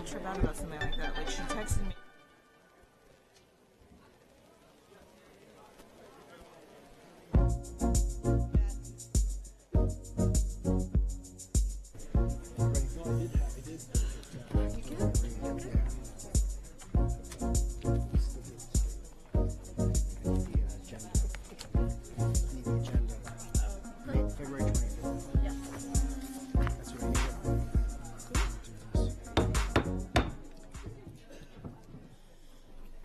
trip out about something like that. Like, she texted me.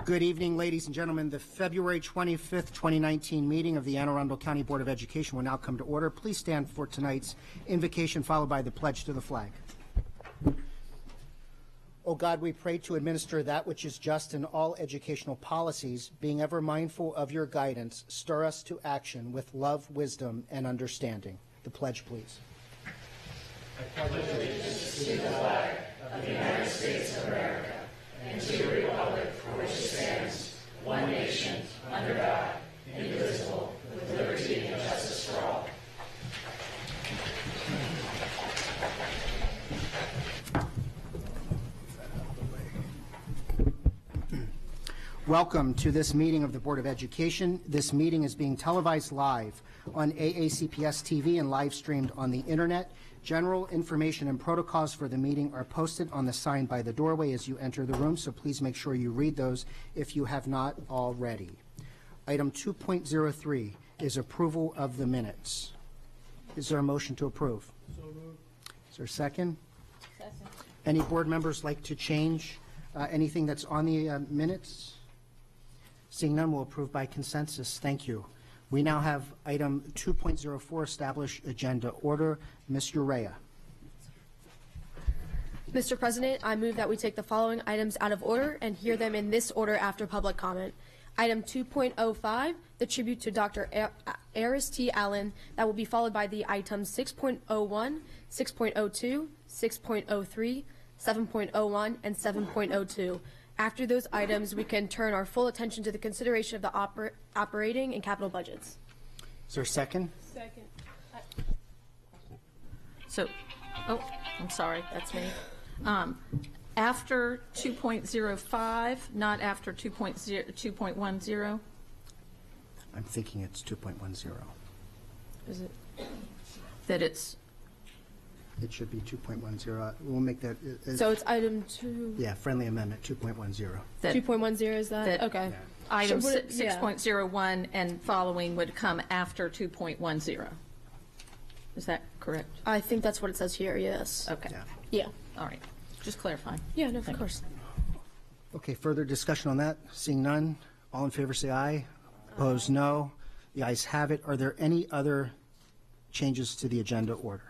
Good evening, ladies and gentlemen. The February 25th, 2019 meeting of the Anne Arundel County Board of Education will now come to order. Please stand for tonight's invocation, followed by the pledge to the flag. O God, we pray to administer that which is just in all educational policies, being ever mindful of your guidance, stir us to action with love, wisdom, and understanding. The pledge, please. I pledge allegiance to the flag of the United States of America and to the republic for which it stands, one nation, under God, indivisible, with liberty and justice for all. Welcome to this meeting of the Board of Education. This meeting is being televised live on AACPS TV and live streamed on the internet. General information and protocols for the meeting are posted on the sign by the doorway as you enter the room, so please make sure you read those if you have not already. Item 2.03 is approval of the minutes. Is there a motion to approve? So moved. Is there a second? Second. Any board members like to change anything that's on the minutes? Seeing none, we'll approve by consensus. Thank you. We now have item 2.04, establish agenda order. Ms. Urea. Mr. President, I move that we take the following items out of order and hear them in this order after public comment. Item 2.05, the tribute to Dr. Aris T. Allen, that will be followed by the items 6.01, 6.02, 6.03, 7.01, and 7.02. After those items, we can turn our full attention to the consideration of the operating and capital budgets. Is there a second? Second. So, oh, I'm sorry, that's me. After 2.05, not after 2.10. I'm thinking it's 2.10. Is it that it's? It should be 2.10. We'll make that. So it's item 2. Yeah, friendly amendment 2.10. That 2.10 is that? Okay. Yeah. item So what- yeah. 6.01 and following would come after 2.10. Is that correct? I think that's what it says here, yes. Okay. Yeah. Yeah. All right. Just clarifying. Yeah, no, of Thank you. course. Okay, further discussion on that? Seeing none, all in favor say aye. Opposed, no. The ayes have it. Are there any other changes to the agenda order?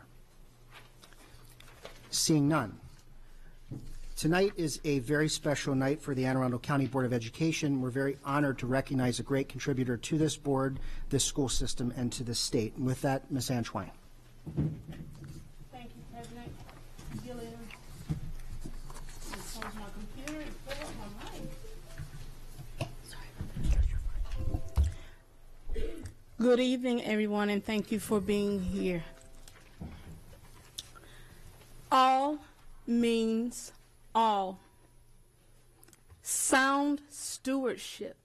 Seeing none. Tonight is a very special night for the Anne Arundel County Board of Education. We're very honored to recognize a great contributor to this board, this school system, and to the state. And with that, Ms. Antoine. Thank you, President Gilliam. Close my computer and pull up my mic. Good evening, everyone, and thank you for being here. All means all. Sound stewardship.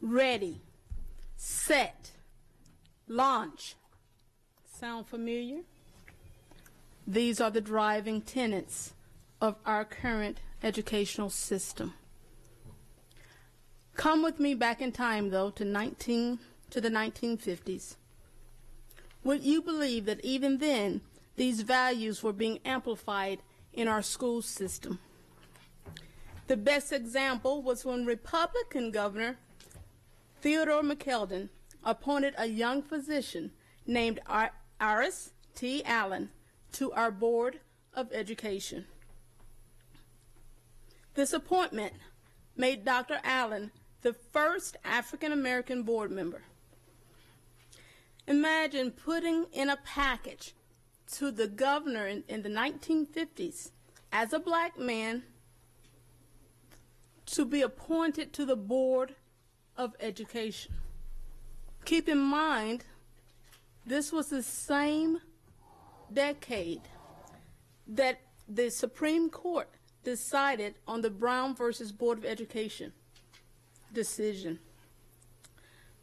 Ready, set, launch. Sound familiar? These are the driving tenets of our current educational system. Come with me back in time, though, to the 1950s. Would you believe that even then, these values were being amplified in our school system? The best example was when Republican Governor Theodore McKeldin appointed a young physician named Aris T. Allen to our Board of Education. This appointment made Dr. Allen the first African-American board member. Imagine putting in a package to the governor in the 1950s as a black man to be appointed to the Board of Education. Keep in mind, this was the same decade that the Supreme Court decided on the Brown versus Board of Education decision.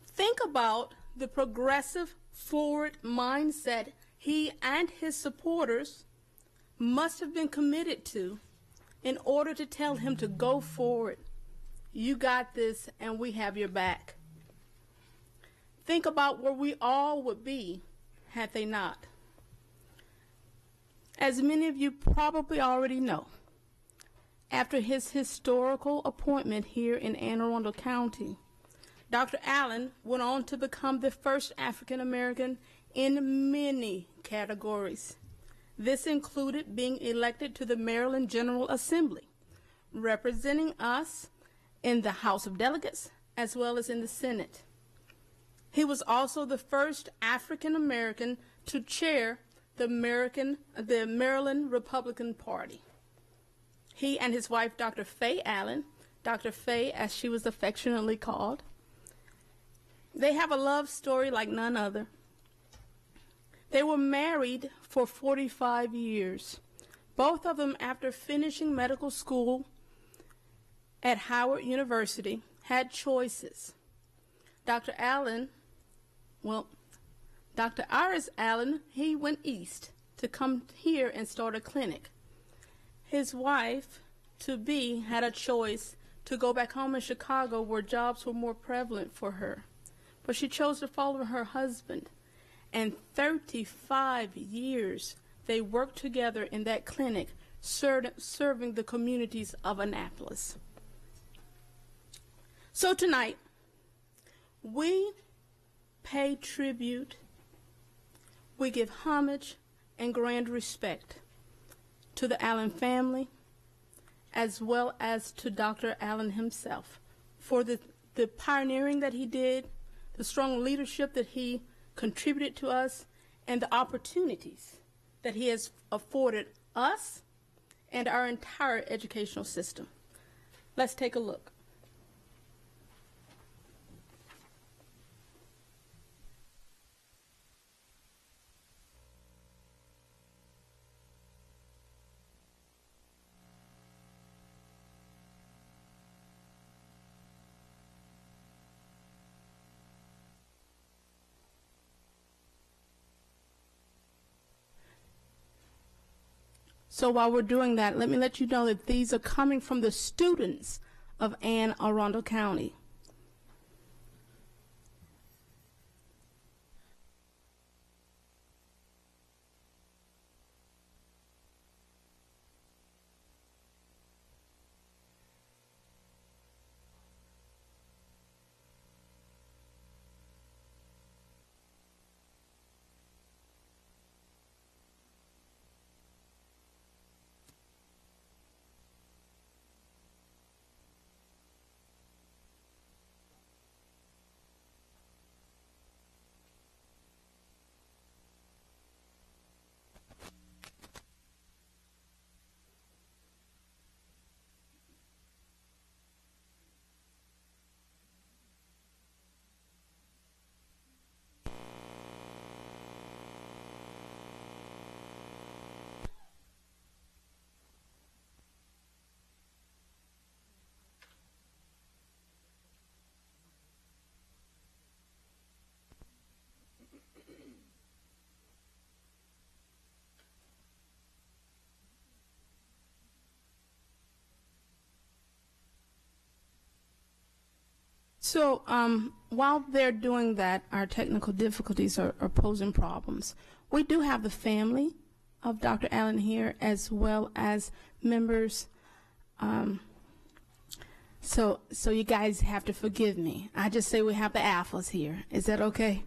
Think about the progressive forward mindset he and his supporters must have been committed to in order to tell him to go forward. You got this, and we have your back. Think about where we all would be had they not. As many of you probably already know, after his historical appointment here in Anne Arundel County, Dr. Allen went on to become the first African American in many categories. This included being elected to the Maryland General Assembly, representing us in the House of Delegates as well as in the Senate. He was also the first African American to chair the Maryland Republican Party. He and his wife, Dr. Faye Allen, Dr. Faye as she was affectionately called, they have a love story like none other. They were married for 45 years, both of them after finishing medical school at Howard University had choices. Dr. Aris Allen, he went east to come here and start a clinic. His wife-to-be had a choice to go back home in Chicago where jobs were more prevalent for her. But she chose to follow her husband. And 35 years they worked together in that clinic, serving the communities of Annapolis. So tonight, We pay tribute, we give homage and grand respect to the Allen family, as well as to Dr. Allen himself for the pioneering that he did, the strong leadership that he contributed to us, and the opportunities that he has afforded us and our entire educational system. Let's take a look. So while we're doing that, let me let you know that these are coming from the students of Anne Arundel County. So while they're doing that, our technical difficulties are posing problems. We do have the family of Dr. Allen here, as well as members. So you guys have to forgive me. I just say we have the alphas here. Is that okay?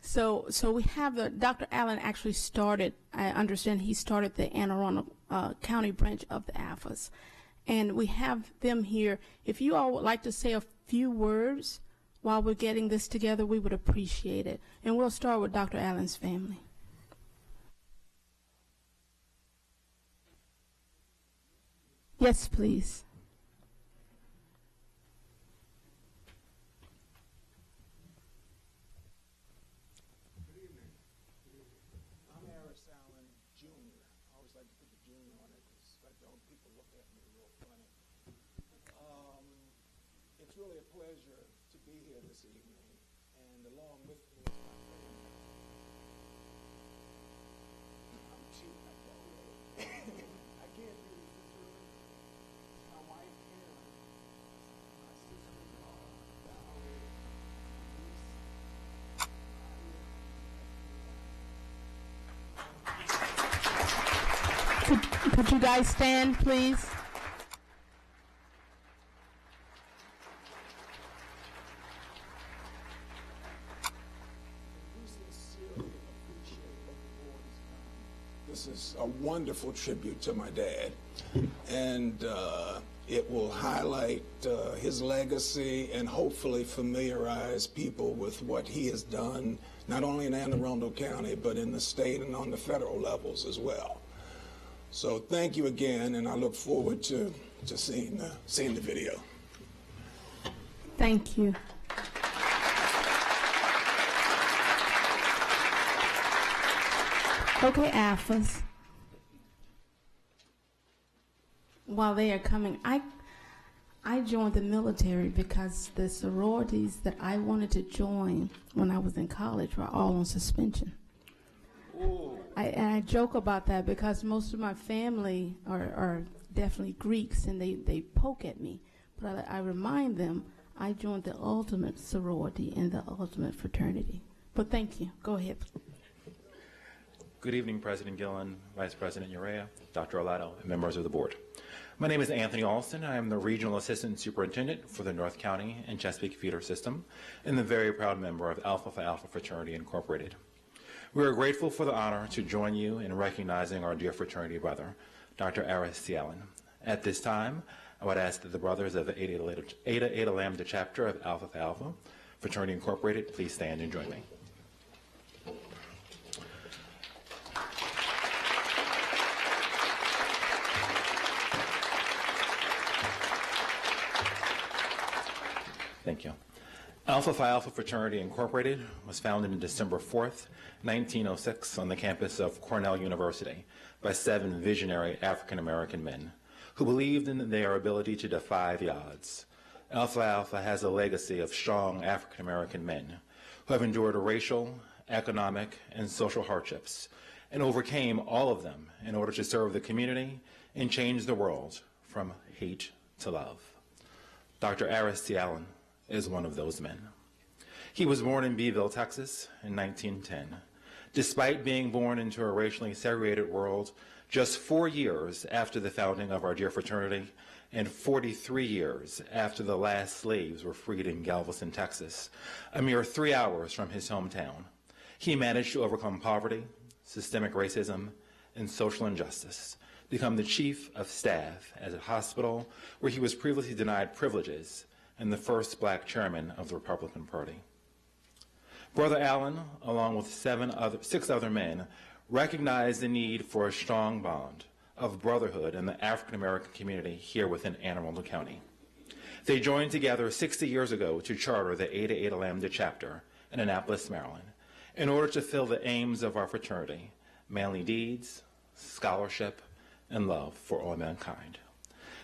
So we have Dr. Allen actually started, I understand he started the Anne Arundel County branch of the alphas. And we have them here. If you all would like to say a few words while we're getting this together, we would appreciate it. And we'll start with Dr. Allen's family. Yes, please. Good evening. I'm Harris Allen Jr. I always like to put the junior on it because I don't, people look at me real funny. It's really a pleasure to be here this evening, and along with me is my family. I'm cheating up already. I can't do this early. My wife Karen, my sister-in-law Valerie, Could you guys stand, please? This is a wonderful tribute to my dad, and it will highlight his legacy and hopefully familiarize people with what he has done, not only in Anne Arundel County, but in the state and on the federal levels as well. So thank you again, and I look forward to seeing the video. Thank you. Okay, alphas. While they are coming, I joined the military because the sororities that I wanted to join when I was in college were all on suspension. I joke about that because most of my family are definitely Greeks, and they poke at me. But I remind them I joined the ultimate sorority and the ultimate fraternity. But thank you. Go ahead. Good evening, President Gillen, Vice President Urea, Dr. Olato, and members of the board. My name is Anthony Alston. I am the Regional Assistant Superintendent for the North County and Chesapeake Feeder System and the very proud member of Alpha Phi Alpha Fraternity Incorporated. We are grateful for the honor to join you in recognizing our dear fraternity brother, Dr. Aris T. Allen. At this time, I would ask that the brothers of the Eta Lambda chapter of Alpha Phi Alpha Fraternity Incorporated please stand and join me. Thank you. Alpha Phi Alpha Fraternity Incorporated was founded on December 4th, 1906 on the campus of Cornell University by 7 visionary African-American men who believed in their ability to defy the odds. Alpha Phi Alpha has a legacy of strong African-American men who have endured racial, economic, and social hardships and overcame all of them in order to serve the community and change the world from hate to love. Dr. Aris T. Allen is one of those men. He was born in Beeville, Texas in 1910. Despite being born into a racially segregated world, just 4 years after the founding of our dear fraternity and 43 years after the last slaves were freed in Galveston, Texas, a mere 3 hours from his hometown, he managed to overcome poverty, systemic racism, and social injustice, become the chief of staff at a hospital where he was previously denied privileges, and the first black chairman of the Republican Party. Brother Allen, along with 6 other men, recognized the need for a strong bond of brotherhood in the African American community here within Anne Arundel County. They joined together 60 years ago to charter the Eta Lambda chapter in Annapolis, Maryland, in order to fill the aims of our fraternity: manly deeds, scholarship, and love for all mankind.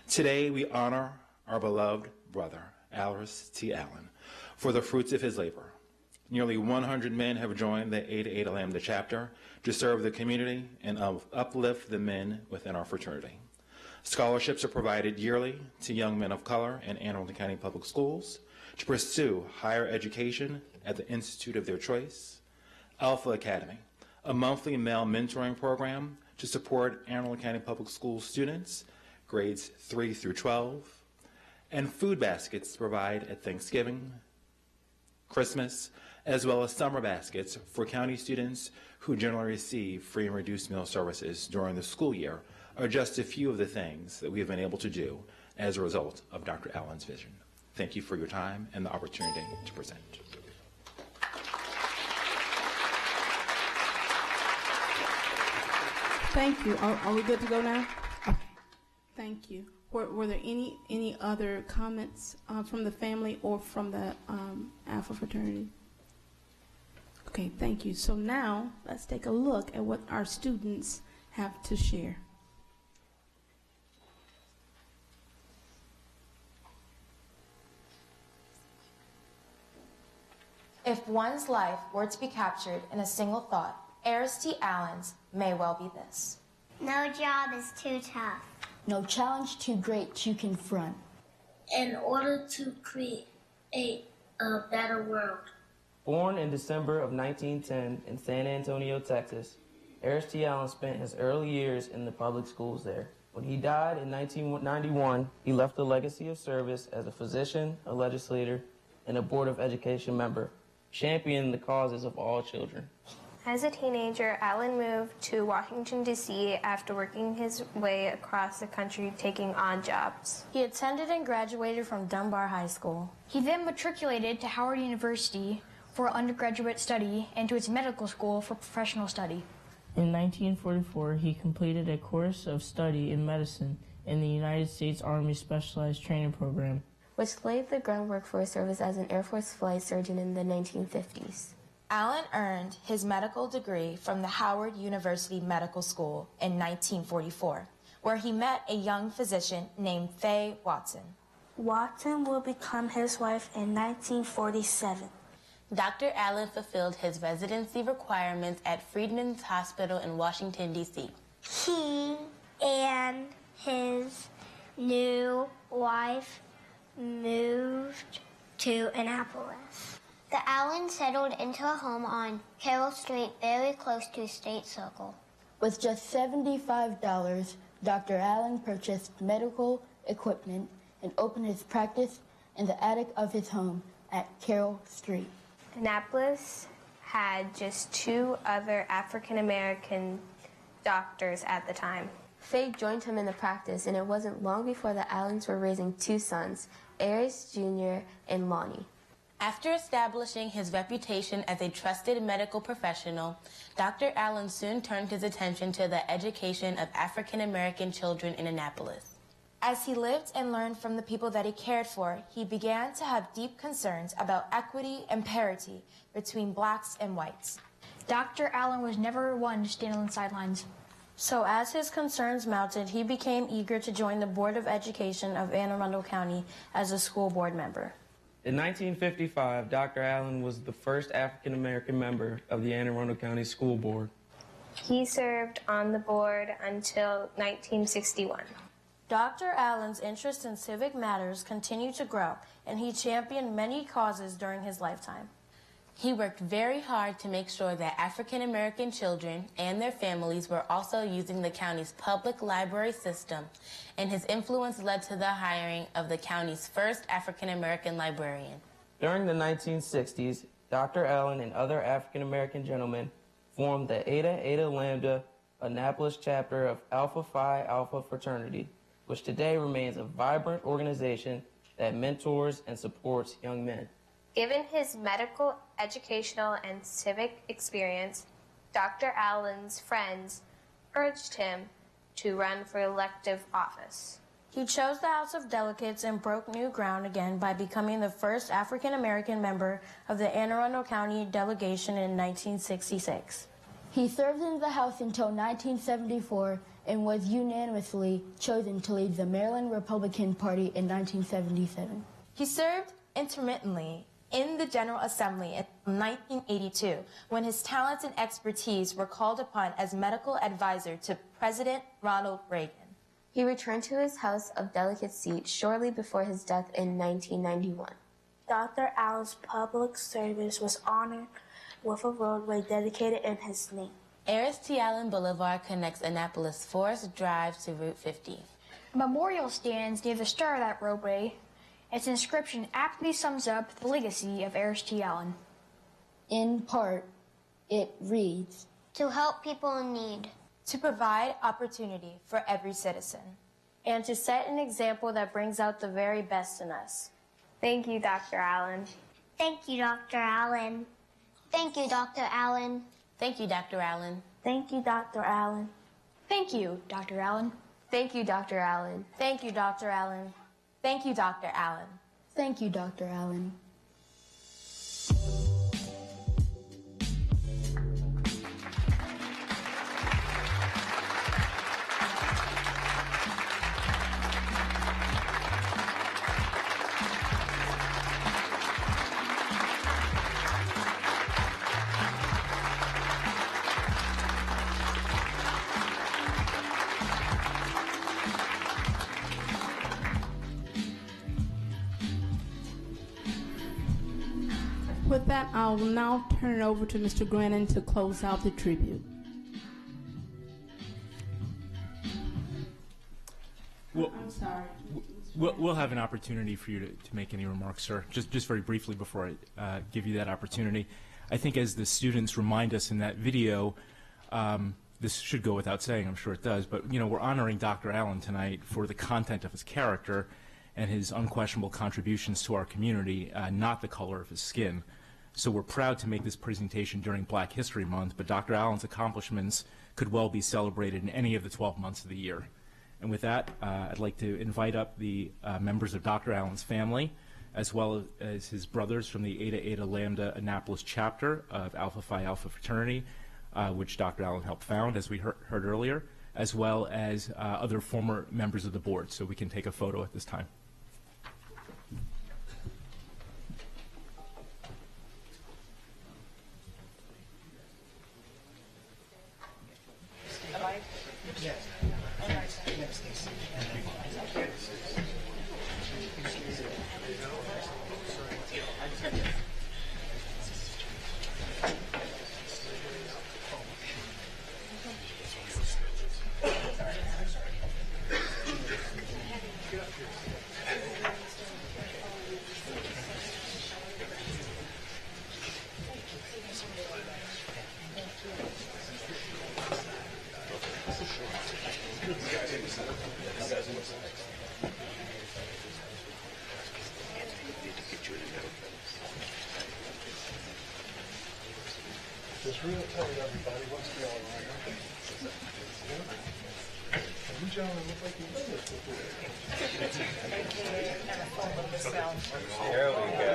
Today we honor our beloved brother, Aris T. Allen, for the fruits of his labor. Nearly 100 men have joined the Eta Lambda chapter to serve the community and uplift the men within our fraternity. Scholarships are provided yearly to young men of color in Anne Arundel County Public Schools to pursue higher education at the institute of their choice. Alpha Academy, a monthly male mentoring program to support Anne Arundel County Public Schools students, grades 3 through 12, and food baskets to provide at Thanksgiving, Christmas, as well as summer baskets for county students who generally receive free and reduced meal services during the school year are just a few of the things that we have been able to do as a result of Dr. Allen's vision. Thank you for your time and the opportunity to present. Thank you. Are we good to go now? Okay. Thank you. Were there any other comments from the family or from the Alpha fraternity? Okay, thank you. So now let's take a look at what our students have to share. If one's life were to be captured in a single thought, Aris T. Allen's may well be this: no job is too tough. No challenge too great to confront. In order to create a better world. Born in December of 1910 in San Antonio, Texas, Aris T. Allen spent his early years in the public schools there. When he died in 1991, he left a legacy of service as a physician, a legislator, and a Board of Education member, championing the causes of all children. As a teenager, Allen moved to Washington, D.C. after working his way across the country taking odd jobs. He attended and graduated from Dunbar High School. He then matriculated to Howard University for undergraduate study and to its medical school for professional study. In 1944, he completed a course of study in medicine in the United States Army Specialized Training Program, which laid the groundwork for his service as an Air Force flight surgeon in the 1950s. Allen earned his medical degree from the Howard University Medical School in 1944, where he met a young physician named Faye Watson. Watson will become his wife in 1947. Dr. Allen fulfilled his residency requirements at Freedman's Hospital in Washington, D.C. He and his new wife moved to Annapolis. The Allens settled into a home on Carroll Street, very close to State Circle. With just $75, Dr. Allen purchased medical equipment and opened his practice in the attic of his home at Carroll Street. Annapolis had just 2 other African American doctors at the time. Faye joined him in the practice, and it wasn't long before the Allens were raising 2 sons, Aries Jr. and Lonnie. After establishing his reputation as a trusted medical professional, Dr. Allen soon turned his attention to the education of African American children in Annapolis. As he lived and learned from the people that he cared for, he began to have deep concerns about equity and parity between blacks and whites. Dr. Allen was never one to stand on the sidelines. So as his concerns mounted, he became eager to join the Board of Education of Anne Arundel County as a school board member. In 1955, Dr. Allen was the first African American member of the Anne Arundel County School Board. He served on the board until 1961. Dr. Allen's interest in civic matters continued to grow, and he championed many causes during his lifetime. He worked very hard to make sure that African American children and their families were also using the county's public library system, and his influence led to the hiring of the county's first African American librarian. During the 1960s, Dr. Allen and other African American gentlemen formed the Eta Lambda Annapolis chapter of Alpha Phi Alpha fraternity, which today remains a vibrant organization that mentors and supports young men. Given his medical, educational, and civic experience, Dr. Allen's friends urged him to run for elective office. He chose the House of Delegates and broke new ground again by becoming the first African American member of the Anne Arundel County delegation in 1966. He served in the House until 1974 and was unanimously chosen to lead the Maryland Republican Party in 1977. He served intermittently in the General Assembly in 1982 when his talents and expertise were called upon as medical advisor to President Ronald Reagan. He returned to his House of Delegates seat shortly before his death in 1991. Dr. Allen's public service was honored with a roadway dedicated in his name. Aris T. Allen Boulevard connects Annapolis Forest Drive to Route 50. A memorial stands near the start of that roadway. Its inscription aptly sums up the legacy of Aris T. Allen. In part, it reads, To help people in need. To provide opportunity for every citizen. And to set an example that brings out the very best in us. Thank you, Dr. Allen. Thank you, Dr. Allen. Thank you, Dr. Allen. Thank you, Dr. Allen. Thank you, Dr. Allen. Thank you, Dr. Allen. Thank you, Dr. Allen. Thank you, Dr. Allen. Thank you, Dr. Allen. Thank you, Dr. Allen. With that, I will now turn it over to Mr. Grennan to close out the tribute. Well, I'm sorry. we'll have an opportunity for you to make any remarks, sir. Just very briefly before I give you that opportunity. I think as the students remind us in that video, this should go without saying, I'm sure it does, but we're honoring Dr. Allen tonight for the content of his character and his unquestionable contributions to our community, not the color of his skin. So we're proud to make this presentation during Black History Month, but Dr. Allen's accomplishments could well be celebrated in any of the 12 months of the year. And with that, I'd like to invite up the members of Dr. Allen's family, as well as his brothers from the Eta Lambda Annapolis chapter of Alpha Phi Alpha fraternity, which Dr. Allen helped found, as we heard earlier, as well as other former members of the board. So we can take a photo at this time. everybody. What's the all right? You gentlemen look like you've done this before. There we go.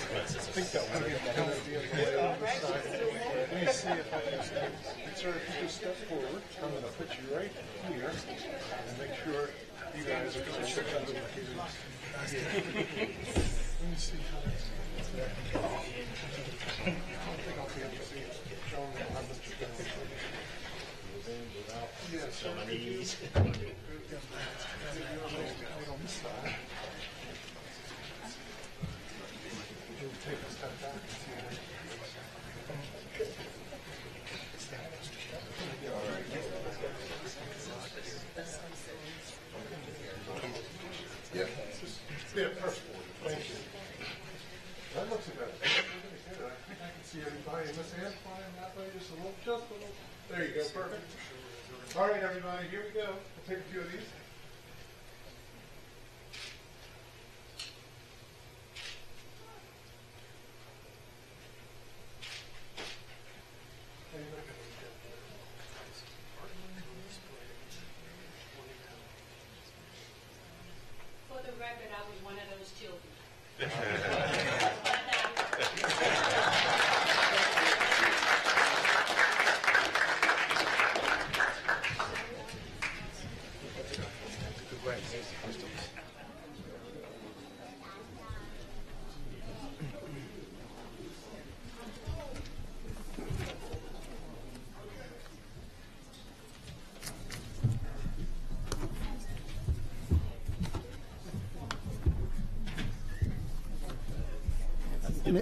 I think that would be a good idea. Let me see if I understand. Sir, if you just step forward, I'm going to put you right here and make sure you guys are going to check under the keys. Let me see how that's there. I don't think I'll be able to see it. Show them how much you're going to do. Yes, sir. On my knees. On this side. You'll take a step back and see how yeah. Yeah, first one. Thank you. That looks good. I think I can see everybody. Miss Ann, flying that way just a little. There you go. Perfect. All right, everybody. Here we go. We'll take a few of these. For the record, I was one of those children.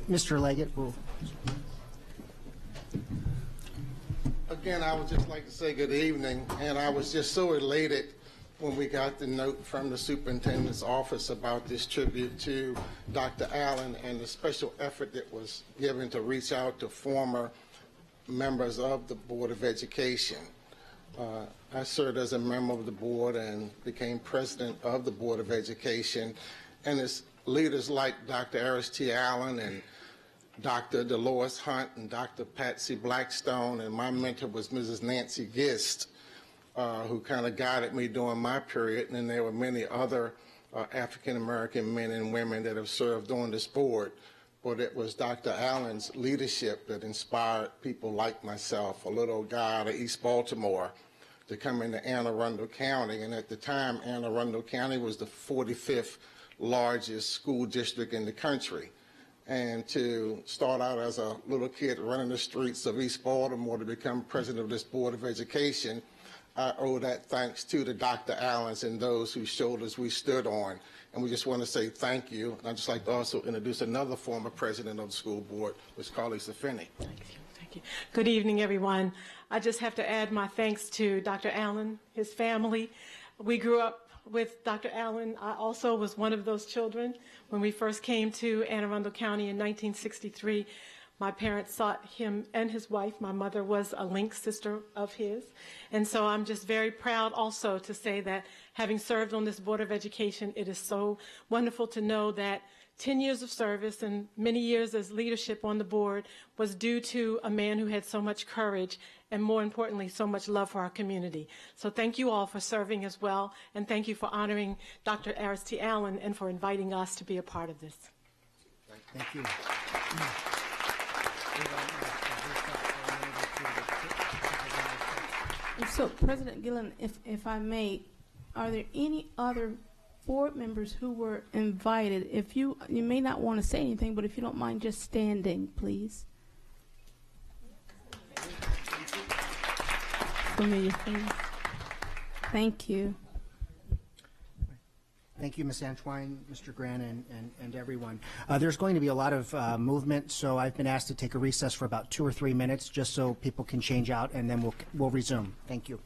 Mr. Leggett will. Again, I would just like to say good evening, and I was just so elated when we got the note from the superintendent's office about this tribute to Dr. Allen and the special effort that was given to reach out to former members of the Board of Education. I served as a member of the board and became president of the Board of Education, and it's leaders like Dr. Aris T. Allen and Dr. Dolores Hunt and Dr. Patsy Blackstone, and my mentor was Mrs. Nancy Gist, who kind of guided me during my period, and then there were many other African-American men and women that have served on this board. But it was Dr. Allen's leadership that inspired people like myself, a little guy out of East Baltimore, to come into Anne Arundel County. And at the time, Anne Arundel County was the 45th largest school district in the country. And to start out as a little kid running the streets of East Baltimore to become president of this Board of Education, I owe that thanks to the Dr. Allens and those whose shoulders we stood on. And we just want to say thank you. And I'd just like to also introduce another former president of the school board, Ms. Carly Safini. Thank you. Thank you. Good evening, everyone. I just have to add my thanks to Dr. Allen, his family. We grew up with Dr. Allen. I also was one of those children. When we first came to Anne Arundel County in 1963, my parents sought him and his wife. My mother was a link sister of his. And so I'm just very proud also to say that having served on this Board of Education, it is so wonderful to know that 10 years of service and many years as leadership on the board was due to a man who had so much courage and, more importantly, so much love for our community. So thank you all for serving as well, and thank you for honoring Dr. Aris T. Allen and for inviting us to be a part of this. Thank you. So, President Gillen, if I may, are there any other board members who were invited? If you may not want to say anything, but if you don't mind just standing, please. Familiar face. Thank you. Thank you, Ms. Antoine, Mr. Grant, and everyone. There's going to be a lot of movement, so I've been asked to take a recess for about 2 or 3 minutes just so people can change out, and then we'll resume. Thank you.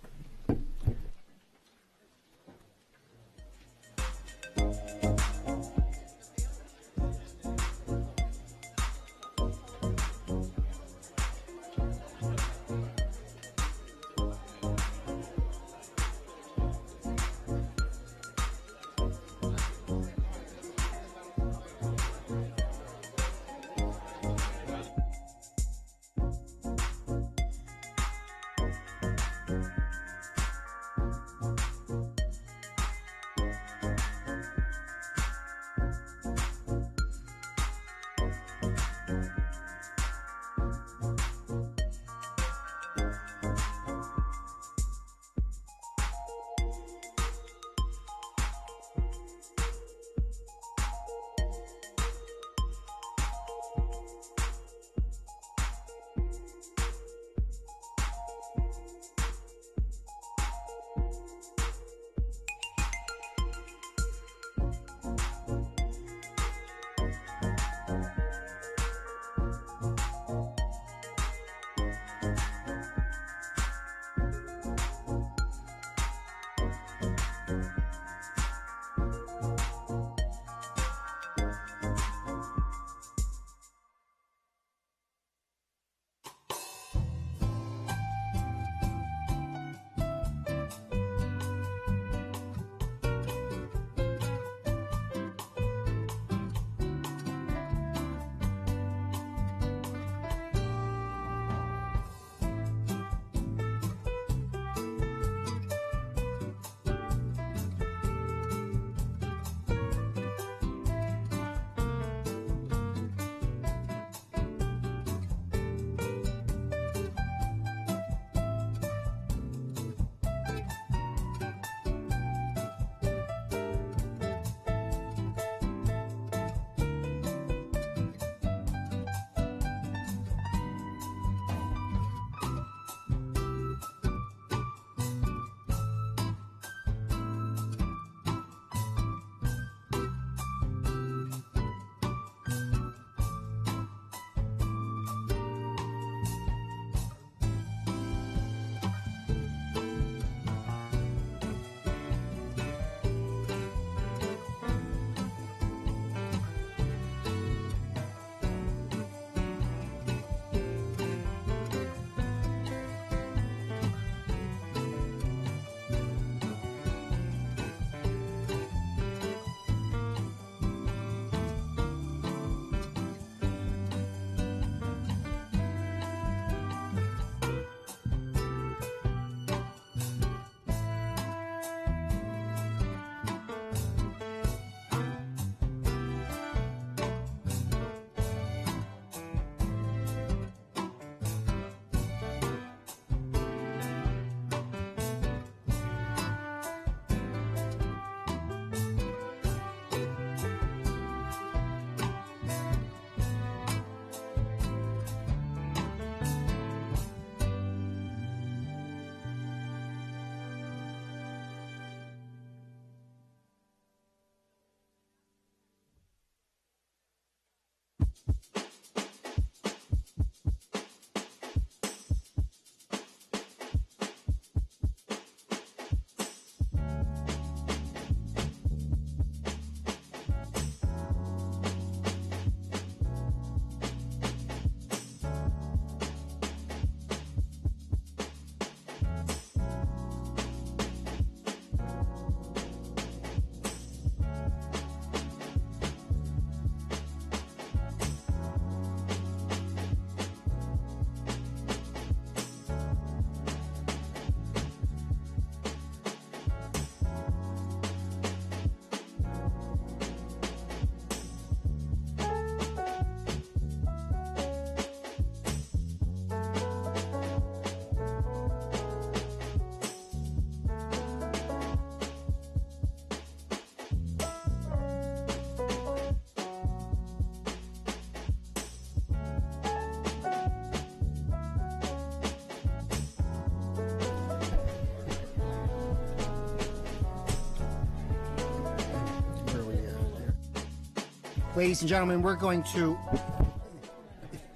Ladies and gentlemen, we're going to,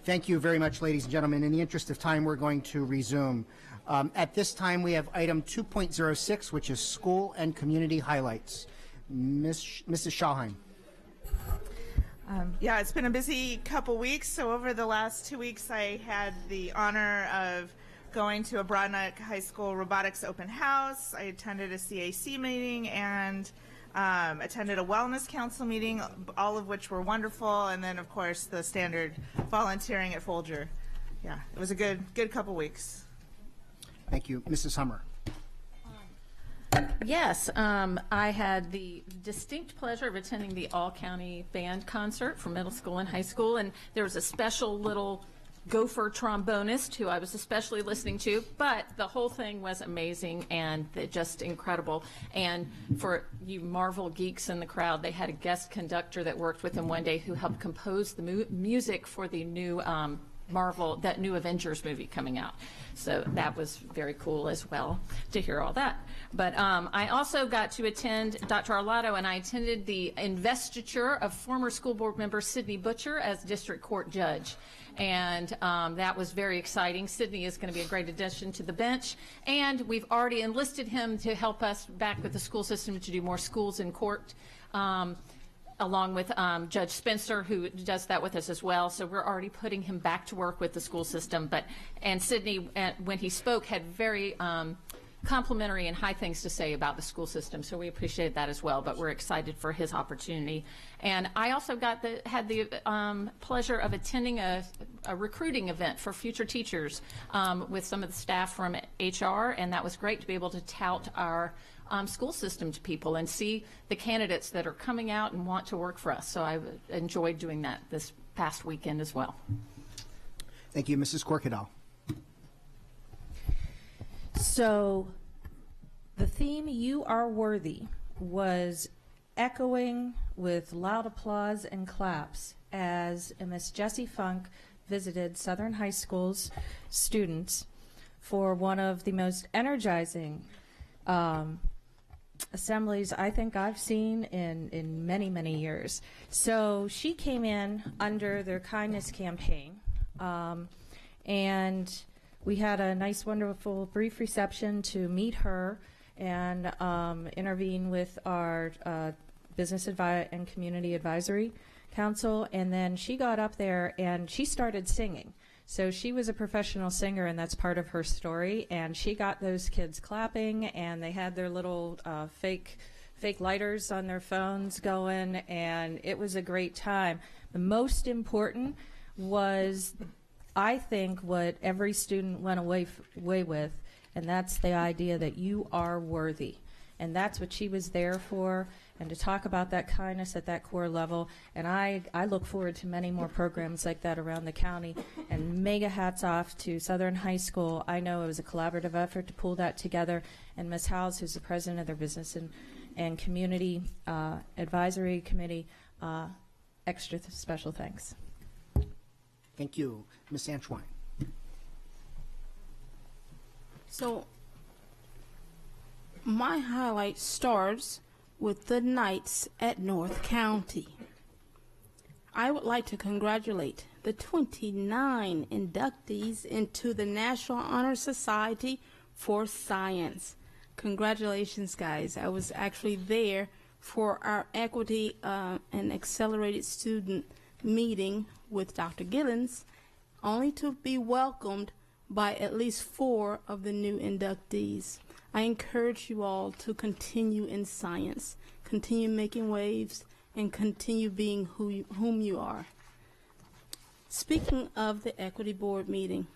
thank you very much, ladies and gentlemen. In the interest of time, we're going to resume. At this time, we have item 2.06, which is school and community highlights. Mrs. Schallheim. Yeah, it's been a busy couple weeks. So over the last 2 weeks, I had the honor of going to a Broadneck High School robotics open house. I attended a CAC meeting and attended a wellness council meeting, all of which were wonderful. And then, of course, the standard volunteering at Folger. Yeah, it was a good couple weeks. Thank you. Mrs. Hummer. Yes, I had the distinct pleasure of attending the all-county band concert for middle school and high school, and there was a special little gopher trombonist who I was especially listening to, but the whole thing was amazing and just incredible. And for you Marvel geeks in the crowd, they had a guest conductor that worked with them one day who helped compose the music for the new that new Avengers movie coming out. So that was very cool as well to hear all that. But I also got to attend, Dr. Arlotto and I attended the investiture of former school board member Sidney Butcher as district court judge. And that was very exciting. Sidney is going to be a great addition to the bench. And we've already enlisted him to help us back with the school system to do more schools in court. Along with Judge Spencer, who does that with us as well. So we're already putting him back to work with the school system. And Sidney, when he spoke, had very complimentary and high things to say about the school system. So we appreciate that as well. But we're excited for his opportunity. And I also had the pleasure of attending a recruiting event for future teachers with some of the staff from HR, and that was great to be able to tout our school system to people and see the candidates that are coming out and want to work for us. So I enjoyed doing that this past weekend as well. Thank you. Mrs. Corkadal. So the theme, "You Are Worthy," was echoing with loud applause and claps as Miss Jessie Funk visited Southern High School's students for one of the most energizing assemblies I think I've seen in many, many years. So she came in under their kindness campaign, and we had a nice, wonderful, brief reception to meet her and intervene with our Business and Community Advisory Council. And then she got up there and she started singing. So she was a professional singer, and that's part of her story. And she got those kids clapping, and they had their little fake lighters on their phones going, and it was a great time. The most important was, I think, what every student went away with, and that's the idea that you are worthy. And that's what she was there for, and to talk about that kindness at that core level. And I look forward to many more programs like that around the county. And mega hats off to Southern High School. I know it was a collaborative effort to pull that together. And Ms. Howes, who's the president of their Business and Community Advisory Committee, extra special thanks. Thank you. Ms. Antoine. So my highlight starts with the Knights at North County. I would like to congratulate the 29 inductees into the National Honor Society for Science. Congratulations, guys. I was actually there for our equity and accelerated student meeting with Dr. Gillens, only to be welcomed by at least 4 of the new inductees. I encourage you all to continue in science, continue making waves, and continue being whom you are. Speaking of the Equity Board meeting,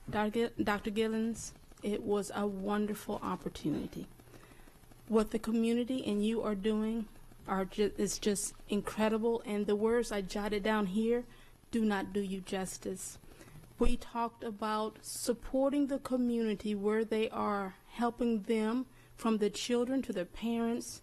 Dr. Gillens, it was a wonderful opportunity. What the community and you are doing is just incredible, and the words I jotted down here do not do you justice. We talked about supporting the community where they are, helping them, from the children to their parents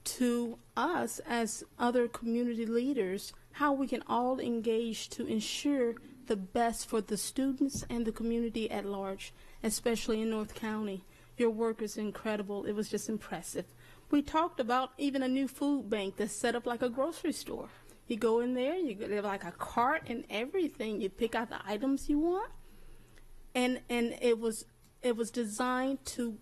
to us as other community leaders, how we can all engage to ensure the best for the students and the community at large, especially in North County. Your work is incredible. It was just impressive. We talked about even a new food bank that's set up like a grocery store. You go in there, you get like a cart and everything. You pick out the items you want, and it was designed to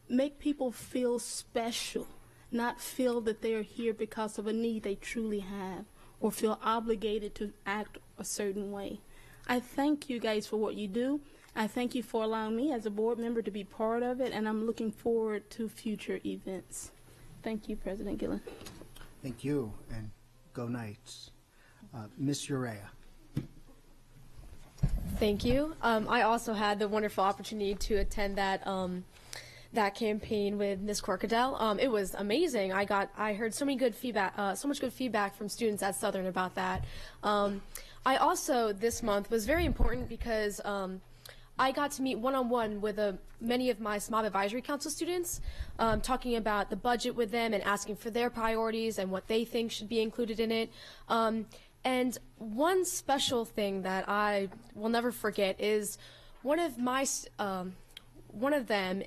make people feel special, not feel that they're here because of a need they truly have or feel obligated to act a certain way. I thank you guys for what you do. I thank you for allowing me as a board member to be part of it, and I'm looking forward to future events. Thank you, President Gillen. Thank you, and go Knights. Ms. Urea. Thank you. I also had the wonderful opportunity to attend that that campaign with Ms. Corkadell. It was amazing. I heard so much good feedback from students at Southern about that. I also this month was very important because I got to meet one-on-one with many of my SMOB Advisory Council students, talking about the budget with them and asking for their priorities and what they think should be included in it. And one special thing that I will never forget is one of them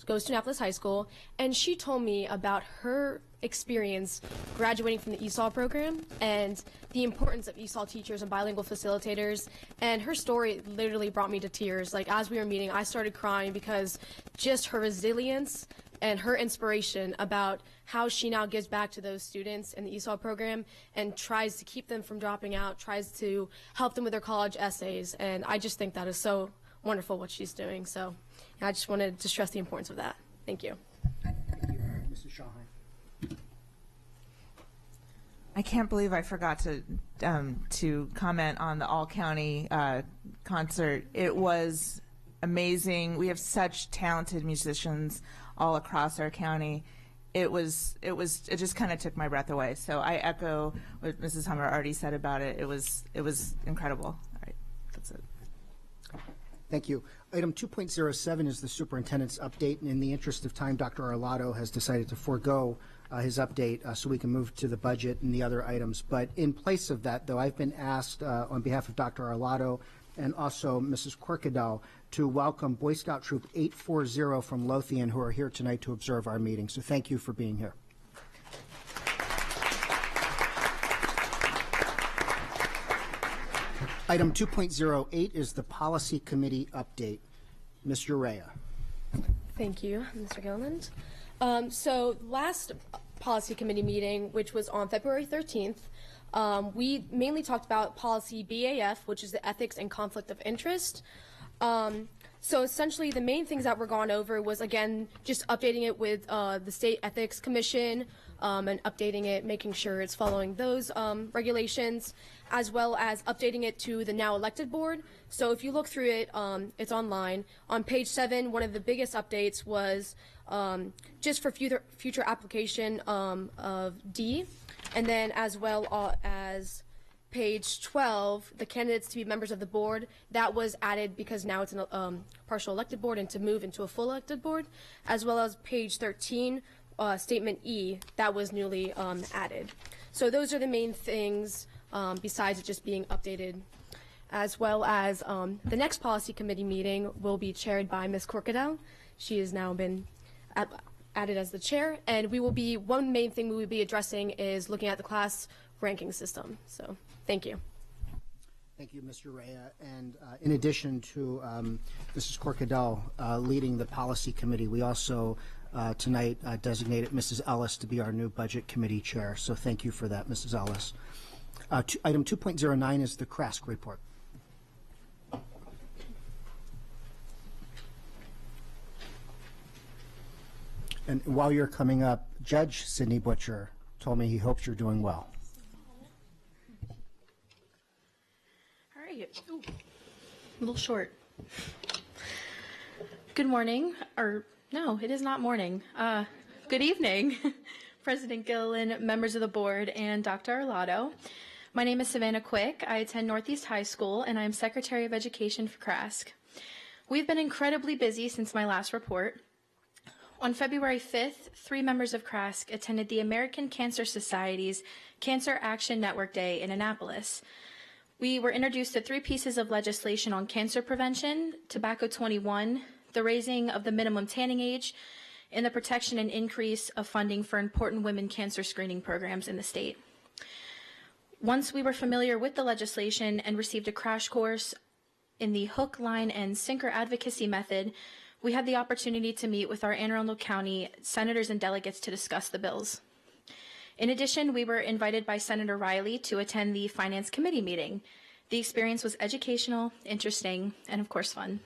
goes to Annapolis High School, and she told me about her experience graduating from the ESOL program and the importance of ESOL teachers and bilingual facilitators. And her story literally brought me to tears. Like, as we were meeting, I started crying because just her resilience and her inspiration about how she now gives back to those students in the ESOL program and tries to keep them from dropping out, tries to help them with their college essays. And I just think that is so wonderful what she's doing. So I just wanted to stress the importance of that. Thank you. Thank you, Mrs. Shahine. I can't believe I forgot to comment on the all-county concert. It was amazing. We have such talented musicians all across our county. It just kind of took my breath away. So I echo what Mrs. Hummer already said about it. It was incredible. All right, that's it. Thank you. Item 2.07 is the superintendent's update, and in the interest of time, Dr. Arlotto has decided to forego his update so we can move to the budget and the other items. But in place of that, though, I've been asked on behalf of Dr. Arlotto and also Mrs. Corkadell to welcome Boy Scout Troop 840 from Lothian, who are here tonight to observe our meeting. So thank you for being here. Item 2.08 is the Policy Committee update. Ms. Urea. Thank you, Mr. Gilliland. So last Policy Committee meeting, which was on February 13th, we mainly talked about Policy BAF, which is the Ethics and Conflict of Interest. So essentially the main things that were gone over was, again, just updating it with the State Ethics Commission and updating it, making sure it's following those regulations, as well as updating it to the now elected board. So if you look through it, it's online. On page 7, one of the biggest updates was just for future application of D, and then as well as page 12, the candidates to be members of the board, that was added because now it's a partial elected board and to move into a full elected board, as well as page 13, statement E, that was newly added. So those are the main things besides it just being updated, as well as the next policy committee meeting will be chaired by Ms. Corkadell. She has now been added as the chair, and one main thing we will be addressing is looking at the class ranking system. So thank you. Thank you, Mr. Rea. And in addition to Mrs. Corkadell leading the policy committee, we also tonight designated Mrs. Ellis to be our new budget committee chair. So thank you for that, Mrs. Ellis. Item 2.09 is the CRASC report. And while you're coming up, Judge Sidney Butcher told me he hopes you're doing well. All right. Ooh, a little short. Good morning, or no, it is not morning. Good evening, President Gilliland, members of the board, and Dr. Arlotto. My name is Savannah Quick. I attend Northeast High School, and I am Secretary of Education for CRASC. We've been incredibly busy since my last report. On February 5th, 3 members of CRASC attended the American Cancer Society's Cancer Action Network Day in Annapolis. We were introduced to 3 pieces of legislation on cancer prevention, Tobacco 21, the raising of the minimum tanning age, and the protection and increase of funding for important women cancer screening programs in the state. Once we were familiar with the legislation and received a crash course in the hook, line, and sinker advocacy method, we had the opportunity to meet with our Anne Arundel County senators and delegates to discuss the bills. In addition, we were invited by Senator Riley to attend the Finance Committee meeting. The experience was educational, interesting, and of course fun.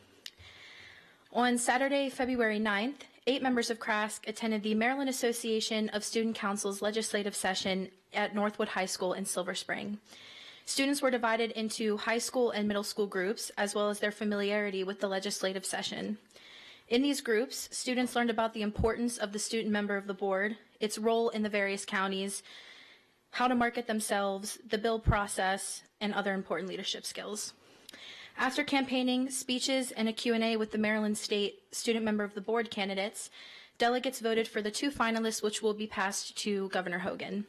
On Saturday, February 9th, 8 members of CRASC attended the Maryland Association of Student Councils legislative session at Northwood High School in Silver Spring. Students were divided into high school and middle school groups, as well as their familiarity with the legislative session. In these groups, students learned about the importance of the student member of the board, its role in the various counties, how to market themselves, the bill process, and other important leadership skills. After campaigning, speeches, and a Q&A with the Maryland State Student Member of the Board candidates, delegates voted for the 2 finalists, which will be passed to Governor Hogan.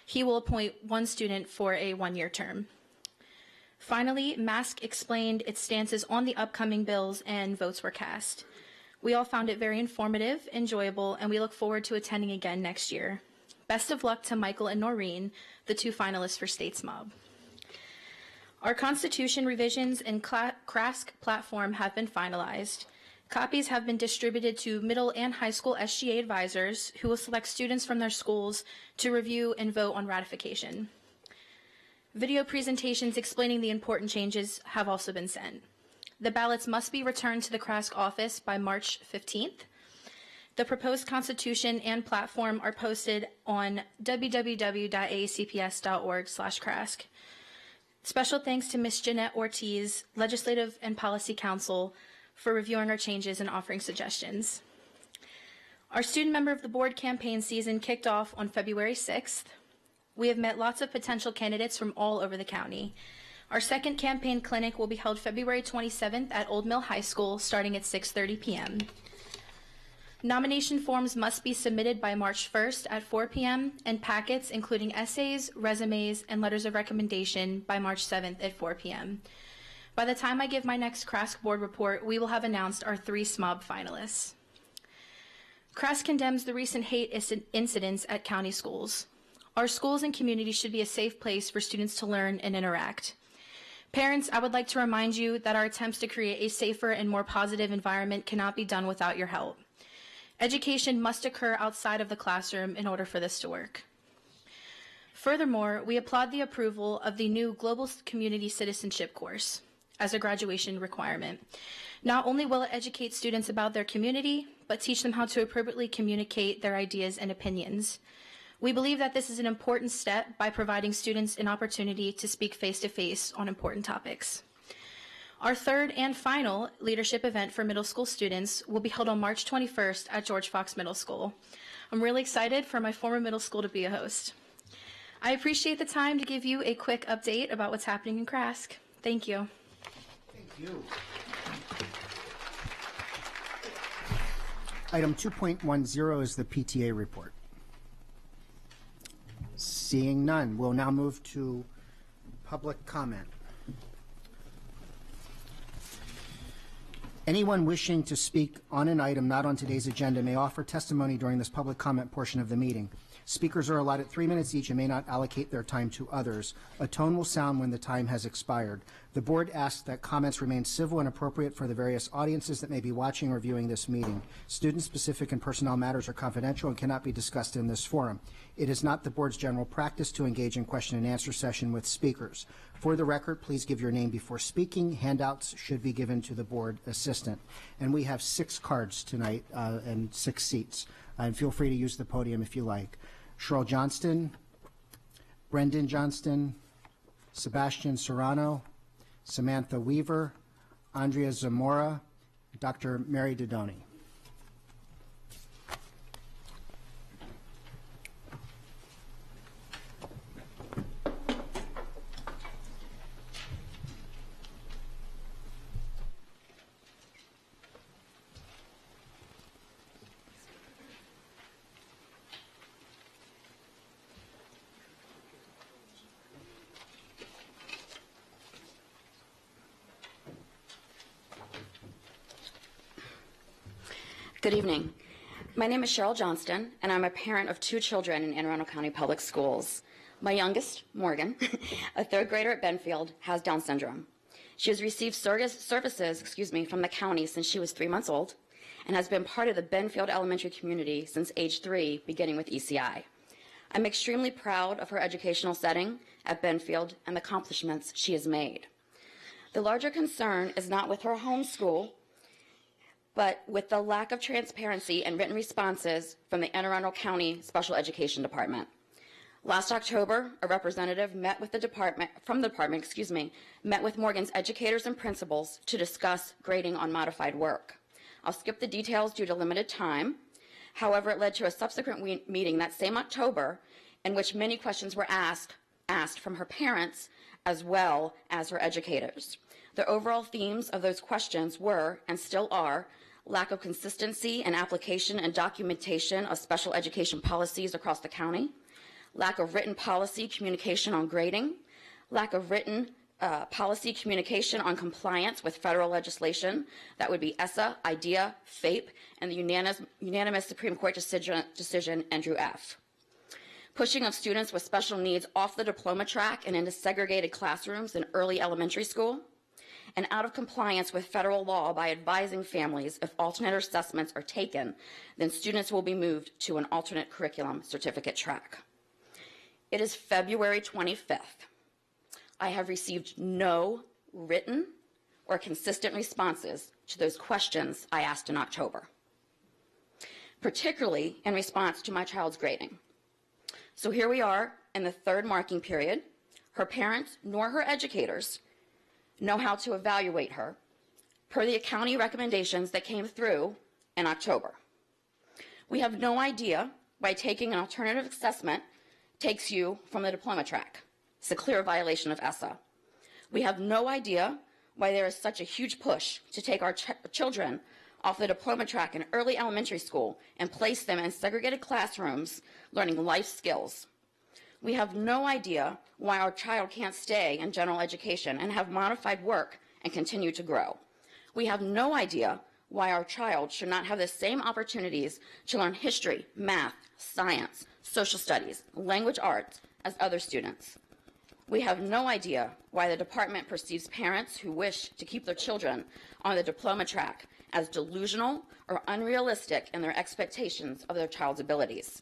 He will appoint 1 student for a 1-year term. Finally, MASC explained its stances on the upcoming bills and votes were cast. We all found it very informative, enjoyable, and we look forward to attending again next year. Best of luck to Michael and Noreen, the 2 finalists for States Mob. Our Constitution revisions and CRASC platform have been finalized. Copies have been distributed to middle and high school SGA advisors who will select students from their schools to review and vote on ratification. Video presentations explaining the important changes have also been sent. The ballots must be returned to the CRASC office by March 15th. The proposed Constitution and platform are posted on www.aacps.org/CRASC. Special thanks to Ms. Jeanette Ortiz, Legislative and Policy Counsel, for reviewing our changes and offering suggestions. Our student member of the board campaign season kicked off on February 6th. We have met lots of potential candidates from all over the county. Our second campaign clinic will be held February 27th at Old Mill High School, starting at 6:30 p.m. Nomination forms must be submitted by March 1st at 4 p.m. and packets, including essays, resumes, and letters of recommendation, by March 7th at 4 p.m. By the time I give my next CRASC board report, we will have announced our 3 SMOB finalists. CRASC condemns the recent hate incidents at county schools. Our schools and communities should be a safe place for students to learn and interact. Parents, I would like to remind you that our attempts to create a safer and more positive environment cannot be done without your help. Education must occur outside of the classroom in order for this to work. Furthermore, we applaud the approval of the new Global Community Citizenship course as a graduation requirement. Not only will it educate students about their community, but teach them how to appropriately communicate their ideas and opinions. We believe that this is an important step by providing students an opportunity to speak face-to-face on important topics. Our third and final leadership event for middle school students will be held on March 21st at George Fox Middle School. I'm really excited for my former middle school to be a host. I appreciate the time to give you a quick update about what's happening in CRASC. Thank you. Thank you. Item 2.10 is the PTA report. Seeing none, we'll now move to public comment. Anyone wishing to speak on an item not on today's agenda may offer testimony during this public comment portion of the meeting. Speakers are allotted 3 minutes each and may not allocate their time to others. A tone will sound when the time has expired. The board asks that comments remain civil and appropriate for the various audiences that may be watching or viewing this meeting. Student-specific and personnel matters are confidential and cannot be discussed in this forum. It is not the board's general practice to engage in question and answer session with speakers. For the record, please give your name before speaking. Handouts should be given to the board assistant. And we have 6 cards tonight and 6 seats. And feel free to use the podium if you like. Cheryl Johnston, Brendan Johnston, Sebastian Serrano, Samantha Weaver, Andrea Zamora, Dr. Mary Dodoni. Good evening. My name is Cheryl Johnston, and I'm a parent of 2 children in Anne Arundel County Public Schools. My youngest, Morgan, a third grader at Benfield, has Down syndrome. She has received services from the county since she was 3 months old and has been part of the Benfield elementary community since age 3, beginning with ECI. I'm extremely proud of her educational setting at Benfield and the accomplishments she has made. The larger concern is not with her home school, but with the lack of transparency and written responses from the Anne Arundel County Special Education Department. Last October, a representative met with met with Morgan's educators and principals to discuss grading on modified work. I'll skip the details due to limited time. However, it led to a subsequent meeting that same October in which many questions were asked from her parents as well as her educators. The overall themes of those questions were, and still are, lack of consistency in application and documentation of special education policies across the county, lack of written policy communication on grading, lack of written policy communication on compliance with federal legislation, that would be ESSA, IDEA, FAPE, and the unanimous Supreme Court decision Andrew F. Pushing of students with special needs off the diploma track and into segregated classrooms in early elementary school, and out of compliance with federal law by advising families if alternate assessments are taken, then students will be moved to an alternate curriculum certificate track. It is February 25th. I have received no written or consistent responses to those questions I asked in October, particularly in response to my child's grading. So here we are in the third marking period. Her parents nor her educators know how to evaluate her per the county recommendations that came through in October. We have no idea why taking an alternative assessment takes you from the diploma track. It's a clear violation of ESSA. We have no idea why there is such a huge push to take our children off the diploma track in early elementary school and place them in segregated classrooms learning life skills. We have no idea why our child can't stay in general education and have modified work and continue to grow. We have no idea why our child should not have the same opportunities to learn history, math, science, social studies, language arts as other students. We have no idea why the department perceives parents who wish to keep their children on the diploma track as delusional or unrealistic in their expectations of their child's abilities.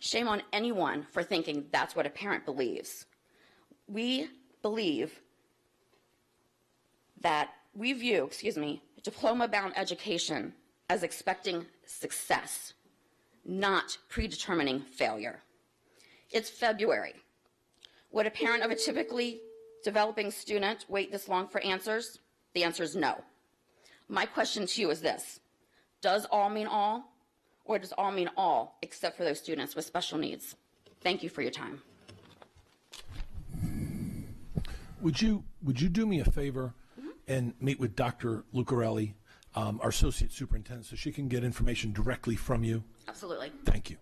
Shame on anyone for thinking that's what a parent believes. We view diploma-bound education as expecting success, not predetermining failure. It's February. Would a parent of a typically developing student wait this long for answers? The answer is no. My question to you is this: does all mean all, or does all mean all except for those students with special needs? Thank you for your time. Would you do me a favor and meet with Dr. Lucarelli, our associate superintendent, so she can get information directly from you? Absolutely. Thank you.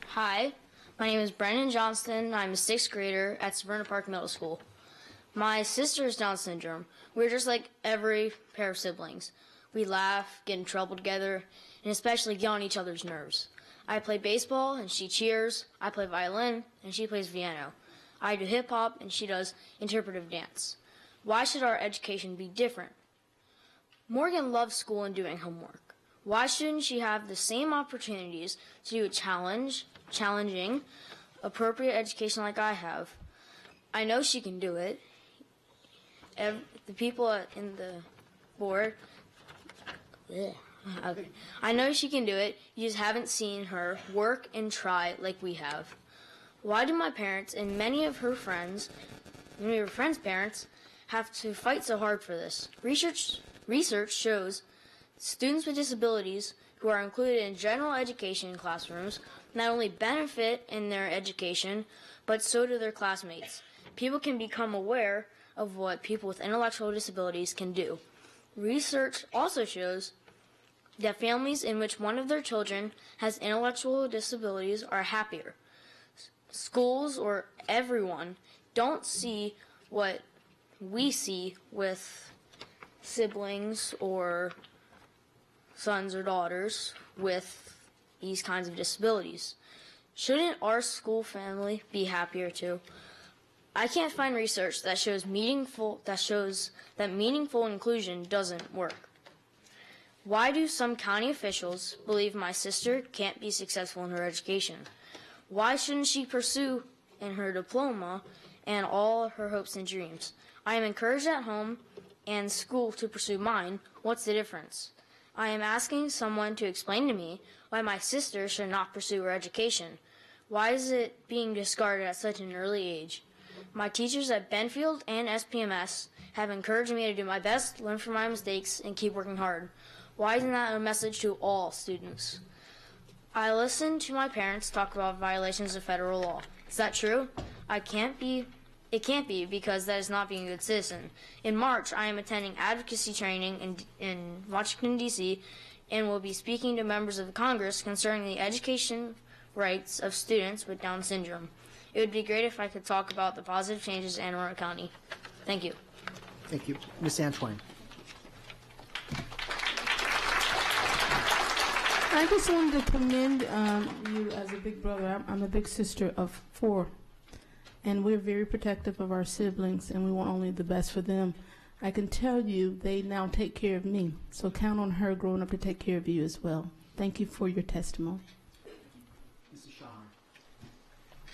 Hi, my name is Brandon Johnston. I'm a 6th grader at Severna Park Middle School. My sister has Down syndrome. We're just like every pair of siblings. We laugh, get in trouble together, and especially get on each other's nerves. I play baseball and she cheers. I play violin and she plays piano. I do hip hop and she does interpretive dance. Why should our education be different? Morgan loves school and doing homework. Why shouldn't she have the same opportunities to do a challenging, appropriate education like I have? I know she can do it. The people in the board, okay. I know she can do it. You just haven't seen her work and try like we have. Why do my parents and many of her friends' parents have to fight so hard for this? Research shows students with disabilities who are included in general education classrooms not only benefit in their education, but so do their classmates. People can become aware of what people with intellectual disabilities can do. Research also shows that families in which one of their children has intellectual disabilities are happier. schools or everyone don't see what we see with siblings or sons or daughters with these kinds of disabilities. Shouldn't our school family be happier too? I can't find research that shows that meaningful inclusion doesn't work. Why do some county officials believe my sister can't be successful in her education? Why shouldn't she pursue in her diploma and all her hopes and dreams? I am encouraged at home and school to pursue mine. What's the difference? I am asking someone to explain to me why my sister should not pursue her education. Why is it being discarded at such an early age? My teachers at Benfield and SPMS have encouraged me to do my best, learn from my mistakes, and keep working hard. Why isn't that a message to all students? I listened to my parents talk about violations of federal law. Is that true? It can't be because that is not being a good citizen. In March, I am attending advocacy training in Washington, D.C., and will be speaking to members of Congress concerning the education rights of students with Down syndrome. It would be great if I could talk about the positive changes in Anne Arundel County. Thank you. Thank you. Ms. Antwine. I just wanted to commend you as a big brother. I'm a big sister of 4, and we're very protective of our siblings, and we want only the best for them. I can tell you they now take care of me, so count on her growing up to take care of you as well. Thank you for your testimony.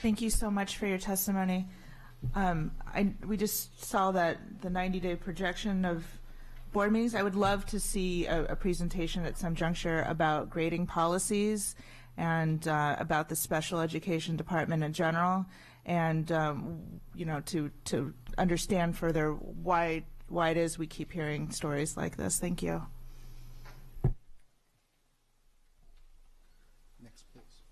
Thank you so much for your testimony. We just saw that the 90-day projection of board meetings. I would love to see a presentation at some juncture about grading policies and about the special education department in general, and to understand further why it is we keep hearing stories like this. Thank you. Next, please.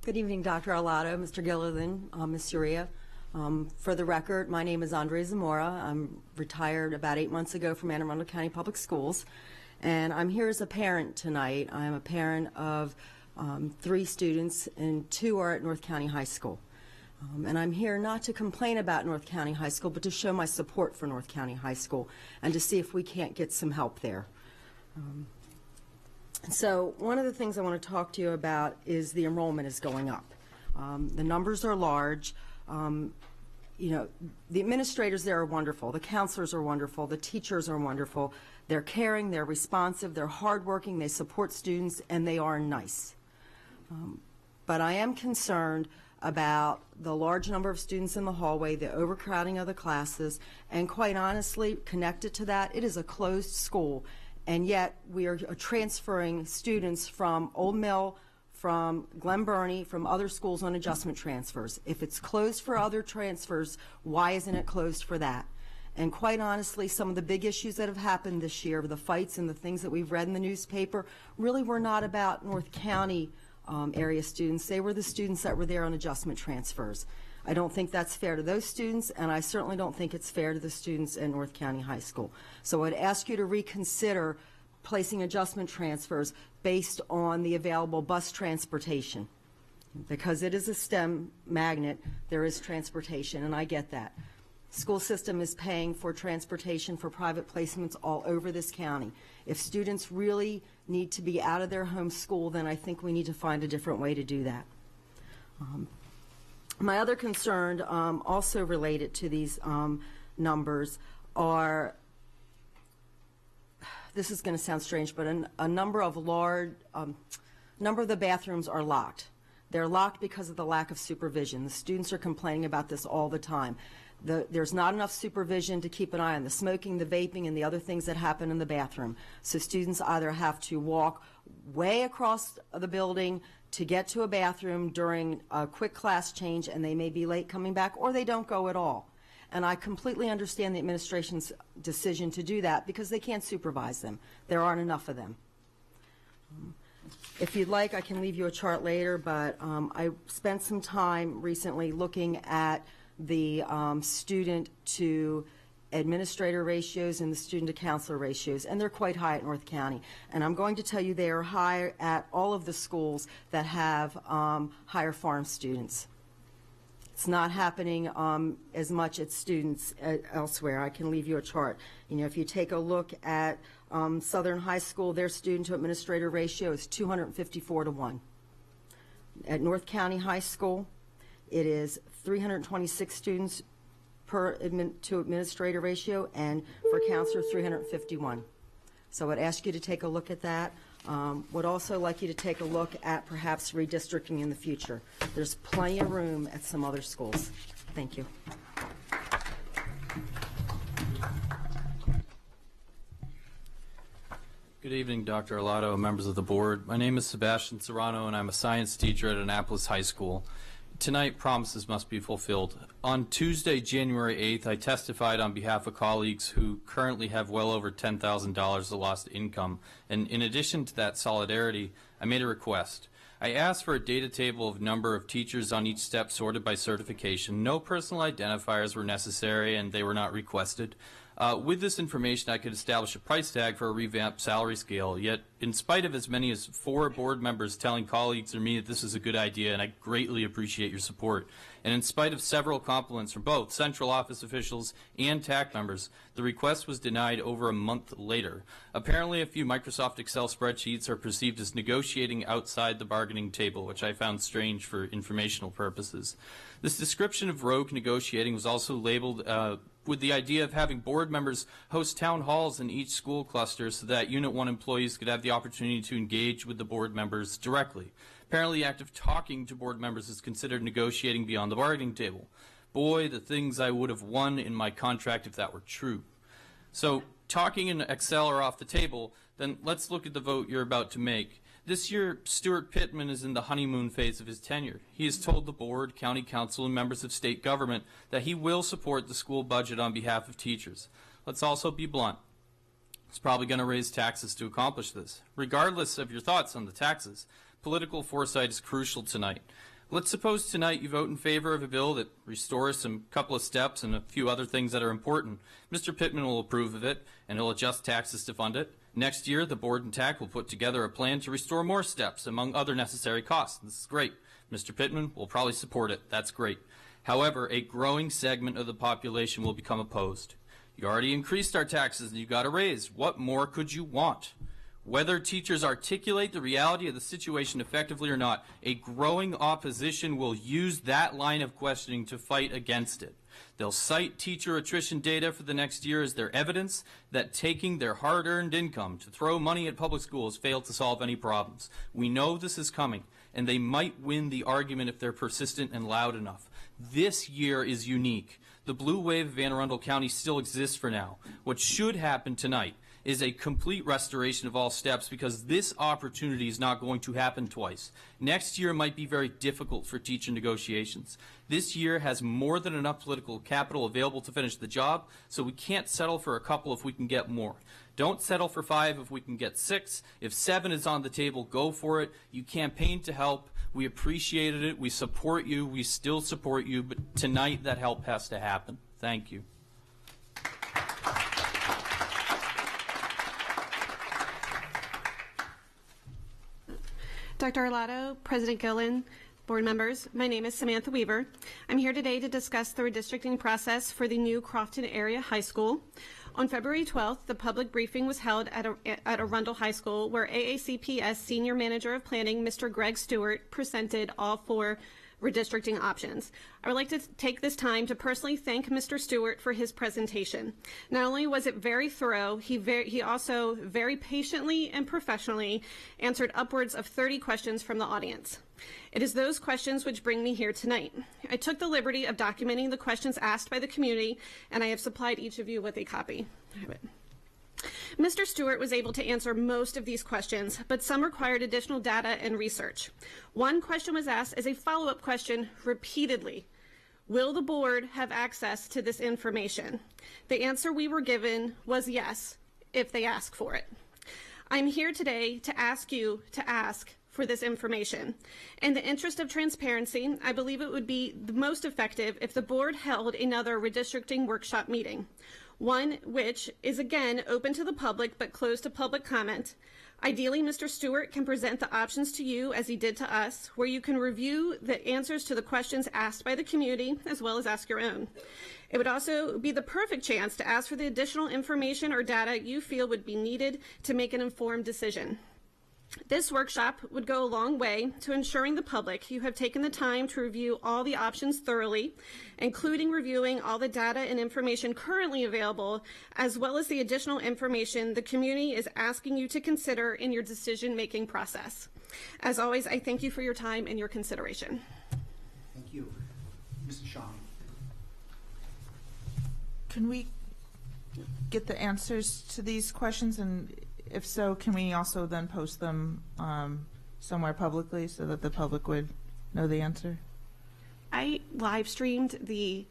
Good evening, Dr. Arlotto, Mr. Gilliland, Ms. Uria. For the record, my name is Andre Zamora. I'm retired about 8 months ago from Anne Arundel County Public Schools, and I'm here as a parent tonight. I'm a parent of 3 students, and 2 are at North County High School. And I'm here not to complain about North County High School, but to show my support for North County High School and to see if we can't get some help there. So one of the things I want to talk to you about is the enrollment is going up. The numbers are large. The administrators there are wonderful. The counselors are wonderful. The teachers are wonderful. They're caring, they're responsive, they're hardworking, they support students, and they are nice. But I am concerned about the large number of students in the hallway, the overcrowding of the classes, and quite honestly, connected to that, it is a closed school, and yet we are transferring students from Old Mill, from Glen Burnie, from other schools on adjustment transfers. If it's closed for other transfers, why isn't it closed for that? And quite honestly, some of the big issues that have happened this year, the fights and the things that we've read in the newspaper, really were not about North County area students. They were the students that were there on adjustment transfers. I don't think that's fair to those students, and I certainly don't think it's fair to the students in North County High School. So I'd ask you to reconsider placing adjustment transfers based on the available bus transportation. Because it is a STEM magnet, there is transportation, and I get that. School system is paying for transportation for private placements all over this county. If students really need to be out of their home school, then I think we need to find a different way to do that. My other concern, also related to these numbers, are, this is going to sound strange, but a number of the bathrooms are locked. They're locked because of the lack of supervision. The students are complaining about this all the time. There's not enough supervision to keep an eye on the smoking, the vaping, and the other things that happen in the bathroom. So students either have to walk way across the building to get to a bathroom during a quick class change, and they may be late coming back, or they don't go at all. And I completely understand the administration's decision to do that because they can't supervise them. There aren't enough of them. If you'd like, I can leave you a chart later, but I spent some time recently looking at the student to administrator ratios and the student to counselor ratios, and they're quite high at North County. And I'm going to tell you they are high at all of the schools that have higher farm students. It's not happening as much at students elsewhere. I can leave you a chart. You know, if you take a look at Southern High School, their student to administrator ratio is 254 to 1. At North County High School, it is 326 students per to administrator ratio, and for counselor, 351. So I'd ask you to take a look at that. Would also like you to take a look at perhaps redistricting in the future. There's plenty of room at some other schools. Thank you. Good evening, Dr. Arlotto, members of the board. My name is Sebastian Serrano, and I'm a science teacher at Annapolis High School. Tonight, promises must be fulfilled. On Tuesday, January 8th, I testified on behalf of colleagues who currently have well over $10,000 of lost income. And in addition to that solidarity, I made a request. I asked for a data table of number of teachers on each step sorted by certification. No personal identifiers were necessary, and they were not requested. With this information, I could establish a price tag for a revamped salary scale, yet in spite of as many as 4 board members telling colleagues or me that this is a good idea, and I greatly appreciate your support, and in spite of several compliments from both central office officials and TAC members, the request was denied over a month later. Apparently, a few Microsoft Excel spreadsheets are perceived as negotiating outside the bargaining table, which I found strange for informational purposes. This description of rogue negotiating was also labeled with the idea of having board members host town halls in each school cluster so that Unit 1 employees could have the opportunity to engage with the board members directly. Apparently, the act of talking to board members is considered negotiating beyond the bargaining table. Boy, the things I would have won in my contract if that were true. So, talking and Excel are off the table, then let's look at the vote you're about to make. This year, Stuart Pittman is in the honeymoon phase of his tenure. He has told the board, county council, and members of state government that he will support the school budget on behalf of teachers. Let's also be blunt. He's probably going to raise taxes to accomplish this. Regardless of your thoughts on the taxes, political foresight is crucial tonight. Let's suppose tonight you vote in favor of a bill that restores some couple of steps and a few other things that are important. Mr. Pittman will approve of it, and he'll adjust taxes to fund it. Next year, the board and TAC will put together a plan to restore more steps, among other necessary costs. This is great. Mr. Pittman will probably support it. That's great. However, a growing segment of the population will become opposed. You already increased our taxes and you got a raise. What more could you want? Whether teachers articulate the reality of the situation effectively or not, a growing opposition will use that line of questioning to fight against it. They'll cite teacher attrition data for the next year as their evidence that taking their hard-earned income to throw money at public schools failed to solve any problems. We know this is coming, and they might win the argument if they're persistent and loud enough. This year is unique. The blue wave of Anne Arundel County still exists for now. What should happen tonight is a complete restoration of all steps, because this opportunity is not going to happen twice. Next year might be very difficult for teacher negotiations. This year has more than enough political capital available to finish the job, so we can't settle for a couple if we can get more. Don't settle for 5 if we can get 6. If 7 is on the table, go for it. You campaigned to help. We appreciated it. We support you. We still support you. But tonight, that help has to happen. Thank you. Dr. Arlotto, President Gillen, board members, my name is Samantha Weaver. I'm here today to discuss the redistricting process for the new Crofton Area High School. On February 12th, the public briefing was held at Arundel High School, where AACPS Senior Manager of Planning, Mr. Greg Stewart, presented all 4 redistricting options. I would like to take this time to personally thank Mr. Stewart for his presentation. Not only was it very thorough, he also very patiently and professionally answered upwards of 30 questions from the audience. It is those questions which bring me here tonight. I took the liberty of documenting the questions asked by the community, and I have supplied each of you with a copy. I have it. Mr. Stewart was able to answer most of these questions, but some required additional data and research. One question was asked as a follow-up question repeatedly. Will the board have access to this information? The answer we were given was yes, if they ask for it. I'm here today to ask you to ask for this information. In the interest of transparency, I believe it would be the most effective if the board held another redistricting workshop meeting. One which is again open to the public but closed to public comment. Ideally, Mr. Stewart can present the options to you as he did to us, where you can review the answers to the questions asked by the community as well as ask your own. It would also be the perfect chance to ask for the additional information or data you feel would be needed to make an informed decision. This workshop would go a long way to ensuring the public you have taken the time to review all the options thoroughly, including reviewing all the data and information currently available, as well as the additional information the community is asking you to consider in your decision-making process. As always, I thank you for your time and your consideration. Thank you. Mr. Shaw. Can we get the answers to these questions, and if so, can we also then post them somewhere publicly so that the public would know the answer? I live streamed the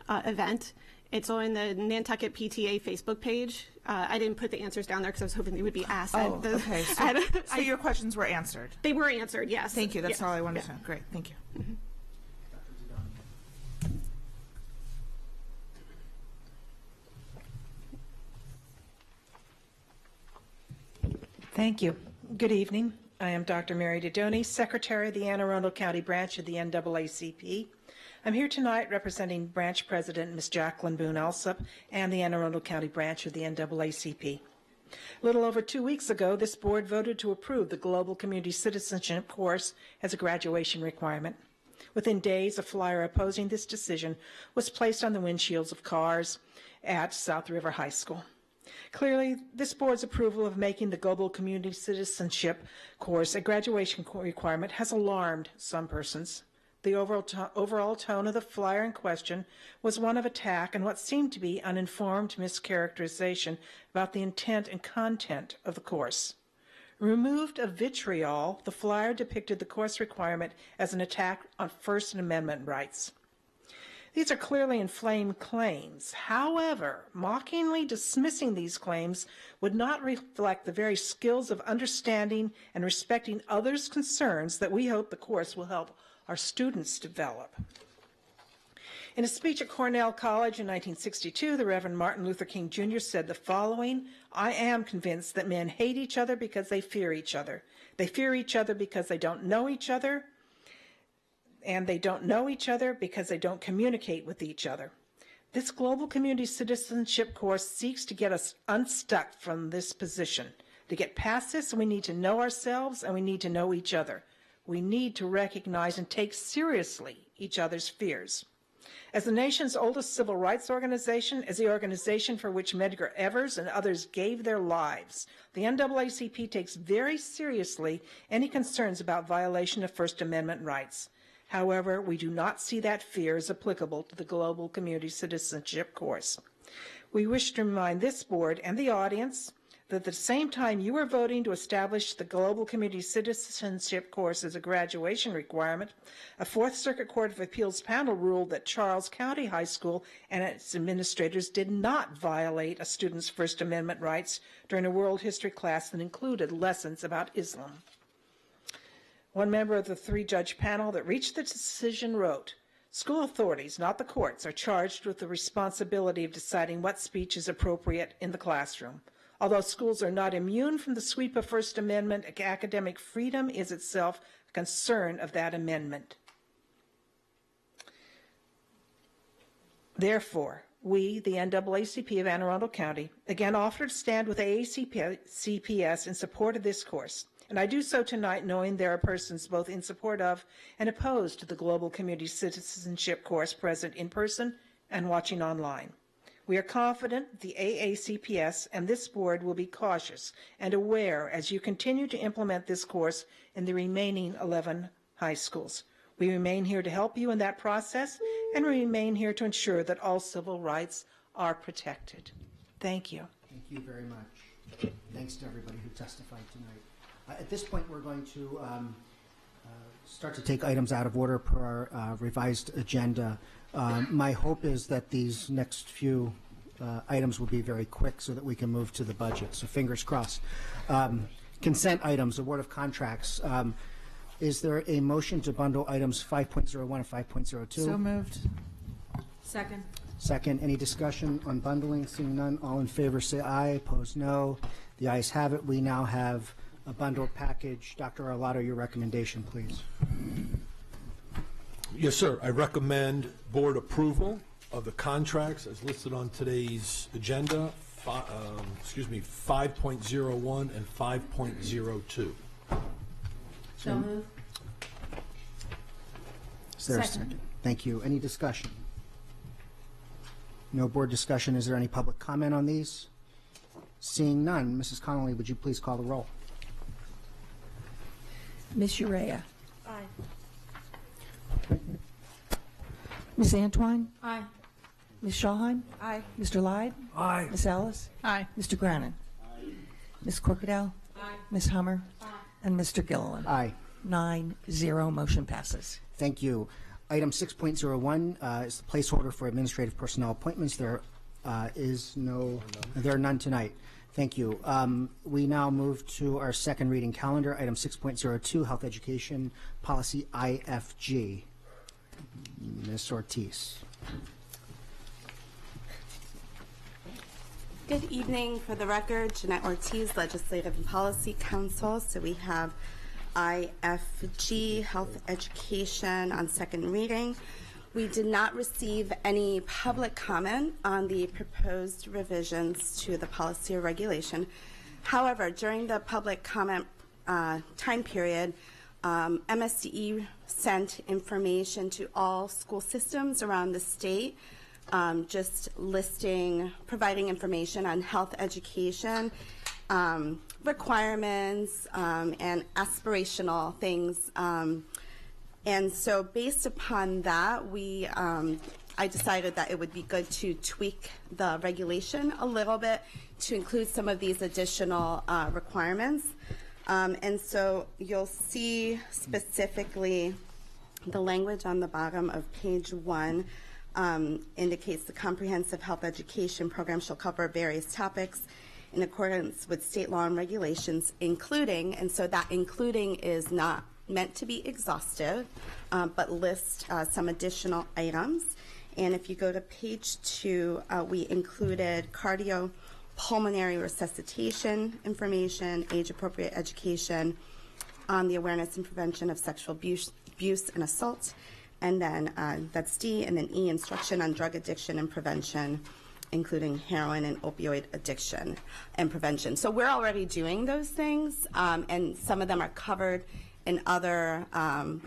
event. It's on the Nantucket PTA Facebook page. I didn't put the answers down there because I was hoping they would be asked. Okay. So your questions were answered? They were answered, yes. Thank you. That's yes. all I wanted to know. Great. Thank you. Mm-hmm. Thank you. Good evening. I am Dr. Mary Dodoni, Secretary of the Anne Arundel County Branch of the NAACP. I'm here tonight representing Branch President Ms. Jacqueline Boone Alsop and the Anne Arundel County Branch of the NAACP. A little over 2 weeks ago, this board voted to approve the Global Community Citizenship course as a graduation requirement. Within days, a flyer opposing this decision was placed on the windshields of cars at South River High School. Clearly, this board's approval of making the Global Community Citizenship course a graduation requirement has alarmed some persons. The overall tone of the flyer in question was one of attack and what seemed to be uninformed mischaracterization about the intent and content of the course. Removed of vitriol, the flyer depicted the course requirement as an attack on First Amendment rights. These are clearly inflamed claims. However, mockingly dismissing these claims would not reflect the very skills of understanding and respecting others' concerns that we hope the course will help our students develop. In a speech at Cornell College in 1962, the Reverend Martin Luther King Jr. said the following: "I am convinced that men hate each other because they fear each other. They fear each other because they don't know each other, and they don't know each other because they don't communicate with each other." This Global Community Citizenship course seeks to get us unstuck from this position. To get past this, we need to know ourselves and we need to know each other. We need to recognize and take seriously each other's fears. As the nation's oldest civil rights organization, as the organization for which Medgar Evers and others gave their lives, the NAACP takes very seriously any concerns about violation of First Amendment rights. However, we do not see that fear as applicable to the Global Community Citizenship course. We wish to remind this board and the audience that at the same time you are voting to establish the Global Community Citizenship course as a graduation requirement, a Fourth Circuit Court of Appeals panel ruled that Charles County High School and its administrators did not violate a student's First Amendment rights during a world history class that included lessons about Islam. One member of the three-judge panel that reached the decision wrote, "School authorities, not the courts, are charged with the responsibility of deciding what speech is appropriate in the classroom. Although schools are not immune from the sweep of First Amendment, academic freedom is itself a concern of that amendment. Therefore, we, the NAACP of Anne Arundel County, again offer to stand with AACPS in support of this course. And I do so tonight knowing there are persons both in support of and opposed to the Global Community Citizenship course present in person and watching online. We are confident the AACPS and this board will be cautious and aware as you continue to implement this course in the remaining 11 high schools. We remain here to help you in that process, and we remain here to ensure that all civil rights are protected. Thank you. Thank you very much. Thanks to everybody who testified tonight. At this point, we're going to start to take items out of order per our revised agenda. My hope is that these next few items will be very quick so that we can move to the budget. So fingers crossed. Consent items, award of contracts. Is there a motion to bundle items 5.01 and 5.02? So moved. Second. Second, any discussion on bundling? Seeing none, all in favor say aye, opposed no. The ayes have it. We now have a bundled package. Dr. Arlotto, your recommendation, please. Yes, sir. I recommend board approval of the contracts as listed on today's agenda, 5.01 and 5.02. So move. Is there a second? Thank you. Any discussion? No board discussion. Is there any public comment on these? Seeing none, Mrs. Connolly, would you please call the roll? Ms. Urea. Aye. Ms. Antoine? Aye. Ms. Shawheim? Aye. Mr. Lyde? Aye. Ms. Ellis? Aye. Mr. Grannon? Ms. Corkadell? Aye. Ms. Hummer? And Mr. Gilliland? Aye. 9-0, motion passes. Thank you. Item 6.01 is the placeholder for administrative personnel appointments. There are none tonight. Thank you. We now move to our second reading calendar. Item 6.02, Health Education Policy IFG. Ms. Ortiz. Good evening. For the record, Jeanette Ortiz, Legislative and Policy Counsel. So we have IFG, Health Education, on second reading. We did not receive any public comment on the proposed revisions to the policy or regulation. However, during the public comment time period, MSDE sent information to all school systems around the state, just providing information on health education, requirements, and aspirational things. And so based upon that, I decided that it would be good to tweak the regulation a little bit to include some of these additional requirements. And so you'll see specifically the language on the bottom of page 1 indicates the comprehensive health education program shall cover various topics in accordance with state law and regulations, including, and so that including is not meant to be exhaustive, but list some additional items. And if you go to page 2, we included cardiopulmonary resuscitation information, age-appropriate education on the awareness and prevention of sexual abuse and assault, and then that's D, and then E, instruction on drug addiction and prevention, including heroin and opioid addiction and prevention. So we're already doing those things, and some of them are covered in other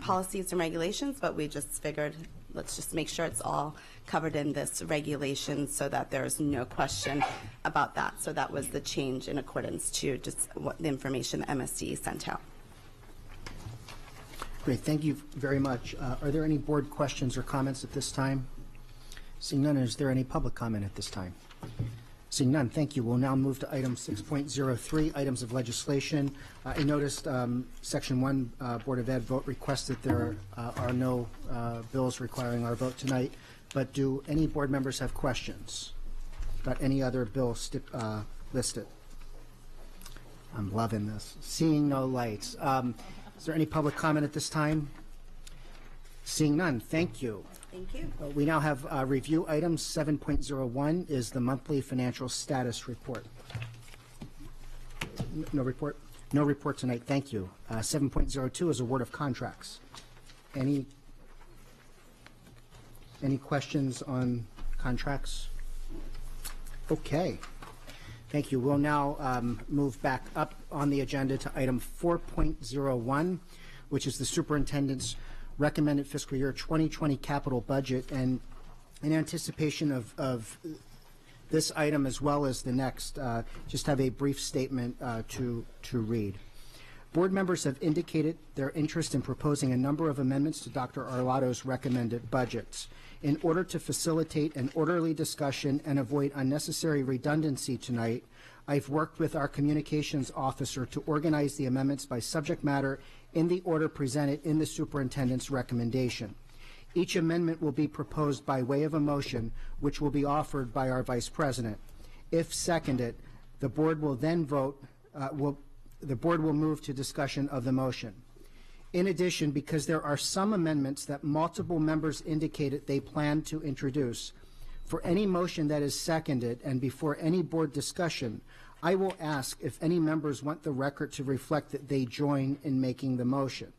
policies and regulations, but we just figured let's just make sure it's all covered in this regulation so that there's no question about that. So that was the change in accordance to just what the information the MSD sent out. Great, thank you very much. Are there any board questions or comments at this time? Seeing none, is there any public comment at this time? Seeing none, thank you. We'll now move to item 6.03, items of legislation. I noticed Section 1 Board of Ed vote requests that there are no bills requiring our vote tonight, but do any board members have questions about any other bill listed? I'm loving this. Seeing no lights. Is there any public comment at this time? Seeing none, thank you. Thank you. We now have review items. 7.01 is the monthly financial status report. No report? No report tonight, thank you. 7.02 is award of contracts. Any questions on contracts? Okay. Thank you. We'll now move back up on the agenda to item 4.01, which is the superintendent's recommended fiscal year 2020 capital budget. And in anticipation of this item as well as the next, just have a brief statement to read. Board members have indicated their interest in proposing a number of amendments to Dr. Arlotto's recommended budgets. In order to facilitate an orderly discussion and avoid unnecessary redundancy tonight, I've worked with our communications officer to organize the amendments by subject matter in the order presented in the superintendent's recommendation. Each amendment will be proposed by way of a motion, which will be offered by our vice president. If seconded, the board will then vote. The board will move to discussion of the motion. In addition, because there are some amendments that multiple members indicated they plan to introduce, For any motion that is seconded and before any board discussion, I will ask if any members want the record to reflect that they join in making the motion.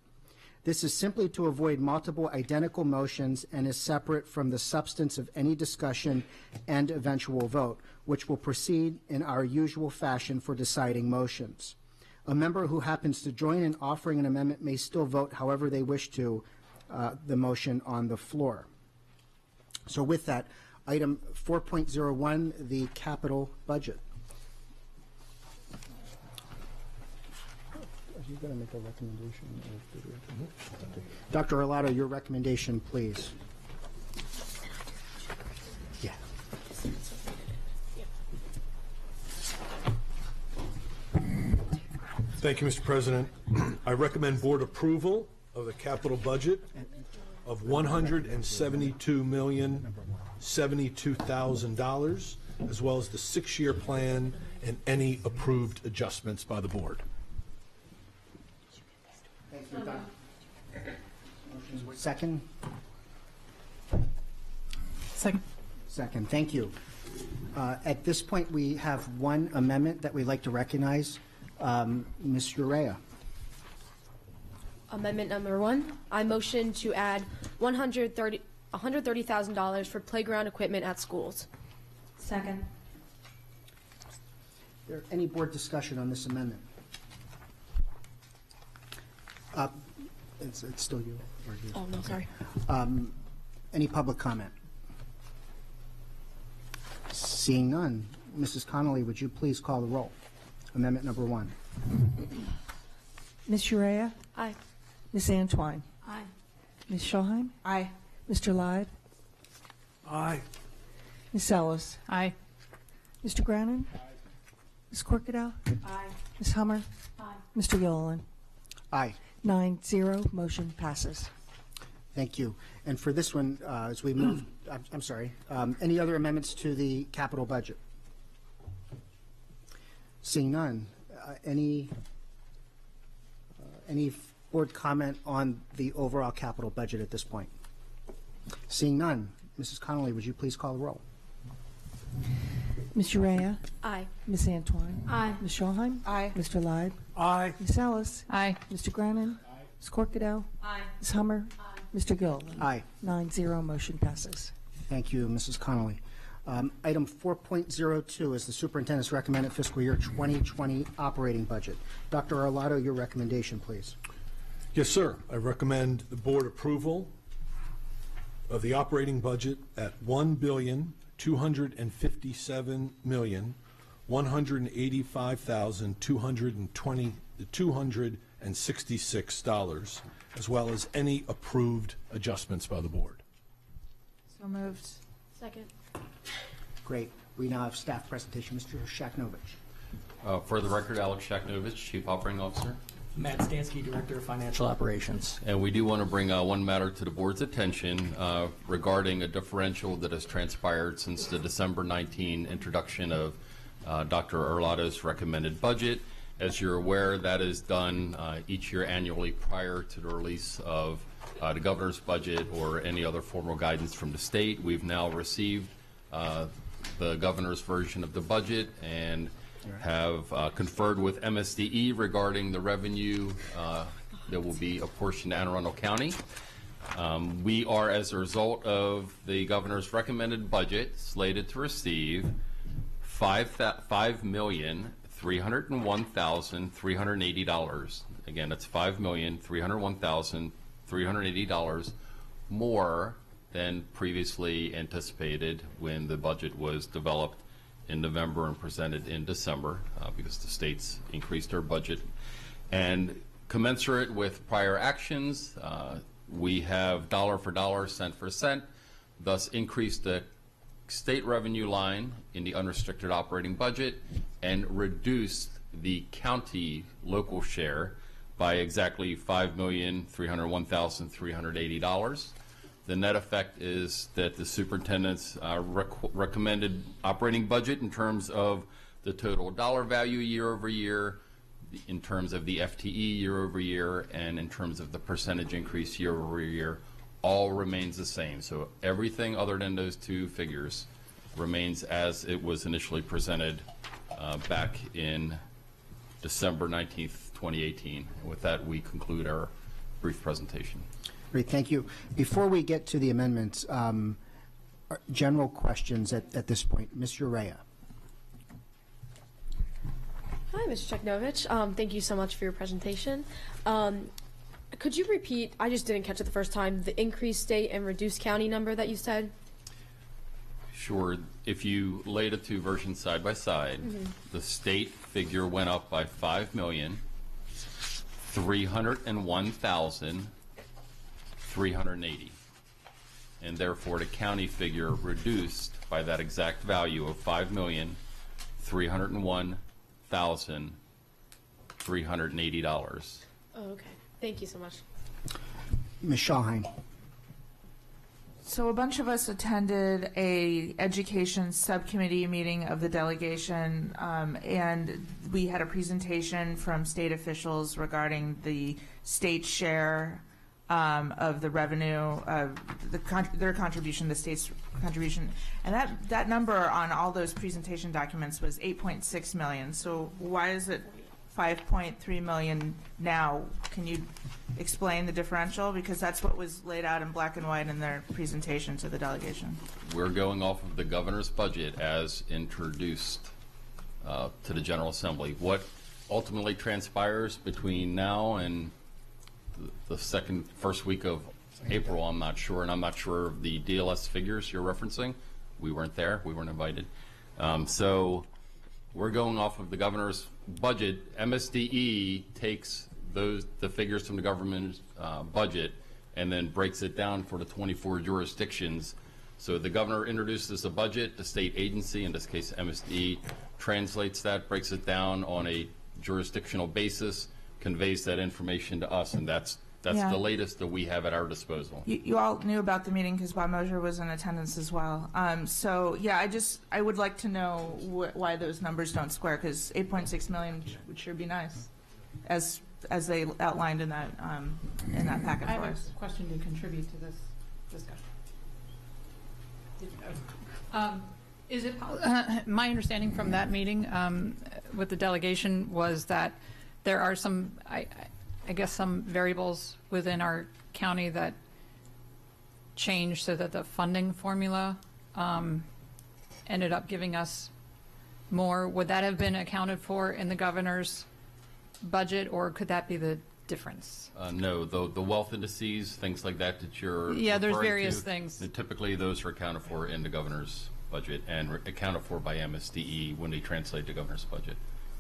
This is simply to avoid multiple identical motions and is separate from the substance of any discussion and eventual vote, which will proceed in our usual fashion for deciding motions. A member who happens to join in offering an amendment may still vote however they wish to the motion on the floor. So with that, item 4.01, the capital budget. Are you going to make a recommendation? Dr. Arlotto, your recommendation, please. Yeah. Thank you, Mr. President. I recommend board approval of the capital budget of $172,072,000, as well as the 6-year plan and any approved adjustments by the board. Thank you, Doc. Second? Second. Second, thank you. At this point, we have one amendment that we'd like to recognize. Ms. Urea. Amendment number 1, I motion to add $130,000 for playground equipment at schools. Second. Is there any board discussion on this amendment? It's still you. Or you. Oh, no, sorry. Any public comment? Seeing none, Mrs. Connolly, would you please call the roll? Amendment number 1. Ms. Urea? Aye. Ms. Antwine? Aye. Ms. Schulheim? Aye. Mr. Lyde? Aye. Ms. Ellis? Aye. Mr. Grannon? Aye. Ms. Corkadell? Aye. Ms. Hummer? Aye. Mr. Gilliland? Aye. 9-0, motion passes. Thank you. And for this one, as we move, I'm sorry, any other amendments to the capital budget? Seeing none, any board comment on the overall capital budget at this point? Seeing none, Mrs. Connolly, would you please call the roll? Ms. Urea? Aye. Ms. Antwine? Aye. Ms. Schulheim? Aye. Mr. Lyde? Aye. Ms. Ellis? Aye. Mr. Grannon? Aye. Ms. Corkadell? Aye. Ms. Hummer? Aye. Mr. Gilliland? Aye. 9-0, motion passes. Thank you, Mrs. Connolly. Item 4.02 is the superintendent's recommended fiscal year 2020 operating budget. Dr. Arlotto, your recommendation, please. Yes, sir. I recommend the board approval of the operating budget at $1,257,185,266, as well as any approved adjustments by the board. So moved. Second. Great. We now have staff presentation. Mr. Shaknovich. For the record, Alex Shaknovich, Chief Operating Officer. Matt Stansky, Director of Financial Operations. And we do want to bring one matter to the board's attention regarding a differential that has transpired since the December 19 introduction of Dr. Arlotto's recommended budget. As you're aware, that is done each year annually prior to the release of the governor's budget or any other formal guidance from the state. We've now received the governor's version of the budget and have conferred with MSDE regarding the revenue that will be apportioned to Anne Arundel County. We are, as a result of the governor's recommended budget, slated to receive $5,301,380. Again, that's $5,301,380 more than previously anticipated when the budget was developed in November and presented in December because the states increased their budget. And commensurate with prior actions, we have dollar for dollar, cent for cent, thus increased the state revenue line in the unrestricted operating budget and reduced the county local share by exactly $5,301,380. The net effect is that the superintendent's recommended operating budget in terms of the total dollar value year over year, in terms of the FTE year over year, and in terms of the percentage increase year over year, all remains the same. So everything other than those two figures remains as it was initially presented back in December 19th, 2018. And with that, we conclude our brief presentation. Great, thank you. Before we get to the amendments, general questions at this point. Ms. Urea. Hi, Mr. Cheknovich. Thank you so much for your presentation. Could you repeat, I just didn't catch it the first time, the increased state and reduced county number that you said? Sure. If you lay the two versions side by side, the state figure went up by 5,301,380. And therefore, the county figure reduced by that exact value of $5,301,380. Oh, okay. Thank you so much. Ms. Schallheim. So a bunch of us attended a education subcommittee meeting of the delegation, and we had a presentation from state officials regarding the state share of the revenue, their contribution, the state's contribution, and that number on all those presentation documents was 8.6 million. So why is it 5.3 million now? Can you explain the differential? Because that's what was laid out in black and white in their presentation to the delegation. We're going off of the governor's budget as introduced to the General Assembly. What ultimately transpires between now and the first week of April, I'm not sure, and I'm not sure of the DLS figures you're referencing. We weren't there. We weren't invited. So we're going off of the governor's budget. MSDE takes the figures from the government's budget and then breaks it down for the 24 jurisdictions. So the governor introduces a budget, the state agency, in this case MSDE, translates that, breaks it down on a jurisdictional basis, conveys that information to us, and that's Yeah. the latest that we have at our disposal. You all knew about the meeting because Bob Mosier was in attendance as well. So yeah, I would like to know why those numbers don't square, because 8.6 million would sure be nice, as they outlined in that packet I for have us. a question to contribute to this discussion. Is it my understanding from that meeting with the delegation was that there are some, I guess, some variables within our county that changed so that the funding formula ended up giving us more. Would that have been accounted for in the governor's budget, or could that be the difference? No, the wealth indices, things like that you're Yeah, there's referring various to, things. Typically, those are accounted for in the governor's budget and accounted for by MSDE when they translate the governor's budget.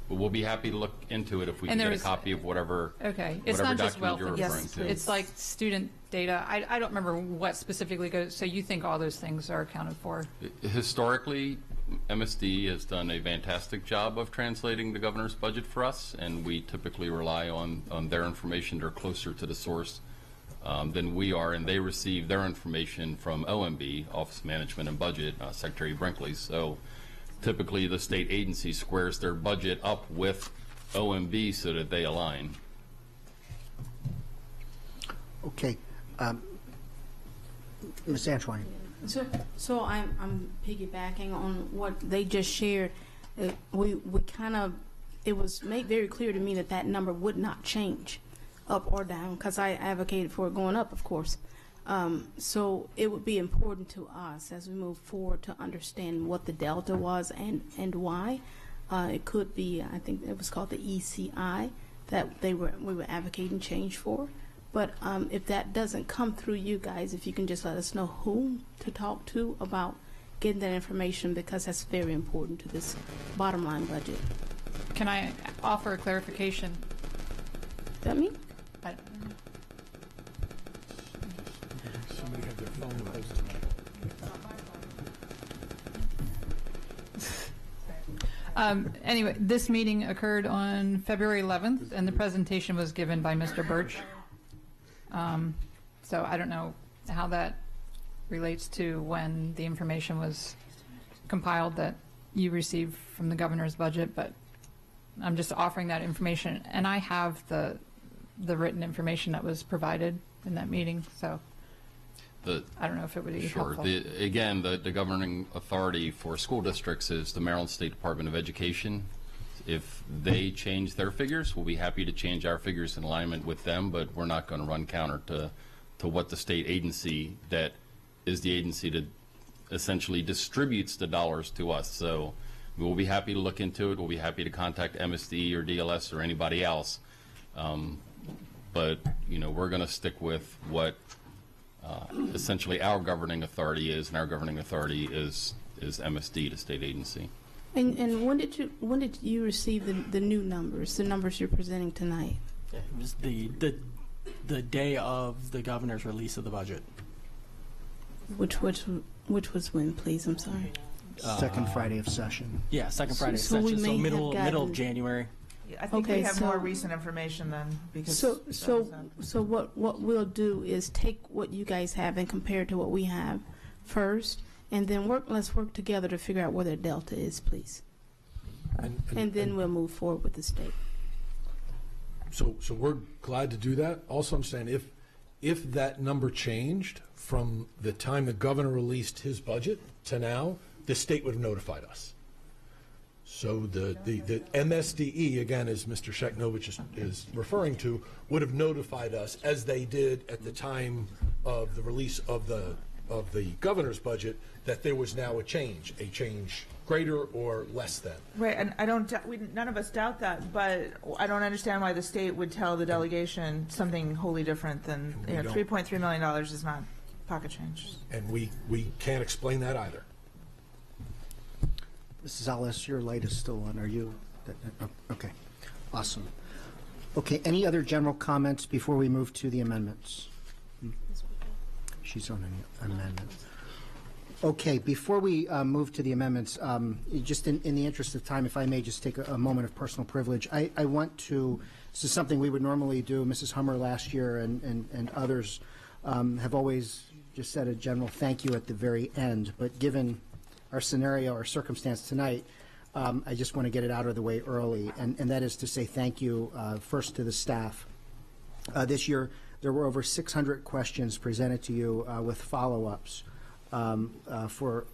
But we'll be happy to look into it if we can get a copy of whatever It's not just document wealth, you're referring to. it's like student data. I don't remember what specifically goes, so you think all those things are accounted for? Historically, MSD has done a fantastic job of translating the governor's budget for us, and we typically rely on their information. They're closer to the source than we are, and they receive their information from OMB, Office of Management and Budget, Secretary Brinkley. So typically the state agency squares their budget up with OMB so that they align. Okay. Ms. Antoine. So I'm piggybacking on what they just shared. We kind of, it was made very clear to me that that number would not change up or down, because I advocated for it going up, of course. So it would be important to us as we move forward to understand what the delta was and why. It could be, I think it was called the ECI that we were advocating change for. But if that doesn't come through you guys, if you can just let us know who to talk to about getting that information, because that's very important to this bottom line budget. Can I offer a clarification? That me? Somebody had their phone close to me. Anyway, this meeting occurred on February 11th, and the presentation was given by Mr. Birch. So I don't know how that relates to when the information was compiled that you received from the governor's budget, but I'm just offering that information. And I have the written information that was provided in that meeting, so. I don't know if it would be Sure. helpful. Again, the governing authority for school districts is the Maryland State Department of Education. If they change their figures, we'll be happy to change our figures in alignment with them, but we're not going to run counter to what the state agency that is the agency that essentially distributes the dollars to us. So we'll be happy to look into it. We'll be happy to contact MSD or DLS or anybody else. But, you know, we're going to stick with what essentially our governing authority is, and our governing authority is MSD, the state agency. And when did you receive the new numbers, the numbers you're presenting tonight? It was the day of the governor's release of the budget. Which was when, please? I'm sorry. Second Friday of session. Yeah, second Friday of So we session. may So have middle gotten- of January. Yeah, I think Okay, we have so- more recent information then because. So what we'll do is take what you guys have and compare it to what we have first, and then let's work together to figure out where the delta is, please. And then we'll move forward with the state. So we're glad to do that. Also, I'm saying if that number changed from the time the governor released his budget to now, the state would have notified us. So the MSDE, again, as Mr. Sheknovich is referring to, would have notified us, as they did at the time of the release of the governor's budget, that there was now a change greater or less than. Right, and none of us doubt that, but I don't understand why the state would tell the delegation something wholly different than, you know, $3.3 million is not pocket change. And we can't explain that either. Mrs. Ellis, your light is still on. Are you? Okay. Awesome. Okay, any other general comments before we move to the amendments? She's on an amendment. Okay, before we move to the amendments, just in the interest of time, if I may just take a moment of personal privilege, I want to, this is something we would normally do, Mrs. Hummer last year and others have always just said a general thank you at the very end, but given our scenario or circumstance tonight, I just want to get it out of the way early, and that is to say thank you first to the staff. This year, there were over 600 questions presented to you with follow-ups for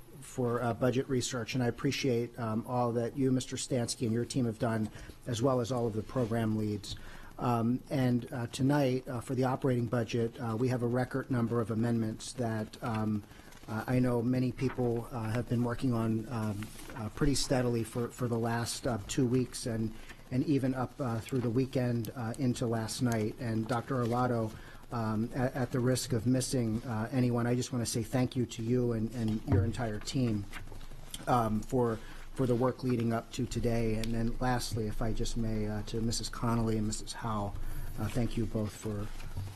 budget research, and I appreciate all that you, Mr. Stansky, and your team have done, as well as all of the program leads. And tonight, for the operating budget, we have a record number of amendments that I know many people have been working on pretty steadily for the last 2 weeks and even up through the weekend into last night. And Dr. Arlotto, at the risk of missing anyone, I just want to say thank you to you and your entire team for the work leading up to today. And then lastly, if I just may, to Mrs. Connolly and Mrs. Howe, thank you both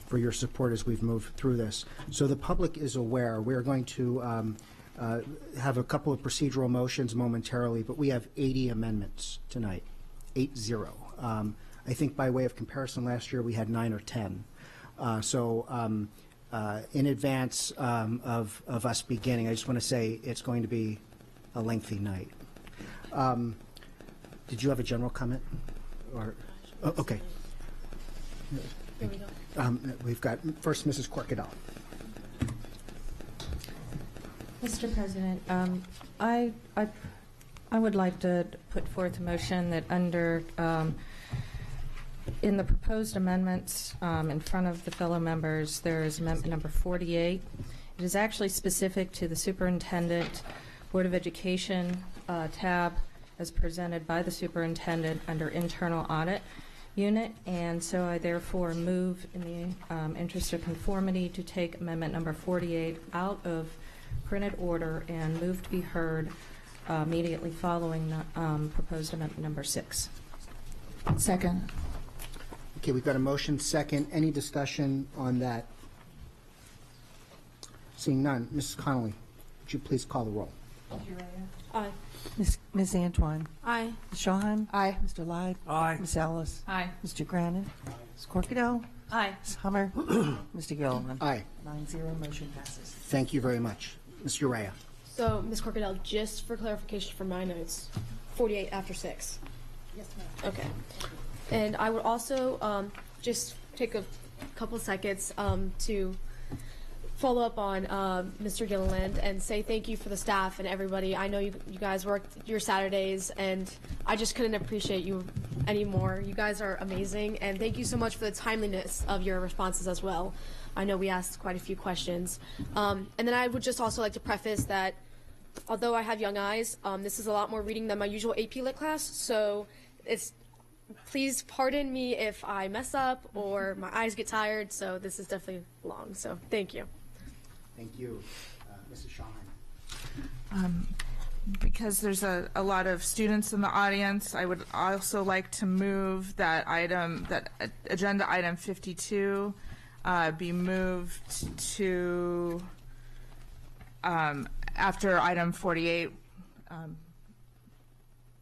for your support as we've moved through this. So the public is aware. We're going to have a couple of procedural motions momentarily, but we have 80 amendments tonight, 80. I think by way of comparison, last year we had 9 or 10. So in advance of us beginning, I just want to say it's going to be a lengthy night. Did you have a general comment? Or okay. Here we go. We've got first Mrs. Corkadell. Mr. President, I would like to put forth a motion that under in the proposed amendments in front of the fellow members, there is amendment number 48. It is actually specific to the Superintendent Board of Education tab as presented by the Superintendent under Internal Audit Unit, and so I therefore move in the interest of conformity to take amendment number 48 out of printed order and move to be heard immediately following the proposed amendment number 6. Second. Okay, we've got a motion second. Any discussion on that? Seeing none. Mrs. Connolly, would you please call the roll? Aye. Ms. Antoine. Aye. Ms. Schoenheim. Aye. Mr. Lyde. Aye. Ms. Ellis. Aye. Mr. Grannon. Ms. Corkadell. Aye. Ms. Hummer. Mr. Gilliland. Aye. 9-0, motion passes. Thank you very much. Mr. Urea. So, Ms. Corkadell, just for clarification from my notes, 48 after 6. Yes, ma'am. Okay. And I would also just take a couple seconds to follow up on Mr. Gilliland and say thank you for the staff and everybody. I know you guys worked your Saturdays, and I just couldn't appreciate you anymore. You guys are amazing, and thank you so much for the timeliness of your responses as well. I know we asked quite a few questions. And then I would just also like to preface that although I have young eyes, this is a lot more reading than my usual AP Lit class, so please pardon me if I mess up or my eyes get tired, so this is definitely long, so thank you. Thank you. Mrs. Shahan. Because there's a lot of students in the audience, I would also like to move that agenda item 52 be moved to after item 48,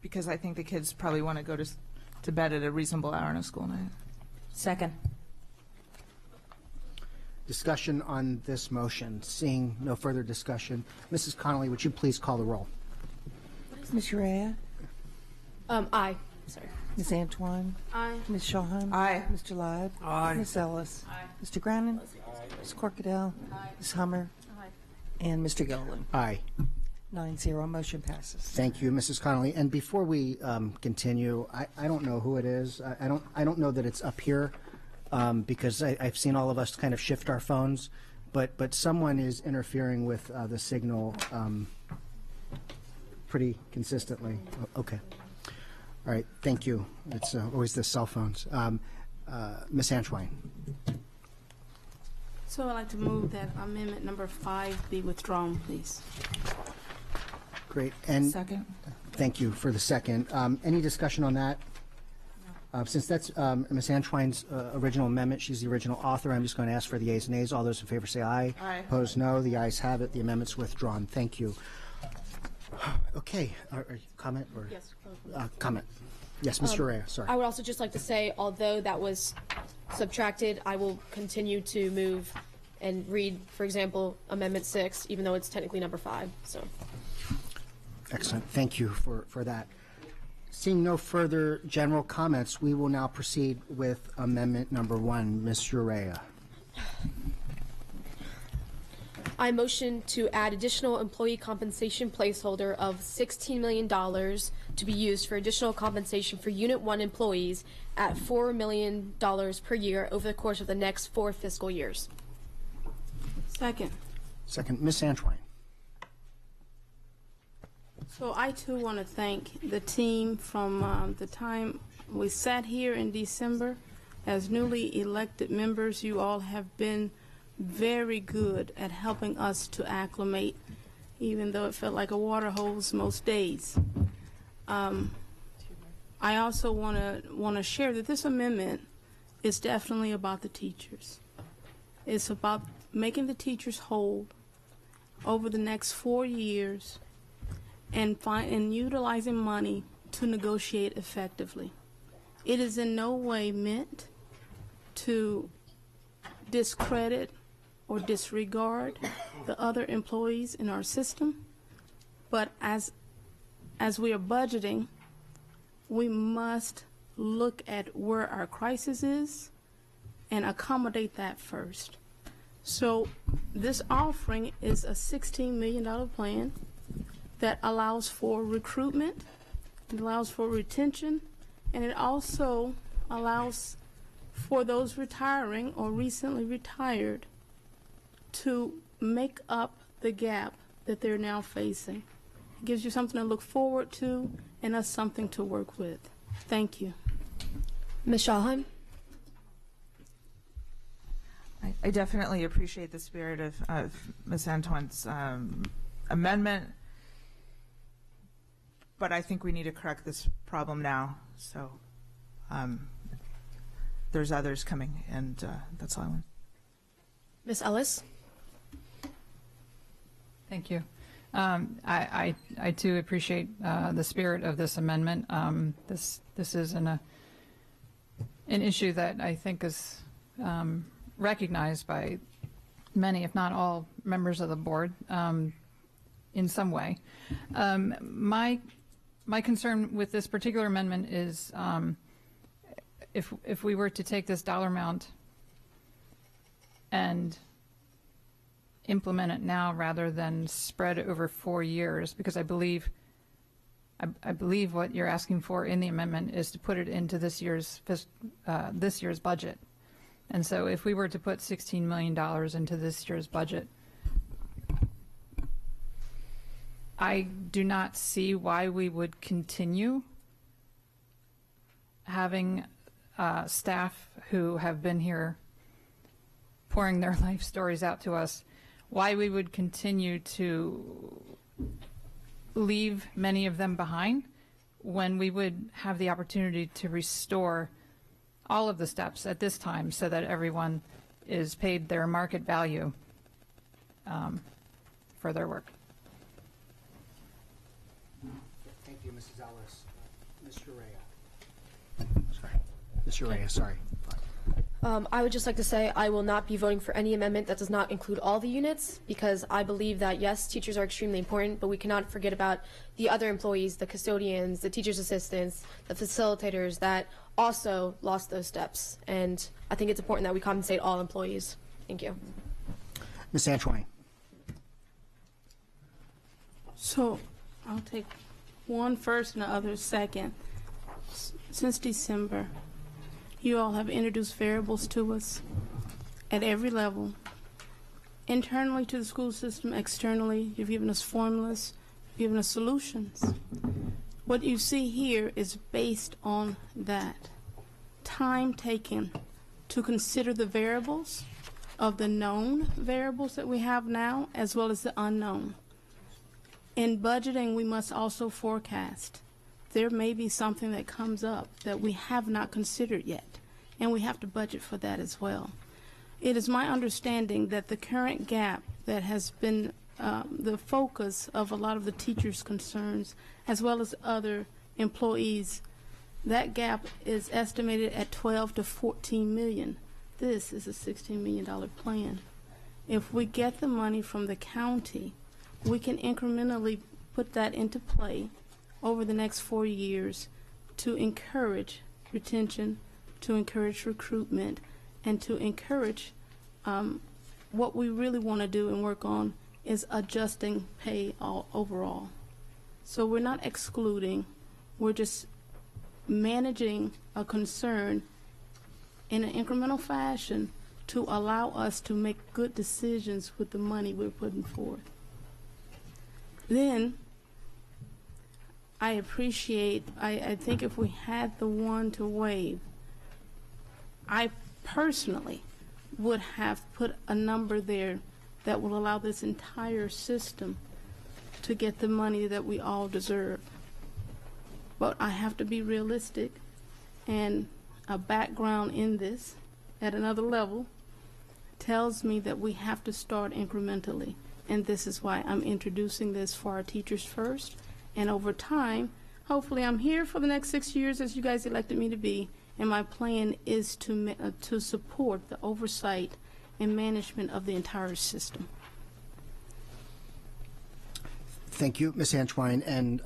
because I think the kids probably want to go to bed at a reasonable hour on a school night. Second. Discussion on this motion. Seeing no further discussion, Mrs. Connolly, would you please call the roll? Ms. Urea? Aye. Sorry. Ms. Antoine? Aye. Ms. Shahan? Aye. Mr. Ladd? Aye. Ms. Ellis? Aye. Mr. Grannon? Ms. Corkadell? Aye. Ms. Hummer? Aye. And Mr. Gilliland? Aye. 9-0, motion passes. Thank you, Mrs. Connolly. And before we continue, I don't know who it is. I don't know that it's up here because I've seen all of us kind of shift our phones, but someone is interfering with the signal pretty consistently. Okay. All right. Thank you. It's always the cell phones. Ms. Antoine. So I'd like to move that amendment number 5 be withdrawn, please. Great. And second. Thank you for the second. Any discussion on that? Since that's Ms. Antoine's original amendment, she's the original author, I'm just going to ask for the ayes and nays. All those in favor say aye. Aye. Opposed, no. The ayes have it. The amendment's withdrawn. Thank you. Okay. Comment? Or, Yes. comment. Yes, Mr. Urea, sorry. I would also just like to say, although that was subtracted, I will continue to move and read, for example, Amendment 6, even though it's technically number 5. So. Excellent. Thank you for that. Seeing no further general comments, we will now proceed with Amendment number 1. Ms. Urea. I motion to add additional employee compensation placeholder of $16 million to be used for additional compensation for Unit 1 employees at $4 million per year over the course of the next 4 fiscal years. Second. Second, Ms. Antoine. So I too want to thank the team from the time we sat here in December. As newly elected members, you all have been very good at helping us to acclimate, even though it felt like a water hose most days. I also want to share that this amendment is definitely about the teachers. It's about making the teachers whole over the next 4 years and utilizing money to negotiate effectively. It is in no way meant to discredit or disregard the other employees in our system, but as we are budgeting, we must look at where our crisis is and accommodate that first. So this offering is a $16 million plan that allows for recruitment, it allows for retention, and it also allows for those retiring or recently retired to make up the gap that they're now facing. It gives you something to look forward to and us something to work with. Thank you. Ms. Shahan? I definitely appreciate the spirit of Ms. Antoine's amendment, but I think we need to correct this problem now. So there's others coming, and that's all I want. Ms. Ellis? Thank you. I too appreciate the spirit of this amendment. This is an issue that I think is recognized by many, if not all, members of the board in some way. My concern with this particular amendment is if we were to take this dollar amount and implement it now rather than spread over 4 years, because I believe what you're asking for in the amendment is to put it into this year's budget. And so if we were to put $16 million into this year's budget, I do not see why we would continue having staff who have been here pouring their life stories out to us, why we would continue to leave many of them behind when we would have the opportunity to restore all of the steps at this time so that everyone is paid their market value for their work. Thank you, Mrs. Ellis. Mr. Rea. Sorry. Mr. Rea, sorry. I would just like to say I will not be voting for any amendment that does not include all the units, because I believe that, yes, teachers are extremely important, but we cannot forget about the other employees, the custodians, the teachers' assistants, the facilitators that also lost those steps. And I think it's important that we compensate all employees. Thank you. Ms. Antoine. So I'll take one first and the other second. Since December, you all have introduced variables to us at every level. Internally to the school system, externally, you've given us formulas, you've given us solutions. What you see here is based on that. Time taken to consider the variables of the known variables that we have now, as well as the unknown. In budgeting, we must also forecast. There may be something that comes up that we have not considered yet, and we have to budget for that as well. It is my understanding that the current gap that has been the focus of a lot of the teachers' concerns, as well as other employees, that gap is estimated at 12 to 14 million. This is a $16 million plan. If we get the money from the county, we can incrementally put that into play over the next 4 years to encourage retention, to encourage recruitment, and to encourage what we really want to do and work on is adjusting pay overall. So we're not excluding, we're just managing a concern in an incremental fashion to allow us to make good decisions with the money we're putting forth. Then I appreciate, I think if we had the one to waive, I personally would have put a number there that will allow this entire system to get the money that we all deserve. But I have to be realistic, and a background in this at another level tells me that we have to start incrementally. And this is why I'm introducing this for our teachers first. And over time, hopefully I'm here for the next 6 years as you guys elected me to be. And my plan is to support the oversight and management of the entire system. Thank you, Ms. Antoine. And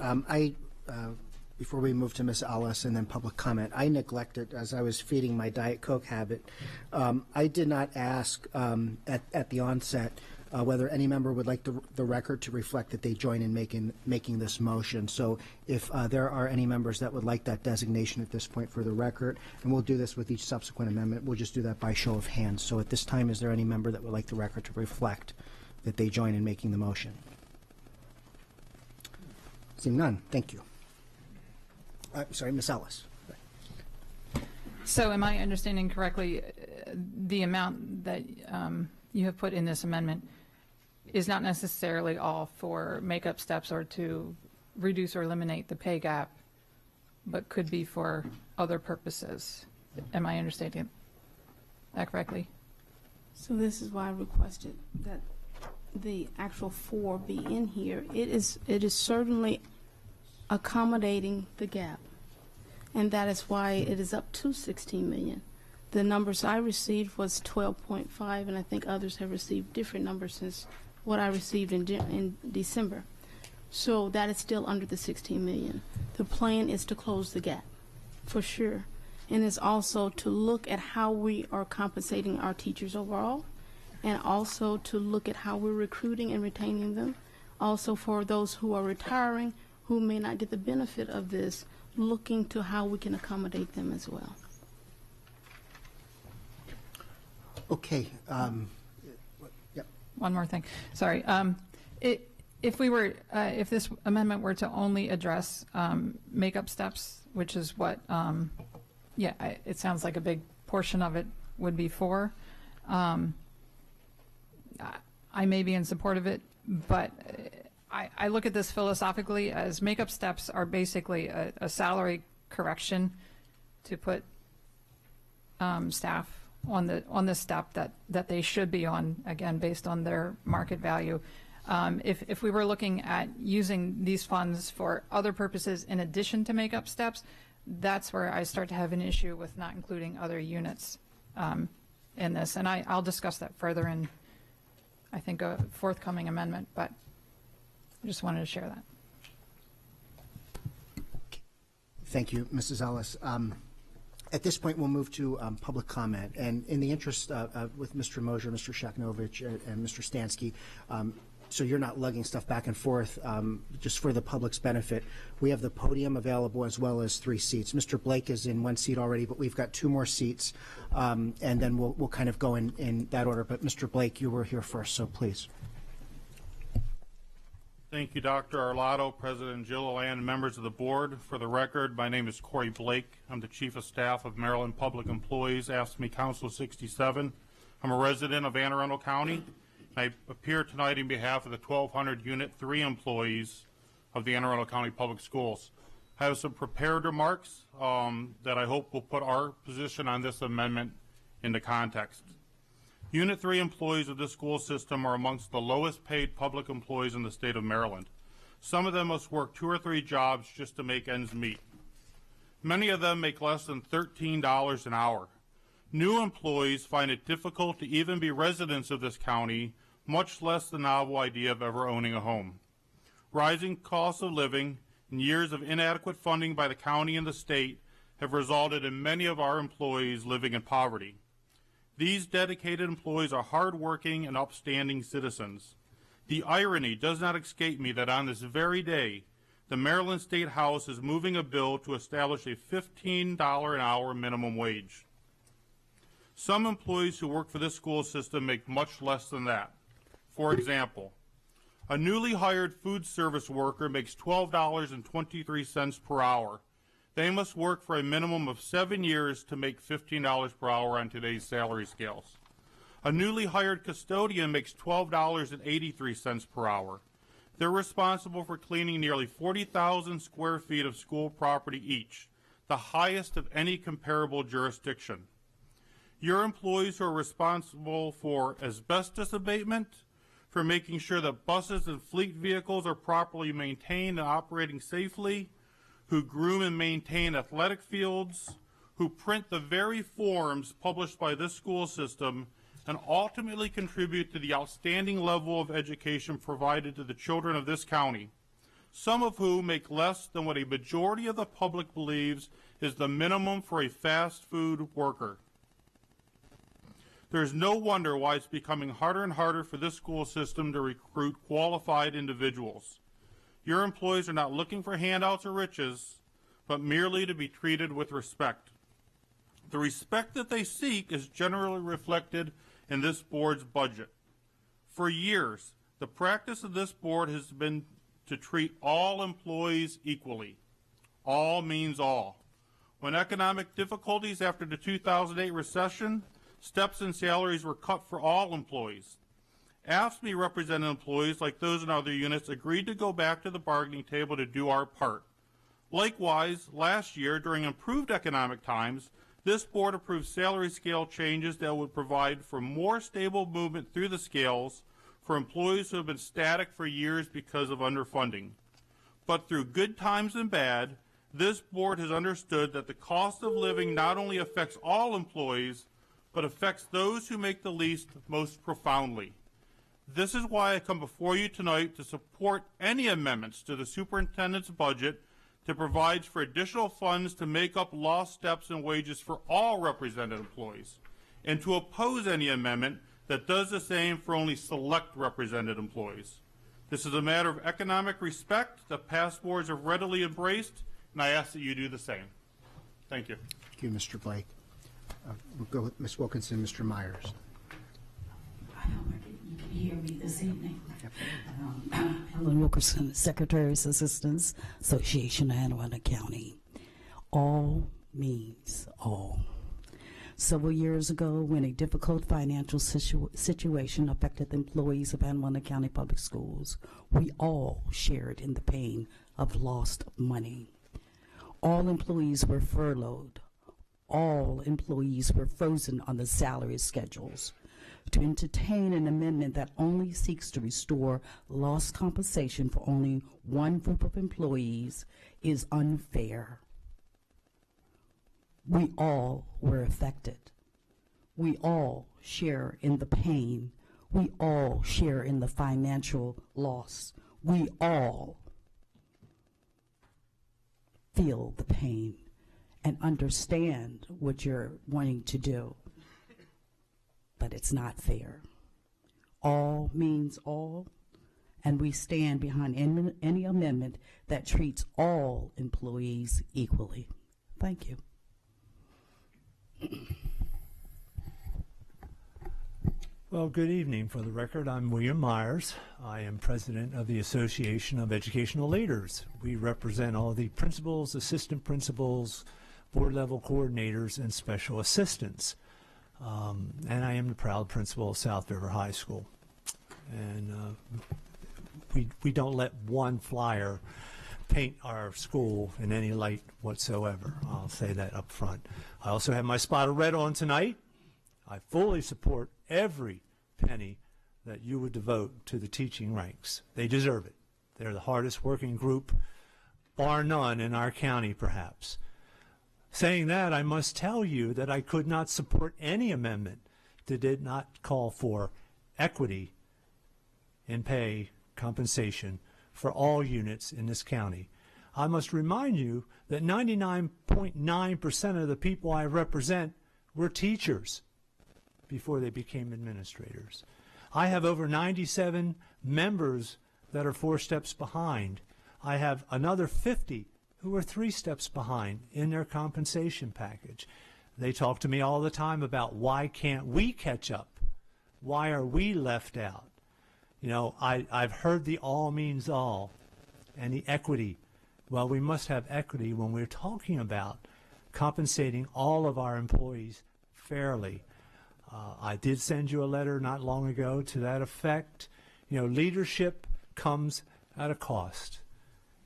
before we move to Ms. Ellis and then public comment, I neglected, as I was feeding my Diet Coke habit, I did not ask at the onset whether any member would like the record to reflect that they join in making this motion. So if there are any members that would like that designation at this point for the record, and we'll do this with each subsequent amendment, we'll just do that by show of hands. So at this time, is there any member that would like the record to reflect that they join in making the motion? Seeing none, thank you. Sorry, Ms. Ellis. So am I understanding correctly, the amount that you have put in this amendment is not necessarily all for makeup steps or to reduce or eliminate the pay gap, but could be for other purposes? Am I understanding that correctly? So this is why I requested that the actual 4 be in here. It is certainly accommodating the gap, and that is why it is up to 16 million. The numbers I received was 12.5, and I think others have received different numbers since what I received in December. So that is still under the 16 million. The plan is to close the gap, for sure, and it's also to look at how we are compensating our teachers overall, and also to look at how we're recruiting and retaining them. Also for those who are retiring, who may not get the benefit of this, looking to how we can accommodate them as well. Okay. Yep. One more thing. Sorry. If this amendment were to only address makeup steps, which is what, it sounds like a big portion of it would be for. I may be in support of it, but I look at this philosophically as makeup steps are basically a salary correction to put staff on the step that they should be on, again, based on their market value. If we were looking at using these funds for other purposes in addition to makeup steps, that's where I start to have an issue with not including other units in this. And I'll discuss that further in, I think, a forthcoming amendment, but I just wanted to share that. Thank you, Mrs. Ellis. At this point, we'll move to public comment. And in the interest with Mr. Mosier, Mr. Shaknovich, and Mr. Stansky, so you're not lugging stuff back and forth, just for the public's benefit, we have the podium available as well as 3 seats. Mr. Blake is in 1 seat already, but we've got 2 more seats, and then we'll kind of go in that order. But Mr. Blake, you were here first, so please. Thank you, Dr. Arlotto, President Gilliland, and members of the board. For the record, my name is Corey Blake. I'm the Chief of Staff of Maryland Public Employees, AFSCME Council 67. I'm a resident of Anne Arundel County. I appear tonight in behalf of the 1,200 Unit 3 employees of the Anne Arundel County Public Schools. I have some prepared remarks that I hope will put our position on this amendment into context. Unit 3 employees of this school system are amongst the lowest paid public employees in the state of Maryland. Some of them must work 2 or 3 jobs just to make ends meet. Many of them make less than $13 an hour. New employees find it difficult to even be residents of this county, much less the novel idea of ever owning a home. Rising costs of living and years of inadequate funding by the county and the state have resulted in many of our employees living in poverty. These dedicated employees are hardworking and upstanding citizens. The irony does not escape me that on this very day, the Maryland State House is moving a bill to establish a $15 an hour minimum wage. Some employees who work for this school system make much less than that. For example, a newly hired food service worker makes $12.23 per hour. They must work for a minimum of 7 years to make $15 per hour on today's salary scales. A newly hired custodian makes $12.83 per hour. They're responsible for cleaning nearly 40,000 square feet of school property each, the highest of any comparable jurisdiction. Your employees who are responsible for asbestos abatement, for making sure that buses and fleet vehicles are properly maintained and operating safely, who groom and maintain athletic fields, who print the very forms published by this school system, and ultimately contribute to the outstanding level of education provided to the children of this county, some of whom make less than what a majority of the public believes is the minimum for a fast food worker. There is no wonder why it's becoming harder and harder for this school system to recruit qualified individuals. Your employees are not looking for handouts or riches, but merely to be treated with respect. The respect that they seek is generally reflected in this board's budget. For years, the practice of this board has been to treat all employees equally. All means all. When economic difficulties after the 2008 recession, steps in salaries were cut for all employees. AFSCME represented employees, like those in other units, agreed to go back to the bargaining table to do our part. Likewise, last year, during improved economic times, this board approved salary scale changes that would provide for more stable movement through the scales for employees who have been static for years because of underfunding. But through good times and bad, this board has understood that the cost of living not only affects all employees, but affects those who make the least most profoundly. This is why I come before you tonight to support any amendments to the superintendent's budget that provides for additional funds to make up lost steps and wages for all represented employees, and to oppose any amendment that does the same for only select represented employees. This is a matter of economic respect that past boards have readily embraced, and I ask that you do the same. Thank you. Thank you, Mr. Blake. We'll go with Ms. Wilkinson, Mr. Myers. I hope you can hear me this evening. Helen Wilkerson, Secretary's Assistants, Association of Anne Arundel County. All means all. Several years ago, when a difficult financial situation affected the employees of Anne Arundel County Public Schools, we all shared in the pain of lost money. All employees were furloughed. All employees were frozen on the salary schedules. To entertain an amendment that only seeks to restore lost compensation for only one group of employees is unfair. We all were affected. We all share in the pain. We all share in the financial loss. We all feel the pain and understand what you're wanting to do. But it's not fair. All means all, and we stand behind any amendment that treats all employees equally. Thank you. Well, good evening. For the record, I'm William Myers. I am president of the Association of Educational Leaders. We represent all the principals, assistant principals, board level coordinators, and special assistants. And I am the proud principal of South River High School. And we don't let one flyer paint our school in any light whatsoever. I'll say that up front. I also have my spot of red on tonight. I fully support every penny that you would devote to the teaching ranks. They deserve it. They're the hardest working group, bar none, in our county, perhaps. Saying that, I must tell you that I could not support any amendment that did not call for equity in pay compensation for all units in this county. I must remind you that 99.9% of the people I represent were teachers before they became administrators. I have over 97 members that are 4 steps behind. I have another 50 who are 3 steps behind in their compensation package. They talk to me all the time about why can't we catch up? Why are we left out? You know, I've heard the all means all and the equity. Well, we must have equity when we're talking about compensating all of our employees fairly. I did send you a letter not long ago to that effect. You know, leadership comes at a cost.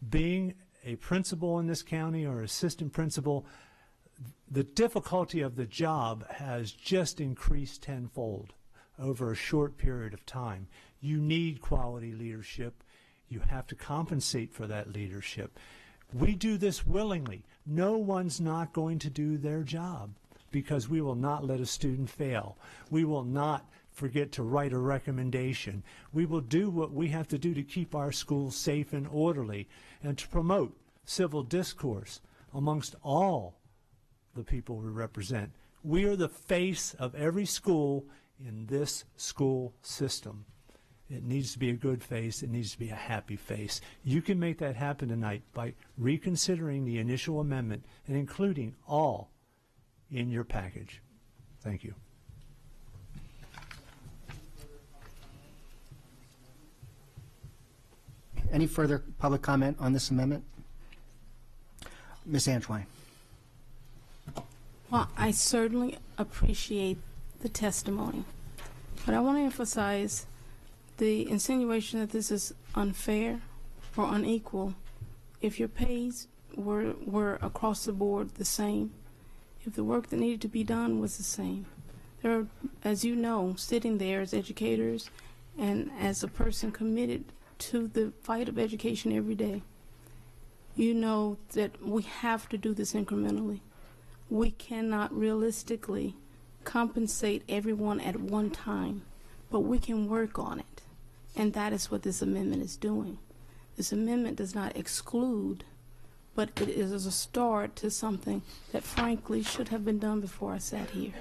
Being a principal in this county or assistant principal, the difficulty of the job has just increased tenfold over a short period of time. You need quality leadership. You have to compensate for that leadership. We do this willingly. No one's not going to do their job because we will not let a student fail. We will not forget to write a recommendation. We will do what we have to do to keep our schools safe and orderly and to promote civil discourse amongst all the people we represent. We are the face of every school in this school system. It needs to be a good face. It needs to be a happy face. You can make that happen tonight by reconsidering the initial amendment and including all in your package. Thank you. Any further public comment on this amendment? Ms. Antoine. Well, I certainly appreciate the testimony, but I want to emphasize the insinuation that this is unfair or unequal. If your pays were across the board the same, if the work that needed to be done was the same. There are, as you know, sitting there as educators and as a person committed to the fight of education every day, you know that we have to do this incrementally. We cannot realistically compensate everyone at one time, but we can work on it. And that is what this amendment is doing. This amendment does not exclude, but it is a start to something that frankly should have been done before I sat here.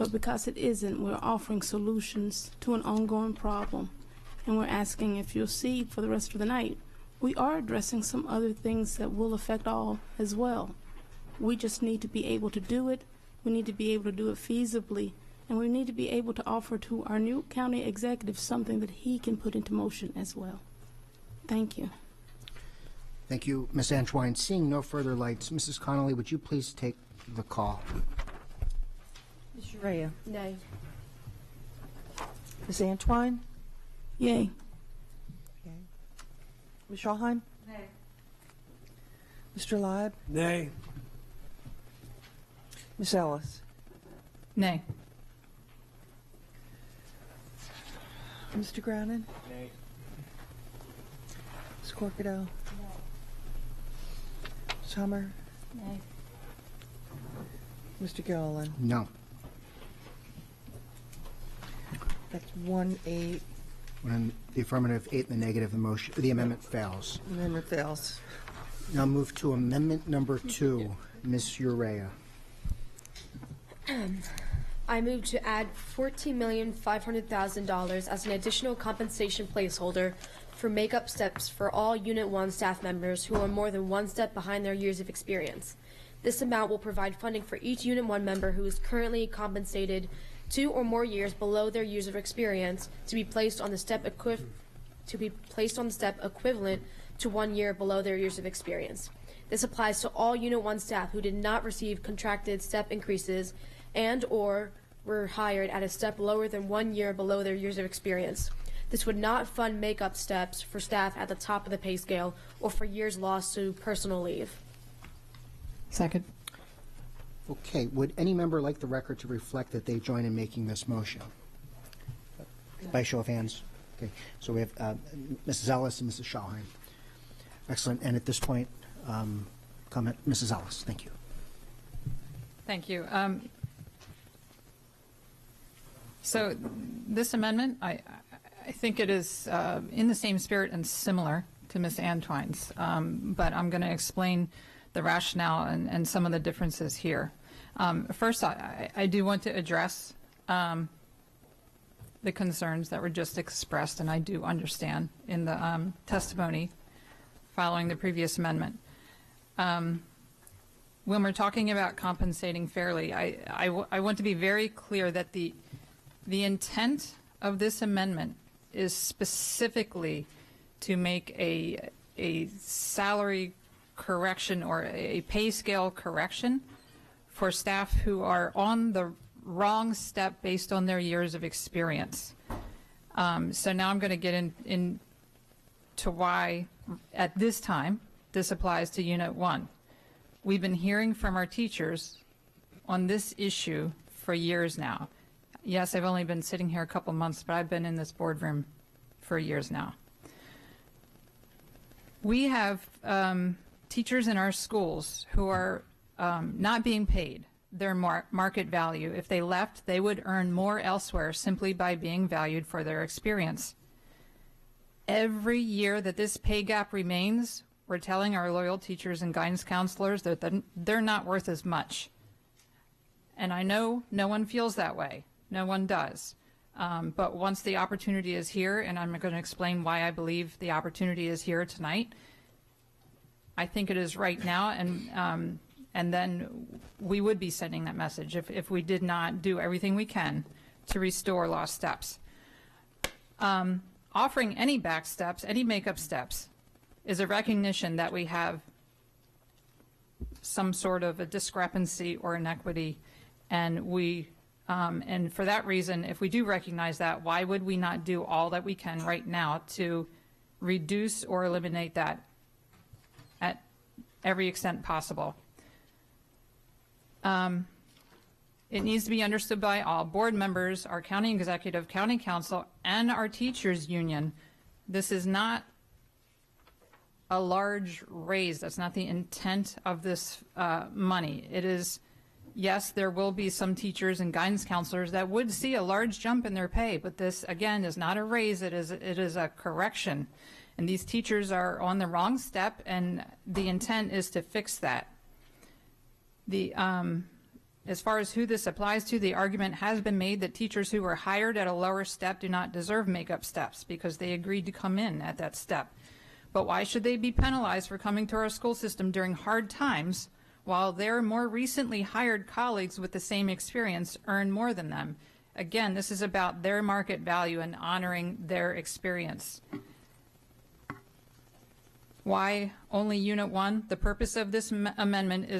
But because it isn't, we're offering solutions to an ongoing problem. And we're asking if you'll see for the rest of the night, we are addressing some other things that will affect all as well. We just need to be able to do it. We need to be able to do it feasibly. And we need to be able to offer to our new county executive something that he can put into motion as well. Thank you. Thank you, Ms. Antwine. Seeing no further lights, Mrs. Connolly, would you please take the call? Ms. Urea? Nay. Ms. Antwine? Yay. Ms. Schallheim? Nay. Mr. Leib? Nay. Ms. Ellis? Nay. Mr. Grounan? Nay. Ms. Corkadell? Ms. Hummer? Nay. Mr. Gilliland? No. That's 1-8. When the affirmative, 8 in the negative, the amendment fails. Amendment fails. Now move to amendment number 2, Ms. Urea. I move to add $14,500,000 as an additional compensation placeholder for makeup steps for all Unit 1 staff members who are more than one step behind their years of experience. This amount will provide funding for each Unit 1 member who is currently compensated 2 or more years below their years of experience to be placed on the step equivalent to 1 year below their years of experience. This applies to all Unit 1 staff who did not receive contracted step increases and or were hired at a step lower than 1 year below their years of experience. This would not fund makeup steps for staff at the top of the pay scale or for years lost to personal leave. Second. Okay, would any member like the record to reflect that they join in making this motion? By show of hands. Okay, so we have Mrs. Ellis and Mrs. Schallheim. Excellent, and at this point, comment, Mrs. Ellis, thank you. Thank you. So this amendment, I think it is in the same spirit and similar to Ms. Antwine's, but I'm going to explain the rationale and some of the differences here. First, I do want to address the concerns that were just expressed, and I do understand in the testimony following the previous amendment. When we're talking about compensating fairly, I want to be very clear that the intent of this amendment is specifically to make a salary correction or a pay scale correction for staff who are on the wrong step based on their years of experience. So now I'm going to get into why at this time this applies to Unit 1. We've been hearing from our teachers on this issue for years now. Yes, I've only been sitting here a couple months, but I've been in this boardroom for years now. We have teachers in our schools who are not being paid their market value. If they left, they would earn more elsewhere simply by being valued for their experience. Every year that this pay gap remains, we're telling our loyal teachers and guidance counselors that they're not worth as much. And I know no one feels that way. No one does. But once the opportunity is here, and I'm going to explain why I believe the opportunity is here tonight, I think it is right now, and then we would be sending that message if we did not do everything we can to restore lost steps. Offering any back steps, any makeup steps, is a recognition that we have some sort of a discrepancy or inequity, and and for that reason, if we do recognize that, why would we not do all that we can right now to reduce or eliminate that at every extent possible? It needs to be understood by all board members, our county executive, county council, and our teachers union. This is not a large raise. That's not the intent of this money. It is, yes, there will be some teachers and guidance counselors that would see a large jump in their pay, but this, again, is not a raise. It is a correction. And these teachers are on the wrong step, and the intent is to fix that. As far as who this applies to, the argument has been made that teachers who were hired at a lower step do not deserve make-up steps because they agreed to come in at that step. But why should they be penalized for coming to our school system during hard times while their more recently hired colleagues with the same experience earn more than them? Again, this is about their market value and honoring their experience. Why only Unit 1? The purpose of this amendment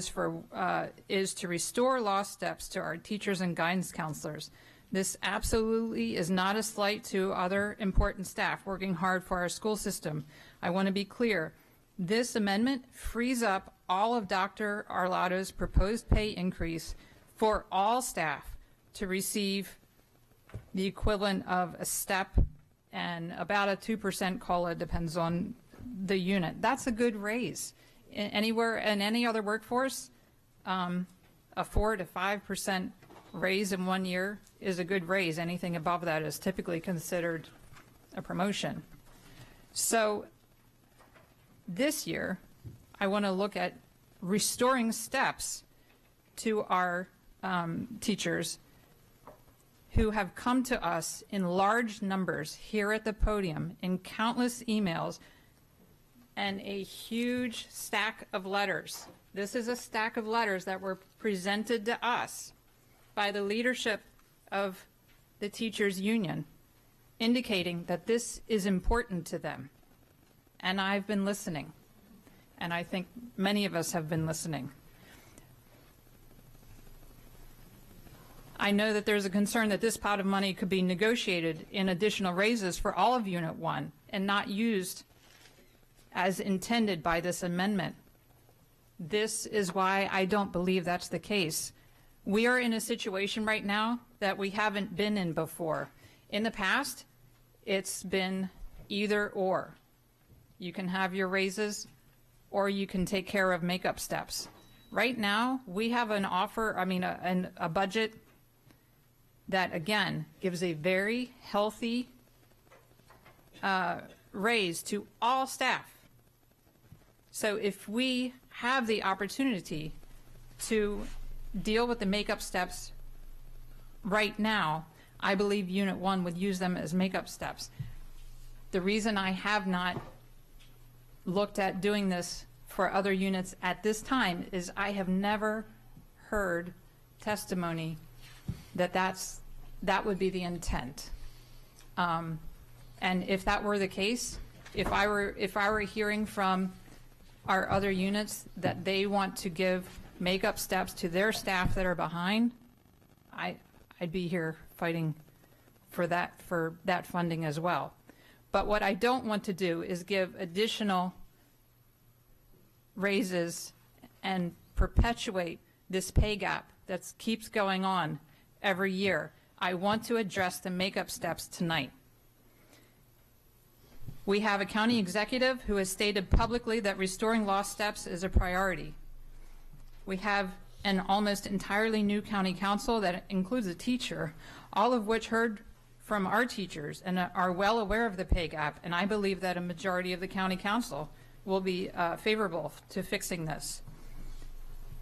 is to restore lost steps to our teachers and guidance counselors. This absolutely is not a slight to other important staff working hard for our school system. I want to be clear. This amendment frees up all of Dr. Arlotto's proposed pay increase for all staff to receive the equivalent of a step and about a 2% COLA, depends on the unit. That's a good raise. Anywhere in any other workforce, a 4 to 5% raise in 1 year is a good raise. Anything above that is typically considered a promotion. So this year, I want to look at restoring steps to our teachers who have come to us in large numbers here at the podium in countless emails and a huge stack of letters. This is a stack of letters that were presented to us by the leadership of the teachers union, indicating that this is important to them. And I've been listening, and I think many of us have been listening. I know that there's a concern that this pot of money could be negotiated in additional raises for all of Unit 1 and not used as intended by this amendment. This is why I don't believe that's the case. We are in a situation right now that we haven't been in before. In the past, it's been either or. You can have your raises or you can take care of makeup steps. Right now, we have an offer, a budget that, again, gives a very healthy raise to all staff. So if we have the opportunity to deal with the makeup steps right now, I believe Unit 1 would use them as makeup steps. The reason I have not looked at doing this for other units at this time is I have never heard testimony that that would be the intent. And if that were the case, if I were hearing from our other units that they want to give makeup steps to their staff that are behind, I'd be here fighting for that funding as well. But what I don't want to do is give additional raises and perpetuate this pay gap that keeps going on every year. I want to address the makeup steps tonight. We have a county executive who has stated publicly that restoring lost steps is a priority. We have an almost entirely new county council that includes a teacher, all of which heard from our teachers and are well aware of the pay gap, and I believe that a majority of the county council will be favorable to fixing this.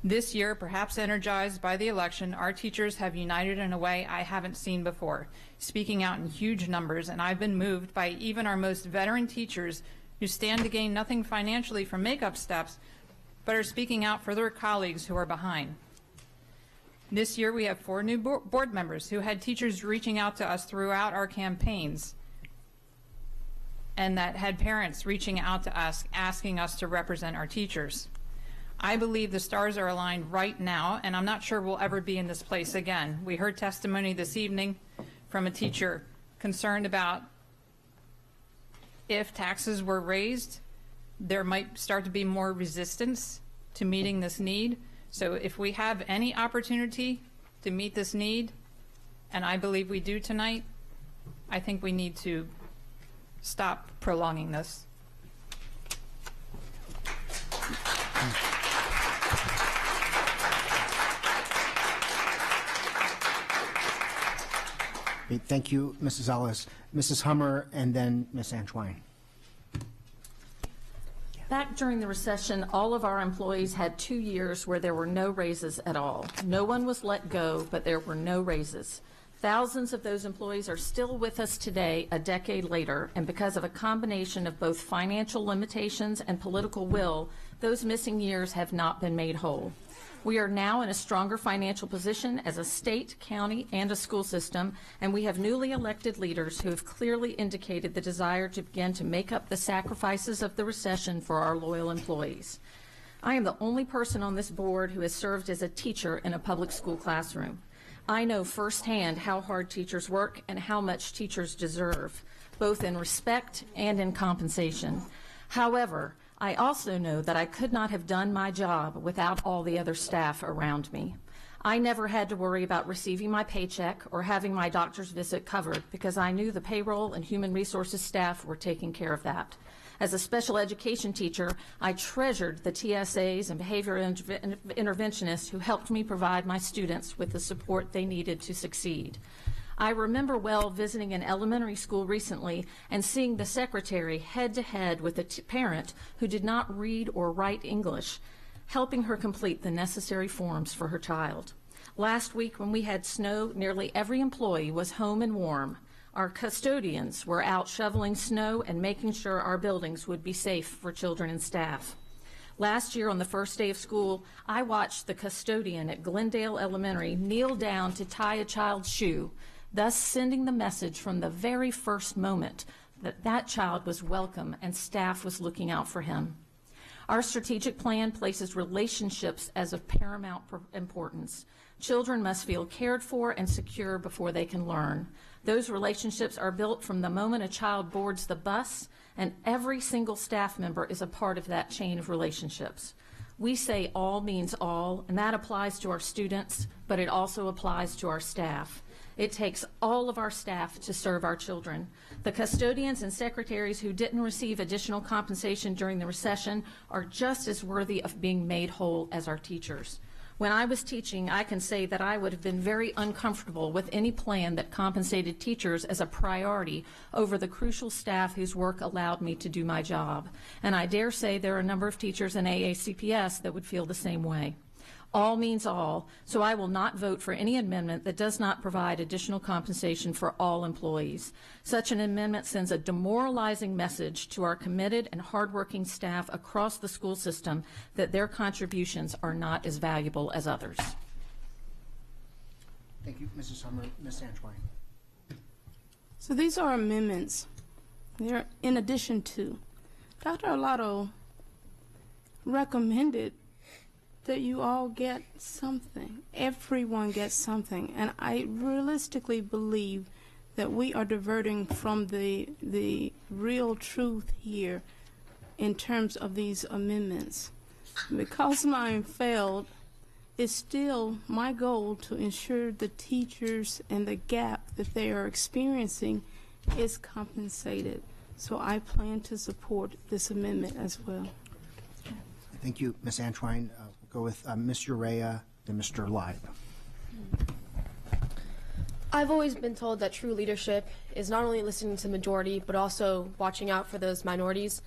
This year, perhaps energized by the election, our teachers have united in a way I haven't seen before, speaking out in huge numbers, and I've been moved by even our most veteran teachers who stand to gain nothing financially from makeup steps, but are speaking out for their colleagues who are behind. This year, we have 4 new board members who had teachers reaching out to us throughout our campaigns, and that had parents reaching out to us, asking us to represent our teachers. I believe the stars are aligned right now, and I'm not sure we'll ever be in this place again. We heard testimony this evening from a teacher concerned about if taxes were raised, there might start to be more resistance to meeting this need. So if we have any opportunity to meet this need, and I believe we do tonight, I think we need to stop prolonging this. Great, thank you, Mrs. Ellis. Mrs. Hummer, and then Ms. Antoine. fact, during the recession, all of our employees had 2 years where there were no raises at all. No one was let go, but there were no raises. Thousands of those employees are still with us today, a decade later, and because of a combination of both financial limitations and political will, those missing years have not been made whole. We are now in a stronger financial position as a state, county, and a school system, and we have newly elected leaders who have clearly indicated the desire to begin to make up the sacrifices of the recession for our loyal employees. I am the only person on this board who has served as a teacher in a public school classroom. I know firsthand how hard teachers work and how much teachers deserve, both in respect and in compensation. However, I also know that I could not have done my job without all the other staff around me. I never had to worry about receiving my paycheck or having my doctor's visit covered because I knew the payroll and human resources staff were taking care of that. As a special education teacher, I treasured the TSAs and behavioral interventionists who helped me provide my students with the support they needed to succeed. I remember well visiting an elementary school recently and seeing the secretary head-to-head with a parent who did not read or write English, helping her complete the necessary forms for her child. Last week, when we had snow, nearly every employee was home and warm. Our custodians were out shoveling snow and making sure our buildings would be safe for children and staff. Last year, on the first day of school, I watched the custodian at Glendale Elementary kneel down to tie a child's shoe, thus sending the message from the very first moment that that child was welcome and staff was looking out for him. Our strategic plan places relationships as of paramount importance. Children must feel cared for and secure before they can learn. Those relationships are built from the moment a child boards the bus, and every single staff member is a part of that chain of relationships. We say all means all, and that applies to our students, but it also applies to our staff. It takes all of our staff to serve our children. The custodians and secretaries who didn't receive additional compensation during the recession are just as worthy of being made whole as our teachers. When I was teaching, I can say that I would have been very uncomfortable with any plan that compensated teachers as a priority over the crucial staff whose work allowed me to do my job. And I dare say there are a number of teachers in AACPS that would feel the same way. All means all, so I will not vote for any amendment that does not provide additional compensation for all employees. Such an amendment sends a demoralizing message to our committed and hardworking staff across the school system that their contributions are not as valuable as others. Thank you, Mrs. Hummer. Ms. Antoine. So these are amendments. They're in addition to. Dr. Arlotto recommended that you all get something. Everyone gets something. And I realistically believe that we are diverting from the real truth here in terms of these amendments. Because mine failed, it's still my goal to ensure the teachers and the gap that they are experiencing is compensated. So I plan to support this amendment as well. Thank you, Ms. Antoine. We'll go with Ms. Urea, then Mr. Live. I've always been told that true leadership is not only listening to the majority, but also watching out for those minorities,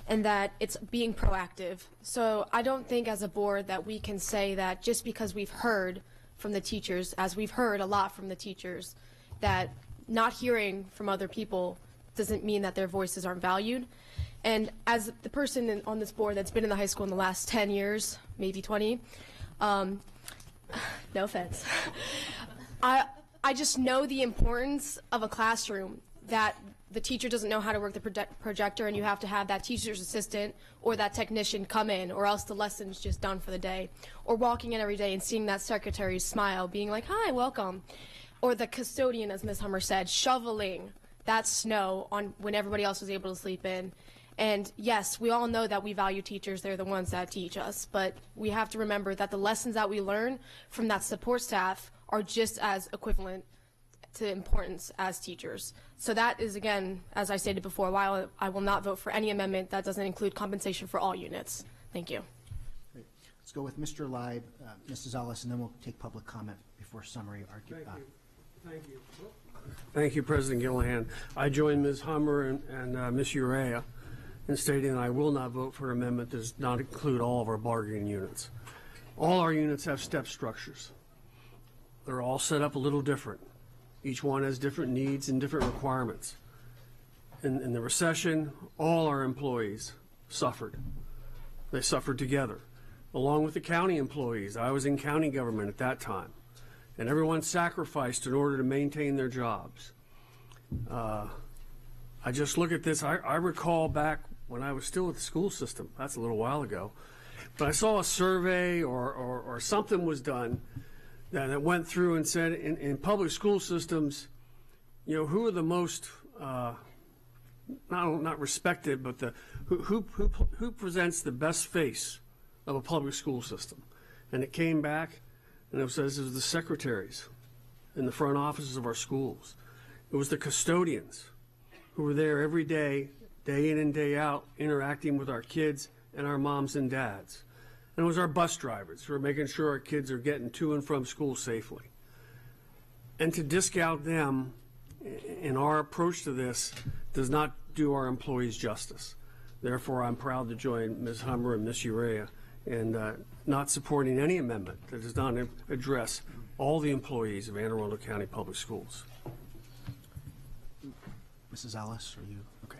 and that it's being proactive. So I don't think as a board that we can say that just because we've heard from the teachers, as we've heard a lot from the teachers, that not hearing from other people doesn't mean that their voices aren't valued. And as the person on this board that's been in the high school in the last 10 years, maybe 20, no offense, I just know the importance of a classroom, that the teacher doesn't know how to work the projector and you have to have that teacher's assistant or that technician come in, or else the lesson's just done for the day. Or walking in every day and seeing that secretary smile, being like, hi, welcome. Or the custodian, as Ms. Hummer said, shoveling that snow on when everybody else was able to sleep in. And yes, we all know that we value teachers. They're the ones that teach us. But we have to remember that the lessons that we learn from that support staff are just as equivalent to importance as teachers. So that is, again, as I stated before, why I will not vote for any amendment that doesn't include compensation for all units. Thank you. Great. Let's go with Mr. Live, Mrs. Ellis, and then we'll take public comment before summary argument. Thank you. Thank you, President Gillihan. I join Ms. Hummer and Ms. Urea and stating that I will not vote for an amendment that does not include all of our bargaining units. All our units have step structures. They're all set up a little different. Each one has different needs and different requirements. In the recession, all our employees suffered. They suffered together, along with the county employees. I was in county government at that time, and everyone sacrificed in order to maintain their jobs. I just look at this. I recall back when I was still at the school system. That's a little while ago. But I saw a survey or something was done that went through and said in public school systems, you know, who are the most not respected, but who presents the best face of a public school system? And it came back, and it says it was the secretaries in the front offices of our schools. It was the custodians who were there every day, day in and day out, interacting with our kids and our moms and dads. And it was our bus drivers who are making sure our kids are getting to and from school safely. And to discount them in our approach to this does not do our employees justice. Therefore, I'm proud to join Ms. Hummer and Ms. Urea in not supporting any amendment that does not address all the employees of Anne Arundel County Public Schools. Mrs. Ellis, are you okay?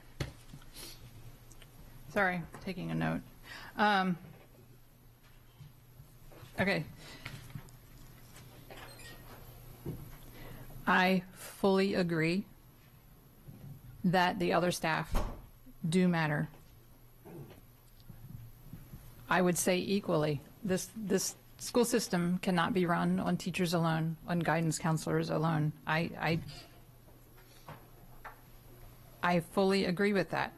Sorry, taking a note. Okay. I fully agree that the other staff do matter. I would say equally, this school system cannot be run on teachers alone, on guidance counselors alone. I fully agree with that.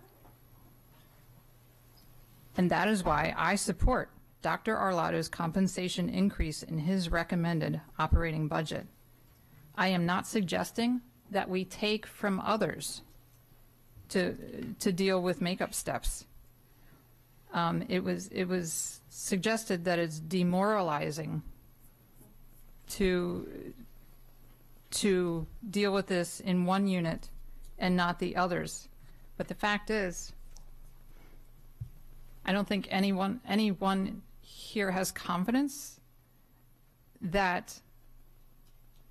And that is why I support Dr. Arlotto's compensation increase in his recommended operating budget. I am not suggesting that we take from others to deal with makeup steps. It was suggested that it's demoralizing to deal with this in one unit and not the others. But the fact is, I don't think anyone here has confidence that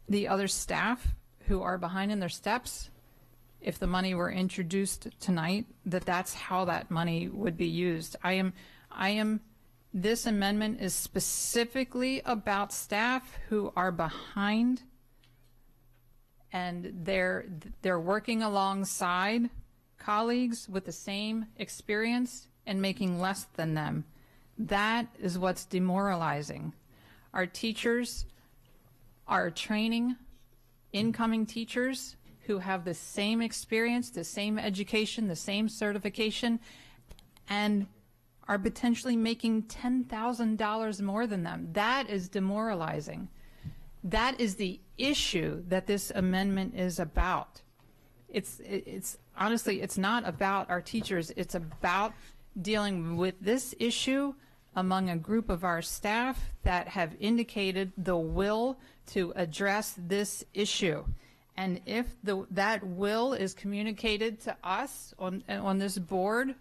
the other staff who are behind in their steps, if the money were introduced tonight, that's how that money would be used. This amendment is specifically about staff who are behind, and they're working alongside colleagues with the same experience and making less than them. That is what's demoralizing. Our teachers are training incoming teachers who have the same experience, the same education, the same certification, and are potentially making $10,000 more than them. That is demoralizing. That is the issue that this amendment is about. It's honestly, it's not about our teachers. It's about dealing with this issue among a group of our staff that have indicated the will to address this issue. And if that will is communicated to us on this board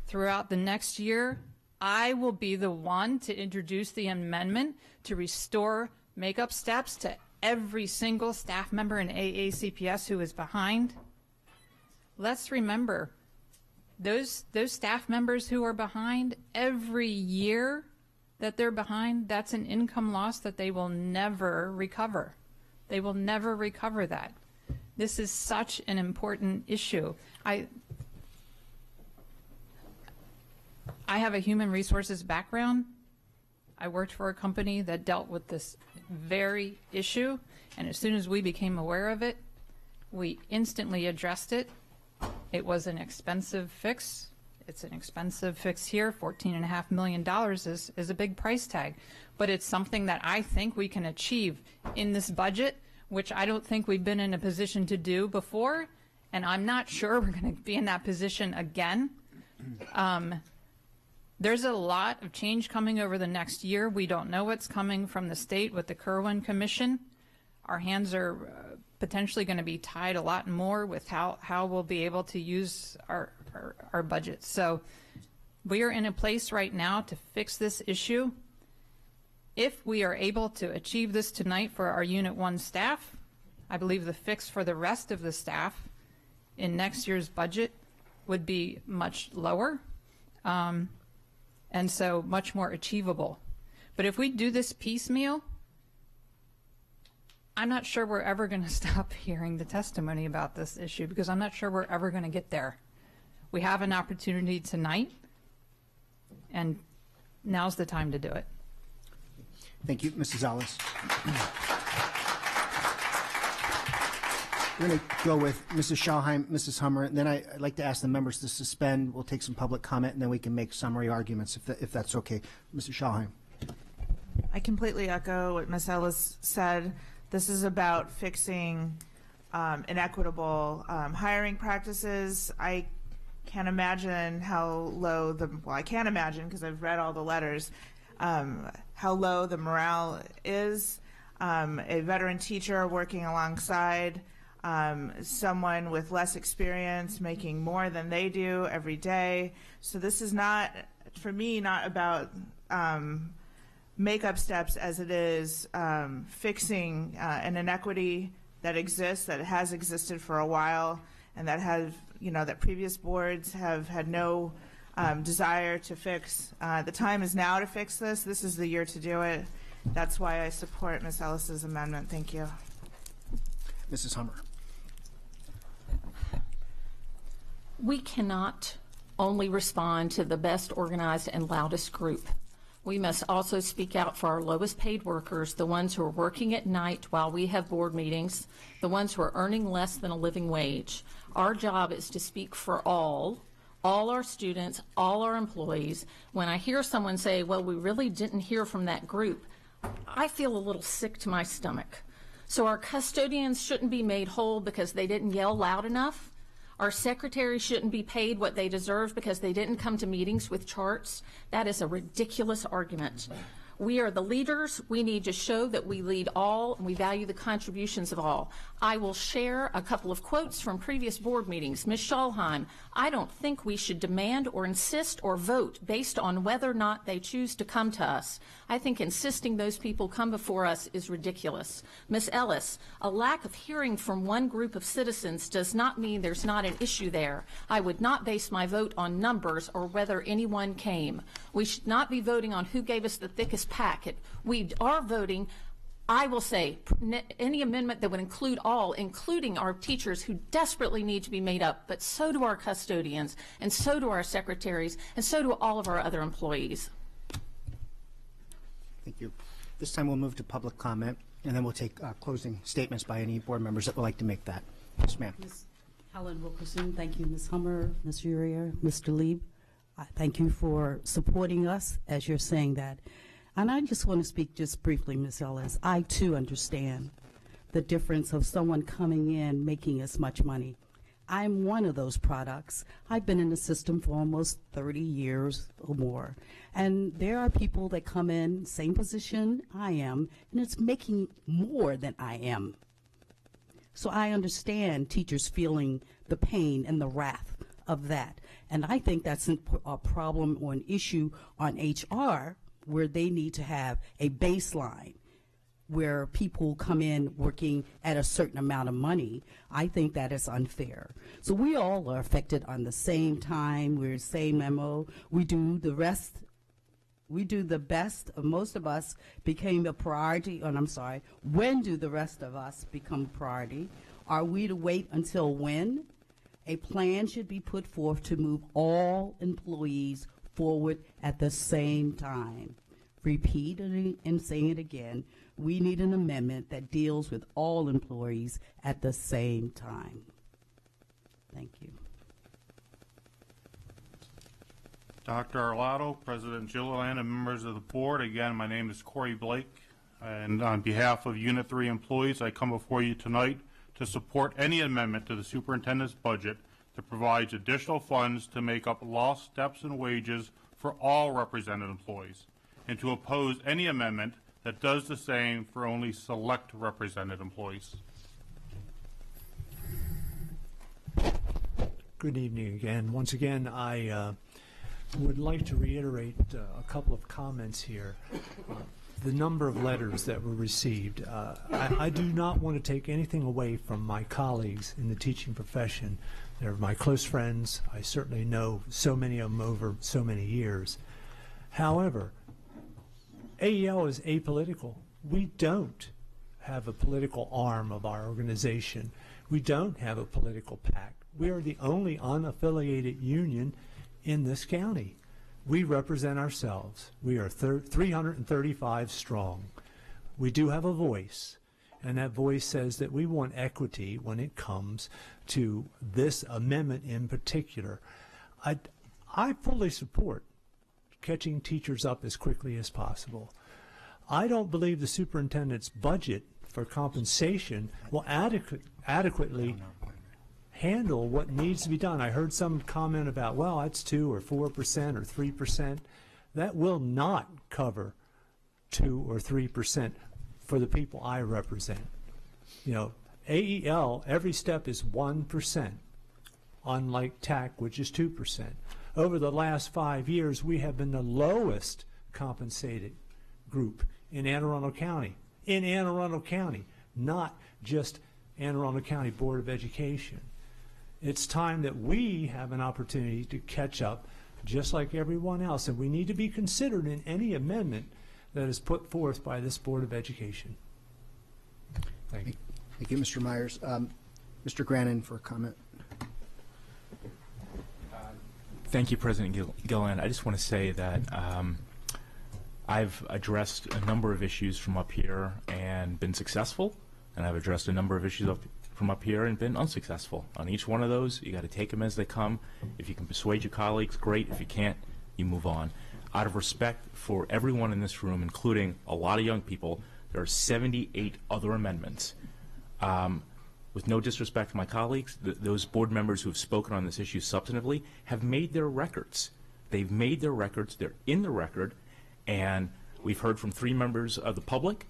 throughout the next year, I will be the one to introduce the amendment to restore makeup steps to every single staff member in AACPS who is behind. Let's remember, those staff members who are behind, every year that they're behind, that's an income loss that they will never recover. They will never recover that. This is such an important issue. I have a human resources background. I worked for a company that dealt with this very issue, and as soon as we became aware of it, we instantly addressed it. It was an expensive fix. It's an expensive fix here. $14.5 million is a big price tag, but it's something that I think we can achieve in this budget, which I don't think we've been in a position to do before, and I'm not sure we're going to be in that position again. There's a lot of change coming over the next year. We don't know what's coming from the state with the Kerwin Commission. Our hands are potentially going to be tied a lot more with how we'll be able to use our our budget. So we are in a place right now to fix this issue. If we are able to achieve this tonight for our Unit 1 staff, I believe the fix for the rest of the staff in next year's budget would be much lower, and so much more achievable. But if we do this piecemeal, I'm not sure we're ever going to stop hearing the testimony about this issue, because I'm not sure we're ever going to get there. We have an opportunity tonight, and now's the time to do it. Thank you, Mrs. Ellis. We're going to go with Mrs. Schalheim, Mrs. Hummer, and then I'd like to ask the members to suspend. We'll take some public comment, and then we can make summary arguments if that's okay. Mrs. Schalheim. I completely echo what Ms. Ellis said. This is about fixing inequitable hiring practices. I can't imagine how low I can't imagine, because I've read all the letters, how low the morale is. A veteran teacher working alongside someone with less experience making more than they do every day. So this is not, for me, not about makeup steps as it is fixing an inequity that exists, that has existed for a while, and that that previous boards have had no desire to fix. The time is now to fix this. This is the year to do it. That's why I support Ms. Ellis's amendment. Thank you. Mrs. Hummer. We cannot only respond to the best organized and loudest group. We must also speak out for our lowest paid workers, the ones who are working at night while we have board meetings, the ones who are earning less than a living wage. Our job is to speak for all our students, all our employees. When I hear someone say, well, we really didn't hear from that group, I feel a little sick to my stomach. So our custodians shouldn't be made whole because they didn't yell loud enough. Our secretaries shouldn't be paid what they deserve because they didn't come to meetings with charts. That is a ridiculous argument. We are the leaders. We need to show that we lead all and we value the contributions of all. I will share a couple of quotes from previous board meetings. Ms. Schalheim, I don't think we should demand or insist or vote based on whether or not they choose to come to us. I think insisting those people come before us is ridiculous. Ms. Ellis, a lack of hearing from one group of citizens does not mean there's not an issue there. I would not base my vote on numbers or whether anyone came. We should not be voting on who gave us the thickest packet. We are voting, I will say, any amendment that would include all, including our teachers who desperately need to be made up, but so do our custodians, and so do our secretaries, and so do all of our other employees. Thank you. This time we'll move to public comment, and then we'll take closing statements by any board members that would like to make that. Yes, ma'am. Ms. Helen Wilkerson, thank you, Ms. Hummer, Ms. Urier, Mr. Lieb. Thank you for supporting us as you're saying that. And I just want to speak just briefly, Ms. Ellis. I, too, understand the difference of someone coming in making as much money. I'm one of those products. I've been in the system for almost 30 years or more. And there are people that come in, same position I am, and it's making more than I am. So I understand teachers feeling the pain and the wrath of that. And I think that's a problem or an issue on HR, where they need to have a baseline where people come in working at a certain amount of money. I think that is unfair. So we all are affected on the same time. We're the same MO. We do the rest. We do the best. Most of us became a priority. And I'm sorry. When do the rest of us become a priority? Are we to wait until when? A plan should be put forth to move all employees forward at the same time. Repeating and saying it again, we need an amendment that deals with all employees at the same time. Thank you. Dr. Arlotto, President Gilliland, and members of the board, again, my name is Corey Blake, and on behalf of Unit 3 employees, I come before you tonight to support any amendment to the superintendent's budget that provides additional funds to make up lost steps and wages for all represented employees, and to oppose any amendment that does the same for only select represented employees. Good evening again. Once again, I would like to reiterate a couple of comments here. The number of letters that were received. I do not want to take anything away from my colleagues in the teaching profession. They're my close friends. I certainly know so many of them over so many years. However, AEL is apolitical. We don't have a political arm of our organization. We don't have a political pact. We are the only unaffiliated union in this county. We represent ourselves. We are 335 strong. We do have a voice, and that voice says that we want equity when it comes to this amendment in particular. I fully support catching teachers up as quickly as possible. I don't believe the superintendent's budget for compensation will adequately handle what needs to be done. I heard some comment about, well, that's 2 or 4% or 3%. That will not cover 2 or 3% for the people I represent. You know, AEL, every step is 1%, unlike TAC, which is 2%. Over the last 5 years, we have been the lowest compensated group in Anne Arundel County. In Anne Arundel County, not just Anne Arundel County Board of Education. It's time that we have an opportunity to catch up just like everyone else, and we need to be considered in any amendment that is put forth by this Board of Education. Thank you. Thank you, Mr. Myers. Mr. Grannon for a comment. Thank you, President Gilliland. I just want to say that I've addressed a number of issues from up here and been successful, and I've addressed a number of issues from up here and been unsuccessful. On each one of those, you got to take them as they come. If you can persuade your colleagues, great. If you can't, you move on. Out of respect for everyone in this room, including a lot of young people, there are 78 other amendments. With no disrespect to my colleagues, those board members who have spoken on this issue substantively have made their records. They've made their records. They're in the record. And we've heard from 3 members of the public.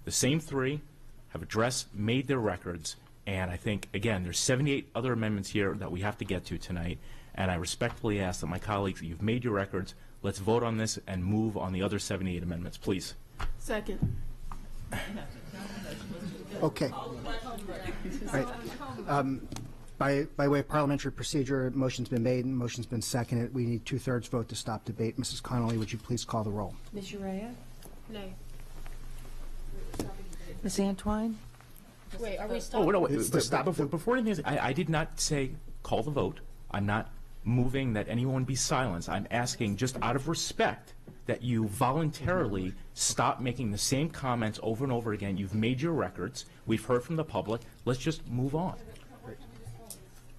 The same 3 have made their records. And I think, again, there's 78 other amendments here that we have to get to tonight. And I respectfully ask that my colleagues, you've made your records. Let's vote on this and move on the other 78 amendments, please. Second. Okay. All right. By way of parliamentary procedure, motion's been made and motion's been seconded. We need 2/3 vote to stop debate. Mrs. Connolly, would you please call the roll? Ms. Urea? Nay. Ms. Antwine? Wait, are we stopping? Oh, wait. Before anything, I did not say call the vote. I'm not moving that anyone be silenced. I'm asking, just out of respect, that you voluntarily stop making the same comments over and over again. You've made your records. We've heard from the public. Let's just move on.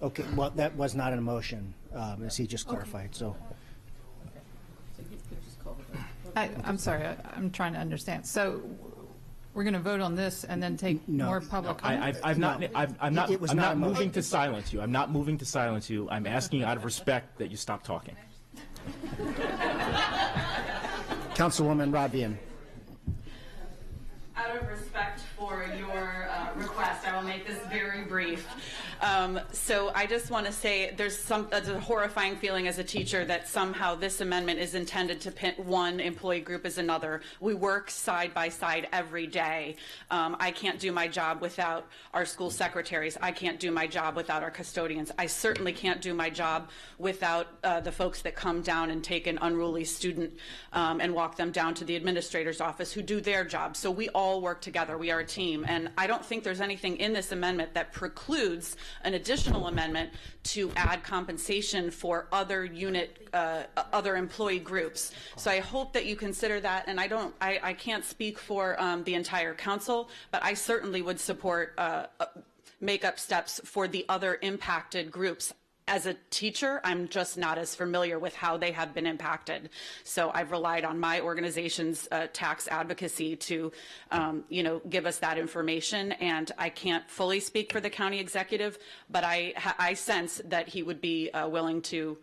Okay, well, that was not an motion, as he just clarified, so. I'm sorry, I'm trying to understand. So we're going to vote on this and then take more public comment? I'm not moving to silence you. I'm not moving to silence you. I'm asking out of respect that you stop talking. Councilwoman Rodvian. Out of respect for your request, I will make this very brief. So I just want to say there's a horrifying feeling as a teacher that somehow this amendment is intended to pit one employee group as another. We work side by side every day. I can't do my job without our school secretaries. I can't do my job without our custodians. I certainly can't do my job without the folks that come down and take an unruly student and walk them down to the administrator's office who do their job. So we all work together. We are a team. And I don't think there's anything in this amendment that precludes an additional amendment to add compensation for other other employee groups. So I hope that you consider that. And I can't speak for the entire council, but I certainly would support make-up steps for the other impacted groups. As a teacher, I'm just not as familiar with how they have been impacted. So I've relied on my organization's tax advocacy to, give us that information. And I can't fully speak for the county executive, but I sense that he would be willing to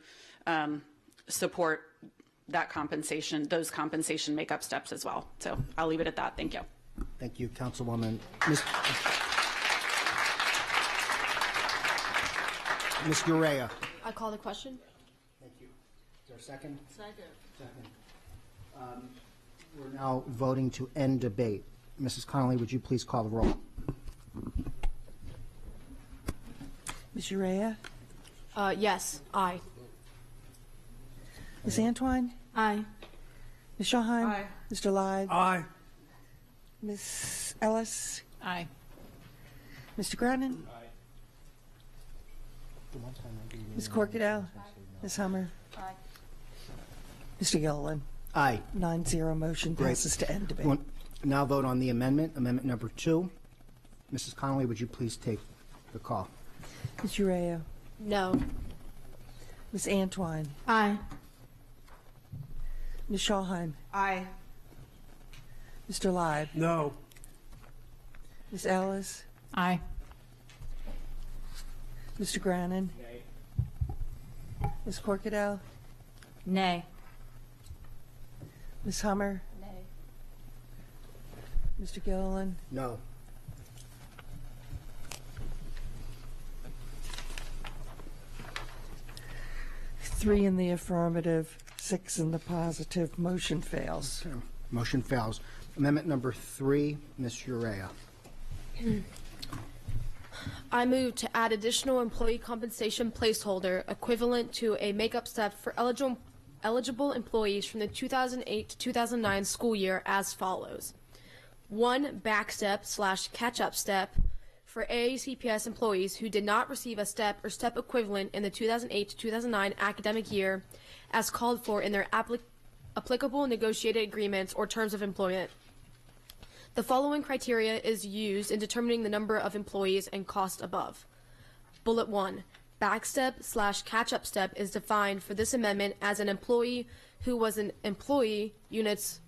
support that compensation, those compensation make-up steps as well. So I'll leave it at that. Thank you. Thank you, Councilwoman. Ms. Urea. I call the question. Thank you. Is there a second? Second. Second. We're now voting to end debate. Mrs. Connolly, would you please call the roll? Ms. Urea? Yes. Aye. Ms. Antwine? Aye. Ms. Shawheim? Aye. Mr. Lyde? Aye. Ms. Ellis? Aye. Mr. Grannon? Ms. Corkadell? Ms. Hummer? Aye. Mr. Gilliland? Aye. 9-0, motion Great. passes to end debate. We'll now vote on the amendment, amendment number 2. Mrs. Connolly, would you please take the call? Ms. Urea? No. Ms. Antwine? Aye. Ms. Shawheim? Aye. Mr. Lyde? No. Ms. Ellis? Aye. Mr. Grannon? Ms. Corkadell? Nay. Ms. Hummer? Nay. Mr. Gilliland? No. Three in the affirmative, 6 in the positive. Motion fails. Okay. Motion fails. Amendment number 3, Ms. Urea. I move to add additional employee compensation placeholder equivalent to a makeup step for eligible employees from the 2008 to 2009 school year as follows. 1 back step / catch-up step for AACPS employees who did not receive a step or step equivalent in the 2008 to 2009 academic year as called for in their applicable negotiated agreements or terms of employment. The following criteria is used in determining the number of employees and cost above. Bullet 1. Backstep / catch-up step is defined for this amendment as an employee who was an employee units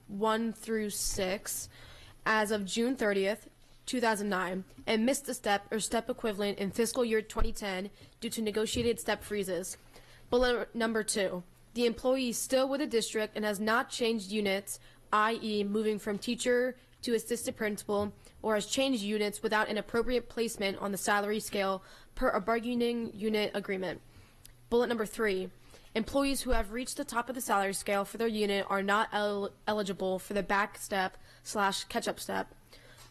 1 through 6 as of June 30th, 2009, and missed a step or step equivalent in fiscal year 2010 due to negotiated step freezes. Bullet number 2. The employee is still with the district and has not changed units, i.e. moving from teacher to assistant principal, or has changed units without an appropriate placement on the salary scale per a bargaining unit agreement. Bullet number 3. Employees who have reached the top of the salary scale for their unit are not eligible for the back step / catch-up step.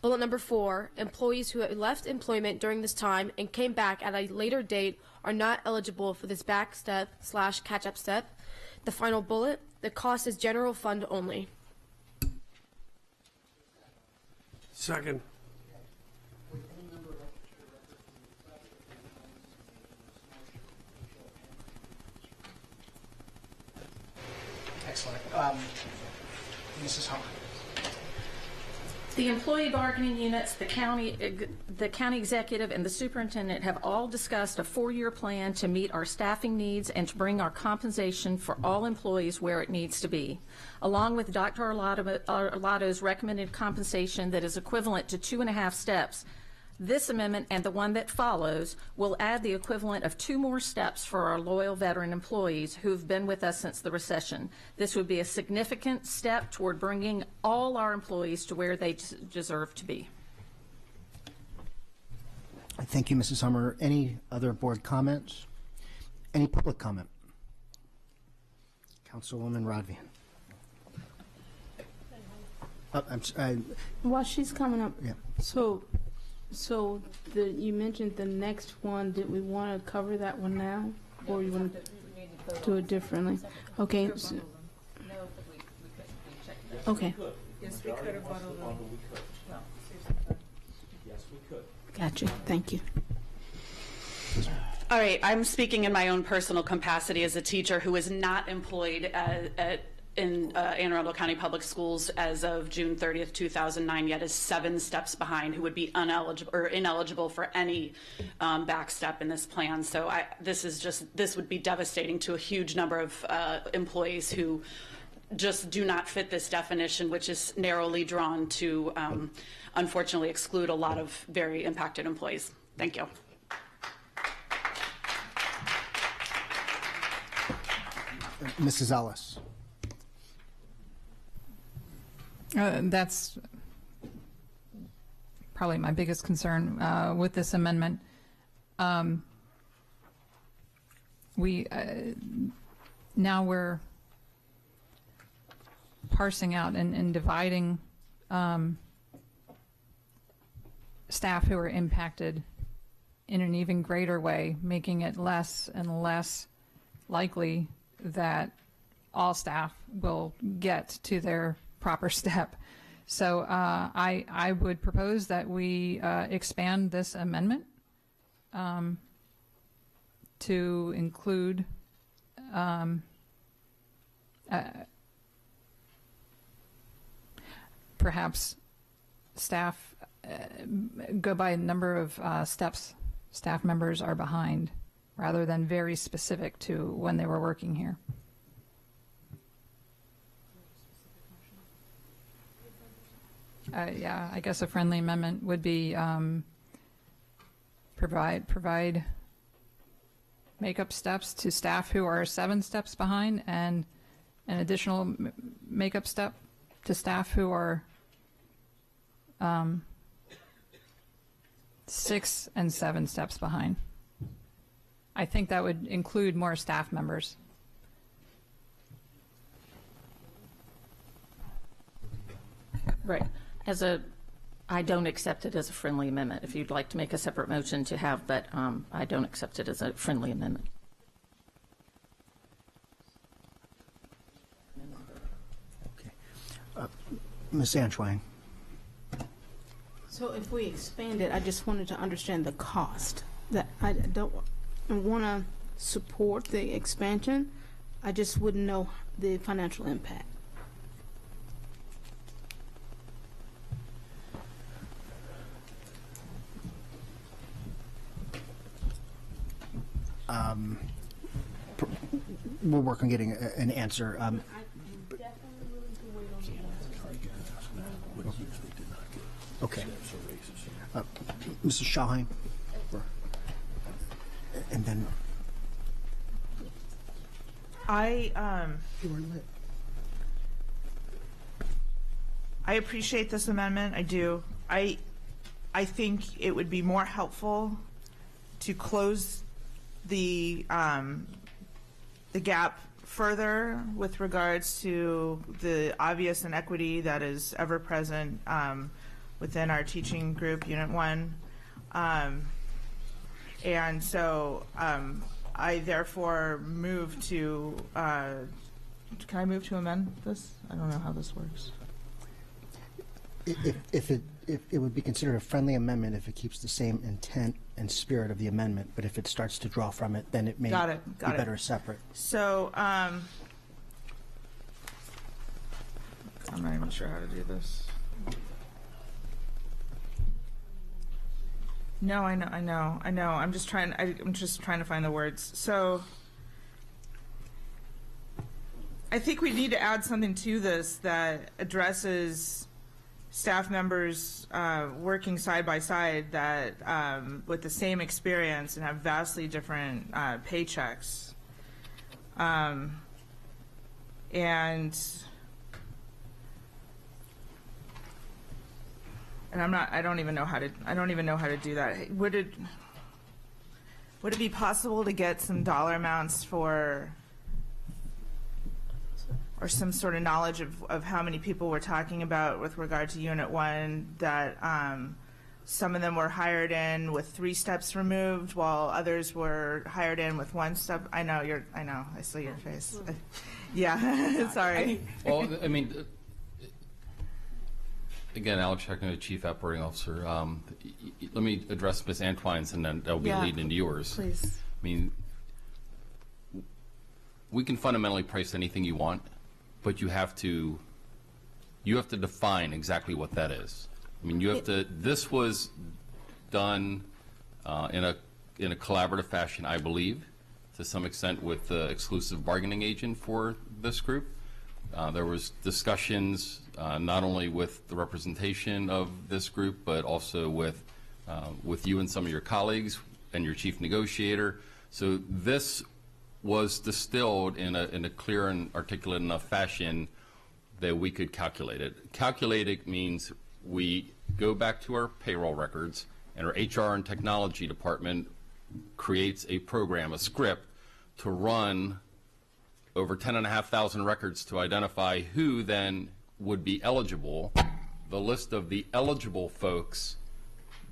Bullet number 4. Employees who have left employment during this time and came back at a later date are not eligible for this back step / catch-up step. The final bullet. The cost is general fund only. Second. Excellent. Mrs. Hummer. The employee bargaining units, the county executive, and the superintendent have all discussed a 4-year plan to meet our staffing needs and to bring our compensation for all employees where it needs to be. Along with Dr. Arlotto's recommended compensation that is equivalent to 2.5 steps, this amendment and the one that follows will add the equivalent of 2 more steps for our loyal veteran employees who have been with us since the recession. This would be a significant step toward bringing all our employees to where they deserve to be. Thank you, Mrs. Hummer. Any other board comments? Any public comment? Councilwoman Rodvian. While she's coming up, Yeah. So you mentioned the next one. Did we want to cover that one now, or you want to do it differently? Okay. Okay. Yes, we could have voted on. Yes, we could. Gotcha. Thank you. All right, I'm speaking in my own personal capacity as a teacher who is not employed in Anne Arundel County Public Schools as of June 30th, 2009, yet is 7 steps behind, who would be ineligible for any back step in this plan. So this would be devastating to a huge number of employees who just do not fit this definition, which is narrowly drawn to unfortunately exclude a lot of very impacted employees. Thank you. Mrs. Ellis. That's probably my biggest concern with this amendment. we now we're parsing out and dividing staff who are impacted in an even greater way, making it less and less likely that all staff will get to their proper step. So I would propose that we expand this amendment to include perhaps staff go by number of steps staff members are behind, rather than very specific to when they were working here. Yeah, I guess a friendly amendment would be provide makeup steps to staff who are 7 steps behind, and an additional makeup step to staff who are 6 and 7 steps behind. I think that would include more staff members. Right. I don't accept it as a friendly amendment. If you'd like to make a separate motion to have, but I don't accept it as a friendly amendment. Ms. Antoine. So if we expand it, I just wanted to understand the cost. That I don't want to support the expansion. I just wouldn't know the financial impact. We'll work on getting an answer. Okay. Mrs. Schallheim? And then... I appreciate this amendment. I do. I think it would be more helpful to close the gap further with regards to the obvious inequity that is ever present within our teaching group, Unit 1. And so I therefore move to, can I move to amend this? I don't know how this works. If it would be considered a friendly amendment if it keeps the same intent and spirit of the amendment, but if it starts to draw from it, then it may be better separate. So I'm not even sure how to do this. No, I know. I'm just trying to find the words. So I think we need to add something to this that addresses staff members working side by side that with the same experience and have vastly different paychecks. And I don't even know how to do that. Would it be possible to get some dollar amounts for, or some sort of knowledge of how many people we're talking about with regard to Unit 1, that some of them were hired in with 3 steps removed while others were hired in with 1 step? I know, I see your face. Yeah, sorry. Well, I mean, again, Alex Scheckner, the Chief Operating Officer. Let me address Ms. Antoine's, and then that'll be leading into yours. Please. I mean, we can fundamentally price anything you want, but you have to define exactly what that is. I mean, this was done in a collaborative fashion, I believe, to some extent with the exclusive bargaining agent for this group. There was discussions not only with the representation of this group, but also with you and some of your colleagues and your chief negotiator. So this was distilled in a clear and articulate enough fashion that we could calculate it. Calculate it means we go back to our payroll records, and our HR and technology department creates a program, a script, to run over 10,500 records to identify who then would be eligible. The list of the eligible folks,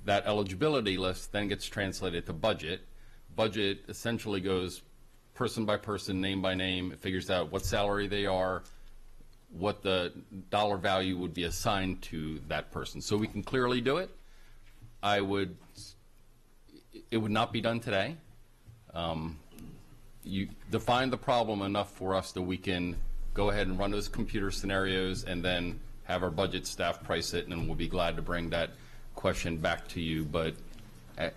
that eligibility list then gets translated to budget. Budget essentially goes person by person, name by name. It figures out what salary they are, what the dollar value would be assigned to that person. So we can clearly do it. It would not be done today. You define the problem enough for us that we can go ahead and run those computer scenarios and then have our budget staff price it, and then we'll be glad to bring that question back to you. But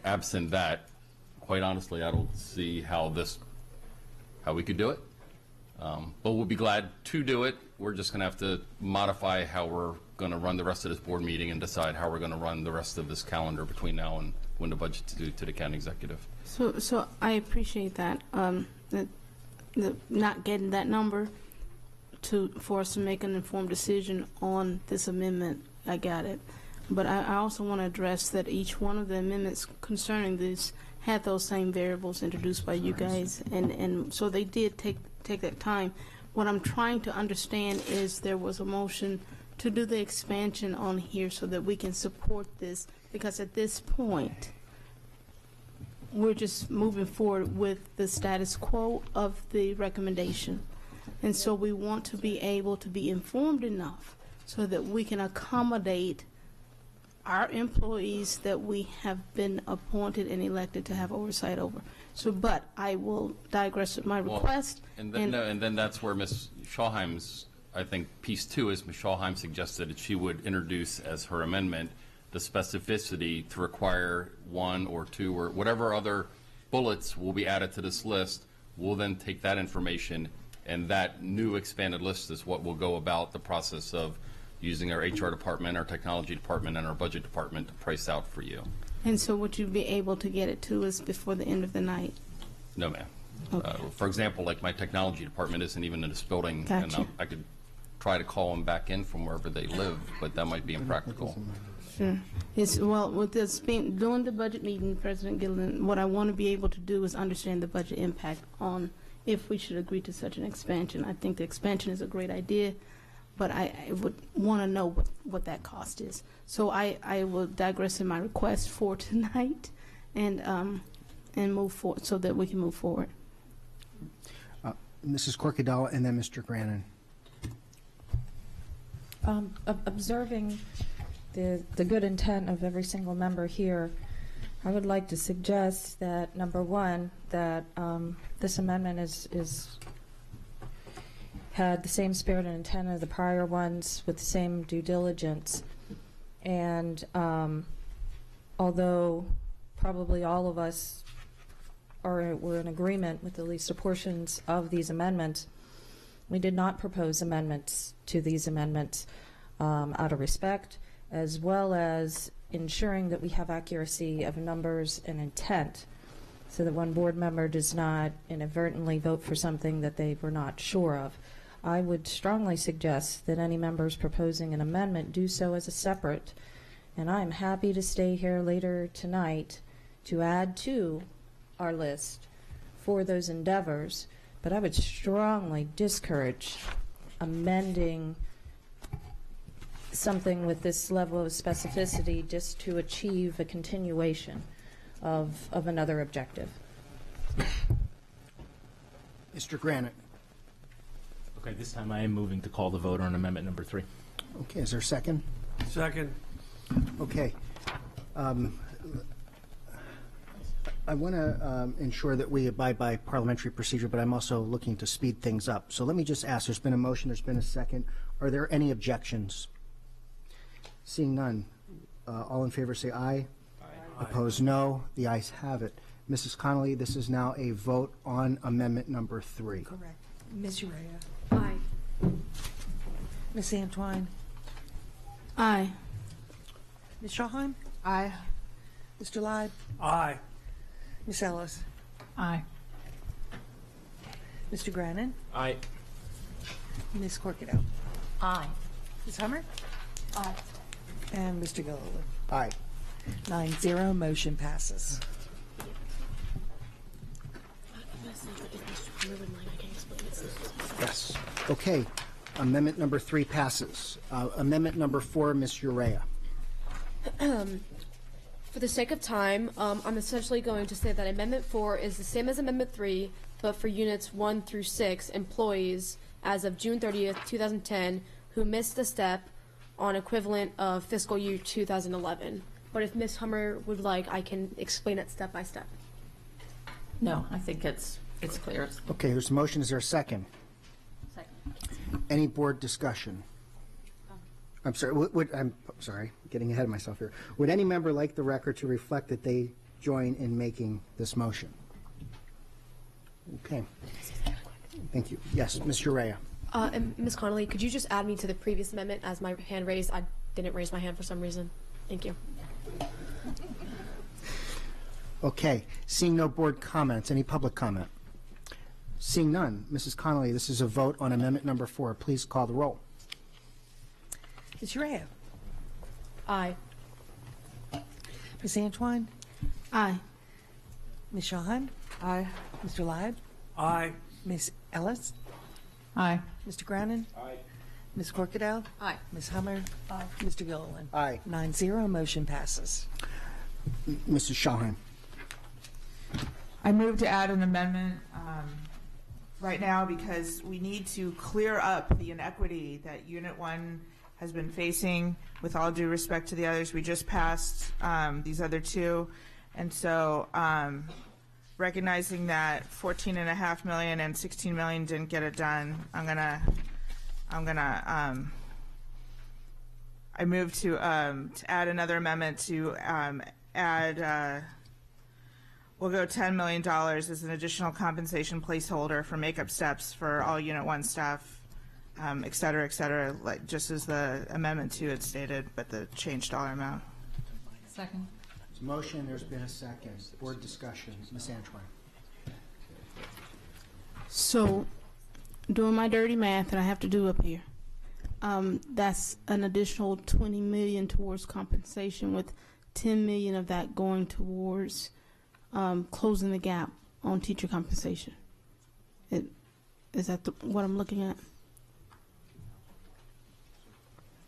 absent that, quite honestly, I don't see how we could do it. But we'll be glad to do it. We're just going to have to modify how we're going to run the rest of this board meeting and decide how we're going to run the rest of this calendar between now and when the budget to the county executive. So I appreciate that, the not getting that number for us to make an informed decision on this amendment. I got it. But I also want to address that each one of the amendments concerning this had those same variables introduced by you guys, and so they did take that time. What I'm trying to understand is there was a motion to do the expansion on here so that we can support this, because at this point, we're just moving forward with the status quo of the recommendation. And so we want to be able to be informed enough so that we can accommodate our employees that we have been appointed and elected to have oversight over. So, but I will digress with my request. And then that's where Ms. Schallheim's, I think, piece two is Ms. Schallheim suggested that she would introduce as her amendment the specificity to require one or two or whatever other bullets will be added to this list. We'll then take that information, and that new expanded list is what will go about the process of using our HR department, our technology department, and our budget department to price out for you. And so would you be able to get it to us before the end of the night? No, ma'am. Okay. For example, like my technology department isn't even in this building, Gotcha. and I could try to call them back in from wherever they live, but that might be impractical. Sure. Well, with this being, during the budget meeting, President Gillen, what I want to be able to do is understand the budget impact on if we should agree to such an expansion. I think the expansion is a great idea, but I would want to know what that cost is. So I will digress in my request for tonight and move forward so that we can move forward. Mrs. Corkadella and then Mr. Grannon. Observing the good intent of every single member here, I would like to suggest that, number one, that this amendment had the same spirit and intent as the prior ones with the same due diligence. And although probably all of us were in agreement with at least the portions of these amendments, we did not propose amendments to these amendments out of respect, as well as ensuring that we have accuracy of numbers and intent, so that one board member does not inadvertently vote for something that they were not sure of. I would strongly suggest that any members proposing an amendment do so as a separate, and I'm happy to stay here later tonight to add to our list for those endeavors, but I would strongly discourage amending something with this level of specificity just to achieve a continuation of another objective. Mr. Granite. Okay, this time I am moving to call the vote on amendment number 3. Okay, is there a second? Second. Okay. I want to ensure that we abide by parliamentary procedure, but I'm also looking to speed things up. So let me just ask, there's been a motion, there's been a second. Are there any objections? Seeing none, all in favor say aye. Aye. Opposed, no. The ayes have it. Mrs. Connolly, this is now a vote on amendment number 3. Correct. Ms. Urea. Aye. Ms. Antoine. Aye. Ms. Schallheim. Aye. Mr. Lyde. Aye. Ms. Ellis. Aye. Mr. Grannon. Aye. Ms. Corkadell. Aye. Ms. Hummer. Aye. And Mr. Gilliland. Aye. 9-0, motion passes. Yes. Okay. Amendment number 3 passes. Amendment number 4, Ms. Urea. For the sake of time, I'm essentially going to say that Amendment 4 is the same as Amendment 3, but for units 1 through 6, employees as of June 30th, 2010, who missed a step on equivalent of fiscal year 2011. But if Ms. Hummer would like, I can explain it step by step. No, I think it's clear. Okay, there's a motion. Is there a second? Second. Any board discussion? I'm sorry, I'm sorry, getting ahead of myself here. Would any member like the record to reflect that they join in making this motion? Okay. Thank you. Yes, Ms. Urea. And Ms. Connolly, could you just add me to the previous amendment as my hand raised? I didn't raise my hand for some reason. Thank you. Okay, seeing no board comments, any public comment? Seeing none, Mrs. Connolly, this is a vote on amendment number 4. Please call the roll. Ms. Urea? Aye. Ms. Antoine? Aye. Ms. Shahan? Aye. Mr. Lyde? Aye. Ms. Ellis? Aye. Mr. Grannon? Aye. Ms. Corkadell? Aye. Ms. Hummer? Aye. Mr. Gilliland? Aye. 9-0, motion passes. Mrs. Shahan. I move to add an amendment right now because we need to clear up the inequity that Unit 1 has been facing. With all due respect to the others, we just passed these other two. And so recognizing that 14.5 million and 16 million didn't get it done, I move to add another amendment to add we'll go $10 million as an additional compensation placeholder for makeup steps for all Unit 1 staff, et cetera, like just as the Amendment 2 had stated, but the changed dollar amount. Second. There's a motion, there's been a second. Board discussion. Ms. Antoine. So, doing my dirty math that I have to do up here, that's an additional $20 million towards compensation, with $10 million of that going towards closing the gap on teacher compensation. Is that what I'm looking at?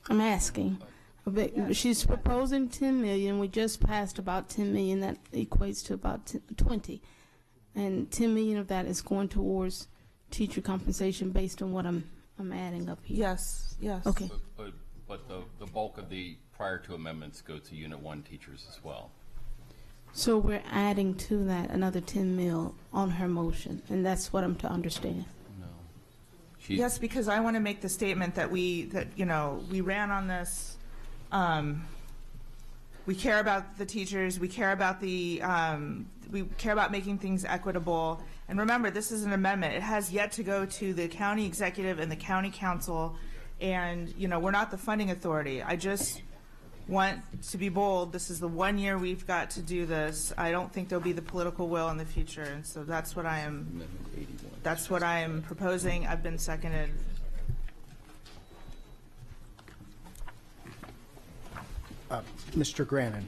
I'm asking. She's proposing 10 million. We just passed about 10 million. That equates to about 20. And 10 million of that is going towards teacher compensation based on what I'm adding up here. Yes, yes. Okay. But the bulk of the prior two amendments go to Unit 1 teachers as well. So we're adding to that another 10 mil on her motion, and that's what I'm to understand. No. Yes, because I want to make the statement that we ran on this. We care about the teachers. We care about making things equitable. And remember, this is an amendment. It has yet to go to the county executive and the county council. And we're not the funding authority. I just want to be bold. This is the 1 year we've got to do this. I don't think there'll be the political will in the future, and so that's what I am. That's what I am proposing. I've been seconded. Mr. Grannon.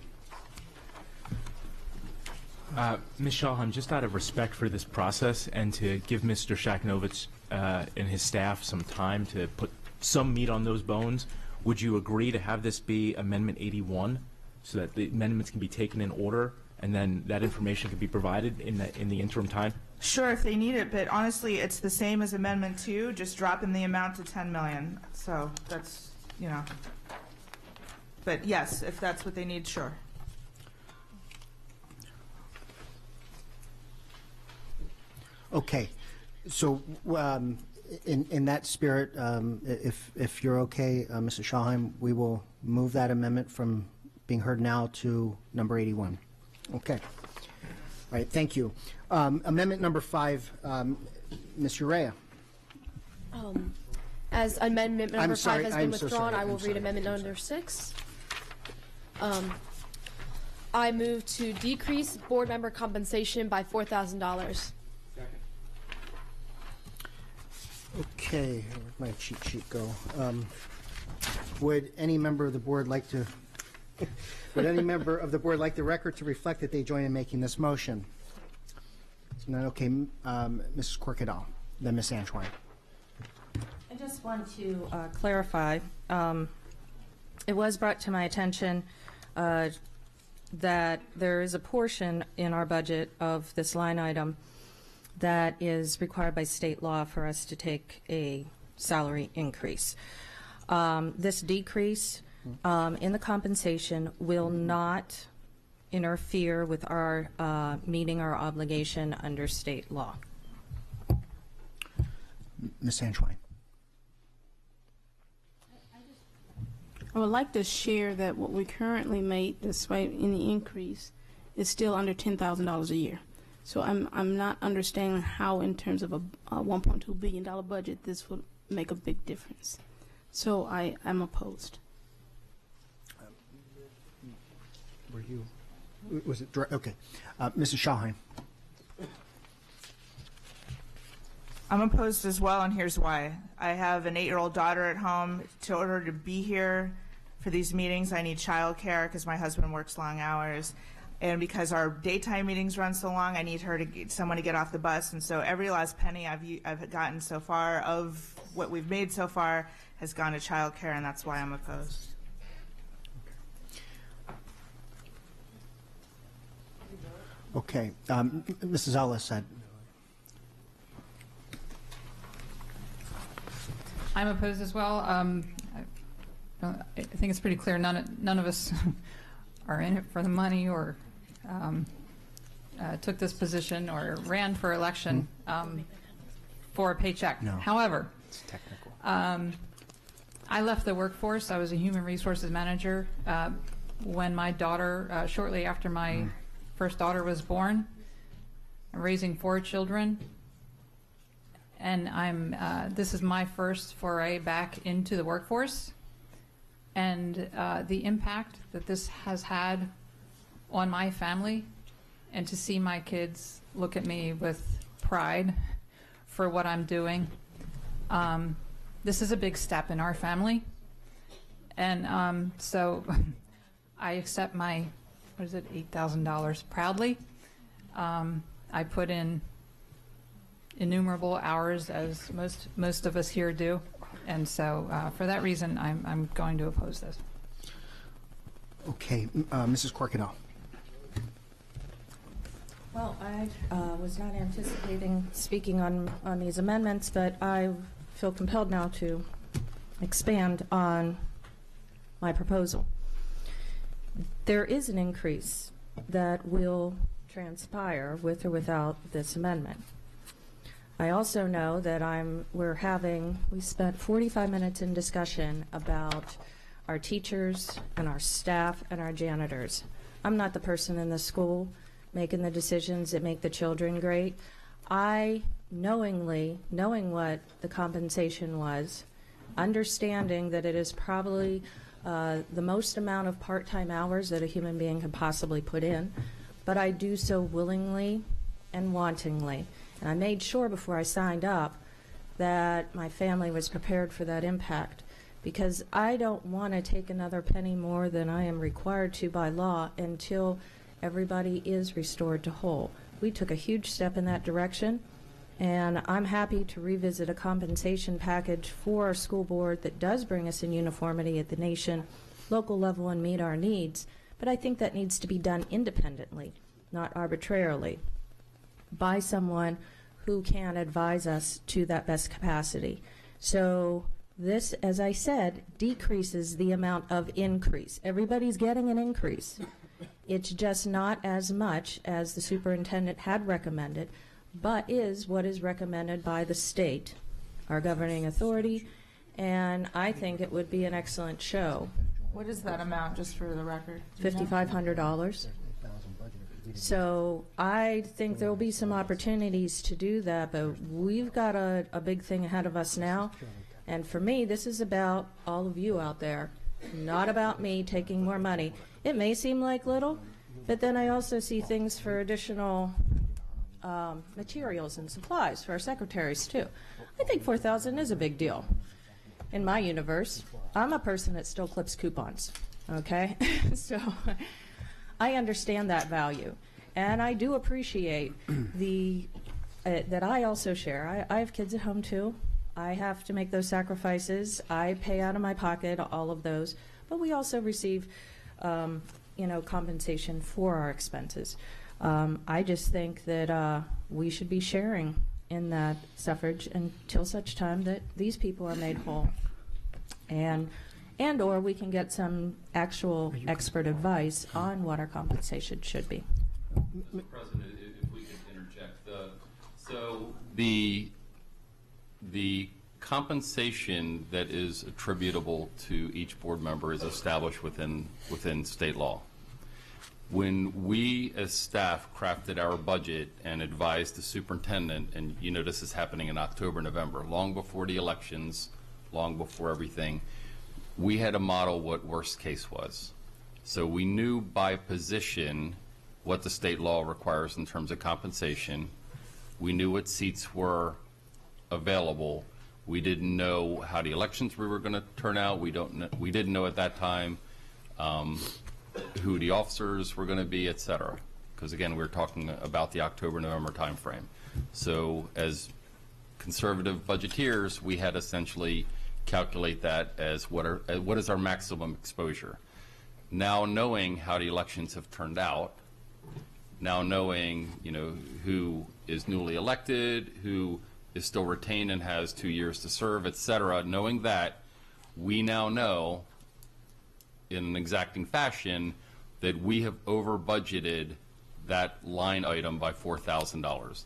Ms. Shahan, just out of respect for this process and to give Mr. Shaknovich and his staff some time to put some meat on those bones, would you agree to have this be Amendment 81 so that the amendments can be taken in order and then that information can be provided in the interim time? Sure, if they need it, but honestly, it's the same as Amendment 2, just dropping the amount to 10 million. So that's, But yes, if that's what they need, sure. Okay, so in that spirit, if you're okay, Mrs. Shaheim, we will move that amendment from being heard now to number 81. Okay. All right, thank you. Amendment number 5, Ms. Urea. As amendment number 5 has been I'm so withdrawn, sorry. I will I'm read sorry. amendment number 6. I move to decrease board member compensation by $4,000. Okay, where'd my cheat sheet go? Would any member of the board like to, would any member of the board like the record to reflect that they join in making this motion? None, okay, Mrs. Corkadal, then Ms. Antoine. I just want to clarify. It was brought to my attention that there is a portion in our budget of this line item that is required by state law for us to take a salary increase. This decrease in the compensation will not interfere with our meeting our obligation under state law. Ms. Antoine. I would like to share that what we currently make, despite any increase, is still under $10,000 a year. So I'm not understanding how, in terms of a $1.2 billion budget, this would make a big difference. So I am opposed. Were you? Was it direct? Okay, Mrs. Schallheim. I'm opposed as well, and here's why. I have an 8-year-old daughter at home. In order to be here for these meetings, I need childcare because my husband works long hours. And because our daytime meetings run so long, I need her to get someone to get off the bus. And so every last penny I've gotten so far of what we've made so far has gone to childcare, and that's why I'm opposed. Okay, Mrs. Ellis said. I'm opposed as well. I think it's pretty clear none of us are in it for the money or took this position or ran for election for a paycheck. No. However, It's technical. I left the workforce. I was a human resources manager when my daughter, shortly after my first daughter was born. I'm raising 4 children. And this is my first foray back into the workforce, and the impact that this has had on my family, and to see my kids look at me with pride for what I'm doing. This is a big step in our family, and so I accept my, $8,000 proudly. I put in innumerable hours, as most of us here do, and so for that reason, I'm going to oppose this. Okay, Mrs. Corkadal. Well, I was not anticipating speaking on these amendments, but I feel compelled now to expand on my proposal. There is an increase that will transpire with or without this amendment. I also know that we spent 45 minutes in discussion about our teachers and our staff and our janitors. I'm not the person in the school making the decisions that make the children great. I knowing what the compensation was, understanding that it is probably the most amount of part-time hours that a human being can possibly put in, but I do so willingly and wantingly. And I made sure before I signed up that my family was prepared for that impact, because I don't want to take another penny more than I am required to by law until everybody is restored to whole. We took a huge step in that direction, and I'm happy to revisit a compensation package for our school board that does bring us in uniformity at the nation, local level, and meet our needs. But I think that needs to be done independently, not arbitrarily, by someone who can advise us to that best capacity. So this, as I said, decreases the amount of increase. Everybody's getting an increase. It's just not as much as the superintendent had recommended, but is what is recommended by the state, our governing authority, and I think it would be an excellent show. What is that amount, just for the record? $5,500. So I think there will be some opportunities to do that, but we've got a big thing ahead of us now. And for me, this is about all of you out there, not about me taking more money. It may seem like little, but then I also see things for additional materials and supplies for our secretaries too. I think $4,000 is a big deal. In my universe, I'm a person that still clips coupons, okay? So I understand that value. And I do appreciate that I also share. I have kids at home too. I have to make those sacrifices. I pay out of my pocket all of those, but we also receive, compensation for our expenses. I just think that we should be sharing in that suffrage until such time that these people are made whole, and or we can get some actual expert advice on what our compensation should be. Mr. President, if we could interject, the compensation that is attributable to each board member is established within state law. When we as staff crafted our budget and advised the superintendent, and you know this is happening in October, November, long before the elections, long before everything, we had to model what worst case was. So we knew by position what the state law requires in terms of compensation. We knew what seats were available. We didn't know how the elections we were going to turn out. We didn't know at that time who the officers were going to be, et cetera. Because again, we were talking about the October-November timeframe. So as conservative budgeteers, we had essentially calculate that as what is our maximum exposure. Now knowing how the elections have turned out, now knowing who is newly elected, who is still retained and has 2 years to serve, et cetera, knowing that, we now know in an exacting fashion that we have over budgeted that line item by $4,000.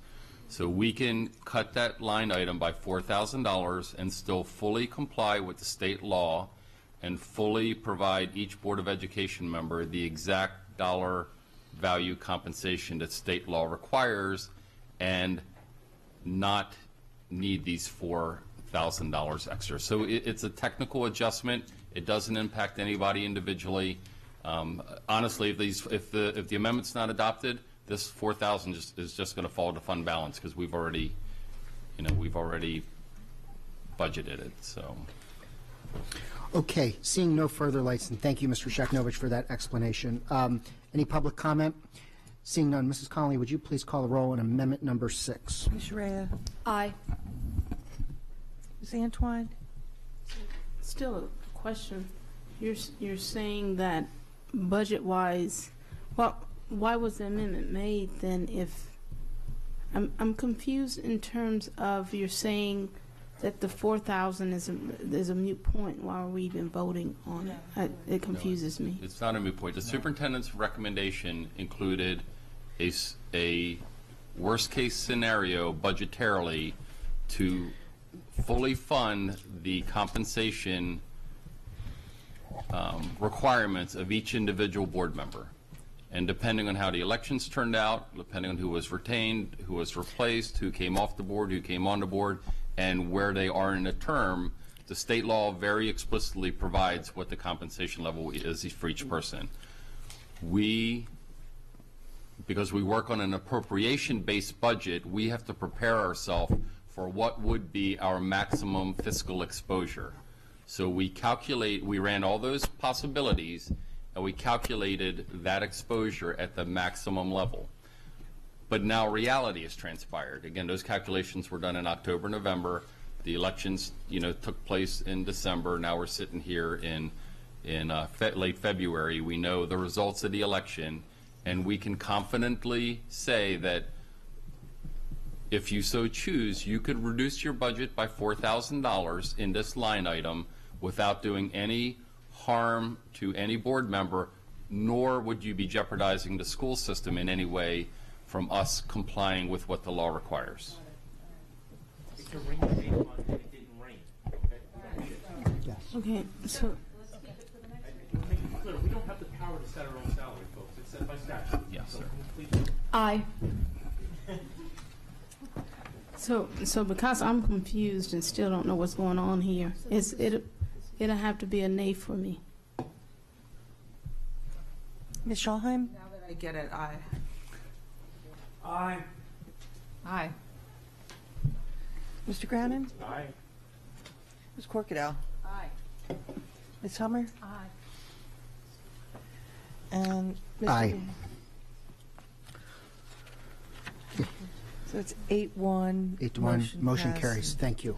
So we can cut that line item by $4,000 and still fully comply with the state law and fully provide each Board of Education member the exact dollar value compensation that state law requires and not need these $4,000 extra. So it's a technical adjustment. It doesn't impact anybody individually. Honestly, if the amendment's not adopted, this $4,000 is just going to fall to fund balance because we've already budgeted it. So. Okay, seeing no further lights, and thank you, Mr. Sheknovich, for that explanation. Any public comment? Seeing none, Mrs. Connolly, would you please call the roll on amendment number 6? Ms. Rea? Aye. Ms. Antoine? Still a question. You're saying that budget-wise, why was the amendment made then if, I'm confused in terms of you're saying that the 4,000 is a moot point. Why are we even voting on it? It confuses me. It's not a moot point. The superintendent's recommendation included a worst-case scenario budgetarily to fully fund the compensation requirements of each individual board member. And depending on how the elections turned out, depending on who was retained, who was replaced, who came off the board, who came on the board, and where they are in a term, the state law very explicitly provides what the compensation level is for each person. Because we work on an appropriation-based budget, we have to prepare ourselves for what would be our maximum fiscal exposure. So we ran all those possibilities, and we calculated that exposure at the maximum level. But now reality has transpired. Again, those calculations were done in October, November. The elections, took place in December. Now we're sitting here in late February. We know the results of the election, and we can confidently say that if you so choose, you could reduce your budget by $4,000 in this line item without doing any harm to any board member, nor would you be jeopardizing the school system in any way from us complying with what the law requires. It's a rain date on and it didn't rain. Yes. Okay, so We'll make it clear, we don't have the power to set our own salary, folks. It's set by statute. Yes, sir. Aye. So because I'm confused and still don't know what's going on here, it'll have to be a nay for me. Ms. Schallheim? Now that I get it, aye. Aye. Aye. Mr. Grannon? Aye. Ms. Corkadell? Aye. Ms. Hummer? Aye. And Mr. Aye. So it's 8-1. 8-1. Motion carries. Thank you.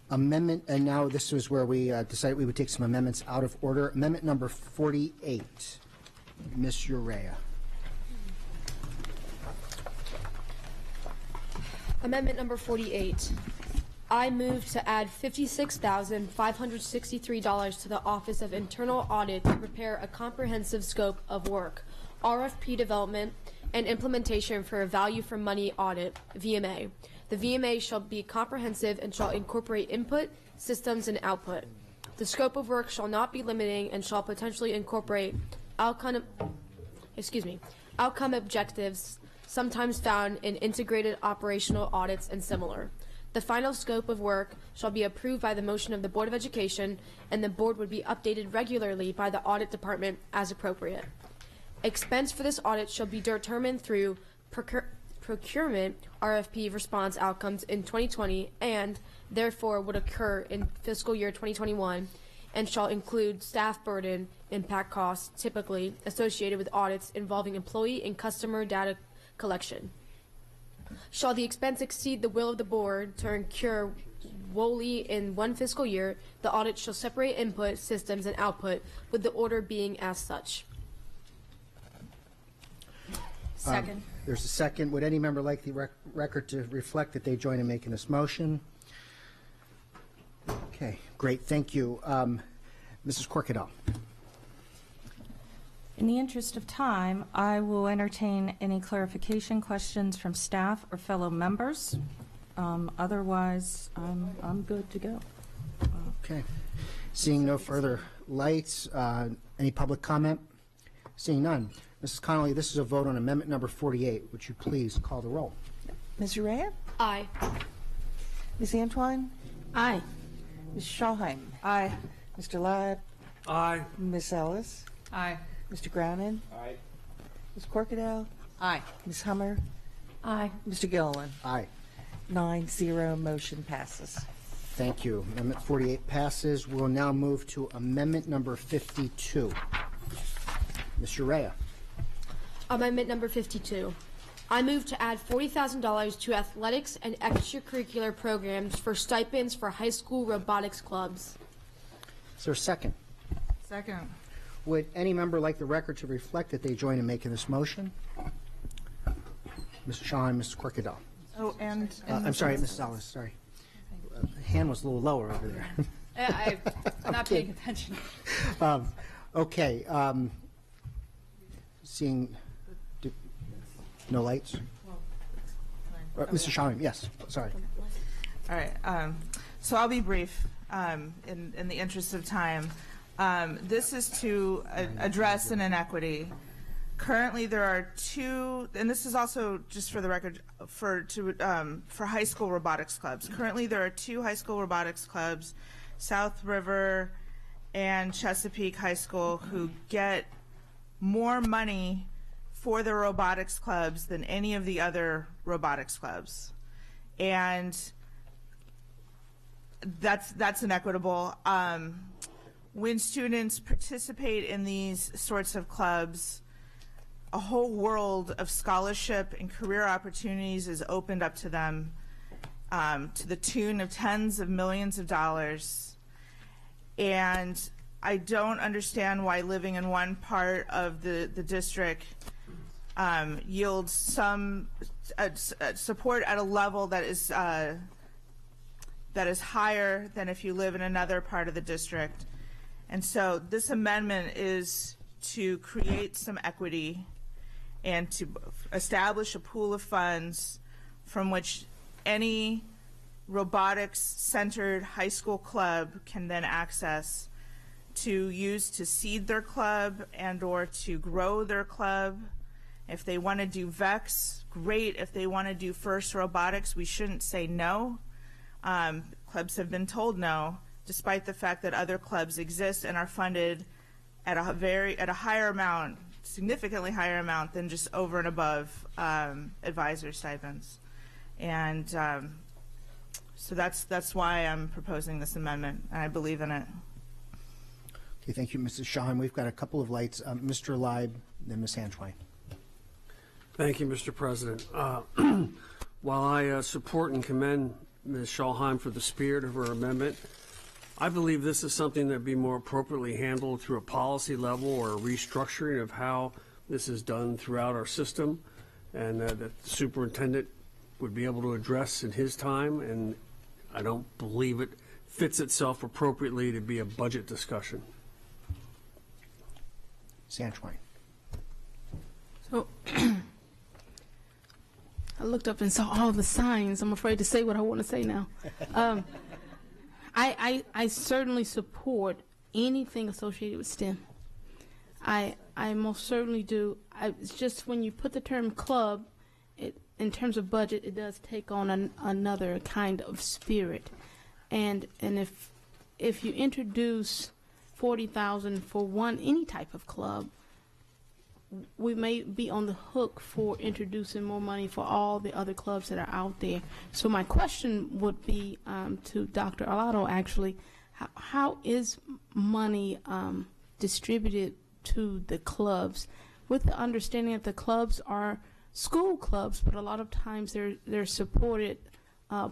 Amendment, and now this was where we decided we would take some amendments out of order. Amendment number 48. Ms. Urea. Amendment number 48. I move to add $56,563 to the Office of Internal Audit to prepare a comprehensive scope of work, RFP development, and implementation for a value for money audit, VMA. The VMA shall be comprehensive and shall incorporate input, systems, and output. The scope of work shall not be limiting and shall potentially incorporate outcome objectives sometimes found in integrated operational audits and similar. The final scope of work shall be approved by the motion of the Board of Education, and the board would be updated regularly by the audit department as appropriate. Expense for this audit shall be determined through procurement RFP response outcomes in 2020 and therefore would occur in fiscal year 2021 and shall include staff burden impact costs typically associated with audits involving employee and customer data collection. Shall the expense exceed the will of the board to incur wholly in one fiscal year, the audit shall separate input, systems, and output, with the order being as such. Second. There's a second. Would any member like the record to reflect that they join in making this motion? Okay, great. Thank you. Mrs. Corkadell. In the interest of time, I will entertain any clarification questions from staff or fellow members. Otherwise, I'm good to go. Okay. Seeing no further lights, any public comment? Seeing none. Mrs. Connolly, this is a vote on amendment number 48. Would you please call the roll? Ms. Urea? Aye. Ms. Antwine? Aye. Ms. Schallheim? Aye. Mr. Leib? Aye. Ms. Ellis? Aye. Mr. Gronin? Aye. Ms. Corkadell? Aye. Ms. Hummer? Aye. Mr. Gilliland? Aye. 9-0, motion passes. Thank you. Amendment 48 passes. We'll now move to amendment number 52. Ms. Urea. Amendment number 52. I move to add $40,000 to athletics and extracurricular programs for stipends for high school robotics clubs. Is there a second? Second. Would any member like the record to reflect that they join in making this motion? Mr. Shaw and Mr. Corkadell. Oh, and I'm sorry, Mrs. Ellis, sorry. Hand was a little lower over there. I'm not paying attention. Okay. Seeing no lights? Mr. Shaw, yes, sorry. All right. So I'll be brief in the interest of time. This is to address an inequity. Currently, there are two, and this is also just for the record for high school robotics clubs. Currently, there are two high school robotics clubs, South River and Chesapeake High School, who get more money for their robotics clubs than any of the other robotics clubs, and that's inequitable. When students participate in these sorts of clubs, a whole world of scholarship and career opportunities is opened up to them, to the tune of tens of millions of dollars. And I don't understand why living in one part of the district yields some support at a level that is higher than if you live in another part of the district. And so this amendment is to create some equity and to establish a pool of funds from which any robotics-centered high school club can then access to use to seed their club and or to grow their club. If they want to do VEX, great. If they want to do FIRST Robotics, we shouldn't say no. Clubs have been told no, despite the fact that other clubs exist and are funded at a higher amount, significantly higher amount than just over and above advisor stipends. And so that's why I'm proposing this amendment, and I believe in it. Okay, thank you, Mrs. Shahan. We've got a couple of lights. Mr. Leib, then Ms. Hanchwein. Thank you, Mr. President. While I support and commend Ms. Schalheim for the spirit of her amendment, I believe this is something that would be more appropriately handled through a policy level or a restructuring of how this is done throughout our system, and that the superintendent would be able to address in his time, and I don't believe it fits itself appropriately to be a budget discussion. Sanchwein. So I looked up and saw all the signs. I'm afraid to say what I want to say now. I certainly support anything associated with STEM. I most certainly do. It's just when you put the term club, in terms of budget, it does take on another kind of spirit. And if you introduce $40,000 for any type of club, we may be on the hook for introducing more money for all the other clubs that are out there. So my question would be to Dr. Arlotto, actually, how is money distributed to the clubs, with the understanding that the clubs are school clubs, but a lot of times they're supported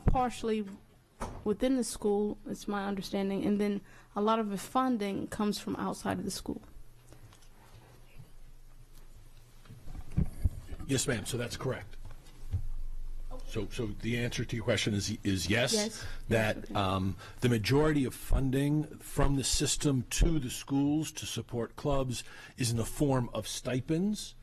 partially within the school, it's my understanding, and then a lot of the funding comes from outside of the school. Yes, ma'am. So that's correct. So the answer to your question is yes. Yes. That the majority of funding from the system to the schools to support clubs is in the form of stipends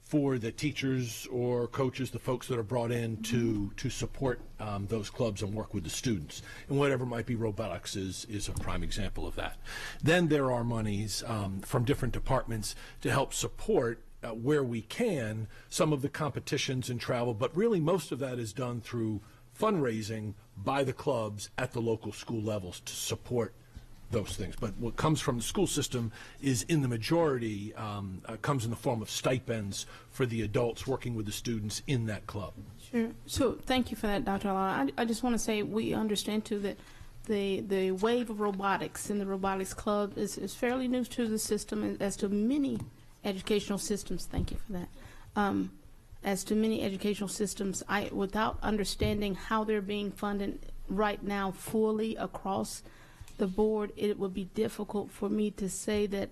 for the teachers or coaches, the folks that are brought in to support those clubs and work with the students. And whatever might be, robotics is a prime example of that. Then there are monies from different departments to help support where we can, some of the competitions and travel, but really most of that is done through fundraising by the clubs at the local school levels to support those things. But what comes from the school system is, in the majority, comes in the form of stipends for the adults working with the students in that club. Sure. So thank you for that, Dr. Alana. I just want to say we understand, too, that the wave of robotics in the robotics club is fairly new to the system, as to many educational systems. Thank you for that. As to many educational systems, without understanding how they're being funded right now fully across the board, it would be difficult for me to say that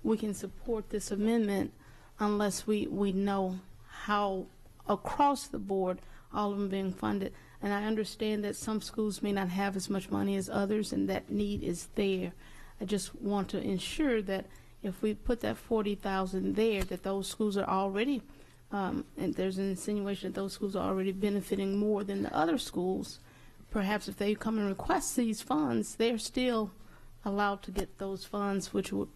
we can support this amendment unless we know how across the board all of them being funded. And I understand that some schools may not have as much money as others, and that need is there. I just want to ensure that if we put that $40,000 there, that those schools are already, and there's an insinuation that those schools are already benefiting more than the other schools. Perhaps if they come and request these funds, they're still allowed to get those funds, which would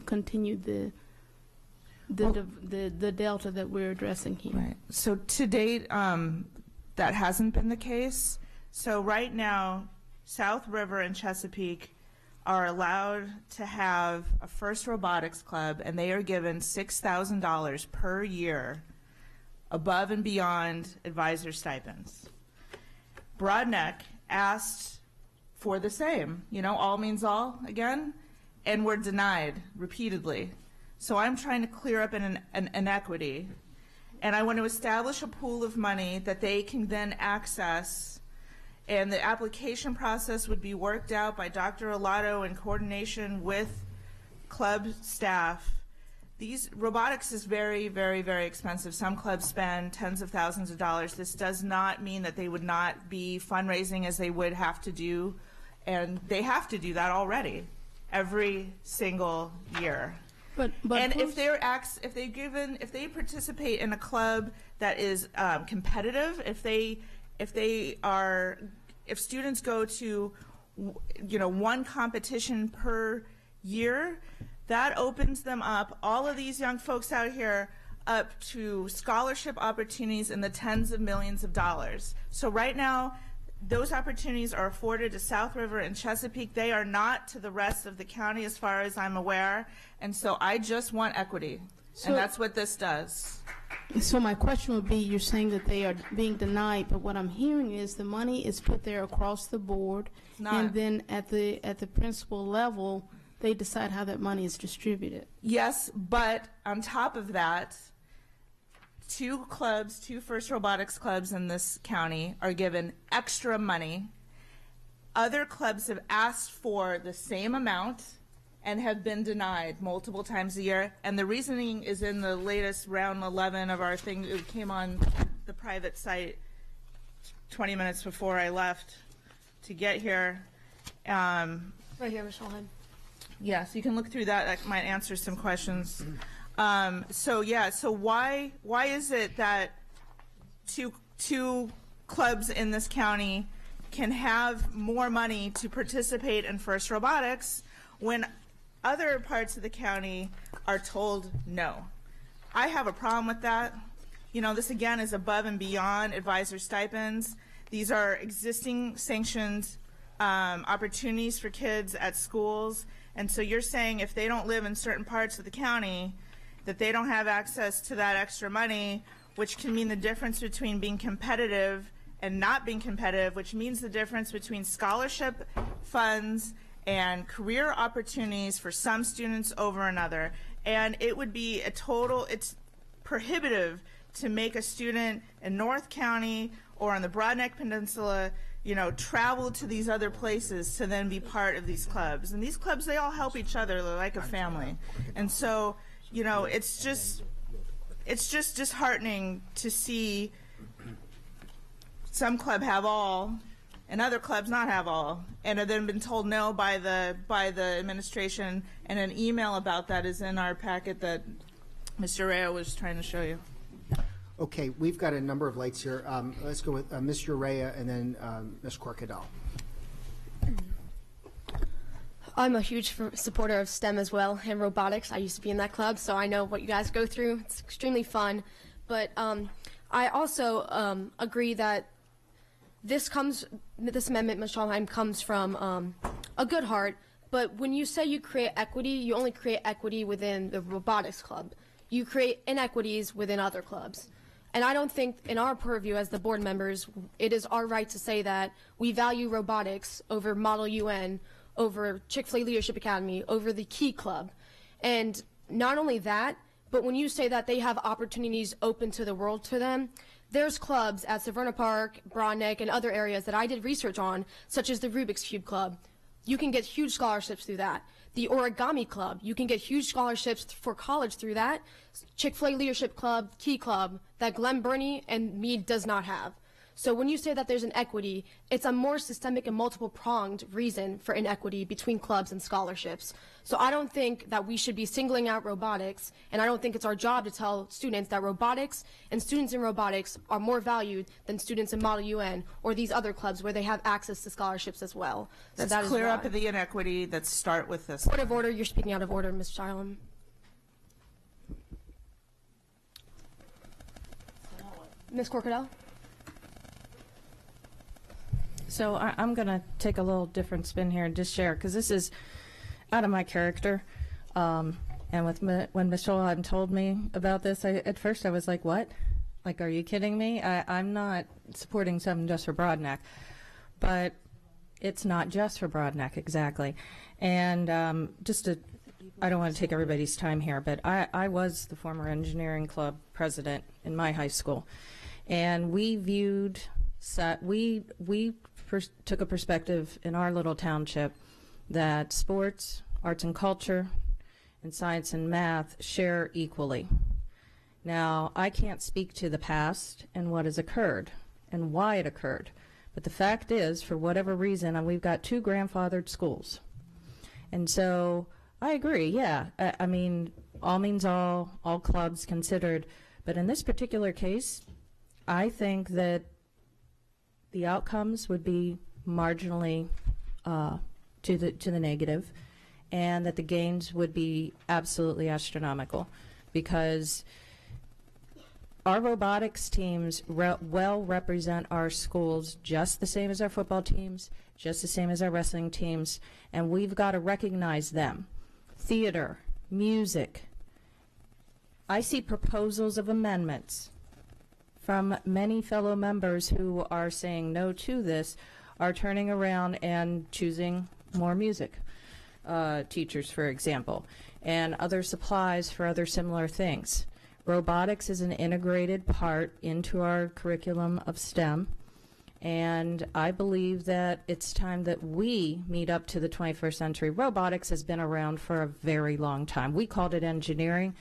continue the delta that we're addressing here. Right. So to date, that hasn't been the case. So right now, South River and Chesapeake are allowed to have a first robotics club, and they are given $6,000 per year above and beyond advisor stipends. Broadneck asked for the same, all means all again, and were denied repeatedly. So I'm trying to clear up an inequity, and I want to establish a pool of money that they can then access, and the application process would be worked out by Dr. Arlotto in coordination with club staff. These robotics is very, very, very expensive. Some clubs spend tens of thousands of dollars. This does not mean that they would not be fundraising as they would have to do, and they have to do that already every single year. But and if they participate in a club that is competitive, if students go to one competition per year, that opens them up, all of these young folks out here, up to scholarship opportunities in the tens of millions of dollars. So right now, those opportunities are afforded to South River and Chesapeake. They are not to the rest of the county, as far as I'm aware. And so I just want equity, and that's what this does. So my question would be, you're saying that they are being denied, but what I'm hearing is the money is put there across the board, and then at the principal level, they decide how that money is distributed. Yes, but on top of that, two first robotics clubs in this county are given extra money. Other clubs have asked for the same amount and have been denied multiple times a year. And the reasoning is in the latest round 11 of our thing. It came on the private site 20 minutes before I left to get here. Right here, Michelle Head. Yeah, so you can look through that. That might answer some questions. So why is it that two clubs in this county can have more money to participate in FIRST Robotics when other parts of the county are told no? I have a problem with that. You know, this again is above and beyond advisor stipends. These are existing sanctioned opportunities for kids at schools. And so you're saying if they don't live in certain parts of the county, that they don't have access to that extra money, which can mean the difference between being competitive and not being competitive, which means the difference between scholarship funds and career opportunities for some students over another. And it would be it's prohibitive to make a student in North County or on the Broadneck Peninsula, you know, travel to these other places to then be part of these clubs. And these clubs, they all help each other. They're like a family. And so, you know, it's just disheartening to see some club have all and other clubs not have all, and have then been told no by the administration. And an email about that is in our packet that Mr. Rea was trying to show you. Okay, we've got a number of lights here. Let's go with Ms. Urea and then Ms. Corcadell. I'm a huge supporter of STEM as well and robotics. I used to be in that club, so I know what you guys go through. It's extremely fun. But I also agree that this amendment, Ms. Schallheim, comes from a good heart. But when you say you create equity, you only create equity within the robotics club. You create inequities within other clubs. And I don't think in our purview as the board members, it is our right to say that we value robotics over Model UN, over Chick-fil-A Leadership Academy, over the Key Club. And not only that, but when you say that they have opportunities open to the world to them, there's clubs at Severna Park, Broadneck, and other areas that I did research on, such as the Rubik's Cube Club. You can get huge scholarships through that. The Origami Club, you can get huge scholarships for college through that. Chick-fil-A Leadership Club, Key Club, that Glen Burnie and Meade does not have. So when you say that there's an equity, it's a more systemic and multiple-pronged reason for inequity between clubs and scholarships. So I don't think that we should be singling out robotics, and I don't think it's our job to tell students that robotics and students in robotics are more valued than students in Model UN or these other clubs where they have access to scholarships as well. So Let's that is clear why. up the inequity. Let's start with this. Point of order. You're speaking out of order, Ms. Charlam. Ms. Corcadell? So I'm going to take a little different spin here and just share, because this is out of my character. And when Ms. Scholheim told me about this, at first I was like, what? Like, are you kidding me? I'm not supporting something just for Broadneck. But it's not just for Broadneck, exactly. And I don't want to take everybody's time here, but I was the former engineering club president in my high school. And we viewed, took a perspective in our little township that sports, arts and culture, and science and math share equally. Now, I can't speak to the past and what has occurred and why it occurred, but the fact is, for whatever reason, and we've got two grandfathered schools. And so I agree, yeah, I mean, all means all clubs considered, but in this particular case, I think that the outcomes would be marginally to the negative, and that the gains would be absolutely astronomical, because our robotics teams well represent our schools just the same as our football teams, just the same as our wrestling teams, and we've got to recognize them. Theater, music. I see proposals of amendments from many fellow members who are saying no to this, are turning around and choosing more music teachers, for example, and other supplies for other similar things. robotics is an integrated part into our curriculum of STEM. And I believe that it's time that we meet up to the 21st century. Robotics has been around for a very long time. We called it engineering,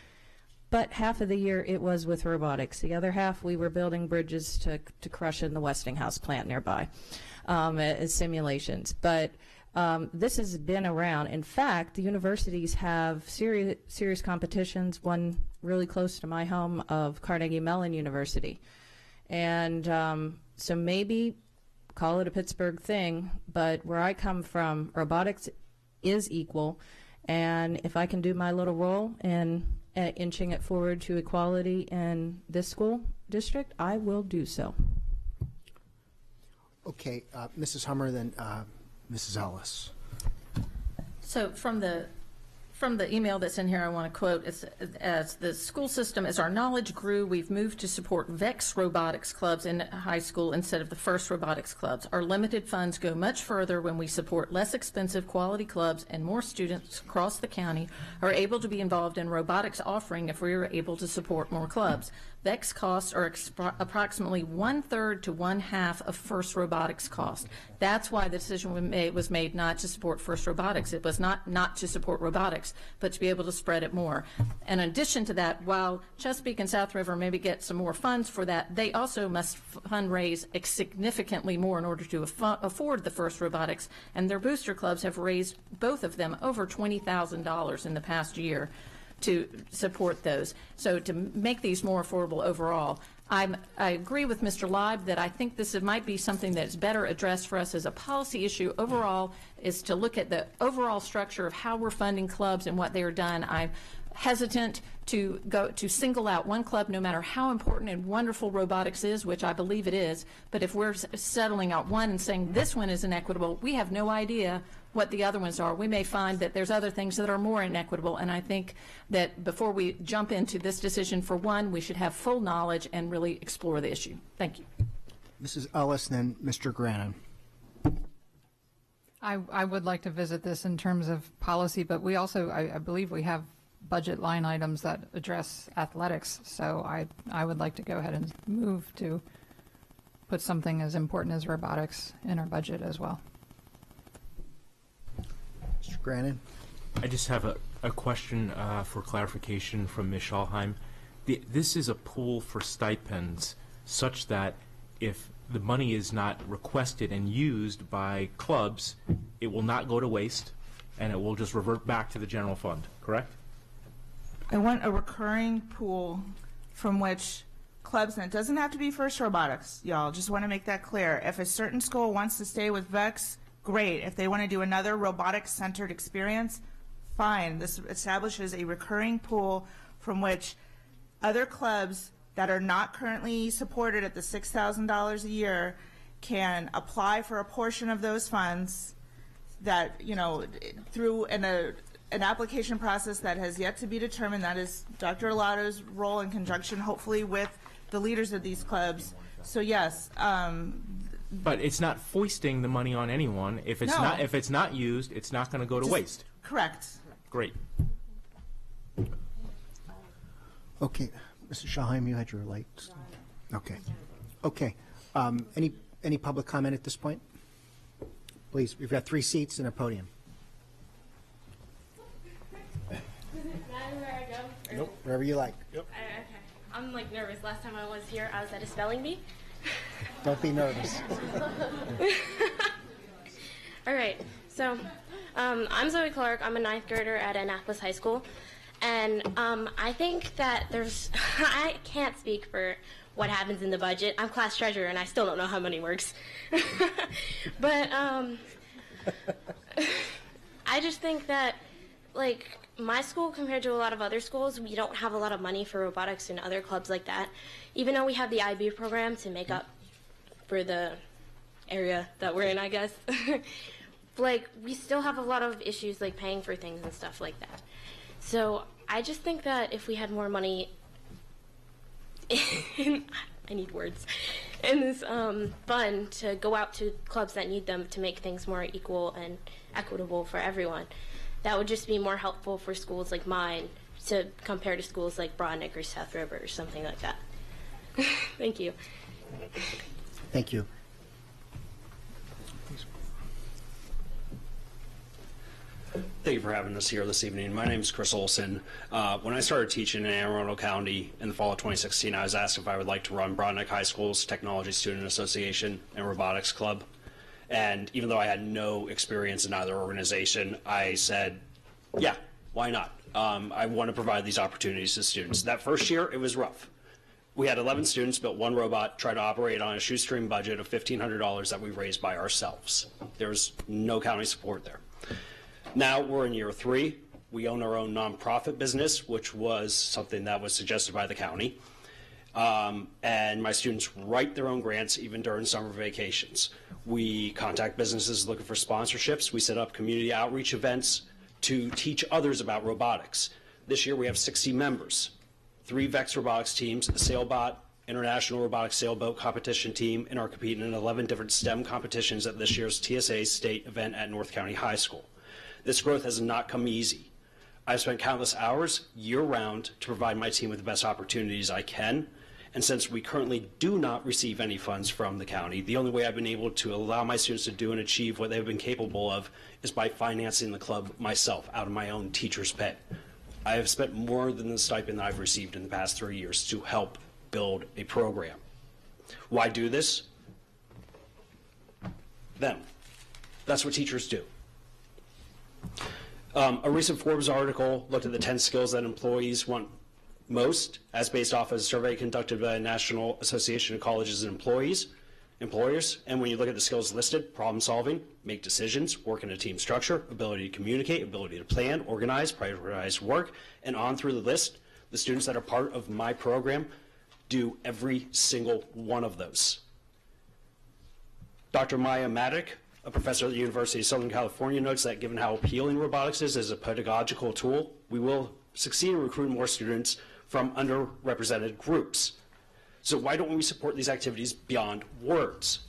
but half of the year it was with robotics. The other half we were building bridges to crush in the Westinghouse plant nearby, as simulations. But this has been around. In fact, the universities have serious competitions, one really close to my home of Carnegie Mellon University. And so maybe call it a Pittsburgh thing, but where I come from, robotics is equal. And if I can do my little role in inching it forward to equality in this school district, I will do so. Okay, Mrs. Hummer, then Mrs. Ellis. So from the email that's in here, I want to quote, as the school system, as our knowledge grew, we've moved to support VEX robotics clubs in high school instead of the FIRST robotics clubs. Our limited funds go much further when we support less expensive quality clubs, and more students across the county are able to be involved in robotics offering if we are able to support more clubs. VEX costs are approximately 1/3 to 1/2 of FIRST robotics cost. That's why the decision was made not to support FIRST robotics. It was not to support robotics, but to be able to spread it more. And in addition to that, while Chesapeake and South River maybe get some more funds for that, they also must fundraise significantly more in order to afford the FIRST robotics. And their booster clubs have raised, both of them, over $20,000 in the past year to support those. So to make these more affordable overall, I agree with Mr. Leib that I think this might be something that's better addressed for us as a policy issue overall, is to look at the overall structure of how we're funding clubs and what they are done. I'm hesitant to single out one club, no matter how important and wonderful robotics is, which I believe it is. But if we're settling out one and saying this one is inequitable, we have no idea what the other ones are. We may find that there's other things that are more inequitable, and I think that before we jump into this decision for one, we should have full knowledge and really explore the issue. Thank you. Mrs. Ellis, then Mr. Grannon. I would like to visit this in terms of policy, but we also, I believe we have budget line items that address athletics, so I would like to go ahead and move to put something as important as robotics in our budget as well. Mr. Grannon? I just have a question for clarification from Ms. Schalheim. This is a pool for stipends such that if the money is not requested and used by clubs, it will not go to waste and it will just revert back to the general fund, correct? I want a recurring pool from which clubs, and it doesn't have to be FIRST robotics, y'all, just want to make that clear. If a certain school wants to stay with VEX, great. If they want to do another robotics-centered experience, fine. This establishes a recurring pool from which other clubs that are not currently supported at the $6,000 a year can apply for a portion of those funds that, you know, through an application process that has yet to be determined. That is Dr. Arlotto's role in conjunction, hopefully, with the leaders of these clubs. So yes, but it's not foisting the money on anyone. If it's not used, it's not going to go to waste. Correct. Great. Okay, Mrs. Schalheim, you had your lights. Okay. Okay. Any public comment at this point? Please, we've got 3 seats and a podium. Where I go? Nope, wherever you like. Okay. I'm like nervous. Last time I was here, I was at a spelling bee. Don't be nervous. All right. So, I'm Zoe Clark. I'm a 9th grader at Annapolis High School, and I think that I can't speak for what happens in the budget. I'm class treasurer, and I still don't know how money works. But I just think that, like, my school compared to a lot of other schools, we don't have a lot of money for robotics and other clubs like that. Even though we have the IB program to make up for the area that we're in, I guess. Like, we still have a lot of issues like paying for things and stuff like that. So I just think that if we had more money I need words in this fund to go out to clubs that need them to make things more equal and equitable for everyone, that would just be more helpful for schools like mine to compare to schools like Broadneck or South River or something like that. Thank you. Thank you. Thank you for having us here this evening. My name is Chris Olson. When I started teaching in Anne Arundel County in the fall of 2016, I was asked if I would like to run Broadneck High School's Technology Student Association and Robotics Club. And even though I had no experience in either organization, I said, yeah, why not? I want to provide these opportunities to students. That first year, it was rough. We had 11 students, built one robot, tried to operate on a shoestring budget of $1,500 that we raised by ourselves. There was no county support there. Now we're in year 3. We own our own nonprofit business, which was something that was suggested by the county. And my students write their own grants even during summer vacations. We contact businesses looking for sponsorships. We set up community outreach events to teach others about robotics. This year we have 60 members, 3 VEX robotics teams, a Sailbot, International Robotics Sailboat Competition team, and are competing in 11 different STEM competitions at this year's TSA state event at North County High School. This growth has not come easy. I've spent countless hours year-round to provide my team with the best opportunities I can, and since we currently do not receive any funds from the county, the only way I've been able to allow my students to do and achieve what they've been capable of is by financing the club myself out of my own teacher's pay. I have spent more than the stipend that I've received in the past 3 years to help build a program. Why do this? Them. That's what teachers do. A recent Forbes article looked at the 10 skills that employees want most, as based off of a survey conducted by the National Association of Colleges and Employers. And when you look at the skills listed, problem solving, make decisions, work in a team structure, ability to communicate, ability to plan, organize, prioritize work, and on through the list, the students that are part of my program do every single one of those. Dr. Maya Maddock, a professor at the University of Southern California, notes that given how appealing robotics is as a pedagogical tool, we will succeed in recruiting more students from underrepresented groups. So why don't we support these activities beyond words?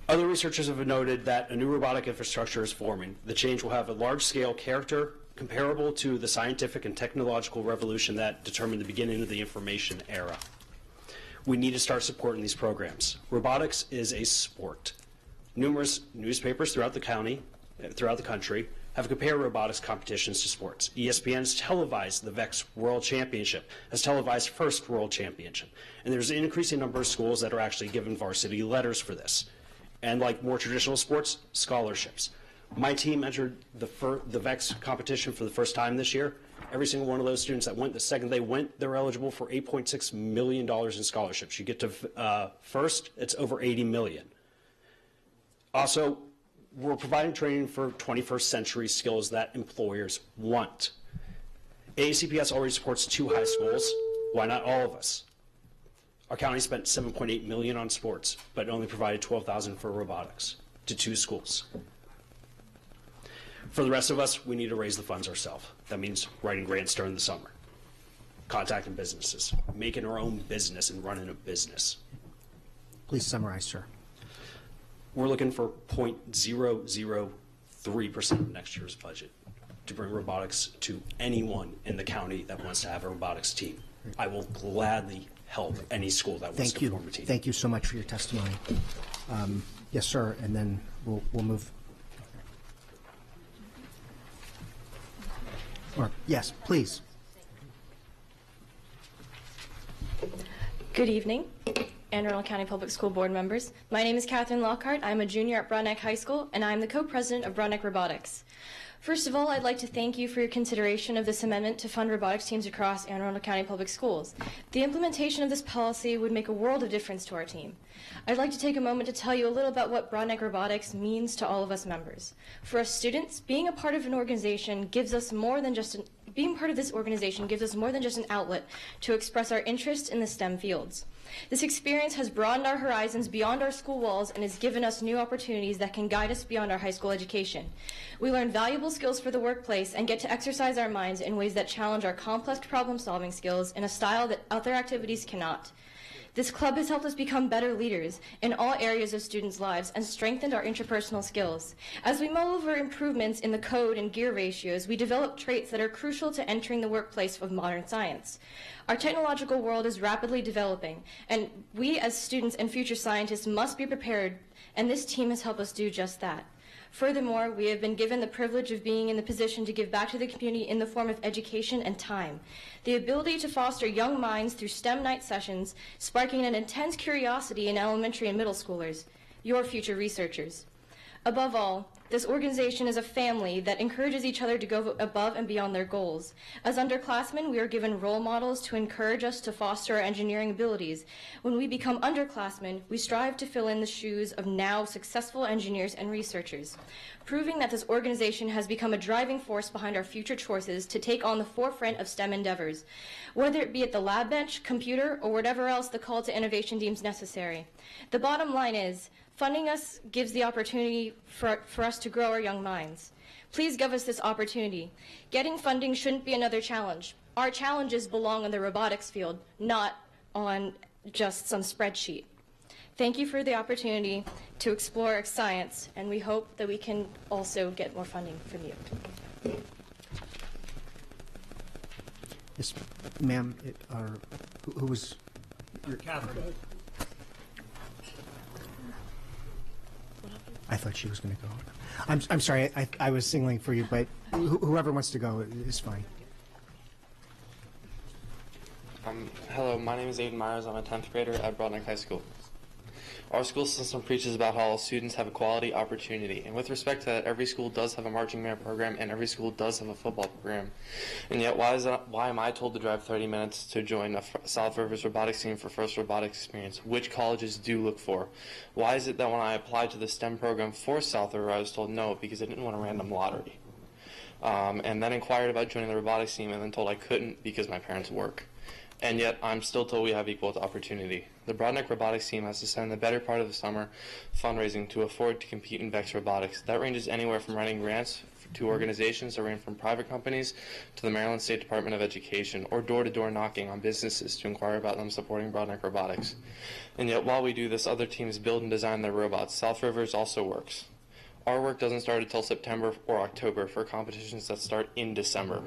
Other researchers have noted that a new robotic infrastructure is forming. The change will have a large-scale character comparable to the scientific and technological revolution that determined the beginning of the information era. We need to start supporting these programs. Robotics is a sport. Numerous newspapers throughout the country, have compared robotics competitions to sports. ESPN has televised the VEX World Championship, has televised First World Championship. And there's an increasing number of schools that are actually given varsity letters for this. And like more traditional sports, scholarships. My team entered the VEX competition for the first time this year. Every single one of those students that went, the second they went, they're eligible for $8.6 million in scholarships. You get to first, it's over $80 million. Also, we're providing training for 21st century skills that employers want. AACPS already supports 2 high schools. Why not all of us? Our county spent $7.8 million on sports, but only provided $12,000 for robotics to 2 schools. For the rest of us, we need to raise the funds ourselves. That means writing grants during the summer, contacting businesses, making our own business and running a business. Please summarize, sir. We're looking for 0.003% of next year's budget to bring robotics to anyone in the county that wants to have a robotics team. I will gladly help any school that wants to form a team. Thank you so much for your testimony. Yes, sir, and then we'll move. Or, yes, please. Good evening, Anne Arundel County Public School Board members. My name is Catherine Lockhart. I'm a junior at Broadneck High School, and I'm the co-president of Broadneck Robotics. First of all, I'd like to thank you for your consideration of this amendment to fund robotics teams across Anne Arundel County Public Schools. The implementation of this policy would make a world of difference to our team. I'd like to take a moment to tell you a little about what Broadneck Robotics means to all of us members. For us students, being a part of an organization gives us more than just being part of this organization gives us more than just an outlet to express our interest in the STEM fields. This experience has broadened our horizons beyond our school walls and has given us new opportunities that can guide us beyond our high school education. We learn valuable skills for the workplace and get to exercise our minds in ways that challenge our complex problem-solving skills in a style that other activities cannot. This club has helped us become better leaders in all areas of students' lives and strengthened our interpersonal skills. As we mull over improvements in the code and gear ratios, we develop traits that are crucial to entering the workplace of modern science. Our technological world is rapidly developing, and we as students and future scientists must be prepared, and this team has helped us do just that. Furthermore, we have been given the privilege of being in the position to give back to the community in the form of education and time. The ability to foster young minds through STEM night sessions, sparking an intense curiosity in elementary and middle schoolers, your future researchers. Above all, this organization is a family that encourages each other to go above and beyond their goals. As underclassmen, we are given role models to encourage us to foster our engineering abilities. When we become underclassmen, we strive to fill in the shoes of now successful engineers and researchers, proving that this organization has become a driving force behind our future choices to take on the forefront of STEM endeavors, whether it be at the lab bench, computer, or whatever else the call to innovation deems necessary. The bottom line is, funding us gives the opportunity for us to grow our young minds. Please give us this opportunity. Getting funding shouldn't be another challenge. Our challenges belong in the robotics field, not on just some spreadsheet. Thank you for the opportunity to explore science, and we hope that we can also get more funding from you. Yes, ma'am, who was? Catherine. I thought she was going to go. I'm sorry, I was signaling for you, but whoever wants to go is fine. Hello, my name is Aiden Myers. I'm a 10th grader at Broadneck High School. Our school system preaches about how all students have a quality opportunity, and with respect to that, every school does have a marching band program and every school does have a football program. And yet, why am I told to drive 30 minutes to join a South Rivers robotics team for first robotics experience? Which colleges do look for? Why is it that when I applied to the STEM program for South River, I was told no because I didn't want a random lottery? And then inquired about joining the robotics team and then told I couldn't because my parents work. And yet, I'm still told we have equal opportunity. The Broadneck Robotics team has to spend the better part of the summer fundraising to afford to compete in VEX Robotics. That ranges anywhere from writing grants to organizations that range from private companies to the Maryland State Department of Education, or door-to-door knocking on businesses to inquire about them supporting Broadneck Robotics. And yet, while we do this, other teams build and design their robots. South Rivers also works. Our work doesn't start until September or October for competitions that start in December.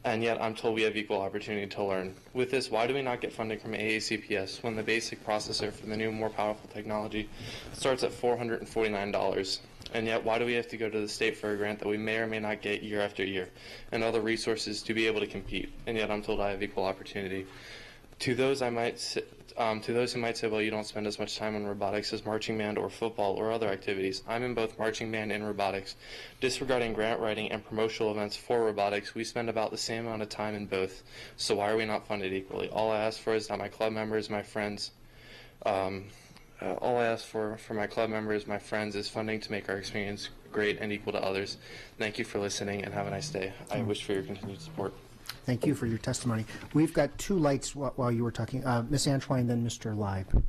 And yet I'm told we have equal opportunity to learn. With this, why do we not get funding from AACPS when the basic processor for the new, more powerful technology starts at $449? And yet, why do we have to go to the state for a grant that we may or may not get year after year, and other resources to be able to compete? And yet I'm told I have equal opportunity. To those who might say, well, you don't spend as much time on robotics as marching band or football or other activities. I'm in both marching band and robotics. Disregarding grant writing and promotional events for robotics, we spend about the same amount of time in both. So why are we not funded equally? All I ask for is that my club members, my friends, all I ask for my club members, my friends, is funding to make our experience great and equal to others. Thank you for listening, and have a nice day. I wish for your continued support. Thank you for your testimony. We've got two lights while you were talking. Ms. Antoine, then Mr. Leib.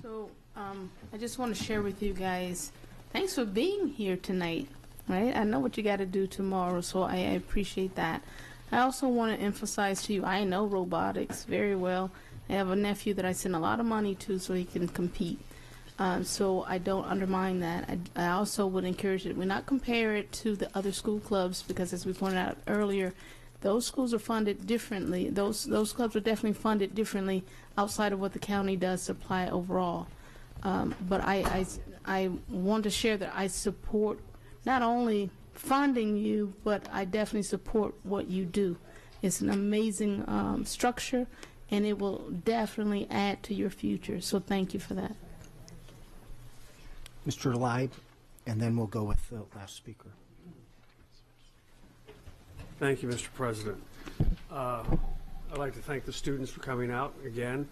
So I just want to share with you guys, thanks for being here tonight, right? I know what you got to do tomorrow, so I appreciate that. I also want to emphasize to you, I know robotics very well. I have a nephew that I send a lot of money to so he can compete. So I don't undermine that. I also would encourage that we not compare it to the other school clubs, because as we pointed out earlier, those schools are funded differently. Those clubs are definitely funded differently outside of what the county does supply overall. But I want to share that I support not only funding you, but I definitely support what you do. It's an amazing structure, and it will definitely add to your future. So thank you for that. Mr. Leib, and then we'll go with the last speaker. Thank you, Mr. President. I'd like to thank the students for coming out again.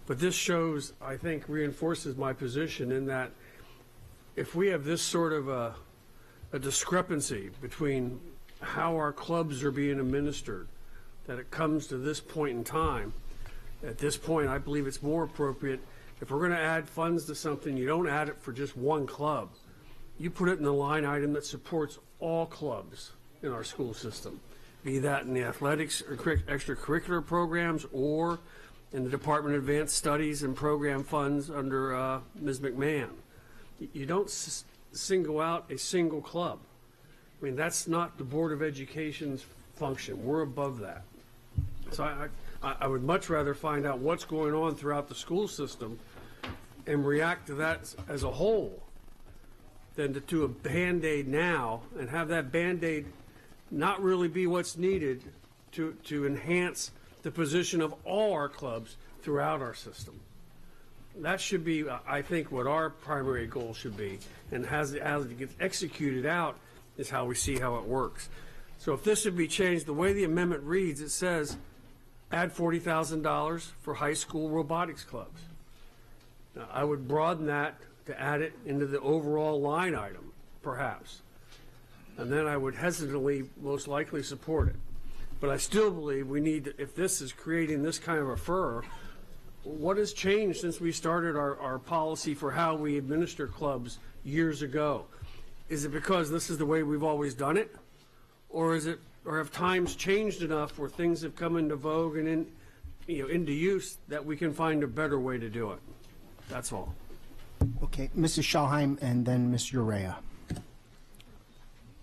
But this shows, I think, reinforces my position in that if we have this sort of a discrepancy between how our clubs are being administered, that it comes to this point in time, at this point, I believe it's more appropriate, if we're going to add funds to something, you don't add it for just one club. You put it in the line item that supports all clubs in our school system, be that in the athletics or extracurricular programs or in the Department of Advanced Studies and Program Funds under Ms. McMahon. You don't single out a single club. I mean, that's not the Board of Education's function. We're above that. So I would much rather find out what's going on throughout the school system and react to that as a whole than to do a Band-Aid now and have that Band-Aid not really be what's needed to enhance the position of all our clubs throughout our system. That should be, I think, what our primary goal should be, and as it gets executed out is how we see how it works. So if this should be changed, the way the amendment reads, it says add $40,000 for high school robotics clubs. Now, I would broaden that to add it into the overall line item, perhaps. And then I would hesitantly, most likely, support it. But I still believe we need to, if this is creating this kind of a furor, what has changed since we started our policy for how we administer clubs years ago? Is it because this is the way we've always done it? Or have times changed enough where things have come into vogue and into use that we can find a better way to do it? That's all. Okay, Mrs. Schalheim and then Ms. Urea.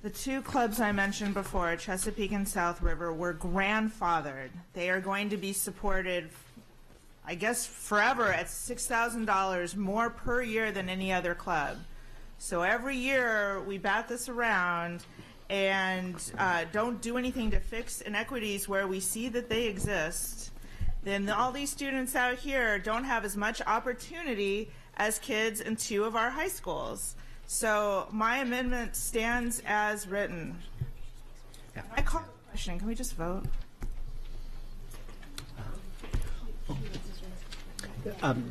The two clubs I mentioned before, Chesapeake and South River, were grandfathered. They are going to be supported, I guess, forever at $6,000 more per year than any other club. So every year we bat this around and don't do anything to fix inequities where we see that they exist, then all these students out here don't have as much opportunity as kids in two of our high schools. So my amendment stands as written. Yeah. I call the question. Can we just vote?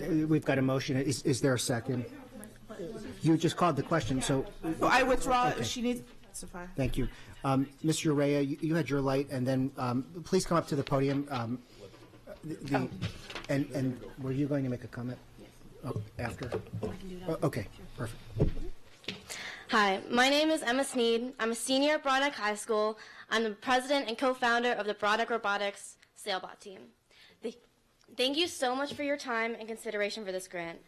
We've got a motion. Is there a second? You just called the question, so. I withdraw. Okay. She needs to testify. Thank you. Ms. Urea, you had your light, and then please come up to the podium. And were you going to make a comment? Oh, after? Oh, okay, perfect. Hi, my name is Emma Sneed. I'm a senior at Broadneck High School. I'm the president and co-founder of the Broadneck Robotics Sailbot team. Thank you so much for your time and consideration for this grant.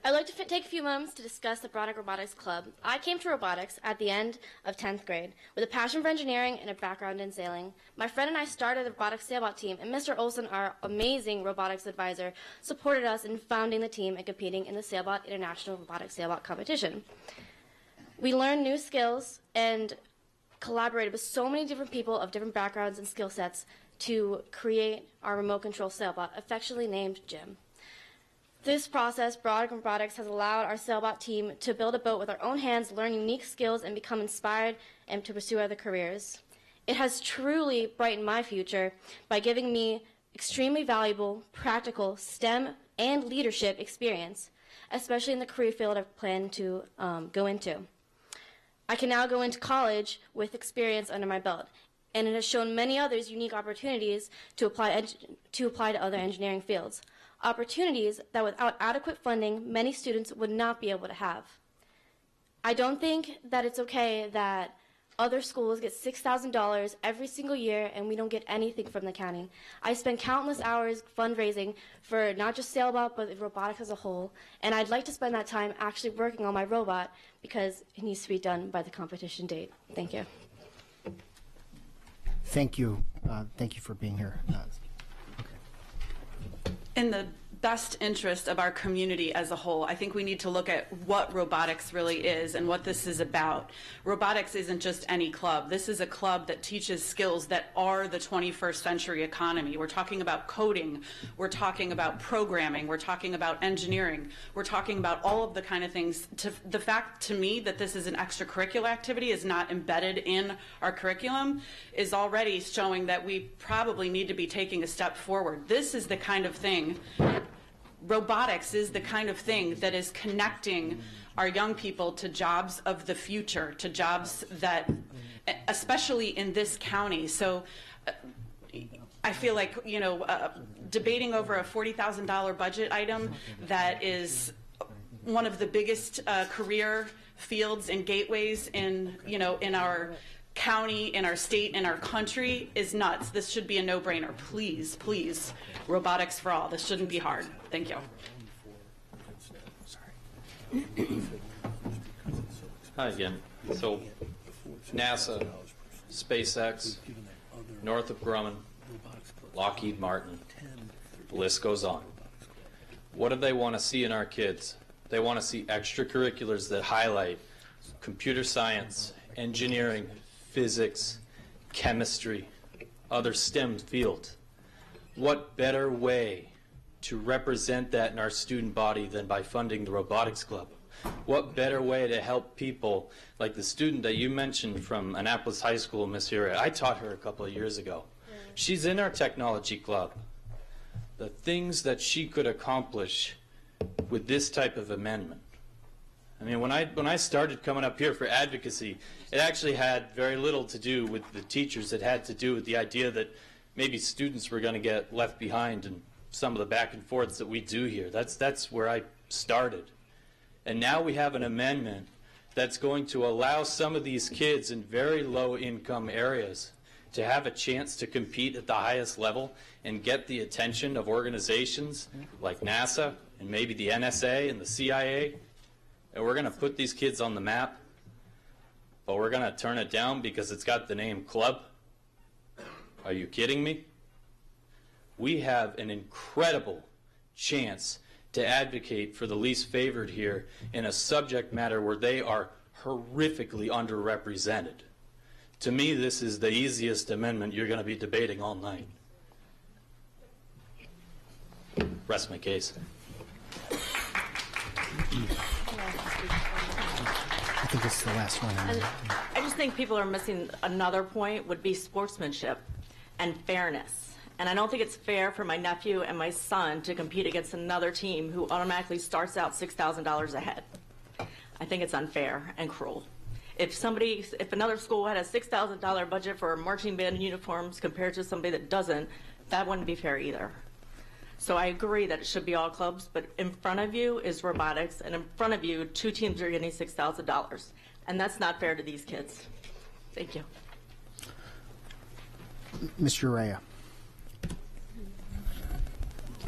I'd like to take a few moments to discuss the Broadneck Robotics Club. I came to robotics at the end of 10th grade with a passion for engineering and a background in sailing. My friend and I started the robotics sailbot team, and Mr. Olson, our amazing robotics advisor, supported us in founding the team and competing in the Sailbot International Robotics Sailbot Competition. We learned new skills and collaborated with so many different people of different backgrounds and skill sets to create our remote control sailbot, affectionately named Jim. This process, Broadneck Robotics, has allowed our sailbot team to build a boat with our own hands, learn unique skills, and become inspired and to pursue other careers. It has truly brightened my future by giving me extremely valuable, practical STEM and leadership experience, especially in the career field I plan to go into. I can now go into college with experience under my belt, and it has shown many others unique opportunities to apply to other engineering fields. Opportunities that without adequate funding, many students would not be able to have. I don't think that it's okay that other schools get $6,000 every single year and we don't get anything from the county. I spend countless hours fundraising for not just Sailbot, but robotics as a whole, and I'd like to spend that time actually working on my robot because it needs to be done by the competition date. Thank you. Thank you. Thank you for being here. In the best interest of our community as a whole, I think we need to look at what robotics really is and what this is about. Robotics isn't just any club. This is a club that teaches skills that are the 21st century economy. We're talking about coding. We're talking about programming. We're talking about engineering. We're talking about all of the kind of things. The fact to me that this is an extracurricular activity, is not embedded in our curriculum, is already showing that we probably need to be taking a step forward. This is the kind of thing, robotics is the kind of thing that is connecting our young people to jobs of the future, to jobs that, especially in this county. So I feel like, debating over a $40,000 budget item that is one of the biggest career fields and gateways in our county, in our state, in our country is nuts. This should be a no-brainer. Please, please, robotics for all. This shouldn't be hard. Thank you. Hi again. So, NASA, SpaceX, Northrop Grumman, Lockheed Martin, the list goes on. What do they want to see in our kids? They want to see extracurriculars that highlight computer science, engineering, physics, chemistry, other STEM fields. What better way to represent that in our student body than by funding the Robotics Club? What better way to help people like the student that you mentioned from Annapolis High School, Miss Hira? I taught her a couple of years ago. She's in our technology club. The things that she could accomplish with this type of amendment. I mean, when I started coming up here for advocacy, it actually had very little to do with the teachers. It had to do with the idea that maybe students were going to get left behind in some of the back and forths that we do here. That's where I started. And now we have an amendment that's going to allow some of these kids in very low income areas to have a chance to compete at the highest level and get the attention of organizations like NASA and maybe the NSA and the CIA. And we're going to put these kids on the map, but we're going to turn it down because it's got the name club? Are you kidding me? We have an incredible chance to advocate for the least favored here in a subject matter where they are horrifically underrepresented. To me, this is the easiest amendment you're going to be debating all night. Rest my case. I think this is the last one. I just think people are missing another point would be sportsmanship and fairness. And I don't think it's fair for my nephew and my son to compete against another team who automatically starts out $6,000 ahead. I think it's unfair and cruel. If another school had a $6,000 budget for marching band uniforms compared to somebody that doesn't, that wouldn't be fair either. So I agree that it should be all clubs, but in front of you is robotics, and in front of you, 2 teams are getting $6,000. And that's not fair to these kids. Thank you. Mr. Urea.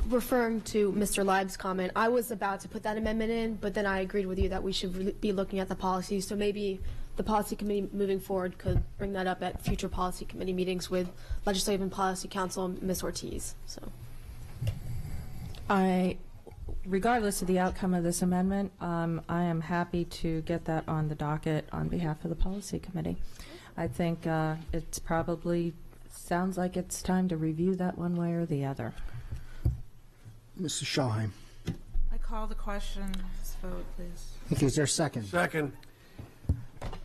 Referring to Mr. Live's comment, I was about to put that amendment in, but then I agreed with you that we should be looking at the policy. So maybe the policy committee moving forward could bring that up at future policy committee meetings with Legislative and Policy Counsel Ms. Ortiz. So, regardless of the outcome of this amendment, I am happy to get that on the docket on behalf of the policy committee. I think it's probably sounds like it's time to review that one way or the other. Mrs. Schallheim. I call the question. Let's vote, please. Thank you. Is there a second? Second.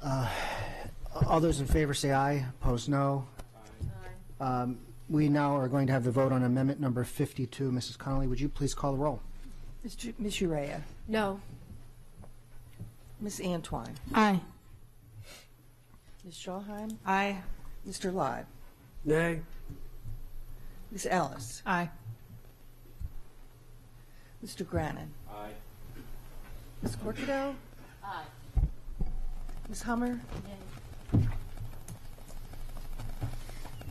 All those in favor say aye. Opposed, no. We now are going to have the vote on amendment number 52. Mrs. Connolly, would you please call the roll? Ms. Urea. No. Ms. Antoine. Aye. Ms. Schallheim. Aye. Mr. Live. Nay. Ms. Ellis. Aye. Mr. Grannon. Aye. Ms. Corkadell. Aye. Ms. Hummer. Nay.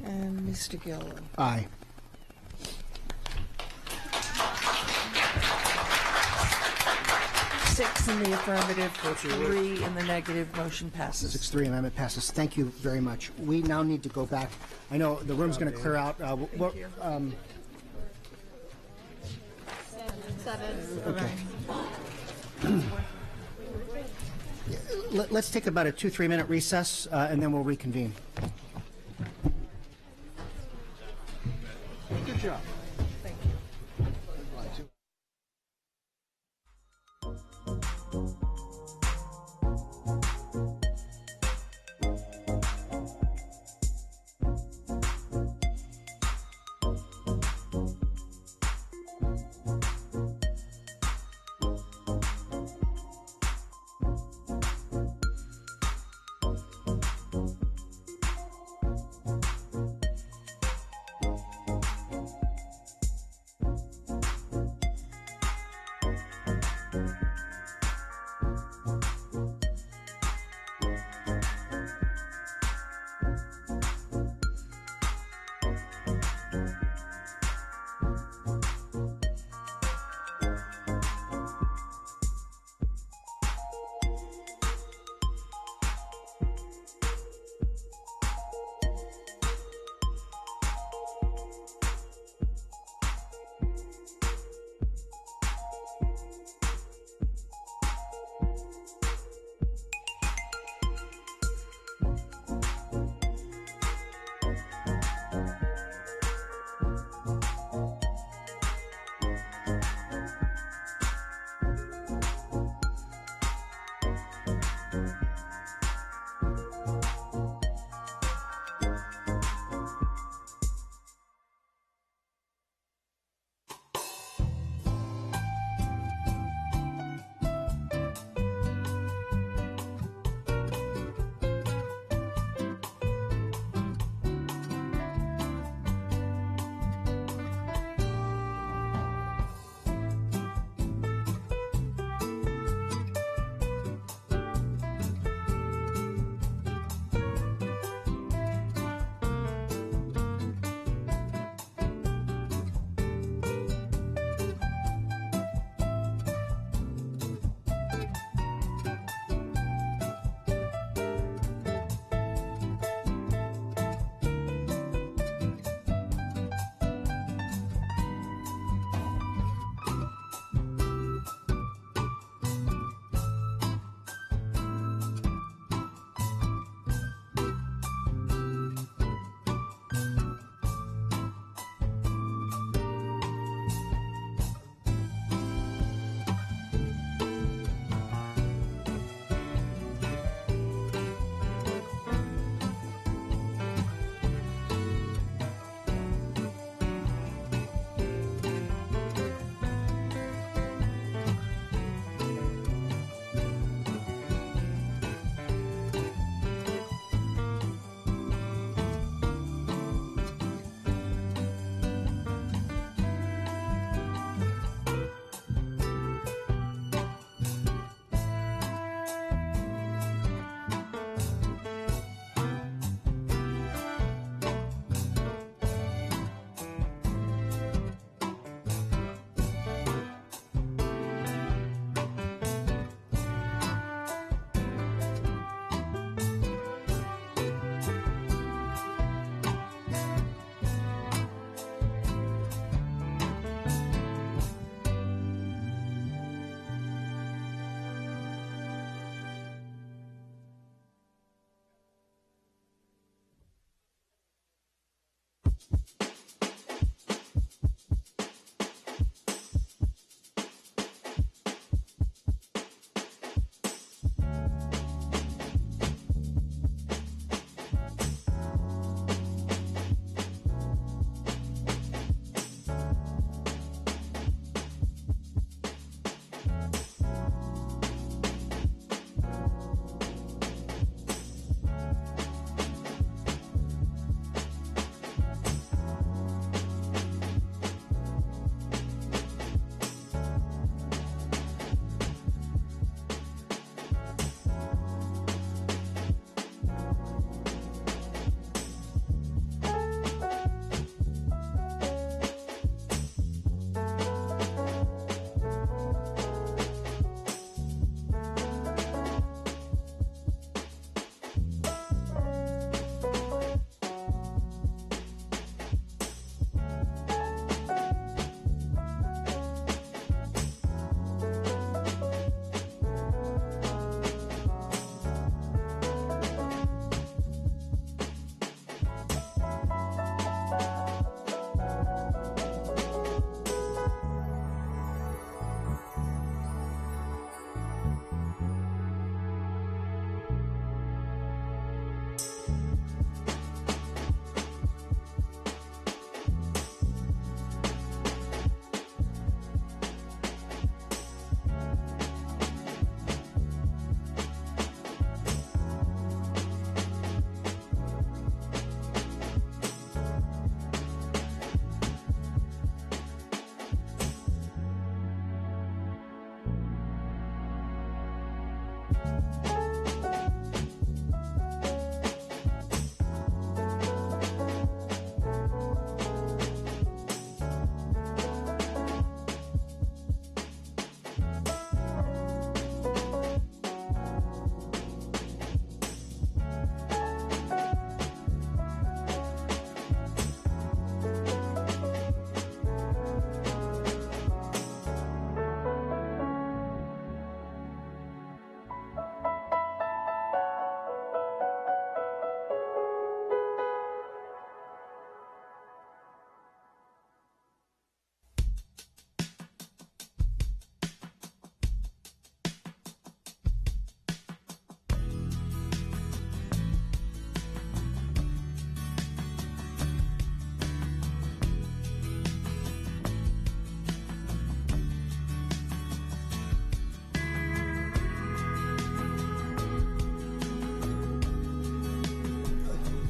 And Mr. Gillen. Aye. Six in the affirmative, 3 in the negative. Motion passes. 6-3 amendment passes. Thank you very much. We now need to go back. I know the room's going to clear out. Okay. Let's take about a 2-3 minute recess, and then we'll reconvene. Good job. Thank you.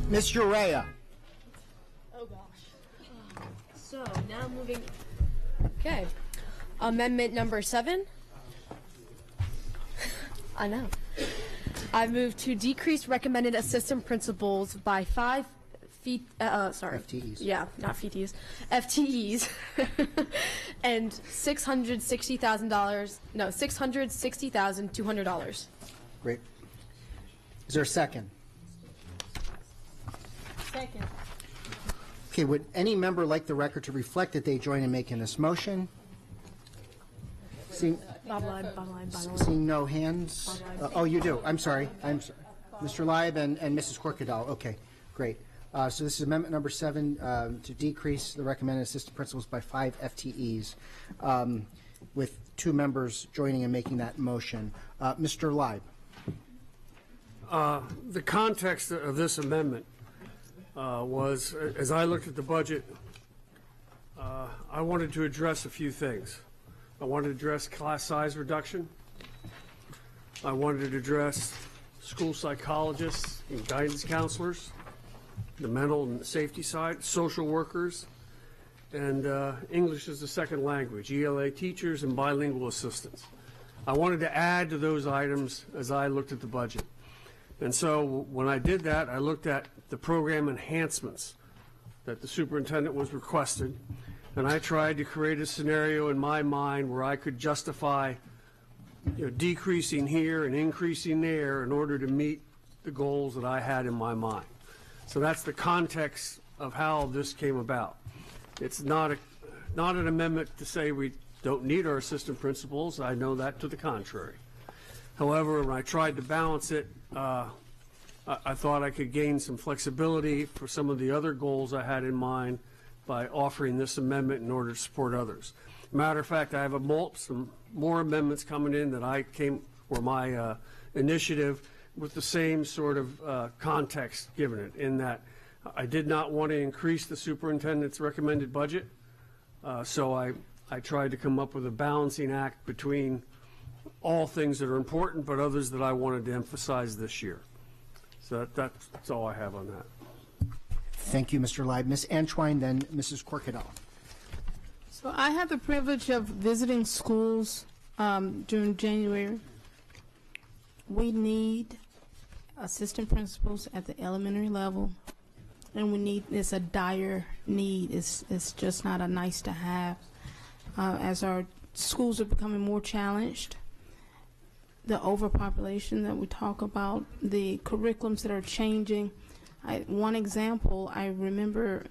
Ms. Urea. Oh, gosh. So now moving. Okay. Amendment number 7. I know. I move to decrease recommended assistant principals by 5 feet. Sorry. FTEs. Yeah, not FTEs. FTEs. And $660,000. No, $660,200. Great. Is there a second? Second. Okay, would any member like the record to reflect that they join in making this motion? Seeing no hands? Oh, you do. I'm sorry. Mr. Leib and Mrs. Corkadal. Okay, great. So this is amendment number 7 to decrease the recommended assistant principals by 5 FTEs, with 2 members joining and making that motion. Mr. Leib. The context of this amendment was, as I looked at the budget, I wanted to address a few things. I wanted to address class size reduction. I wanted to address school psychologists and guidance counselors, the mental and safety side, social workers, and English as a second language, ELA teachers and bilingual assistants. I wanted to add to those items as I looked at the budget. And so when I did that, I looked at the program enhancements that the superintendent was requested, and I tried to create a scenario in my mind where I could justify, decreasing here and increasing there in order to meet the goals that I had in my mind. So that's the context of how this came about. It's not an amendment to say we don't need our assistant principals. I know that to the contrary. However, when I tried to balance it, I thought I could gain some flexibility for some of the other goals I had in mind by offering this amendment in order to support others. Matter of fact, I have some more amendments coming in that were my initiative with the same sort of context given it, in that I did not want to increase the superintendent's recommended budget, so I tried to come up with a balancing act between all things that are important, but others that I wanted to emphasize this year. So that's all I have on that. Thank you, Mr. Leib. Ms. Antwine, then Mrs. Corkadal. So I had the privilege of visiting schools during January. We need assistant principals at the elementary level, and it's a dire need. It's just not a nice to have. As our schools are becoming more challenged, the overpopulation that we talk about, the curriculums that are changing. One example, I remember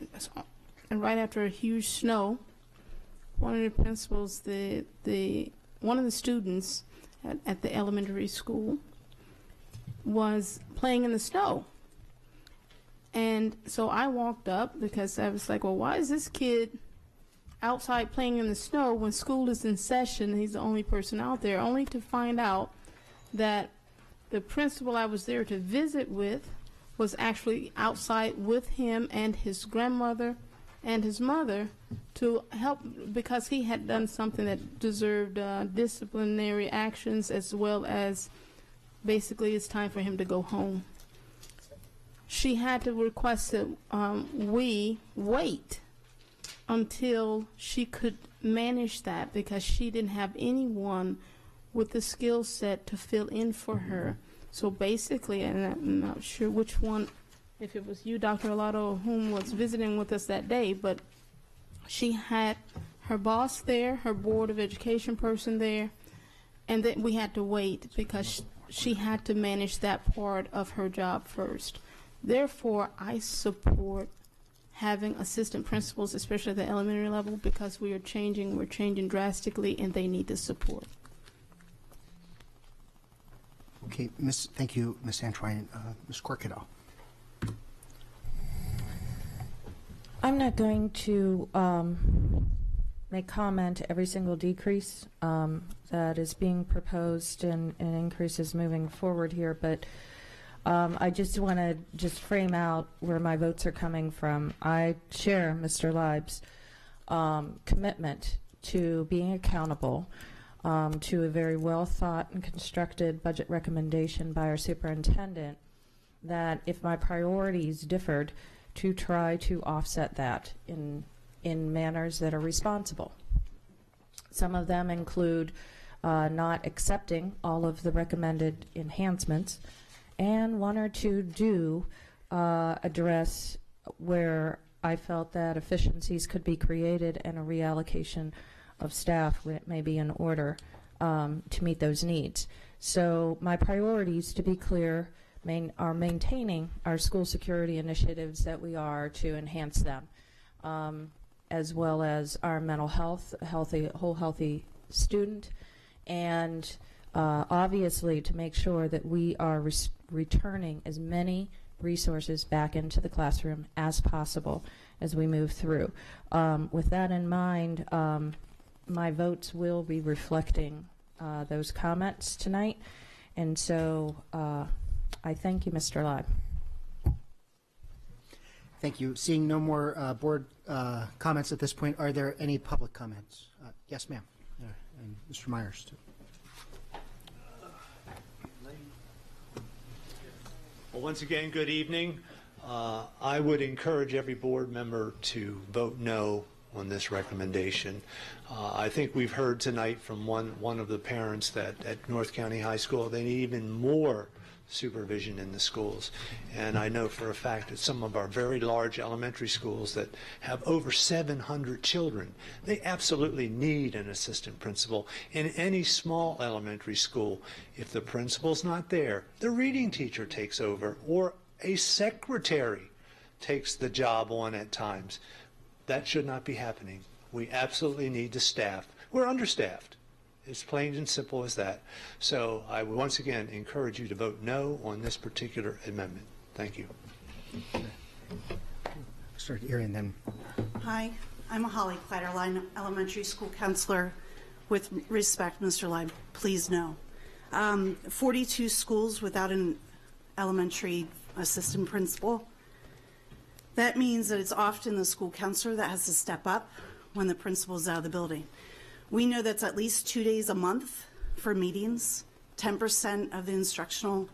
right after a huge snow, one of the principals, one of the students at the elementary school was playing in the snow. And so I walked up because I was like, well, why is this kid outside playing in the snow when school is in session and he's the only person out there, only to find out that the principal I was there to visit with was actually outside with him and his grandmother and his mother to help, because he had done something that deserved disciplinary actions, as well as basically it's time for him to go home. She had to request that we wait until she could manage that, because she didn't have anyone with the skill set to fill in for her. So basically, and I'm not sure which one, if it was you, Dr. Alato, whom was visiting with us that day, but she had her boss there, her board of education person there, and then we had to wait because she had to manage that part of her job first. Therefore, I support having assistant principals, especially at the elementary level, because we're changing drastically, and they need the support. Okay, thank you, Ms. Antwine. Ms. Corkadal. I'm not going to make comment every single decrease that is being proposed and increases moving forward here, but I just want to frame out where my votes are coming from. I share Mr. Leib's commitment to being accountable to a very well thought and constructed budget recommendation by our superintendent that if my priorities differed, to try to offset that in manners that are responsible. Some of them include not accepting all of the recommended enhancements, and one or two do address where I felt that efficiencies could be created and a reallocation of staff may be in order to meet those needs. So my priorities, to be clear, are maintaining our school security initiatives that we are to enhance them, as well as our mental health, whole healthy student, and obviously to make sure that we are returning as many resources back into the classroom as possible as we move through. With that in mind, my votes will be reflecting those comments tonight, and so I thank you, Mr. Lott. Thank you. Seeing no more board comments at this point, are there any public comments? Yes, ma'am. And Mr. Myers, too. Well, once again, good evening. I would encourage every board member to vote no on this recommendation. I think we've heard tonight from one of the parents that at North County High School they need even more supervision in the schools. And I know for a fact that some of our very large elementary schools that have over 700 children, they absolutely need an assistant principal. In any small elementary school, if the principal's not there, the reading teacher takes over, or a secretary takes the job on at times. That should not be happening. We absolutely need the staff. We're understaffed. It's plain and simple as that. So I would once again encourage you to vote no on this particular amendment. Thank you. Start hearing them. Hi, I'm Holly Kleiderline, elementary school counselor. With respect, Mr. Leib, please no. 42 schools without an elementary assistant principal. That means that it's often the school counselor that has to step up when the principal's out of the building. We know that's at least 2 days a month for meetings, 10% of the instructional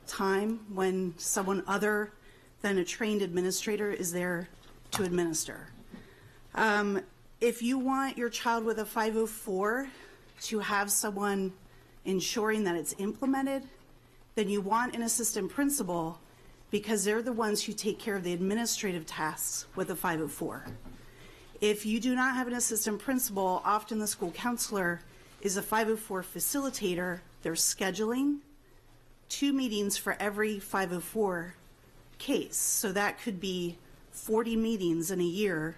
time when someone other than a trained administrator is there to administer. If you want your child with a 504 to have someone ensuring that it's implemented, then you want an assistant principal because they're the ones who take care of the administrative tasks with a 504. If you do not have an assistant principal, often the school counselor is a 504 facilitator. They're scheduling 2 meetings for every 504 case. So that could be 40 meetings in a year.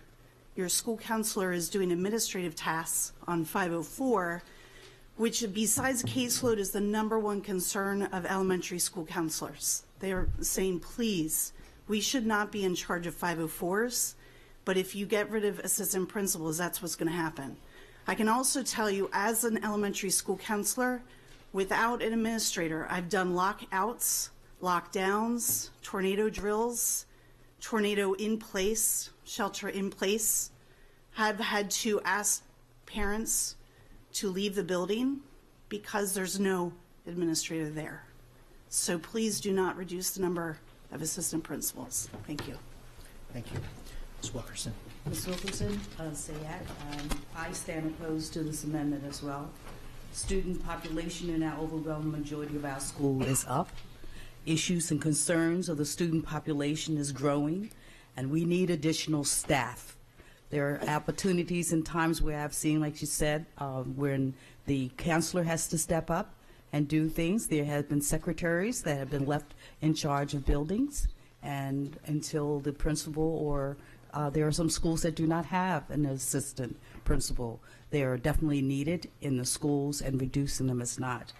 Your school counselor is doing administrative tasks on 504, which besides caseload is the #1 concern of elementary school counselors. They are saying, please, we should not be in charge of 504s. But if you get rid of assistant principals, that's what's going to happen. I can also tell you, as an elementary school counselor, without an administrator, I've done lockouts, lockdowns, tornado drills, tornado in place, shelter in place. I've had to ask parents to leave the building because there's no administrator there. So please do not reduce the number of assistant principals. Thank you. Thank you. Ms. Wilkerson. Ms. Wilkerson, SAAC. I stand opposed to this amendment as well. Student population in our overwhelming majority of our school is up. Issues and concerns of the student population is growing, and we need additional staff. There are opportunities and times where I've seen, like you said, when the counselor has to step up and do things. There have been secretaries that have been left in charge of buildings, and until the principal or there are some schools that do not have an assistant principal. They are definitely needed in the schools, and reducing them is not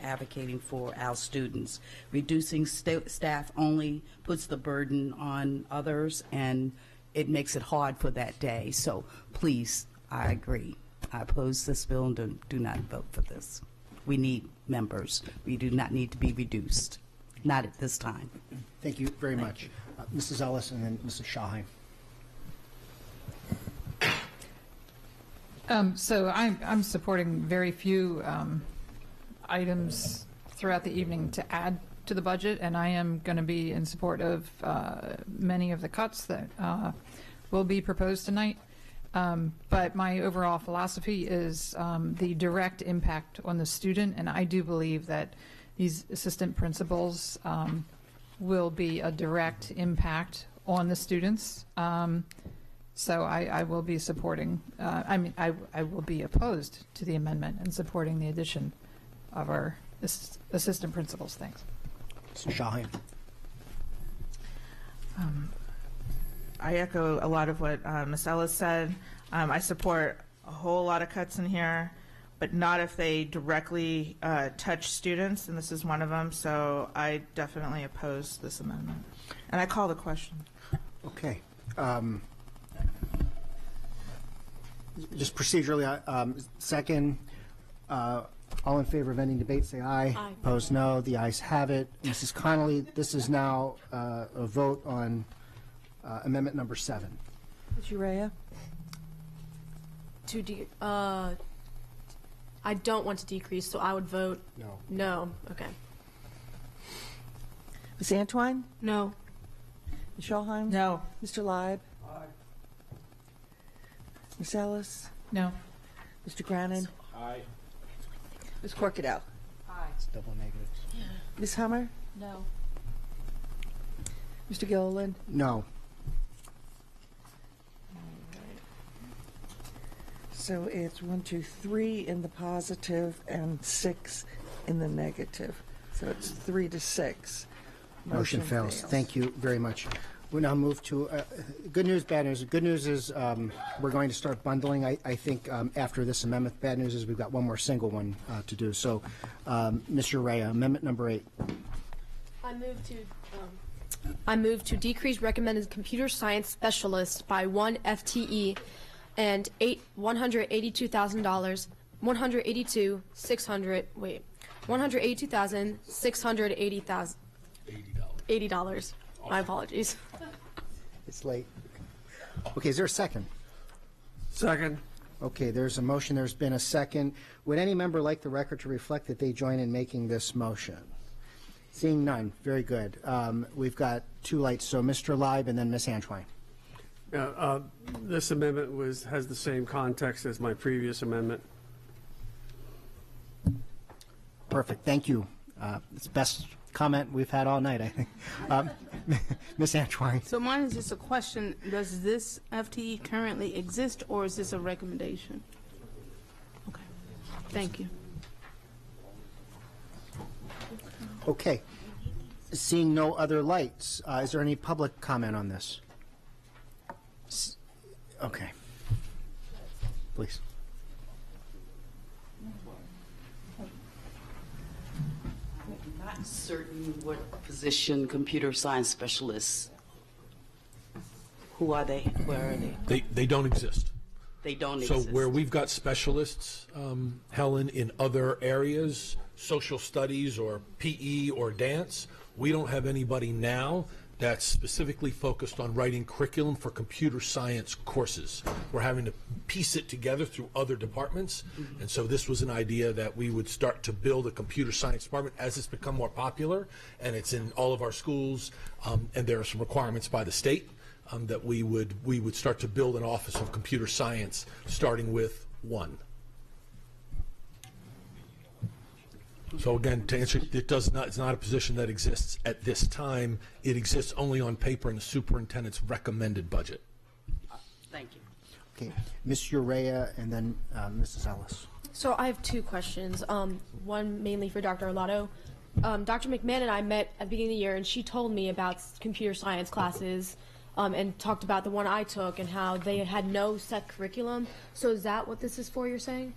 advocating for our students. Reducing staff only puts the burden on others, and it makes it hard for that day. So please, I agree. I oppose this bill and do not vote for this. We need members. We do not need to be reduced. Not at this time. Thank you very much. Mrs. Ellis and then Mrs. Shaheim. So I'm supporting very few items throughout the evening to add to the budget, and I am going to be in support of many of the cuts that will be proposed tonight. But my overall philosophy is the direct impact on the student, and I do believe that these assistant principals will be a direct impact on the students. So I will be supporting, I will be opposed to the amendment and supporting the addition of our assistant principals. Thanks. Mr. Shahin. I echo a lot of what Ms. Ellis said. I support a whole lot of cuts in here, but not if they directly touch students, and this is one of them. So I definitely oppose this amendment. And I call the question. Okay. Just procedurally, second, all in favor of ending debate, say aye. Aye. Opposed, no. The ayes have it. Mrs. Connolly, this is now a vote on amendment number 7. Ms. Urea? I don't want to decrease, so I would vote no. No. Okay. Ms. Antwine? No. Ms. Schulheim? No. Mr. Leib? Ms. Ellis? No. Mr. Grannon? Aye. Ms. Corkadell? Aye. It's double negatives. Ms. Hummer? No. Mr. Gilliland? No. So it's 1, 2, 3 in the positive and 6 in the negative. So it's 3 to 6. Motion fails. Thank you very much. We'll now move to good news, bad news. Good news is we're going to start bundling, I think, after this amendment. Bad news is we've got one more single one to do. So, Mr. Urea, amendment number 8. I move to decrease recommended computer science specialist by 1 FTE and $182,600. $182,680. My apologies. It's late. Okay, is there a second? Second. Okay, there's a motion. There's been a second. Would any member like the record to reflect that they join in making this motion? Seeing none. Very good. We've got 2 lights. So Mr. Leib and then Ms. Antwine. This amendment has the same context as my previous amendment. Perfect. Thank you. It's the best comment we've had all night, I think. Ms. Antwine. So mine is just a question. Does this FTE currently exist, or is this a recommendation? Okay. Thank you. Okay. Seeing no other lights, is there any public comment on this? Okay. Please. Not certain what position computer science specialists, who are they? Where are they? They don't exist. They don't So exist. where we've got specialists, Helen, in other areas, social studies or PE or dance, we don't have anybody now that's specifically focused on writing curriculum for computer science courses. We're having to piece it together through other departments, and so this was an idea that we would start to build a computer science department as it's become more popular, and it's in all of our schools, and there are some requirements by the state that we would start to build an office of computer science, starting with 1. So again, to answer, it's not a position that exists at this time. It exists only on paper in the superintendent's recommended budget. Thank you. Okay. Ms. Urea and then Mrs. Ellis. So I have 2 questions. One mainly for Dr. Arlotto. Dr. McMahon and I met at the beginning of the year, and she told me about computer science classes and talked about the one I took and how they had no set curriculum. So is that what this is for, you're saying?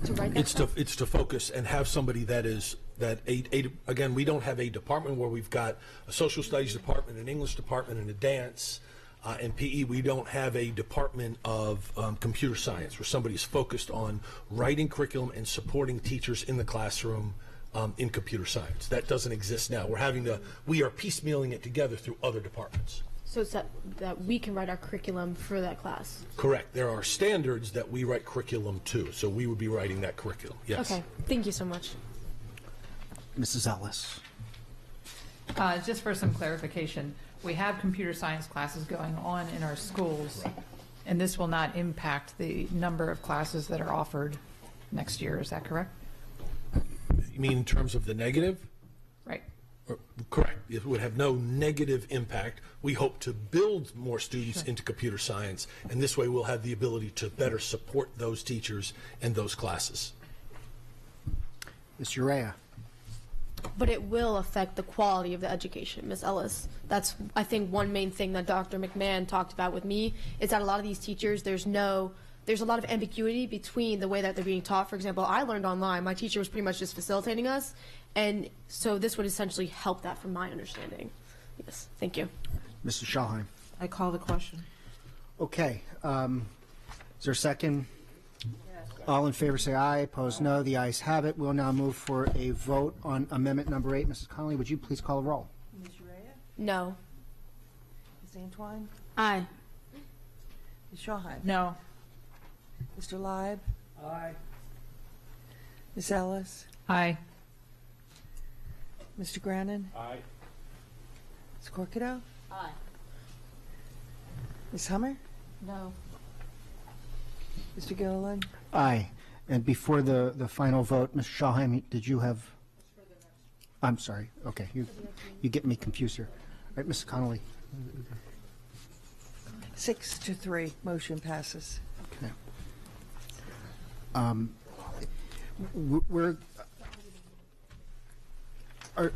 To write that It's to focus and have somebody that is again, we don't have a department where we've got a social studies department, an English department, and a dance and PE. We don't have a department of computer science where somebody's focused on writing curriculum and supporting teachers in the classroom in computer science. That doesn't exist now. We are piecemealing it together through other departments. So it's that we can write our curriculum for that class? Correct. There are standards that we write curriculum to, so we would be writing that curriculum. Yes. Okay. Thank you so much. Mrs. Ellis. Just for some clarification, we have computer science classes going on in our schools, and this will not impact the number of classes that are offered next year. Is that correct? You mean in terms of the negative? Right. Correct. It would have no negative impact. We hope to build more students into computer science, and this way we'll have the ability to better support those teachers and those classes. Ms. Urea. But it will affect the quality of the education, Ms. Ellis. That's, I think, one main thing that Dr. McMahon talked about with me is that a lot of these teachers, there's a lot of ambiguity between the way that they're being taught. For example, I learned online. My teacher was pretty much just facilitating us, and so this would essentially help that from my understanding. Yes, thank you. Mrs. Schallheim. I call the question. Okay. Is there a second? All in favor say aye. Opposed, no. The ayes have it. We'll now move for a vote on amendment number 8. Mrs. Connolly, would you please call the roll? Ms. Urea? No. Ms. Antwine? Aye. Ms. Schallheim? No. Mr. Leib? Aye. Ms. Ellis? Aye. Mr. Grannon? Aye. Ms. Corcato? Aye. Ms. Hummer? No. Mr. Gilliland? Aye. And before the final vote, Mr. Schallheim, did you have? I'm sorry. Okay. You get me confused here. All right, Mrs. Connolly. 6-3, motion passes. Okay.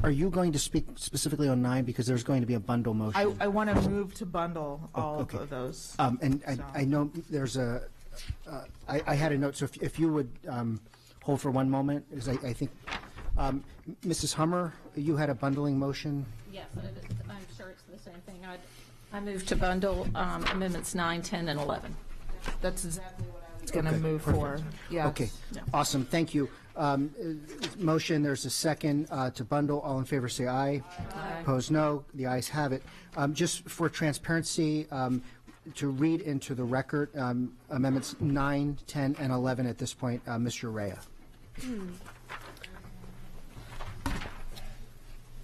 Are you going to speak specifically on 9 because there's going to be a bundle motion? I want to move to bundle all okay. of those. And I know there's I had a note, so if you would hold for one moment, because I think, Mrs. Hummer, you had a bundling motion? Yes, I'm sure it's the same thing. I move to bundle amendments 9, 10, and 11. That's exactly what I was going to Okay, move perfect. for. Yes. Okay, Yeah. awesome, thank you. Motion, there's a second to bundle. All in favor say aye. Aye. Opposed, no. The ayes have it. Just for transparency, to read into the record, amendments 9, 10, and 11 at this point, Mr. Rea.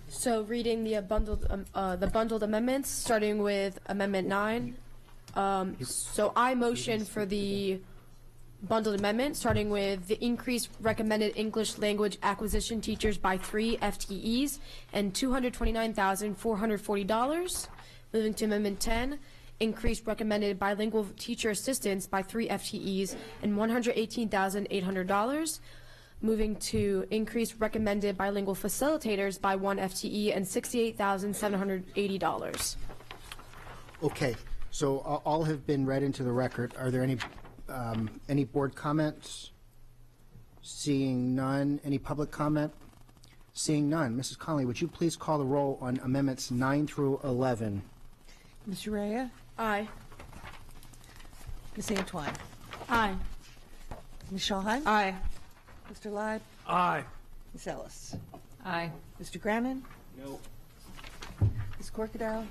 So reading the bundled amendments, starting with Amendment 9. So I motion for the bundled amendment, starting with the increased recommended English language acquisition teachers by 3 FTEs and $229,440. Moving to Amendment 10, increased recommended bilingual teacher assistants by 3 FTEs and $118,800. Moving to increased recommended bilingual facilitators by 1 FTE and $68,780. Okay, so all have been read into the record. Are there any board comments? Seeing none. Any public comment? Seeing none. Mrs. Connolly, would you please call the roll on amendments 9 through 11? Ms. Urea? Aye. Ms. Antwine? Aye. Ms. Schallheim? Aye. Mr. Leib? Aye. Ms. Ellis? Aye. Mr. Grannon? No. Ms. Corcadow?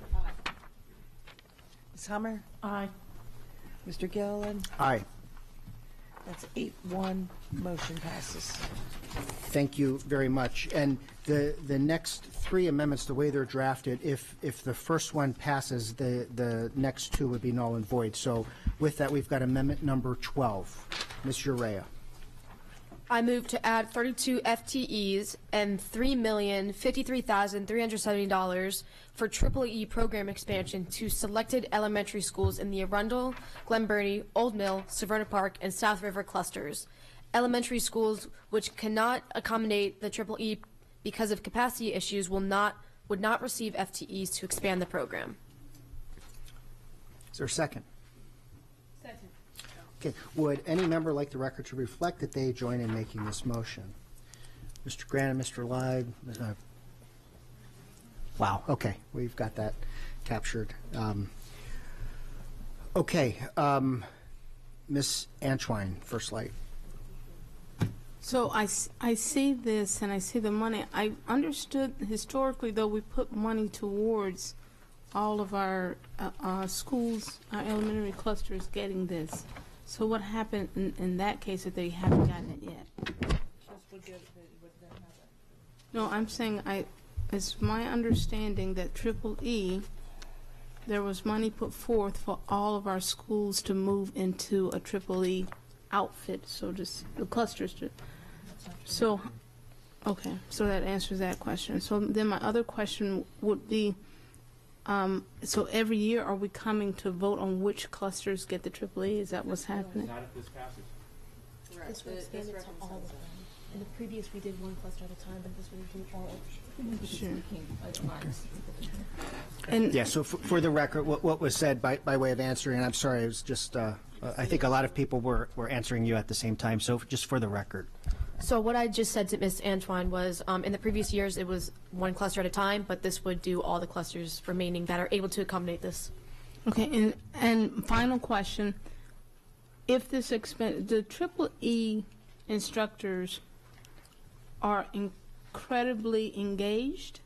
Ms. Hummer? Aye. Mr. Gilliland? Aye. That's 8-1, motion passes. Thank you very much. And the next 3 amendments, the way they're drafted, if the first one passes, the next 2 would be null and void. So with that, we've got amendment number 12. Ms. Urea. I move to add 32 FTEs and $3,053,370 for EEE program expansion to selected elementary schools in the Arundel, Glen Burnie, Old Mill, Severna Park, and South River clusters. Elementary schools which cannot accommodate the EEE because of capacity issues would not receive FTEs to expand the program. Is there a second? Second. Okay. Would any member like the record to reflect that they join in making this motion? Mr. Grant, Mr. Leib? Wow. Okay. We've got that captured. Okay. Ms. Antwine, First Light. So I see this and I see the money. I understood historically, though, we put money towards all of our schools, our elementary clusters getting this. So what happened in that case if they haven't gotten it yet? No, I'm saying it's my understanding that Triple E, there was money put forth for all of our schools to move into a Triple E outfit, so just the clusters. So, okay, so that answers that question. So then my other question would be, so every year are we coming to vote on which clusters get the Triple E? Is that what's happening? Not if this passes. This would expand it to all of them. In the previous, we did one cluster at a time, but this would do all of them. Sure. And yeah, so for the record, what was said by way of answering, and I'm sorry, it was just, I think a lot of people were answering you at the same time, so just for the record. So what I just said to Ms. Antoine was, in the previous years, it was one cluster at a time, but this would do all the clusters remaining that are able to accommodate this. Okay, and final question, if this the Triple E instructors are incredibly engaged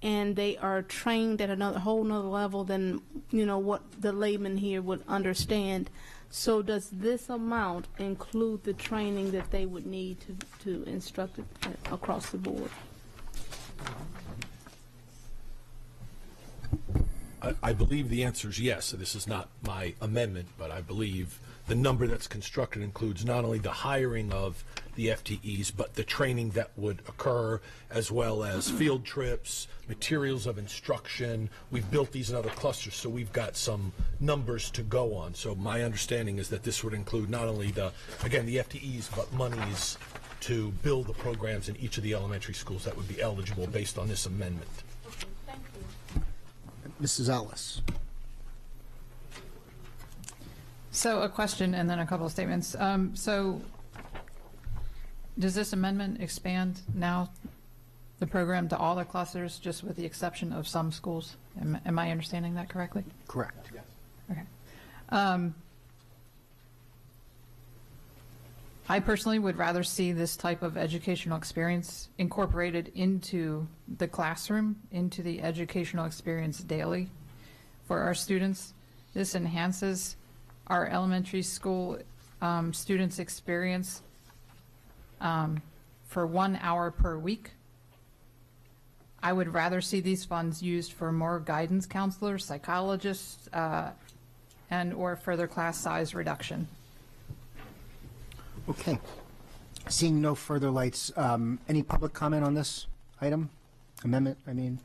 and they are trained at a whole nother level than, what the layman here would understand. So does this amount include the training that they would need to instruct across the board? I believe the answer is yes. So this is not my amendment, but I believe the number that's constructed includes not only the hiring of the FTEs, but the training that would occur, as well as field trips, materials of instruction. We've built these in other clusters, so we've got some numbers to go on. So my understanding is that this would include not only the FTEs, but monies to build the programs in each of the elementary schools that would be eligible based on this amendment. Thank you. Mrs. Ellis. So a question and then a couple of statements. So does this amendment expand now the program to all the clusters, just with the exception of some schools? Am I understanding that correctly? Correct. Yes. Okay. I personally would rather see this type of educational experience incorporated into the classroom, into the educational experience daily for our students. This enhances our elementary school students' experience for 1 hour per week. I would rather see these funds used for more guidance counselors, psychologists, and or further class size reduction. Okay. Seeing no further lights, any public comment on this item? Amendment, I mean?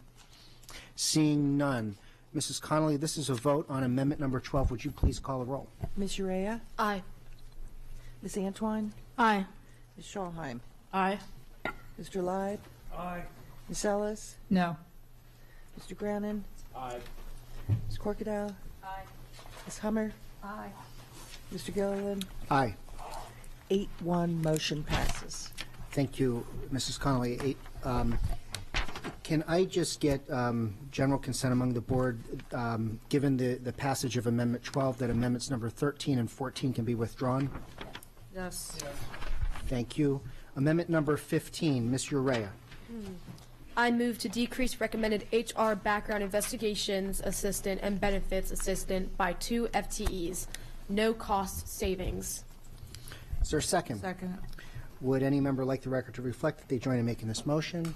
Seeing none. Mrs. Connolly, this is a vote on amendment number 12. Would you please call the roll? Ms. Urea? Aye. Ms. Antoine? Aye. Ms. Schulheim? Aye. Mr. Live? Aye. Ms. Ellis? No. Mr. Grannon? Aye. Ms. Corkadale? Aye. Ms. Hummer? Aye. Mr. Gilliland? Aye. 8-1, motion passes. Thank you, Mrs. Connolly. Can I just get general consent among the board, given the passage of Amendment 12, that amendments number 13 and 14 can be withdrawn? Yes. Thank you. Amendment number 15, Ms. Urea. I move to decrease recommended HR background investigations assistant and benefits assistant by 2 FTEs. No cost savings. Is there a second? Second. Would any member like the record to reflect that they join in making this motion?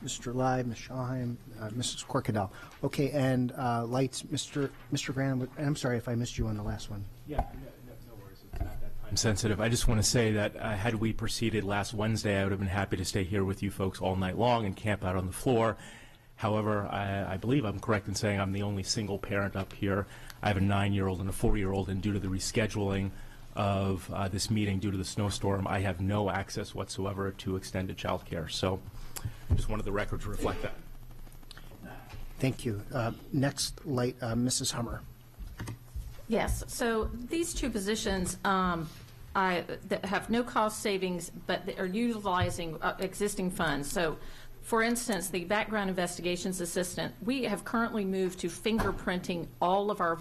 Mr. Live, Ms. Schulheim, Mrs. Corkadale. Okay, and lights, Mr. Graham, and I'm sorry if I missed you on the last one. Yeah, no worries. It's not that time sensitive. I just want to say that had we proceeded last Wednesday, I would have been happy to stay here with you folks all night long and camp out on the floor. However, I believe I'm correct in saying I'm the only single parent up here. I have a 9-year-old and a 4-year-old, and due to the rescheduling of this meeting due to the snowstorm, I have no access whatsoever to extended child care. So I just wanted the record to reflect that. Thank you. Next, Mrs. Hummer. Yes, so these 2 positions that have no cost savings, but they are utilizing existing funds. So, for instance, the background investigations assistant, we have currently moved to fingerprinting all of our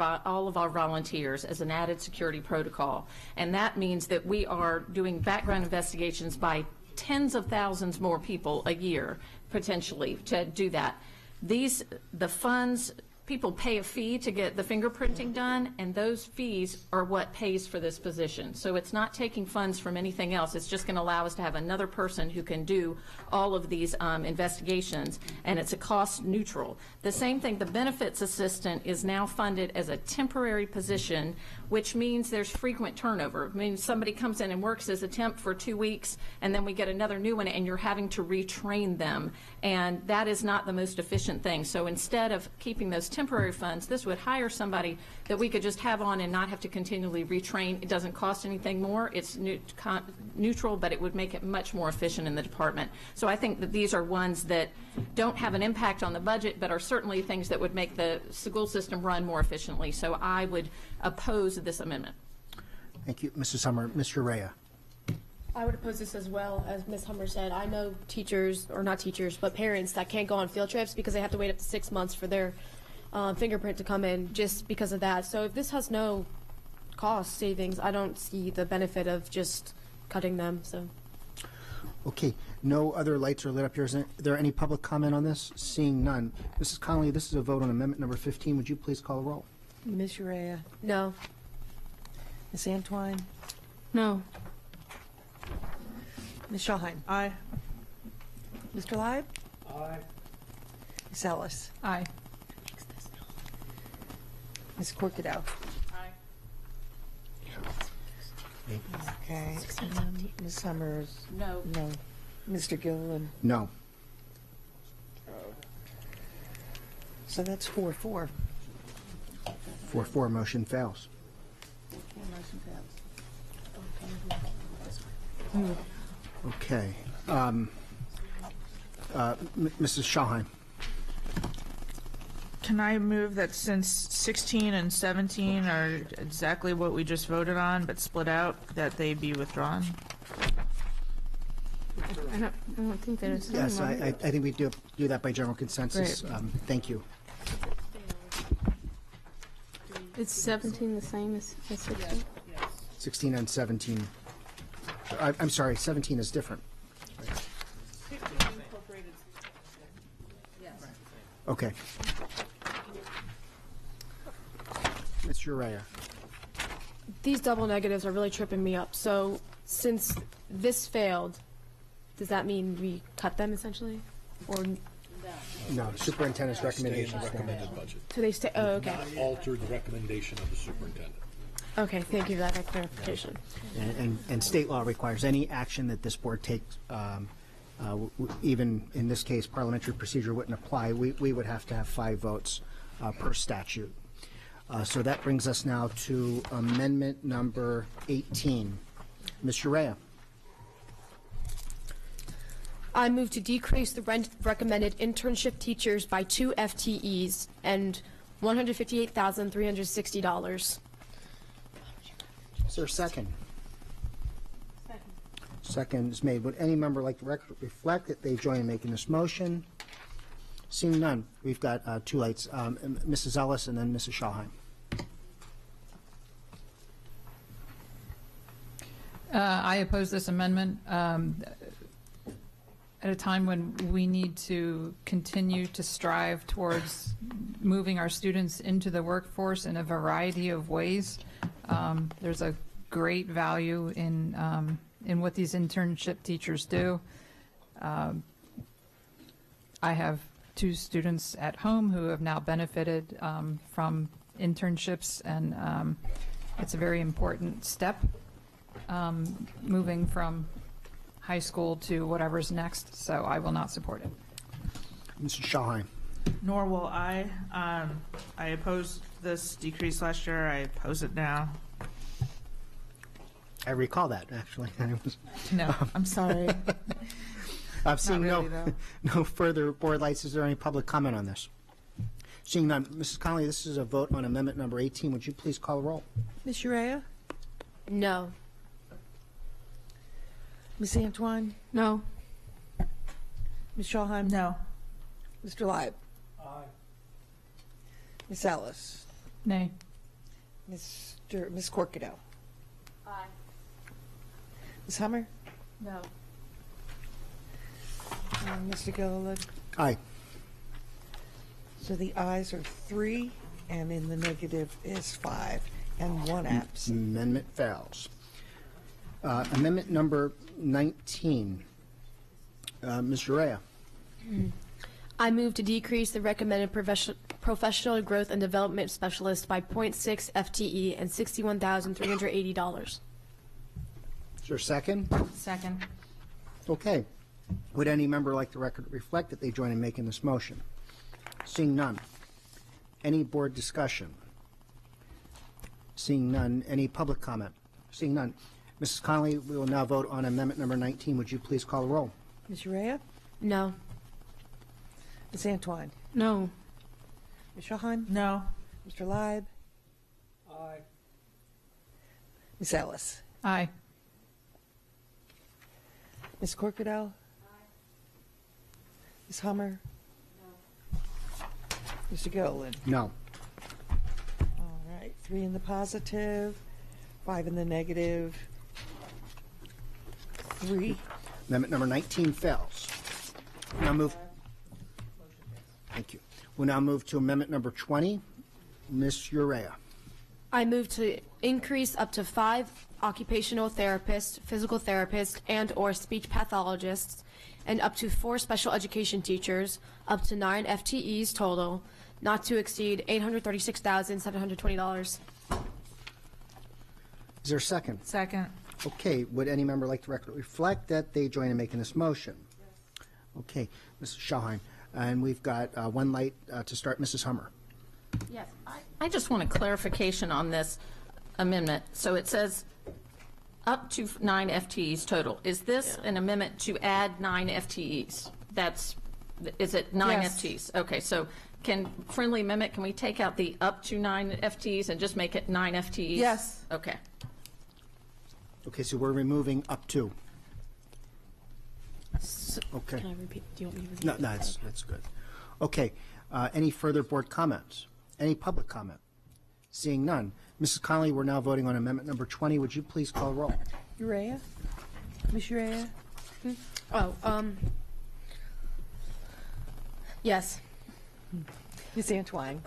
volunteers as an added security protocol, and that means that we are doing background investigations by tens of thousands more people a year potentially to do that. The funds people pay a fee to get the fingerprinting done, and those fees are what pays for this position. So it's not taking funds from anything else. It's just going to allow us to have another person who can do all of these investigations, and it's a cost neutral. The same thing, the benefits assistant is now funded as a temporary position, which means there's frequent turnover. I mean, somebody comes in and works as a temp for 2 weeks, and then we get another new one, and you're having to retrain them, and that is not the most efficient thing. So instead of keeping those temporary funds, this would hire somebody that we could just have on and not have to continually retrain. It doesn't cost anything more. It's neutral, but it would make it much more efficient in the department. So I think that these are ones that don't have an impact on the budget, but are certainly things that would make the school system run more efficiently. So I would oppose this amendment. Thank you, Mrs. Summer. Mr. Rea. I would oppose this as well. As Ms. Hummer said, I know teachers, or not teachers, but parents that can't go on field trips because they have to wait up to 6 months for their fingerprint to come in just because of that. So if this has no cost savings, I don't see the benefit of just cutting them. So. Okay, no other lights are lit up here. Is there any public comment on this? Seeing none. Mrs. Connolly, this is a vote on amendment number 15. Would you please call the roll? Ms. Urea? No. Ms. Antwine? No. Ms. Shahine? Aye. Mr. Leib? Aye. Ms. Ellis? Aye. Ms. Corkadow? Aye. Okay. Ms. Summers? No. No. Mr. Gilliland? No. So that's 4-4. 4-4, motion fails. Okay. Mrs. Shahine. Can I move that since 16 and 17 are exactly what we just voted on, but split out, that they be withdrawn? I don't think there's. Yes, I think we do that by general consensus. Thank you. It's 17 the same as 16? 16 and 17. I'm sorry, 17 is different. Okay. Ms. Urea. These double negatives are really tripping me up. So since this failed, does that mean we cut them essentially? Or No, superintendent's recommendation. Recommended budget. so they stay? Oh, okay. Not altered the recommendation of the superintendent. Okay, thank you for that clarification. And state law requires any action that this board takes, even in this case, parliamentary procedure wouldn't apply. We would have to have 5 votes per statute. So that brings us now to amendment number 18. Ms. Urea. I move to decrease the recommended internship teachers by 2 FTEs and $158,360. Is there a second? Second is made. Would any member like to reflect that they join in making this motion? Seeing none, we've got 2 lights. Mrs. Ellis and then Mrs. Shahine. I oppose this amendment at a time when we need to continue to strive towards moving our students into the workforce in a variety of ways. There's a great value in what these internship teachers do. I have 2 students at home who have now benefited from internships, and it's a very important step moving from high school to whatever's next, so I will not support it. Mr. Shahine. Nor will I. I opposed this decrease last year. I oppose it now. I recall that, actually. No, I'm sorry. I've seen really, no further board lights. Is there any public comment on this? Seeing none, Mrs. Connolly, this is a vote on amendment number 18. Would you please call the roll? Ms. Urea? No. Ms. Antwine? No. Ms. Shahine? No. Mr. Leib? Aye. Ms. Ellis? Nay. Ms. Corkadow? Aye. Ms. Hummer? No. Mr. Gilliland? Aye. So the ayes are 3, and in the negative is 5, and 1 absent. Amendment fails. Amendment number 19. Ms. Urea. I move to decrease the recommended professional growth and development specialist by 0.6 FTE and $61,380. Is there a second? Second. Okay. Would any member like the record reflect that they join in making this motion? Seeing none. Any board discussion? Seeing none. Any public comment? Seeing none. Mrs. Connolly, we will now vote on amendment number 19. Would you please call the roll? Ms. Urea? No. Ms. Antwine? No. Ms. Shahan? No. Mr. Leib? Aye. Ms. Ellis? Aye. Ms. Corkadell? Ms. Hummer? Mr. Gilliland? No. All right, 3 in the positive, 5 in the negative, 3. Amendment number 19 fails. Now move. Thank you. We'll now move to amendment number 20. Ms. Urea. I move to increase up to 5 occupational therapists, physical therapists, and/or speech pathologists, and up to 4 special education teachers, up to 9 FTEs total, not to exceed $836,720. Is there a second? Second. Okay. Would any member like the record reflect that they join in making this motion? Okay. Mrs. Shahan. And we've got one light to start. Mrs. Hummer. Yes, I just want a clarification on this amendment. So it says up to 9 FTEs total. Is this an amendment to add 9 FTEs? Is it 9 Yes. FTEs? Okay, so friendly amendment, can we take out the up to 9 FTEs and just make it 9 FTEs? Yes. Okay. Okay, so we're removing up to. Okay. Can I repeat? Do you want me to repeat? No, that's good. Okay. Any further board comments? Any public comment? Seeing none. Mrs. Connolly, we're now voting on amendment number 20. Would you please call the roll? Urea? Ms. Urea? Yes. Ms. Antwine?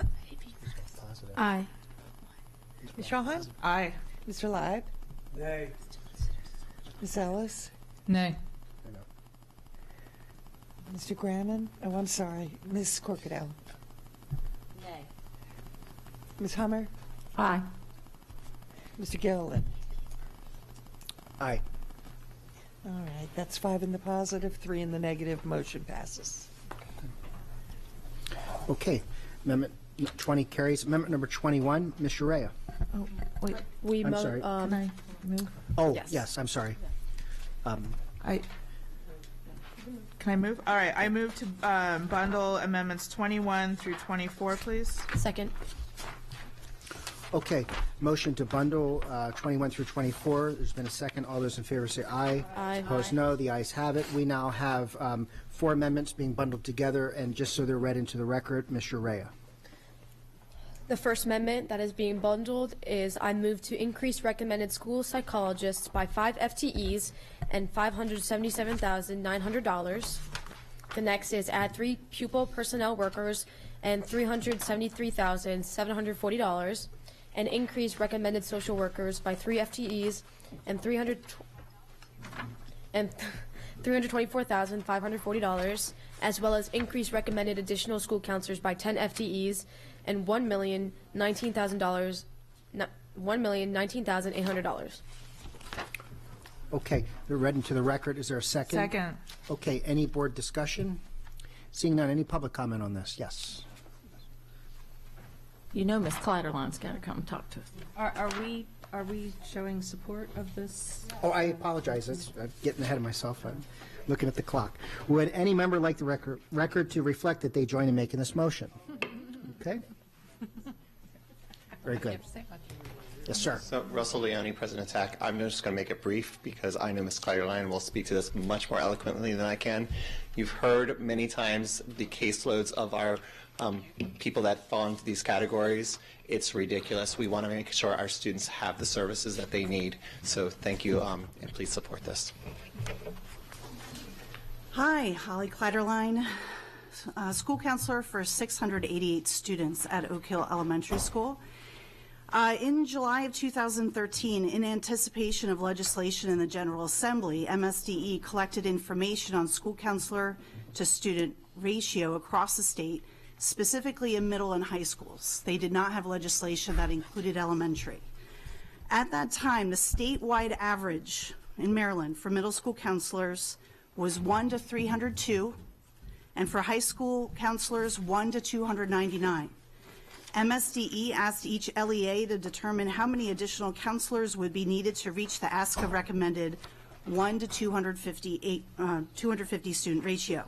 Aye. Ms. Shahan? Aye. Mr. Leib? Nay. Ms. Ellis? Nay. Mr. Grannon? Oh, I'm sorry. Ms. Corkadell? Nay. Ms. Hummer? Aye. Mr. Gilliland? Aye. All right, that's 5 in the positive, 3 in the negative. Motion passes. Okay. Amendment 20 carries. Amendment number 21. Ms. Urea. Oh, wait. I'm sorry. Can I move? Oh, yes, I'm sorry. Can I move? All right, I move to bundle amendments 21 through 24, please. Second. Okay. Motion to bundle 21 through 24. There's been a second. All those in favor say aye. Aye. Opposed, no. The ayes have it. We now have 4 amendments being bundled together, and just so they're read into the record, Ms. Urea. The first amendment that is being bundled is I move to increase recommended school psychologists by 5 FTEs and $577,900. The next is add 3 pupil personnel workers and $373,740, and increase recommended social workers by 3 FTEs and $324,540, as well as increase recommended additional school counselors by 10 FTEs and $1,019,800. Okay. They're read into the record. Is there a second? Second. Okay. Any board discussion? Seeing none. Any public comment on this? Yes. You know Ms. Clatterline's got to come talk to us. Are we showing support of this? Oh, I apologize. I'm getting ahead of myself. I'm looking at the clock. Would any member like the record to reflect that they join in making this motion? Okay. Very good. Yes, sir. So, Russell Leone, President TAC. I'm just going to make it brief because I know Ms. Clatterline will speak to this much more eloquently than I can. You've heard many times the caseloads of our people that fall into these categories. It's ridiculous. We want to make sure our students have the services that they need. So thank you, and please support this. Hi, Holly Clatterline, school counselor for 688 students at Oak Hill Elementary School. In July of 2013, in anticipation of legislation in the General Assembly, MSDE collected information on school counselor to student ratio across the state, specifically in middle and high schools. They did not have legislation that included elementary. At that time, the statewide average in Maryland for middle school counselors was 1 to 302, and for high school counselors, 1 to 299. MSDE asked each LEA to determine how many additional counselors would be needed to reach the ASCA recommended 1 to 250 student ratio.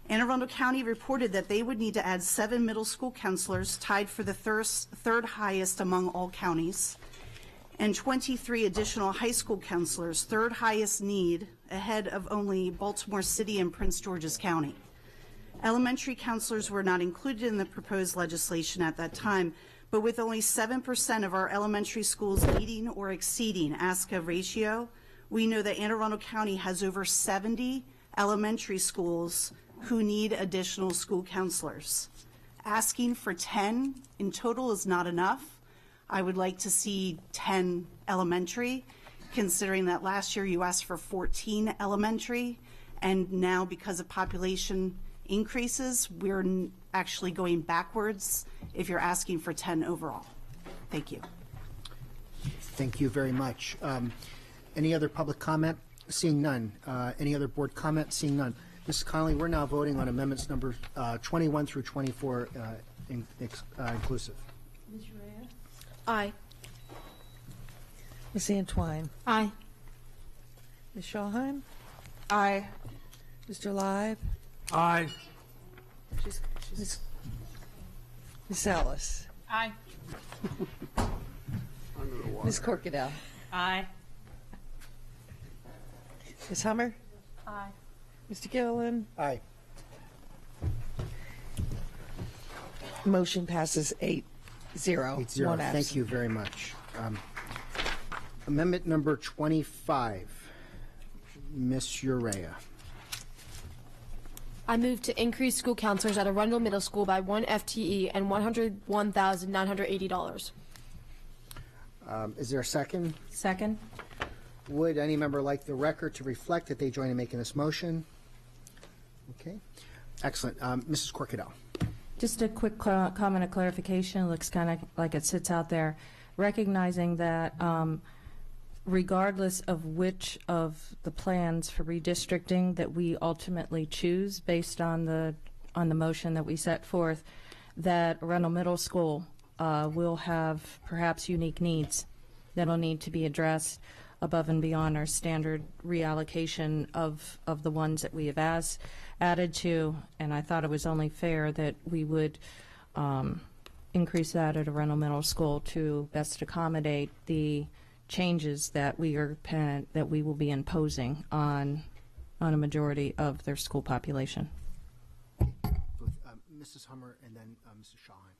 Anne Arundel County reported that they would need to add 7 middle school counselors, tied for the third highest among all counties, and 23 additional high school counselors, third highest need, ahead of only Baltimore City and Prince George's County. Elementary counselors were not included in the proposed legislation at that time, but with only 7% of our elementary schools meeting or exceeding ASCA ratio, we know that Anne Arundel County has over 70 elementary schools who need additional school counselors. Asking for 10 in total is not enough. I would like to see 10 elementary, considering that last year you asked for 14 elementary, and now because of population increases, we're actually going backwards if you're asking for 10 overall. Thank you. Thank you very much. Any other public comment? Seeing none. Any other board comment? Seeing none. Mrs. Connolly, we're now voting on amendments number 21 through 24 inclusive. Ms. Rhea? Aye. Ms. Antwine? Aye. Ms. Shawheim? Aye. Mr. Live? Aye. Ms. Ellis? Aye. Ms. Corkadell? Aye. Ms. Hummer? Aye. Mr. Gilliland? Aye. Motion passes 8-0. 8-0. One Thank absent. you very much. Amendment number 25. Ms. Urea. I move to increase school counselors at Arundel Middle School by 1 FTE and $101,980. Is there a second? Second. Would any member like the record to reflect that they join in making this motion? Okay. Excellent. Mrs. Corkadell. Just a quick comment of clarification. It looks kind of like it sits out there. Recognizing that regardless of which of the plans for redistricting that we ultimately choose based on the motion that we set forth, that Arundel Middle School will have perhaps unique needs that will need to be addressed above and beyond our standard reallocation of the ones that we have added to, and I thought it was only fair that we would increase that at Arundel Middle School to best accommodate the changes that we will be imposing on a majority of their school population. Mrs. Hummer and then Mrs. Shawheim.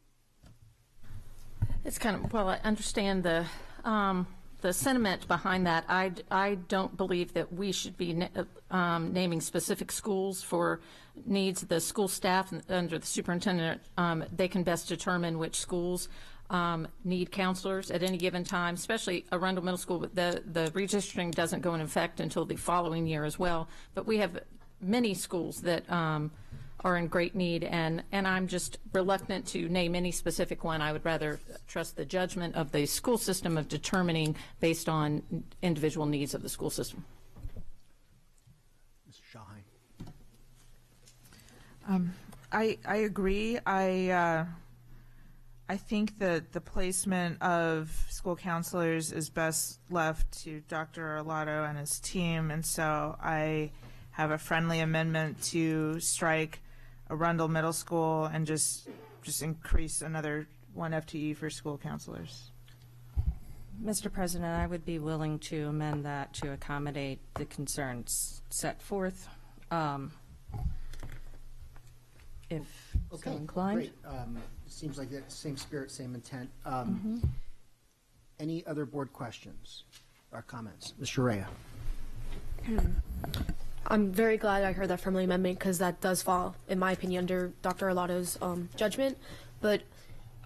It's kind of, well, I understand the sentiment behind that. I don't believe that we should be naming specific schools for needs. The school staff under the superintendent, they can best determine which schools need counselors at any given time, especially Arundel Middle School. The redistricting doesn't go in effect until the following year as well. But we have many schools that are in great need, and I'm just reluctant to name any specific one. I would rather trust the judgment of the school system of determining based on individual needs of the school system. Mrs. Shawheim. I agree. I think that the placement of school counselors is best left to Dr. Arlotto and his team, and so I have a friendly amendment to strike Arundel Middle School and just increase another 1 FTE for school counselors. Mr. President, I would be willing to amend that to accommodate the concerns set forth, if so inclined. Great. Seems like that same spirit, same intent. Any other board questions or comments? Ms. Urea. I'm very glad I heard that friendly amendment because that does fall, in my opinion, under Dr. Arlotto's judgment. But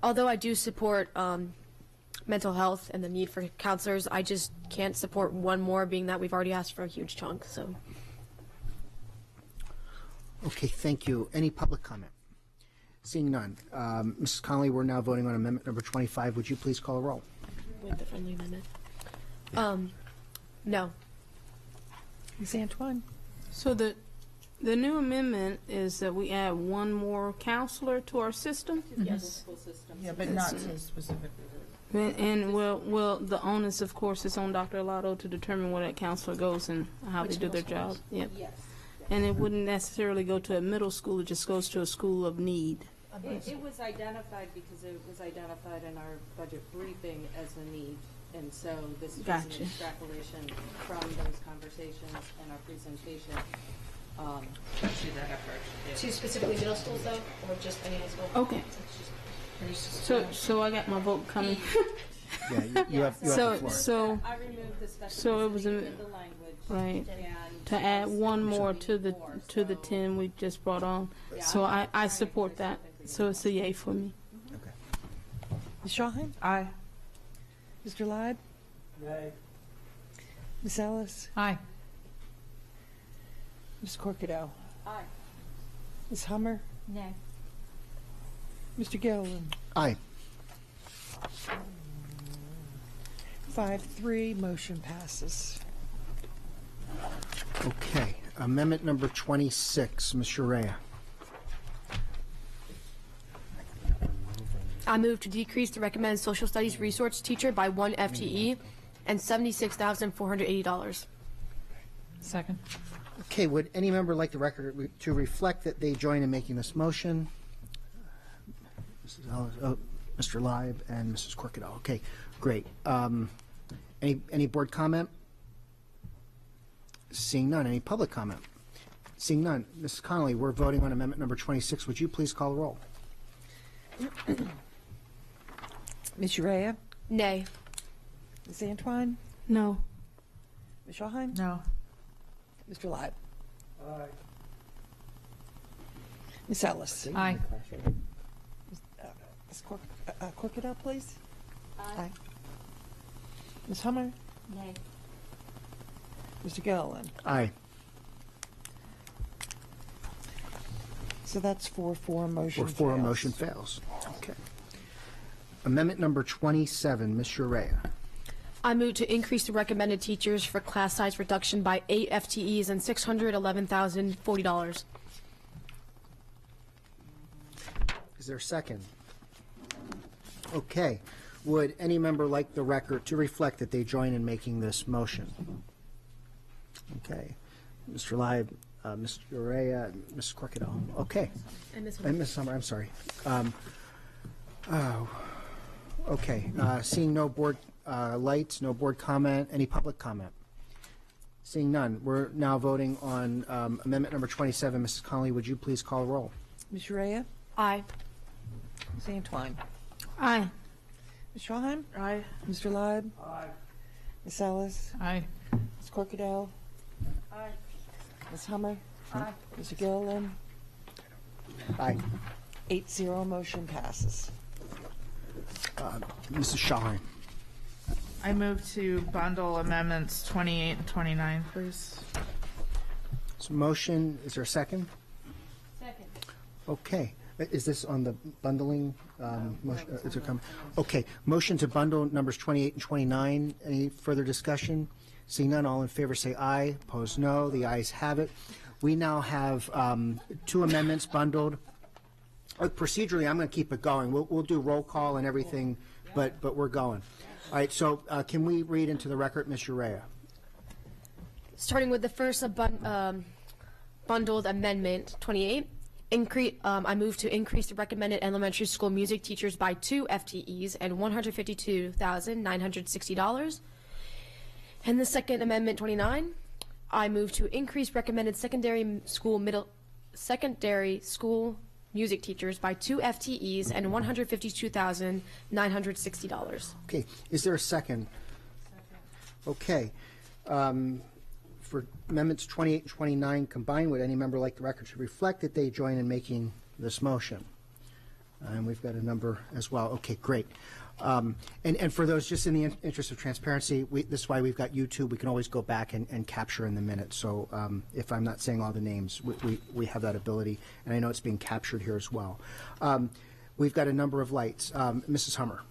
although I do support mental health and the need for counselors, I just can't support one more, being that we've already asked for a huge chunk. So. Okay, thank you. Any public comment? Seeing none. Mrs. Connolly, we're now voting on amendment number 25. Would you please call a roll? With the friendly amendment. No. Ms. Antoine? So the new amendment is that we add one more counselor to our system? Yes. Yeah, but not to specifically. And well, the onus, of course, is on Dr. Arlotto to determine where that counselor goes and how they do their job. Yep. Yes. And it wouldn't necessarily go to a middle school, it just goes to a school of need. It was identified because it was identified in our budget briefing as a need. And so this is Gotcha. an extrapolation from those conversations and our presentation to that effort. To specifically middle schools, though, or just any high school? Okay. So I got my vote coming. Yeah, you have the floor. I removed the specificity So it was in the language. Right. And To add one more to the 10 we just brought on. So I support that. So it's a yay for me. Ms. Shahin? Aye. Mr. Leib? Nay. Ms. Ellis? Aye. Ms. Corkadell? Aye. Ms. Hummer? Nay. Mr. Gilliland? Aye. 5-3, motion passes. Okay. Amendment number 26, Ms. Urea. I move to decrease the recommended social studies resource teacher by 1 FTE and $76,480. Second. Okay, would any member like the record to reflect that they join in making this motion? Mrs. Ellis, Mr. Leib and Mrs. Corkadell. Okay, great. Any board comment? Seeing none. Any public comment? Seeing none. Mrs. Connolly, we're voting on amendment number 26. Would you please call the roll? Ms. Urea? Nay. Ms. Antoine? No. Ms. Shahin? No. Mr. Leib? Aye. Ms. Ellis? Aye. Ms. Corkadell, please? Aye. Ms. Hummer? Nay. Mr. Gilliland? Aye. So that's 4-4, motion fails. 4-4, motion fails. Okay. Amendment number 27, Ms. Urea. I move to increase the recommended teachers for class size reduction by 8 FTEs and $611,040. Is there a second? Okay. Would any member like the record to reflect that they join in making this motion? Okay. Mr. Leib, Mr. Urea, and Ms. Corkadell. Okay. And Ms. And Ms. Summer, I'm sorry. Okay. Seeing no board lights, no board comment, any public comment? Seeing none, we're now voting on amendment number 27. Mrs. Connolly, would you please call the roll? Ms. Urea? Aye. Ms. Antoine? Aye. Ms. Shahin? Aye. Mr. Leib? Aye. Ms. Ellis? Aye. Ms. Corkadell? Aye. Ms. Hummer? Aye. Mr. Gilliland? Aye. 8-0, motion passes. Mrs. Shahin. I move to bundle amendments 28 and 29, please. So motion, is there a second? Second. Okay. Is this on the bundling? Motion? Is there okay. Motion to bundle numbers 28 and 29. Any further discussion? Seeing none, all in favor say aye. Opposed, no. The ayes have it. We now have 2 amendments bundled. Procedurally, I'm going to keep it going. We'll do roll call and everything, but we're going. All right. So can we read into the record, Ms. Urea? Starting with the first bundled amendment, 28. I move to increase the recommended elementary school music teachers by 2 FTEs and $152,960. And the second amendment, 29. I move to increase recommended secondary school music teachers by 2 FTEs and $152,960. Okay. Is there a second? Okay. For amendments 28 and 29 combined, would any member like the record to reflect that they join in making this motion? And we've got a number as well. Okay, great. And for those, just in the interest of transparency, this is why we've got YouTube. We can always go back and capture in the minutes. So if I'm not saying all the names, we have that ability. And I know it's being captured here as well. We've got a number of lights. Mrs. Hummer.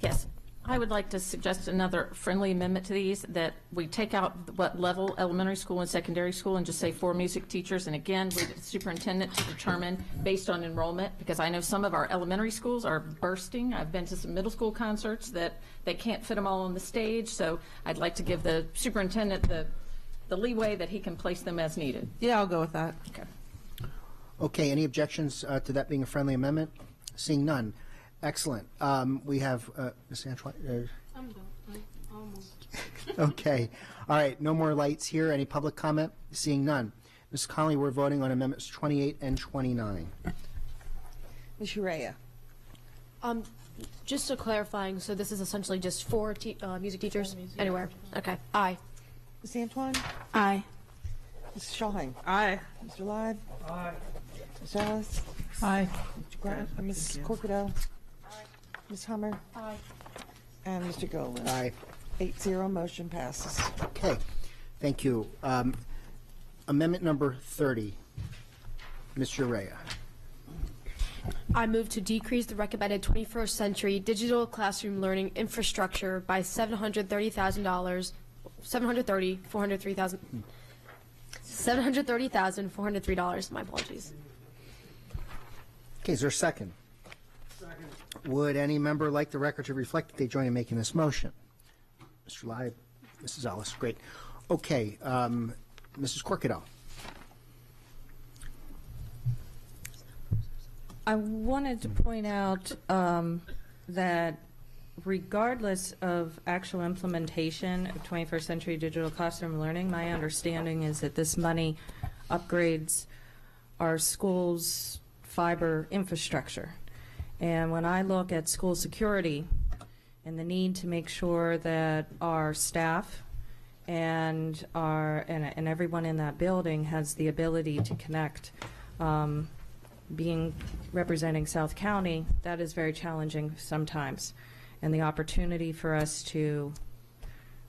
Yes. I would like to suggest another friendly amendment to these, that we take out what level, elementary school and secondary school, and just say 4 music teachers. And again, leave the superintendent to determine based on enrollment, because I know some of our elementary schools are bursting. I've been to some middle school concerts that they can't fit them all on the stage. So I'd like to give the superintendent the leeway that he can place them as needed. Yeah, I'll go with that. Okay. Okay, any objections to that being a friendly amendment? Seeing none. Excellent. We have Ms. Antoine. I'm done. Almost. Okay. All right. No more lights here. Any public comment? Seeing none. Ms. Conley, we're voting on amendments 28 and 29. Ms. Urea. Just a clarifying, so this is essentially just 4 music teachers anywhere? Okay. Aye. Ms. Antoine? Aye. Mrs. Shawhang? Aye. Mr. Live? Aye. Ms. Ellis? Aye. Ms. Corkadell? Ms. Hummer? Aye. And Mr. Golan? Aye. 8-0, motion passes. Okay. Thank you. Amendment number 30. Ms. Urea. I move to decrease the recommended 21st century digital classroom learning infrastructure by $730,403. $730,403. My apologies. Okay, is there a second? Second. Would any member like the record to reflect that they join in making this motion? Mr. Live, Mrs. Ellis, great. Okay, Mrs. Corkadell. I wanted to point out that regardless of actual implementation of 21st century digital classroom learning, my understanding is that this money upgrades our schools' fiber infrastructure. And when I look at school security and the need to make sure that our staff and everyone in that building has the ability to connect, representing South County, that is very challenging sometimes. And the opportunity for us to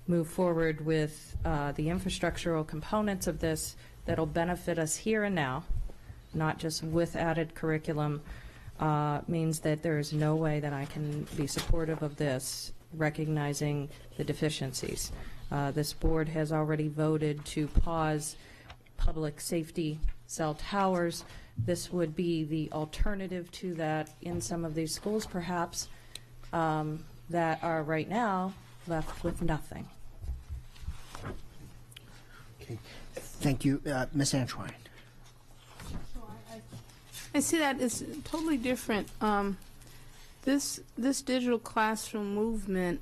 move forward with the infrastructural components of this that'll benefit us here and now, not just with added curriculum, means that there is no way that I can be supportive of this, recognizing the deficiencies. This board has already voted to pause public safety cell towers. This would be the alternative to that in some of these schools, perhaps, that are right now left with nothing. Okay. Thank you. Ms. Antoine. I see that it's totally different. This digital classroom movement,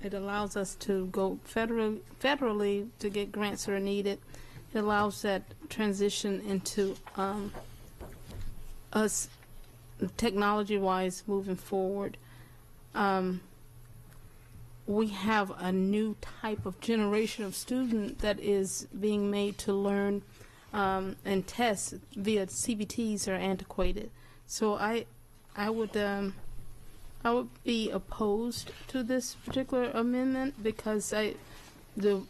it allows us to go federally to get grants that are needed. It allows that transition into us technology-wise moving forward. We have a new type of generation of student that is being made to learn and tests via CBTs are antiquated. So I would be opposed to this particular amendment because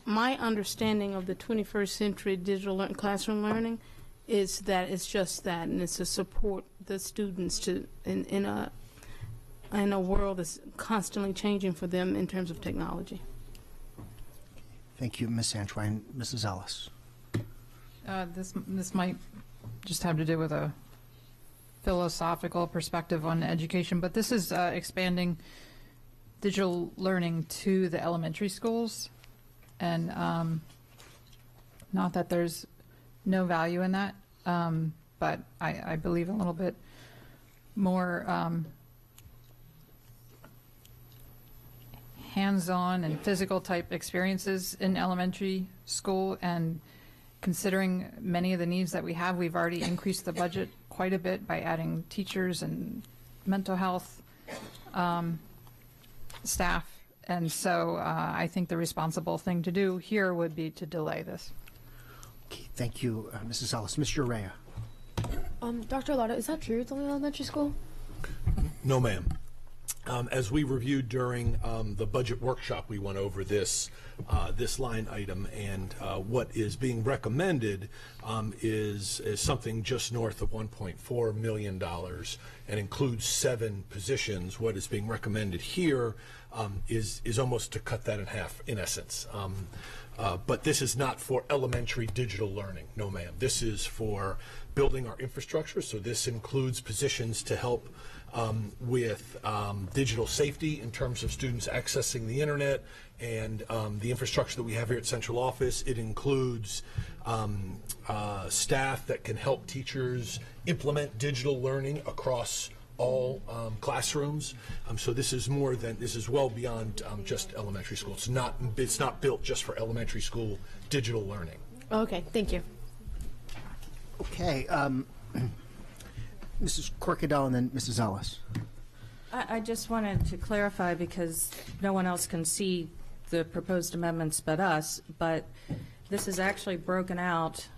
my understanding of the 21st century digital classroom learning is that it's just that, and it's to support the students to in a world that's constantly changing for them in terms of technology. Thank you, Ms. Antoine. Mrs. Ellis. This might just have to do with a philosophical perspective on education, but this is expanding digital learning to the elementary schools, and not that there's no value in that, but I believe a little bit more hands-on and physical type experiences in elementary school, and considering many of the needs that we have, we've already increased the budget quite a bit by adding teachers and mental health staff, And so I think the responsible thing to do here would be to delay this. Okay, thank you, Mrs. Ellis. Mr. Urea. Dr. Lotto, is that true? It's only elementary school? No, ma'am. As we reviewed during the budget workshop, we went over this line item, and what is being recommended is something just north of $1.4 million and includes 7 positions. What is being recommended here is almost to cut that in half, in essence. But this is not for elementary digital learning. No, ma'am. This is for building our infrastructure. So this includes positions to help with digital safety in terms of students accessing the internet and the infrastructure that we have here at Central Office. It includes staff that can help teachers implement digital learning across all classrooms. So this is well beyond just elementary school. It's not built just for elementary school digital learning. Okay, thank you. Okay, Mrs. Corkadell and then Mrs. Ellis. I just wanted to clarify, because no one else can see the proposed amendments but us, but this is actually broken out.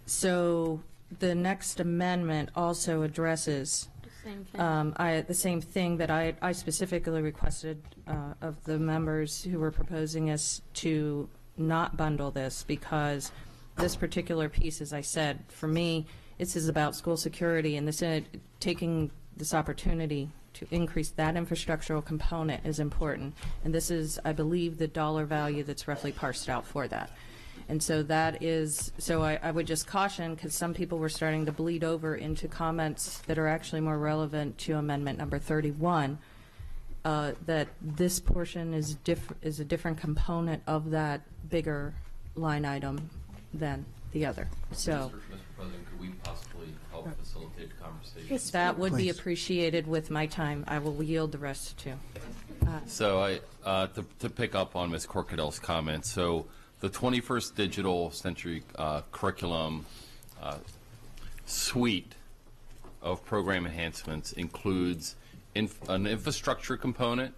So the next amendment also addresses the same thing that I specifically requested of the members who were proposing us to not bundle this, because this particular piece, as I said, for me, this is about school security, and this taking this opportunity to increase that infrastructural component is important. And this is, I believe, the dollar value that's roughly parsed out for that. And so that is, so I would just caution, because some people were starting to bleed over into comments that are actually more relevant to amendment number 31, that this portion is a different component of that bigger line item than the other. So Mr. President, could we possibly help facilitate the conversation? that would be appreciated with my time. I will yield the rest to. So to pick up on Ms. Corkadell's comment, so the 21st Digital Century Curriculum suite of program enhancements includes an infrastructure component,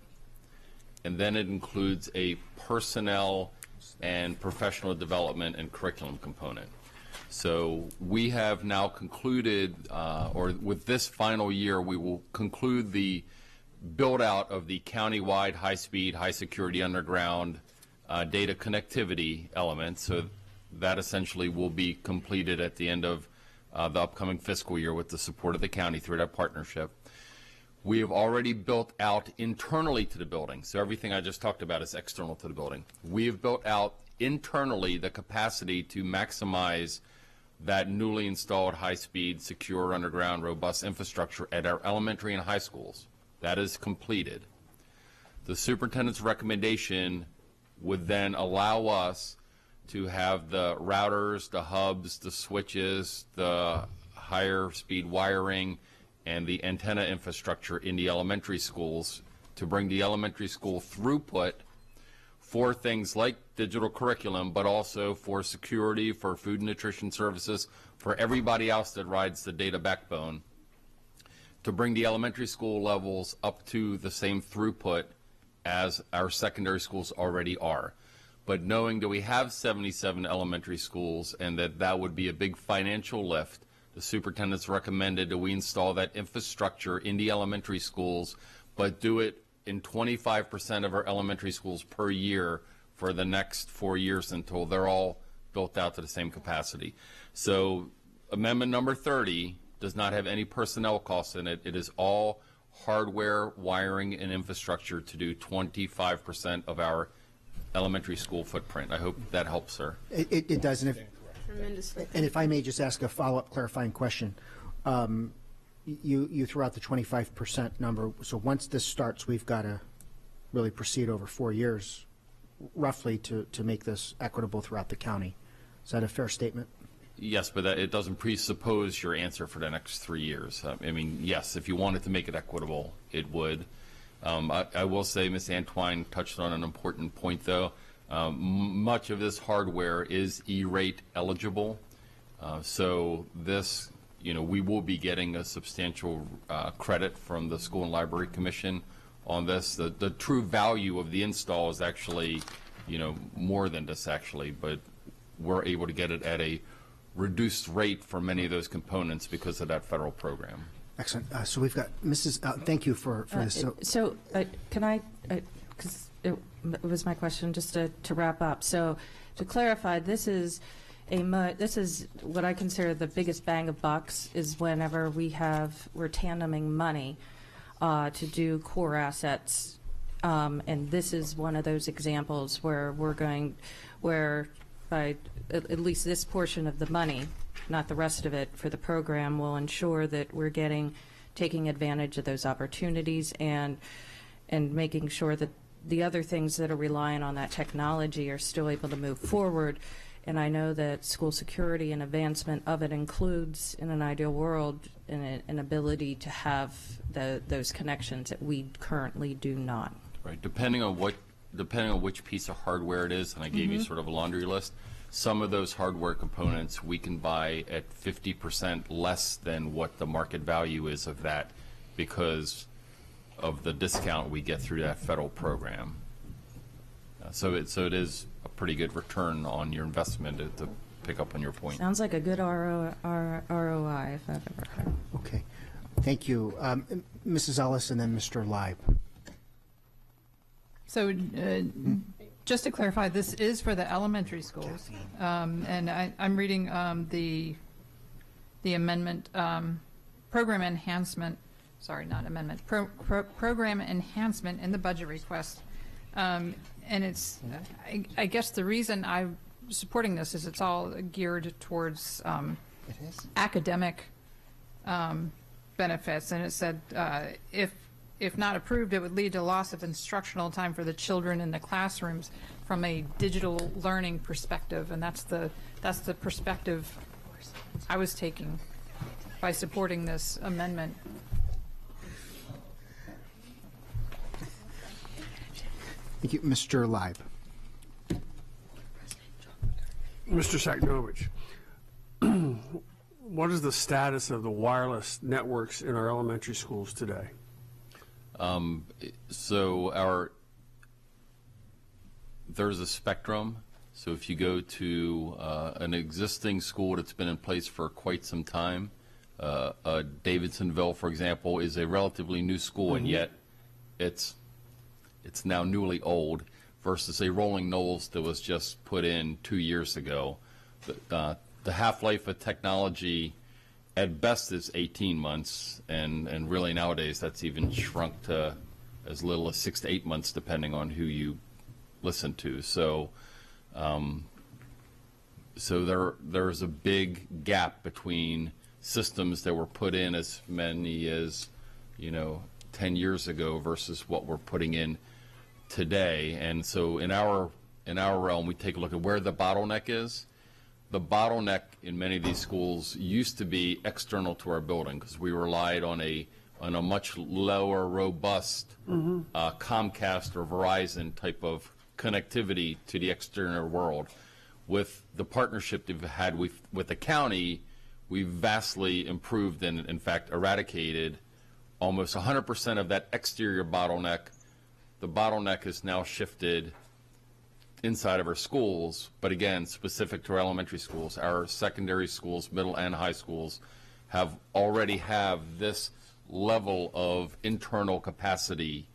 and then it includes a personnel and professional development and curriculum component. So we have now concluded, or with this final year, we will conclude the build out of the countywide high-speed, high-security underground data connectivity element. So that essentially will be completed at the end of the upcoming fiscal year with the support of the county through that partnership. We have already built out internally to the building. So everything I just talked about is external to the building. We have built out internally the capacity to maximize that newly installed high-speed, secure, underground, robust infrastructure at our elementary and high schools. That is completed. The superintendent's recommendation would then allow us to have the routers, the hubs, the switches, the higher speed wiring, and the antenna infrastructure in the elementary schools to bring the elementary school throughput for things like digital curriculum, but also for security, for food and nutrition services, for everybody else that rides the data backbone, to bring the elementary school levels up to the same throughput as our secondary schools already are. But knowing that we have 77 elementary schools and that would be a big financial lift, the superintendent's recommended that we install that infrastructure in the elementary schools, but do it in 25% of our elementary schools per year for the next 4 years until they're all built out to the same capacity. So amendment number 30 does not have any personnel costs in it. It is all hardware, wiring, and infrastructure to do 25% of our elementary school footprint. I hope that helps, sir. It does. Tremendously. And if I may just ask a follow-up clarifying question. You threw out the 25% number. So once this starts, we've got to really proceed over 4 years, roughly, to make this equitable throughout the county. Is that a fair statement? Yes, but it doesn't presuppose your answer for the next 3 years. I mean, yes, if you wanted to make it equitable, it would. I will say Ms. Antwine touched on an important point, though. Much of this hardware is E-rate eligible. So this, we will be getting a substantial credit from the School and Library Commission on this. The true value of the install is actually, more than this actually, but we're able to get it at a reduced rate for many of those components because of that federal program. Excellent. So we've got Mrs. Thank you for this. Can I, because it was my question, just to wrap up. So to clarify, this is what I consider the biggest bang of bucks is whenever we're tandeming money to do core assets. And this is one of those examples where where by at least this portion of the money, not the rest of it, for the program will ensure that we're taking advantage of those opportunities and making sure that the other things that are relying on that technology are still able to move forward. And I know that school security and advancement of it includes, in an ideal world, an ability to have those connections that we currently do not. Right. Depending on which piece of hardware it is, and I gave you sort of a laundry list, some of those hardware components we can buy at 50% less than what the market value is of that because of the discount we get through that federal program. So it is a pretty good return on your investment to pick up on your point. Sounds like a good ROI if I've ever heard. Okay. Thank you. Mrs. Ellis and then Mr. Leib. So just to clarify, this is for the elementary schools. And I'm reading the amendment, program enhancement, sorry, not amendment, program enhancement in the budget request. And it's, I guess the reason I'm supporting this is it's all geared towards academic benefits. And it said if not approved, it would lead to loss of instructional time for the children in the classrooms from a digital learning perspective. And that's the perspective I was taking by supporting this amendment. Thank you. Mr. Leib. Mr. Saknovich, what is the status of the wireless networks in our elementary schools today? So there's a spectrum. So if you go to an existing school that's been in place for quite some time, Davidsonville, for example, is a relatively new school, and yet it's now newly old, versus a Rolling Knolls that was just put in 2 years ago. The half-life of technology at best is 18 months, and really nowadays that's even shrunk to as little as 6 to 8 months, depending on who you listen to. So, there's a big gap between systems that were put in as many as 10 years ago versus what we're putting in today. And so in our realm, we take a look at where the bottleneck is. The bottleneck in many of these schools used to be external to our building because we relied on a much lower robust Comcast or Verizon type of connectivity to the external world. With the partnership that we've had with the county, we've vastly improved and in fact eradicated almost 100% of that exterior bottleneck. The bottleneck is now shifted inside of our schools, but again, specific to our elementary schools. Our secondary schools, middle and high schools already have this level of internal capacity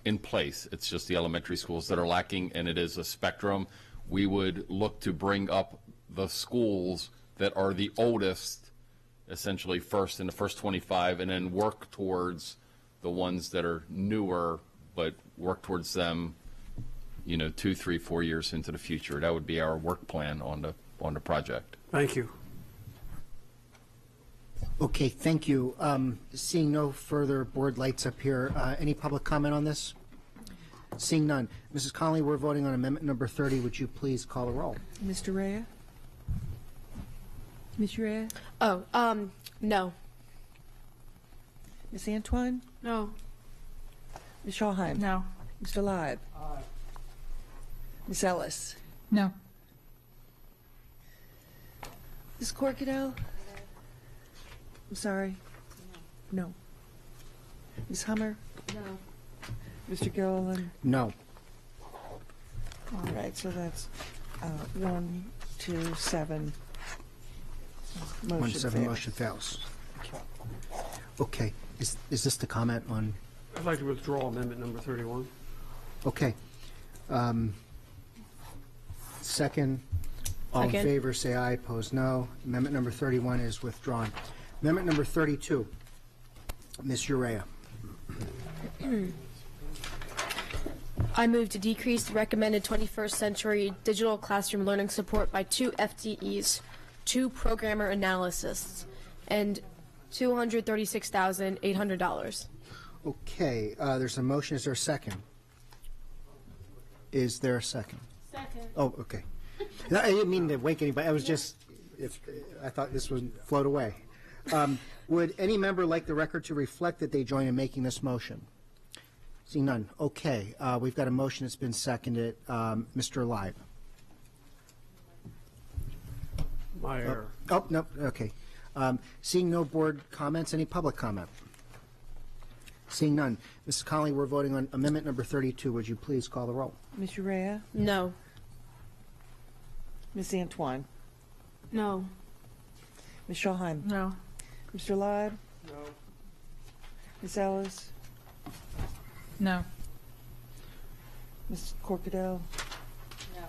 in place. It's just the elementary schools that are lacking, and it is a spectrum. We would look to bring up the schools that are the oldest, essentially first in the first 25, and then work towards the ones that are newer, but work towards them 2, 3, 4 years into the future. That would be our work plan on the project. Thank you. Okay, thank you. Seeing no further board lights up here, any public comment on this? Seeing none. Mrs. Connolly, we're voting on amendment number 30. Would you please call the roll? Mr. Rea? Ms. Rea? Oh, no. Ms. Antoine? No. Ms. Schallheim? No. Mr. Leib? Aye. Ms. Ellis? No. Ms. Corkadell? I'm sorry. No. Ms. Hummer? No. Mr. Gilliland? No. All right, so that's 1, 2, 7. Motion 1-7, fails. motion fails. Okay, is this the comment on, I'd like to withdraw amendment number 31. okay. Second, all in Second. favor, say aye, opposed, no. Amendment number 31 is withdrawn. Amendment number 32, Ms. Urea. I move to decrease the recommended 21st century digital classroom learning support by 2 FTEs, 2 programmer analysts, and $236,800. Okay, there's a motion, is there a second? Is there a second? Second. Oh, okay. No, I didn't mean to wake anybody, I was just, I thought this would float away. Would any member like the record to reflect that they join in making this motion? See none. Okay, we've got a motion that's been seconded. Mr. Live. My error. Oh, no, okay. Seeing no board comments, any public comment? Seeing none. Mrs. Conley, we're voting on amendment number 32. Would you please call the roll? Ms. Urea? No. Ms. Antoine? No. Ms. Shawheim? No. Mr. Live? No. Ms. Ellis? No. Ms. Corkadell?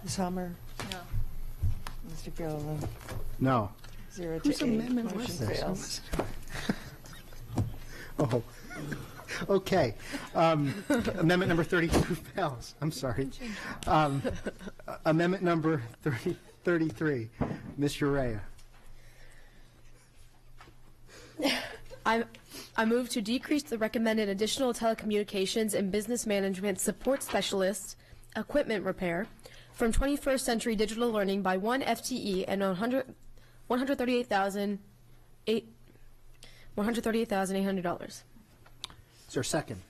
Ms. Hummer? No. Mr. Gilliland? No. 0 Whose to 8. amendment Motion was this? fails. Oh, okay. Amendment number 32 fails. I'm sorry. Amendment number 33, Ms. Urea. I move to decrease the recommended additional telecommunications and business management support specialist equipment repair from 21st century digital learning by 1 FTE and $138,800. Is there a second?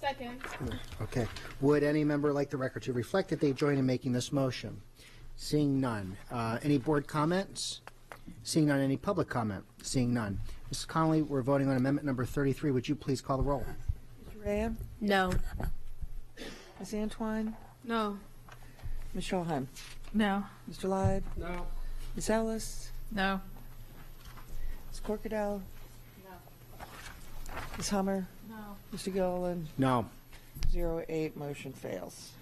Second. Okay. Would any member like the record to reflect that they join in making this motion? Seeing none. Any board comments? Seeing none. Any public comment? Seeing none. Mrs. Connolly, we're voting on amendment number 33. Would you please call the roll? Ms. Urea? No. Ms. Antoine? No. Ms. Shawheim? No. Mr. Live? No. Ms. Ellis? No. Ms. Corkadell? Ms. Hummer? No. Mr. Gilliland? No. 0-8, motion fails.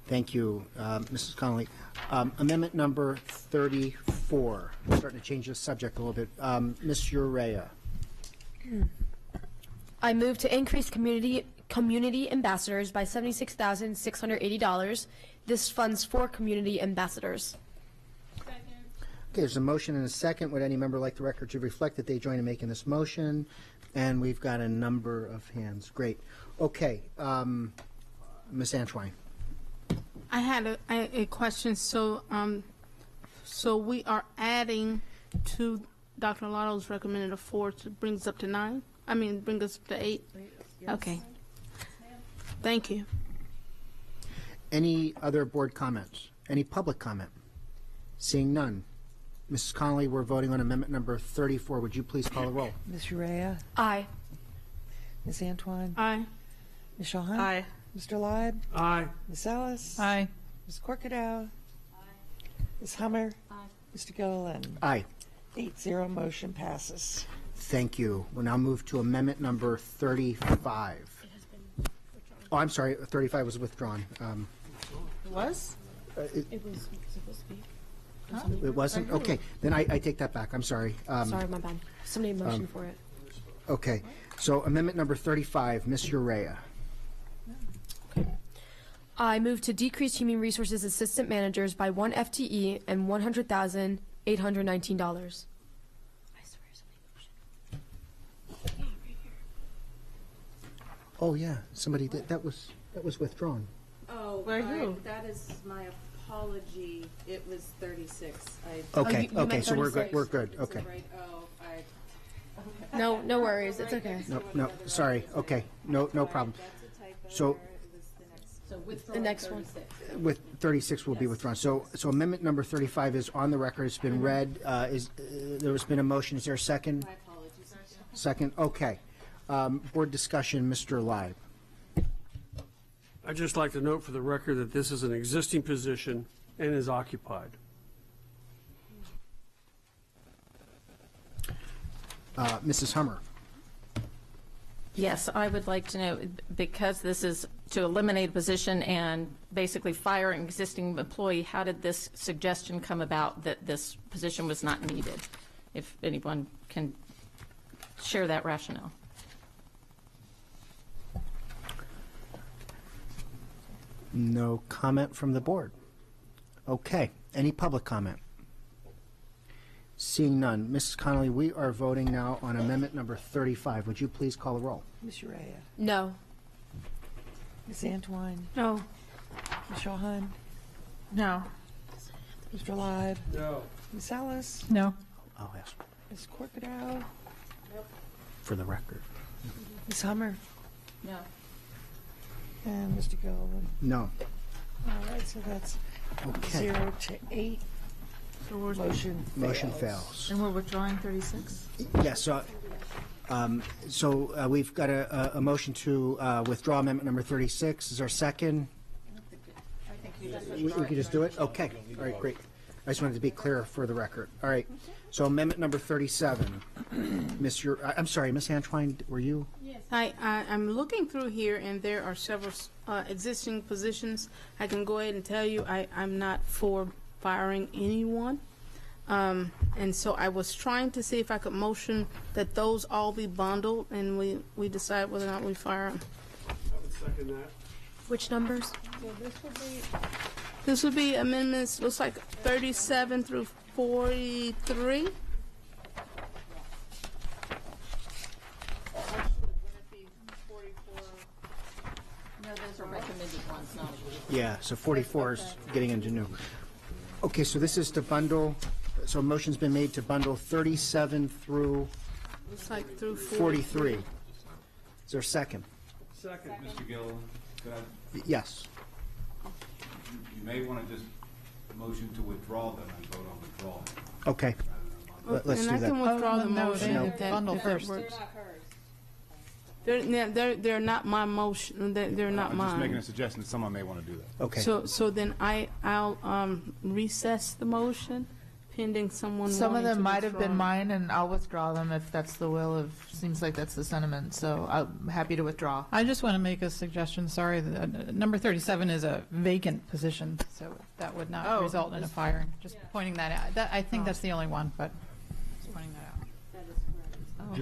Thank you, Mrs. Connolly. Amendment number 34. I'm starting to change the subject a little bit. Ms. Urea. I move to increase community ambassadors by $76,680. This funds 4 community ambassadors. Okay, there's a motion and a second. Would any member like the record to reflect that they join in making this motion? And we've got a number of hands. Great. Okay, Ms. Antoine. I had a question. So we are adding to Dr. Lotto's recommended of 4 to bring us up to 9. I mean, bring us up to 8. Yes. Okay. Thank you. Any other board comments? Any public comment? Seeing none. Mrs. Connolly, we're voting on amendment number 34. Would you please call the roll? Ms. Urea? Aye. Ms. Antoine? Aye. Ms. Shawheim? Aye. Mr. Live? Aye. Ms. Ellis? Aye. Ms. Corkadell? Ms. Hummer? Mr. Gilliland? Aye. 8-0, motion passes. Thank you. We'll now move to amendment number 35. Oh, I'm sorry, 35 was withdrawn. It was? It was supposed to be. It wasn't? Okay, then I take that back. I'm sorry. Sorry, my bad. Somebody motioned for it. Okay, so amendment number 35, Ms. Urea. I move to decrease human resources assistant managers by 1 FTE and $100,819. Oh, yeah, somebody did, that was withdrawn. Oh, that is my apology. It was 36. Okay, you okay, meant so we're 36. good, okay. Right, No worries. It's okay. No, sorry, okay, no problem. So The next one. with 36 will be withdrawn. So amendment number 35 is on the record. It's been read. There has been a motion. Is there a second? My apologies. Second, okay. Board discussion, Mr. Live. I'd just like to note for the record that this is an existing position and is occupied. Mrs. Hummer. Yes, I would like to know, because this is to eliminate a position and basically fire an existing employee, how did this suggestion come about that this position was not needed? If anyone can share that rationale. No comment from the board. Okay. Any public comment? Seeing none. Mrs. Connolly, we are voting now on amendment number 35. Would you please call the roll? Ms. Urea? No. Ms. Antwine? No. Ms. Shahan? No. Mr. Live? No. Ms. Ellis? No. Oh, yes. Ms. Corkadow? For the record. Ms. Hummer? No. And Mr. Gilliland? No. All right, so that's Okay. 0 to 8. Motion fails. And we're withdrawing 36? Yes, we've got a motion to withdraw amendment number 36. Is there a second? We can just do it? Okay. All right, great. I just wanted to be clear for the record. All right. So amendment number 37. I'm sorry, Ms. Antwine, were you? I'm looking through here, and there are several existing positions. I can go ahead and tell you I'm not for firing anyone. And so I was trying to see if I could motion that those all be bundled, and we decide whether or not we fire them. I would second that. Which numbers? So this would be amendments, looks like 37 through 43. No, those are recommended ones, not. Yeah, so 44 is getting into new. Okay, so this is to bundle, so a motion's been made to bundle 37 through Looks like through 43. Is there a second? Second. Mr. Gilliland, could I? Yes. You may want to just motion to withdraw them and vote on withdrawal. Okay. Let's do and I that. can withdraw the no, motion no. if that Bundle if that first. works. They're not my motion. They're not I'm just making mine. a suggestion that someone may want to do that. Okay. So then I'll recess the motion pending someone. Some of wanting to them might have withdraw. been mine, and I'll withdraw them if that's the will of, seems like that's the sentiment, so I'm happy to withdraw. I just want to make a suggestion, sorry, number 37 is a vacant position, so that would not Oh, result in a firing. Just pointing that out. I think that's the only one, but just pointing that out.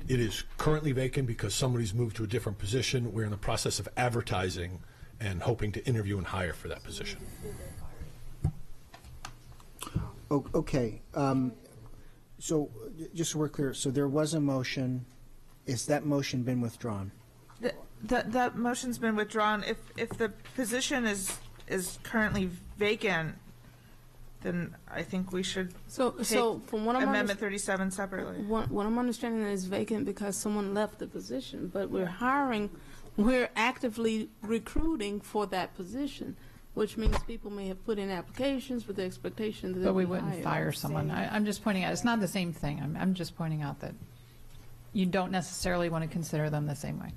It is currently vacant because somebody's moved to a different position. We're in the process of advertising and hoping to interview and hire for that position. Okay. So just so we're clear, so there was a motion. Is that motion been withdrawn? That motion's been withdrawn. If the position is currently vacant, then I think we should So from what I'm Amendment 37 separately. what I'm understanding is vacant because someone left the position, but we're actively recruiting for that position, which means people may have put in applications with the expectation that they'll But we be wouldn't hired. fire someone. I'm just pointing out, it's not the same thing. I'm just pointing out that you don't necessarily want to consider them the same way.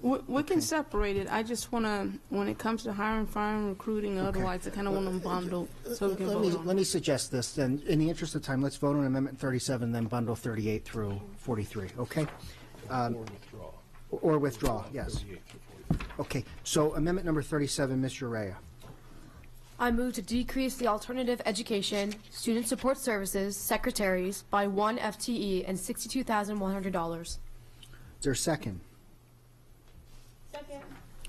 We can separate it. I just want to, when it comes to hiring, firing, recruiting, or otherwise, I kind of want them bundled so we can vote on Let me suggest this, then, in the interest of time, let's vote on Amendment 37, then bundle 38 through 43, okay? Or withdraw, yes. Okay, so Amendment number 37, Ms. Urea. I move to decrease the alternative education, student support services, secretaries by 1 FTE and $62,100. Is there a second?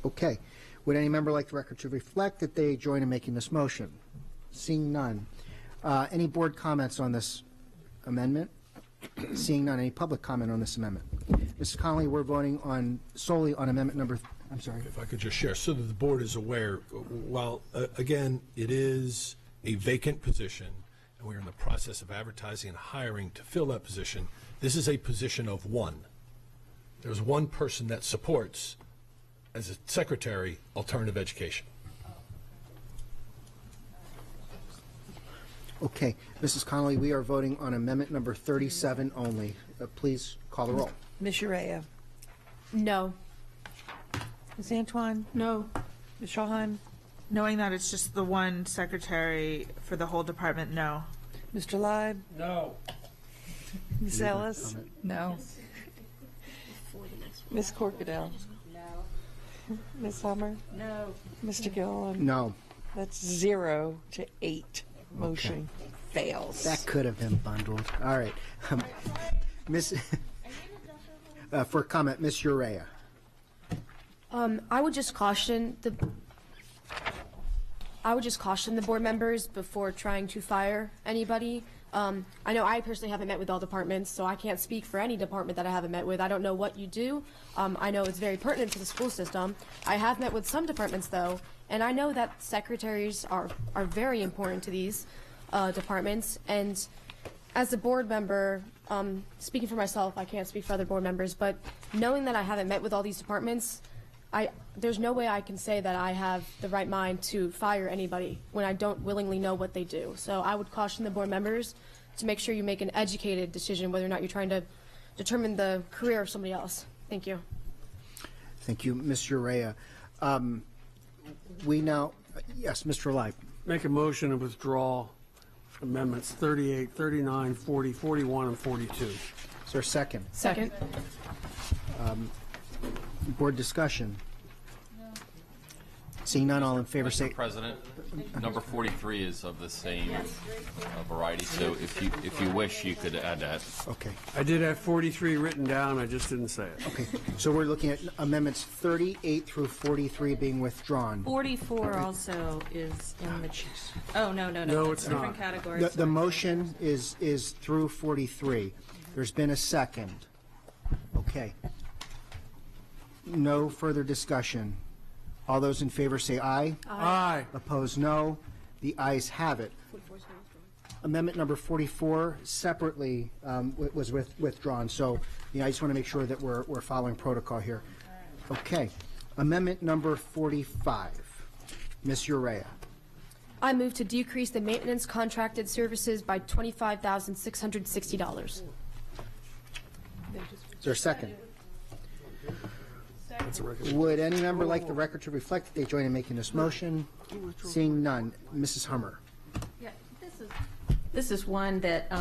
Okay. Would any member like the record to reflect that they join in making this motion? Seeing none. Any board comments on this amendment? Seeing none. Any public comment on this amendment? Mrs. Connolly, we're voting solely on amendment number, I'm sorry. If I could just share, so that the board is aware, while, again, it is a vacant position, and we're in the process of advertising and hiring to fill that position, this is a position of one. There's one person that supports, as a secretary, alternative education. Okay. Mrs. Connolly, we are voting on amendment number 37 only. Please call the roll. Ms. Urea? No. Ms. Antoine? No. Ms. Schulheim? Knowing that it's just the one secretary for the whole department, no. Mr. Leib? No. Ms. Ellis? No. Ms. Corkadell? No. Ms. Hummer? No. Mr. Gilliland? No. That's 0 to 8. Motion fails. That could have been bundled. All right. Miss, for comment, Ms. Urea. I would just caution the board members before trying to fire anybody. I know I personally haven't met with all departments, so I can't speak for any department that I haven't met with. I don't know what you do. I know it's very pertinent to the school system. I have met with some departments, though, and I know that secretaries are very important to these departments. And as a board member, speaking for myself, I can't speak for other board members, but knowing that I haven't met with all these departments, there's no way I can say that I have the right mind to fire anybody when I don't willingly know what they do. So I would caution the board members to make sure you make an educated decision whether or not you're trying to determine the career of somebody else. Thank you. Thank you, Ms. Urea. We now, yes, Mr. Leib. Make a motion to withdraw amendments 38, 39, 40, 41, and 42. Is there a second? Second. Board discussion. Seeing none, all in favor say. Mr. President, number 43 is of the same variety, so if you wish, you could add that. Okay. I did have 43 written down, I just didn't say it. Okay. So we're looking at amendments 38 through 43 being withdrawn. 44 also is in the. Oh, no. No, That's it's different not. categories. The motion is through 43. There's been a second. Okay. No further discussion. All those in favor say aye. Aye. Opposed, no. The ayes have it. Amendment number 44 separately was withdrawn. So I just want to make sure that we're following protocol here. Okay. Amendment number 45. Ms. Urea. I move to decrease the maintenance contracted services by $25,660. Is there a second? Would any member like the record to reflect that they join in making this motion? Seeing none. Mrs. Hummer. Yeah, this is one that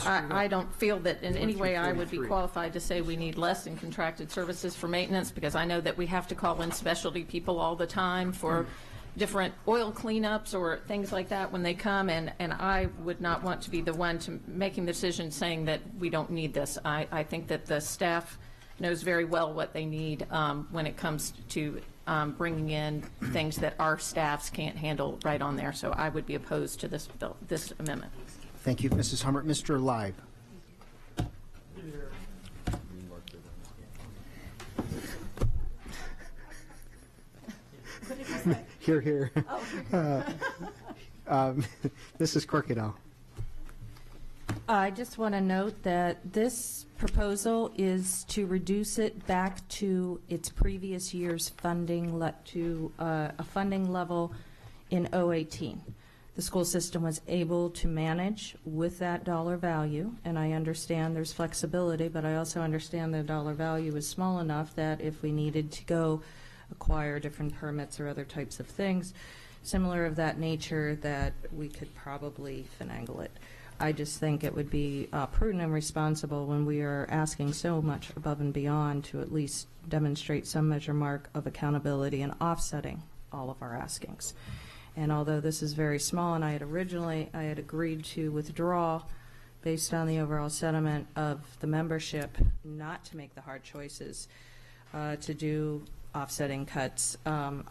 I don't feel that in any way I would be qualified to say we need less in contracted services for maintenance, because I know that we have to call in specialty people all the time for different oil cleanups or things like that when they come, and I would not want to be the one to making the decision saying that we don't need this. I think that the staff knows very well what they need when it comes to bringing in things that our staffs can't handle right on there. So I would be opposed to this amendment. Thank you, Mrs. Hummer. Mr. Leib. Here, here. Mrs. Corkadell. I just want to note that this proposal is to reduce it back to its previous year's funding, to a funding level in 018. The school system was able to manage with that dollar value, and I understand there's flexibility, but I also understand the dollar value is small enough that if we needed to go acquire different permits or other types of things similar of that nature, that we could probably finagle it. I just think it would be prudent and responsible when we are asking so much above and beyond to at least demonstrate some measure mark of accountability and offsetting all of our askings. And although this is very small, and I had agreed to withdraw based on the overall sentiment of the membership not to make the hard choices to do offsetting cuts. On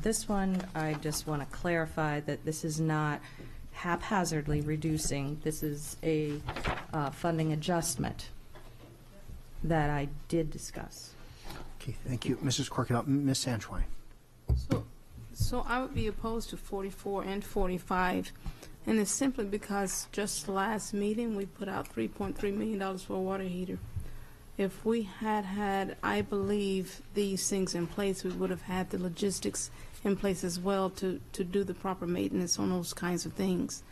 this one, I just want to clarify that this is not haphazardly reducing. This is a funding adjustment that I did discuss. Okay, thank you. Mrs. Corkadell. Ms. Sanchwein. So I would be opposed to 44 and 45, and it's simply because just last meeting we put out $3.3 million for a water heater. If we had, I believe, these things in place, we would have had the logistics in place as well to do the proper maintenance on those kinds of things.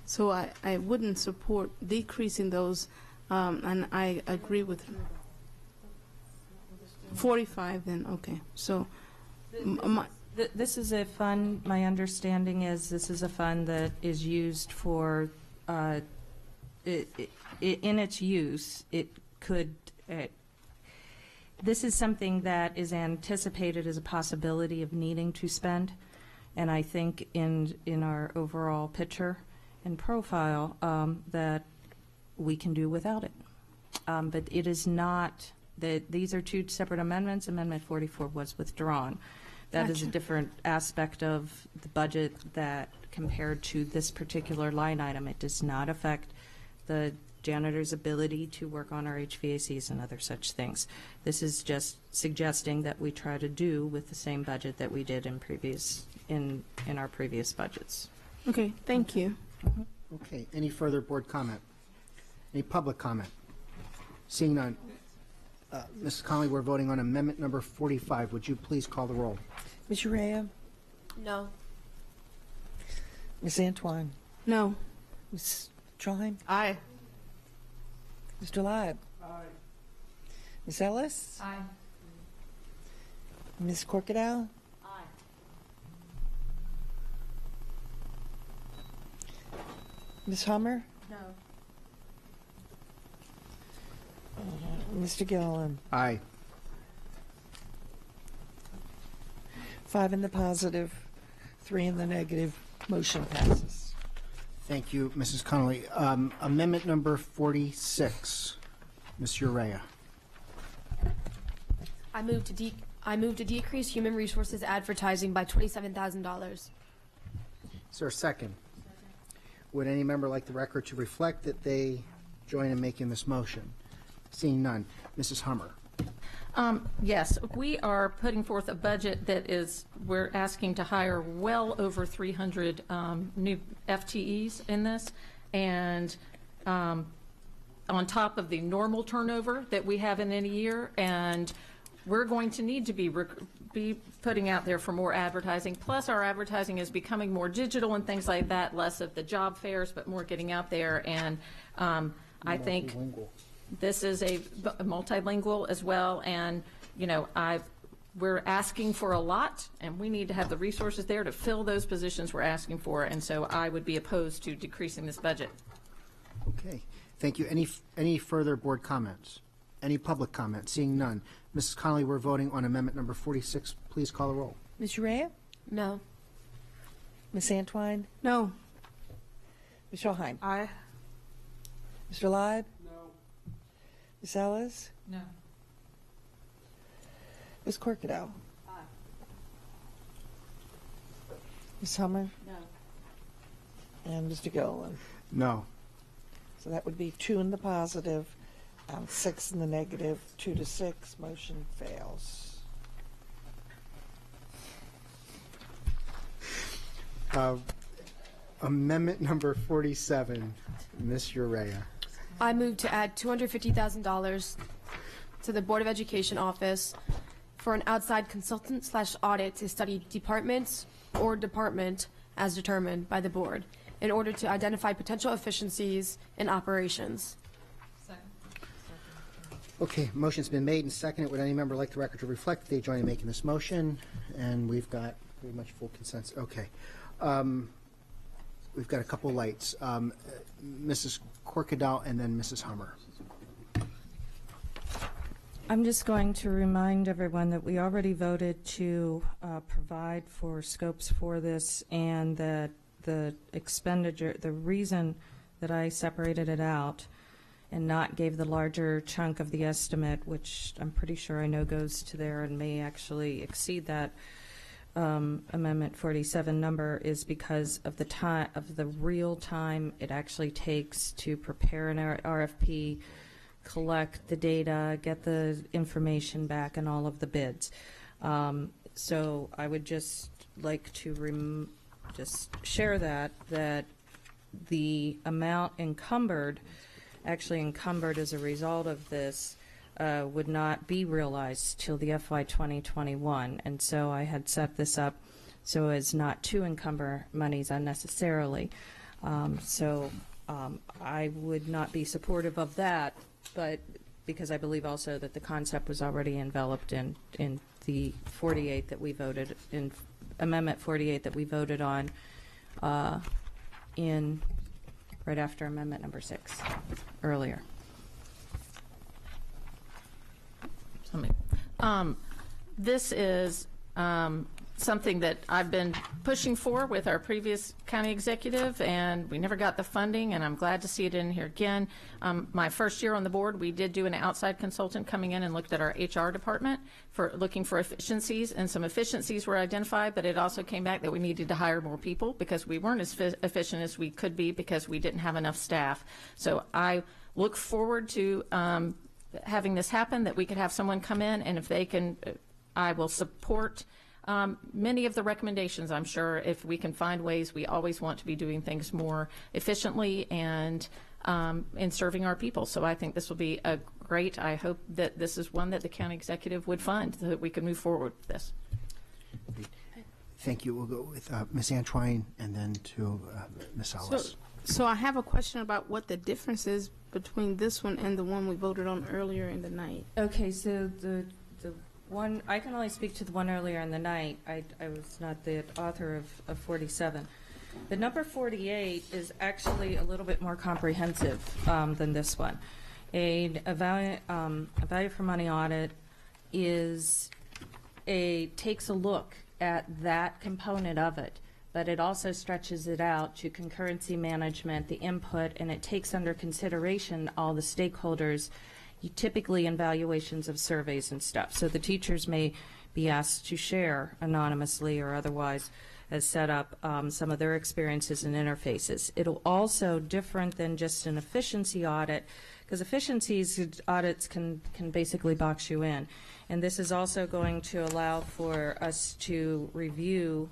So I wouldn't support decreasing those, and I agree with 45 then, okay. So, This is a fund, my understanding is this is a fund that is used for, in its use, it could, this is something that is anticipated as a possibility of needing to spend. And I think in our overall picture and profile, that we can do without it. But it is not, that these are two separate amendments. Amendment 44 was withdrawn. That is a Gotcha. different aspect of the budget that compared to this particular line item. It does not affect the janitor's ability to work on our HVACs and other such things. This is just suggesting that we try to do with the same budget that we did in our previous budgets. okay, thank you. Okay, any further board comment? Any public comment? Seeing none. Mrs. Conley, we're voting on amendment number 45. Would you please call the roll? Ms. Urea? No. Ms. Antoine? No. Ms. Trine? Aye. Mr. Leib? Aye. Ms. Ellis? Aye. Ms. Corkadow? Aye. Ms. Hummer? No. Mr. Gilliland? Aye. 5 in the positive, 3 in the negative. Motion passes. Thank you, Mrs. Connolly. Amendment number 46. Ms. Urea. I move to decrease human resources advertising by $27,000. Is there a second? Would any member like the record to reflect that they join in making this motion? Seeing none. Mrs. Hummer. Yes, we are putting forth a budget that is, we're asking to hire well over 300 new FTEs in this, and on top of the normal turnover that we have in any year, and we're going to need to be putting out there for more advertising. Plus, our advertising is becoming more digital and things like that, less of the job fairs, but more getting out there, and I think this is a multilingual as well, and we're asking for a lot, and we need to have the resources there to fill those positions we're asking for, and so I would be opposed to decreasing this budget. Okay. Thank you. Any further board comments? Any public comments? Seeing none. Mrs. Connolly, we're voting on amendment number 46. Please call the roll. Ms. Urea? No. Ms. Antoine? No. Ms. Schulheim? Aye. Mr. Leib? No. Ms. Ellis? No. Ms. Corkadow? Aye. Ms. Hummer? No. And Mr. Gilliland? No. So that would be 2 in the positive, 6 in the negative, 2 to 6. Motion fails. Amendment number 47. Ms. Urea. I move to add $250,000 to the Board of Education office for an outside consultant / audit to study departments or department as determined by the board in order to identify potential efficiencies in operations. Okay, motion's been made and seconded. Would any member like the record to reflect that they join in making this motion? And we've got pretty much full consensus. Okay. We've got a couple lights. Mrs. Corkadow and then Mrs. Hummer. I'm just going to remind everyone that we already voted to provide for scopes for this, and that the expenditure, the reason that I separated it out and not gave the larger chunk of the estimate, which I'm pretty sure I know goes to there and may actually exceed that Amendment 47 number, is because of the time, of the real time it actually takes to prepare an RFP, collect the data, get the information back, and all of the bids. So I would just like to just share that the amount encumbered, actually encumbered as a result of this, would not be realized till the FY 2021. And so I had set this up so as not to encumber monies unnecessarily. I would not be supportive of that, but because I believe also that the concept was already enveloped in the 48 that we voted, in Amendment 48 that we voted on in right after Amendment number 6 earlier. This is something that I've been pushing for with our previous county executive, and we never got the funding, and I'm glad to see it in here again. My first year on the board, we did do an outside consultant coming in and looked at our HR department for looking for efficiencies, and some efficiencies were identified, but it also came back that we needed to hire more people because we weren't as efficient as we could be because we didn't have enough staff. So I look forward to having this happen, that we could have someone come in, and if they can, I will support many of the recommendations. I'm sure if we can find ways, we always want to be doing things more efficiently and in serving our people. So I think this will be a great, I hope that this is one that the county executive would fund so that we can move forward with this. Thank you. We'll go with Ms. Antwine and then to Ms. Ellis. So I have a question about what the difference is between this one and the one we voted on earlier in the night. Okay, so the one, I can only speak to the one earlier in the night. I was not the author of 47. The number 48 is actually a little bit more comprehensive than this one. A value for money audit takes a look at that component of it, but it also stretches it out to concurrency management, the input, and it takes under consideration all the stakeholders, typically in valuations of surveys and stuff. So the teachers may be asked to share anonymously or otherwise as set up some of their experiences and interfaces. It'll also, different than just an efficiency audit, because efficiencies audits can basically box you in. And this is also going to allow for us to review,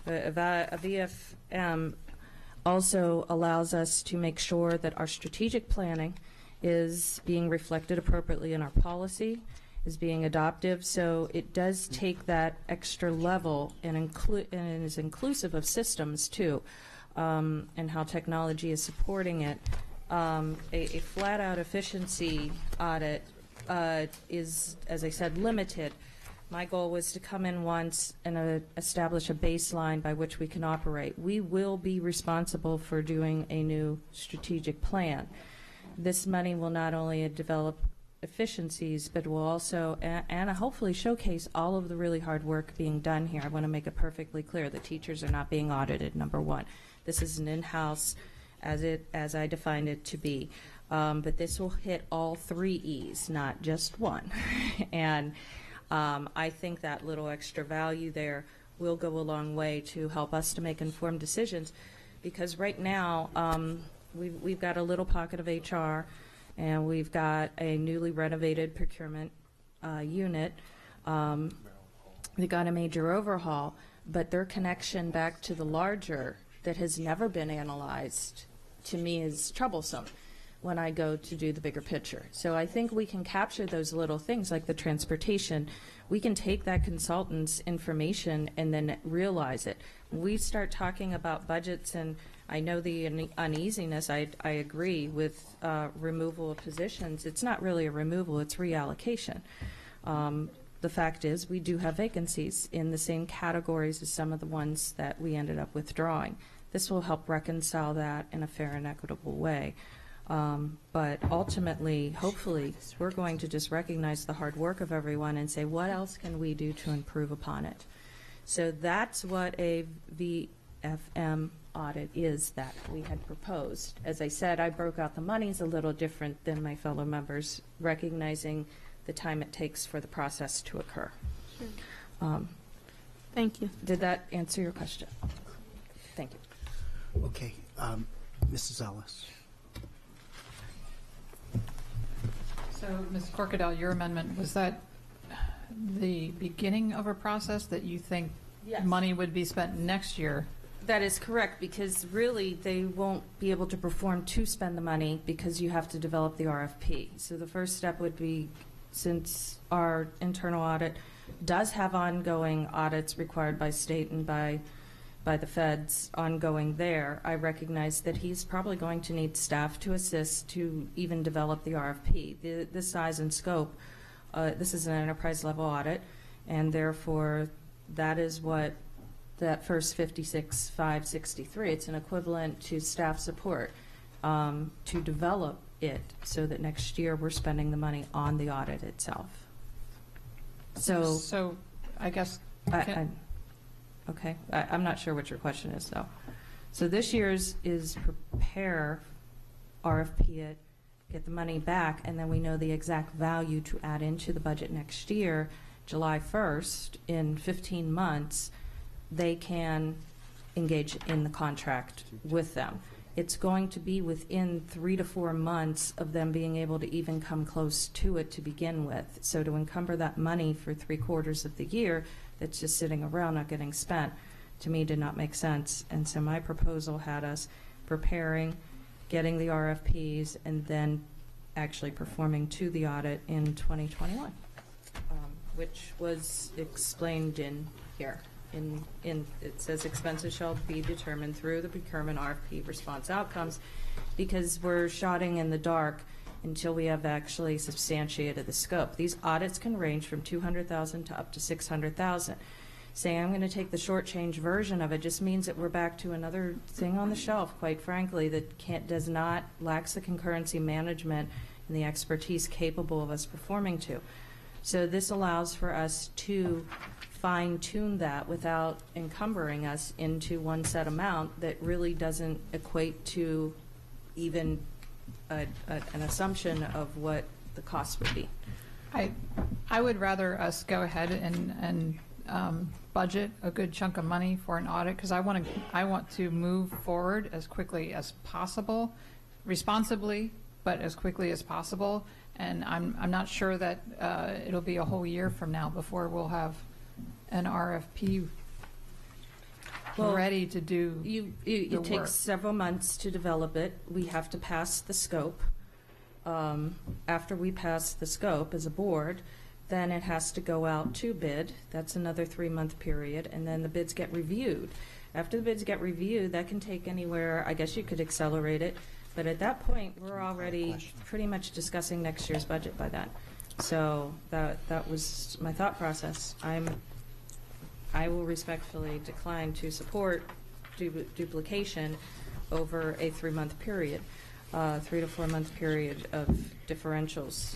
a VFM also allows us to make sure that our strategic planning is being reflected appropriately in our policy, is being adoptive. So it does take that extra level and is inclusive of systems too, and how technology is supporting it. A flat-out efficiency audit is, as I said, limited. My goal was to come in once and establish a baseline by which we can operate. We will be responsible for doing a new strategic plan. This money will not only develop efficiencies, but will also and hopefully showcase all of the really hard work being done here. I want to make it perfectly clear that teachers are not being audited, number one. This is an in-house as I defined it to be. But this will hit all 3 E's, not just one. And I think that little extra value there will go a long way to help us to make informed decisions, because right now we've got a little pocket of HR, and we've got a newly renovated procurement unit. They got a major overhaul, but their connection back to the larger that has never been analyzed, to me, is troublesome when I go to do the bigger picture. So I think we can capture those little things like the transportation. We can take that consultant's information and then realize it. When we start talking about budgets, and I know the uneasiness, I agree with removal of positions. It's not really a removal, it's reallocation. The fact is we do have vacancies in the same categories as some of the ones that we ended up withdrawing. This will help reconcile that in a fair and equitable way. But ultimately, hopefully, we're going to just recognize the hard work of everyone and say, what else can we do to improve upon it? So that's what a VFM audit is that we had proposed. As I said, I broke out the monies a little different than my fellow members, recognizing the time it takes for the process to occur. Sure. Thank you. Did that answer your question? Thank you. Okay. Mrs. Ellis. So, Ms. Corkadell, your amendment, was that the beginning of a process that you think Yes. money would be spent next year? That is correct, because really they won't be able to perform to spend the money because you have to develop the RFP. So the first step would be, since our internal audit does have ongoing audits required by state and by by the feds ongoing there, I recognize that he's probably going to need staff to assist to even develop the RFP. The size and scope, this is an enterprise level audit, and therefore that is what that first 56,563, it's an equivalent to staff support to develop it so that next year we're spending the money on the audit itself. So I guess. Okay, I'm not sure what your question is, though. So this year's is prepare, RFP it, get the money back, and then we know the exact value to add into the budget next year. July 1st, in 15 months, they can engage in the contract with them. It's going to be within 3 to 4 months of them being able to even come close to it to begin with. So to encumber that money for 3/4 of the year that's just sitting around not getting spent, to me did not make sense. And so my proposal had us preparing, getting the RFPs, and then actually performing to the audit in 2021, which was explained in here. It says expenses shall be determined through the procurement RFP response outcomes, because we're shotting in the dark until we have actually substantiated the scope. These audits can range from $200,000 to up to $600,000. Saying I'm going to take the short-change version of it just means that we're back to another thing on the shelf, quite frankly, that lacks the concurrency management and the expertise capable of us performing to. So this allows for us to fine-tune that without encumbering us into one set amount that really doesn't equate to even an assumption of what the cost would be. I would rather us go ahead and budget a good chunk of money for an audit, because I want to move forward as quickly as possible, responsibly, but as quickly as possible. And I'm not sure that it'll be a whole year from now before we'll have an RFP ready to do It takes several months to develop it. We have to pass the scope. After we pass the scope as a board, then it has to go out to bid. That's another 3-month period, and then the bids get reviewed. After the bids get reviewed, that can take anywhere, I guess you could accelerate it, but at that point, we're already pretty much discussing next year's budget by then. So that was my thought process. I will respectfully decline to support duplication over a 3-month period, 3 to 4 month period of differentials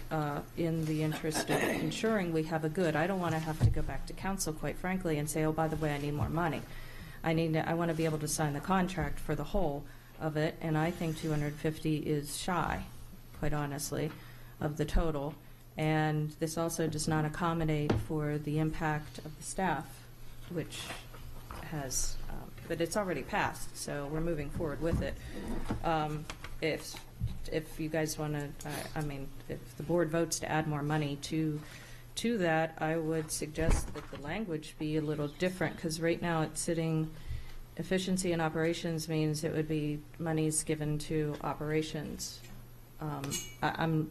in the interest of ensuring we have a good. I don't want to have to go back to council, quite frankly, and say, oh, by the way, I need more money. I want to be able to sign the contract for the whole of it, and I think 250 is shy, quite honestly, of the total. And this also does not accommodate for the impact of the staff, which has, but it's already passed, so we're moving forward with it. If you guys want to, if the board votes to add more money to that, I would suggest that the language be a little different, because right now it's sitting, efficiency and operations means it would be monies given to operations. And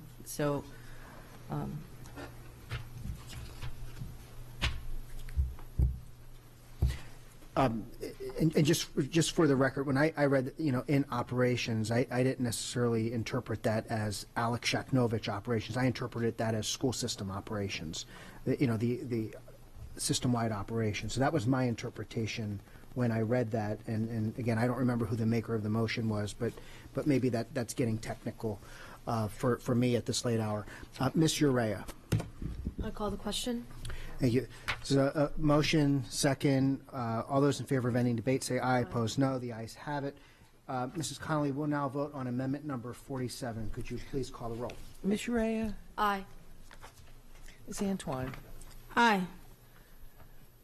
just for the record, when I read, in operations, I didn't necessarily interpret that as Alex Shaknovich operations. I interpreted that as school system operations, the system-wide operations. So that was my interpretation when I read that. And again, I don't remember who the maker of the motion was, but maybe that's getting technical for me at this late hour. Ms. Urea. I call the question. Thank you. So motion, second. All those in favor of ending debate say aye. Opposed, no. The ayes have it. Mrs. Connolly, we'll now vote on amendment number 47. Could you please call the roll? Ms. Urea? Aye. Ms. Antoine? Aye.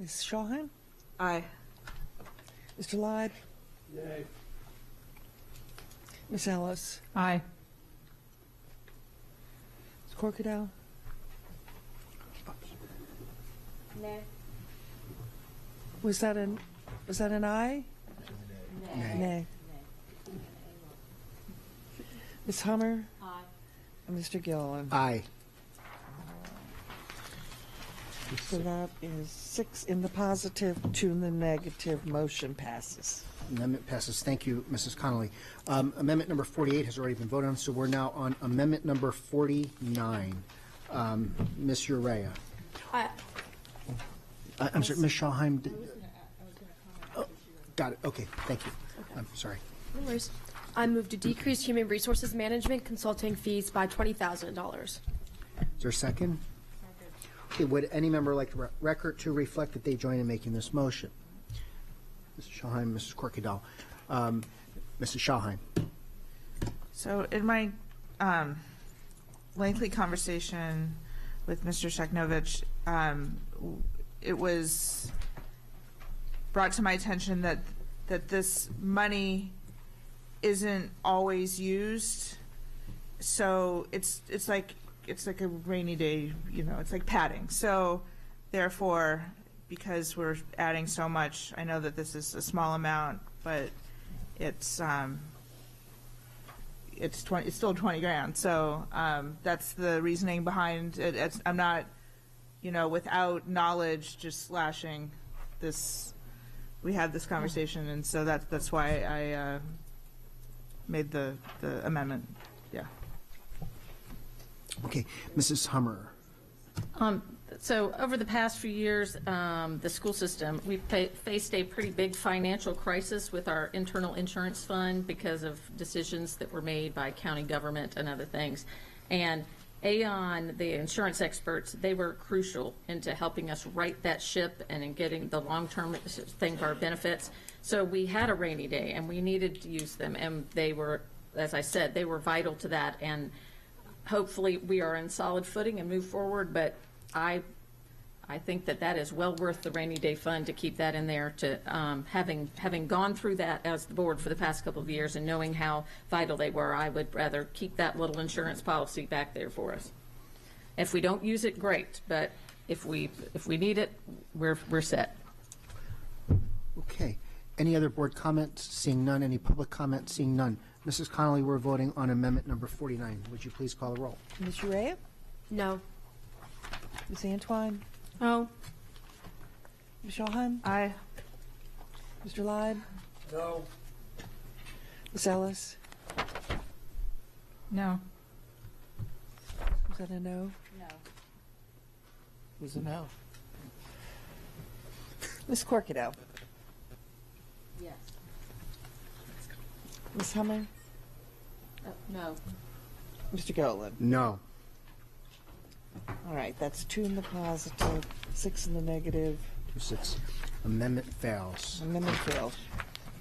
Ms. Shawhan? Aye. Mr. Lyde? Yay. Ms. Ellis? Aye. Ms. Corkadell? Nay. Was that an aye? Nay. Nay. Ms. Hummer? Aye. And Mr. Gilliland? Aye. So that is 6 in the positive, 2 in the negative. Motion passes. Amendment passes. Thank you, Mrs. Connolly. Amendment number 48 has already been voted on, so we're now on amendment number 49. Ms. Urea. I'm sorry, Ms. Schallheim. Oh, got it. Okay, thank you. I'm sorry. No worries. I move to decrease human resources management consulting fees by $20,000. Is there a second? Okay, would any member like the record to reflect that they join in making this motion? Mrs. Schallheim, Mrs. Corkadell. Mrs. Schallheim. So in my lengthy conversation with Mr. Sheknovich, it was brought to my attention that this money isn't always used. So it's like a rainy day, it's like padding. So therefore, because we're adding so much, I know that this is a small amount, but it's still 20 grand. So that's the reasoning behind it. I'm not, without knowledge, just slashing this. We had this conversation, and so that's why I made the amendment. Yeah. Okay, Mrs. Hummer. So over the past few years, the school system, we've faced a pretty big financial crisis with our internal insurance fund because of decisions that were made by county government and other things. And Aon, the insurance experts, they were crucial into helping us right that ship and in getting the long-term thing for our benefits. So we had a rainy day and we needed to use them, and they were, as I said, they were vital to that. And hopefully we are in solid footing and move forward, but I think that is well worth the rainy day fund to keep that in there. To having gone through that as the board for the past couple of years and knowing how vital they were, I would rather keep that little insurance policy back there for us. If we don't use it, great, but if we need it, we're set. Okay. Any other board comments? Seeing none. Any public comments? Seeing none. Mrs. Connolly, we're voting on amendment number 49. Would you please call the roll? Ms. Urea? No. Ms. Antoine? No. Ms. Schallheim? Aye. Mr. Leib? No. Ms. Ellis? No. Was that a no? No. It was a no. Ms. Corkadell? Yes. Ms. Hummer? No. Mr. Golan? No. All right, that's 2 in the positive, 6 in the negative. 2-6. Amendment fails. Amendment fails.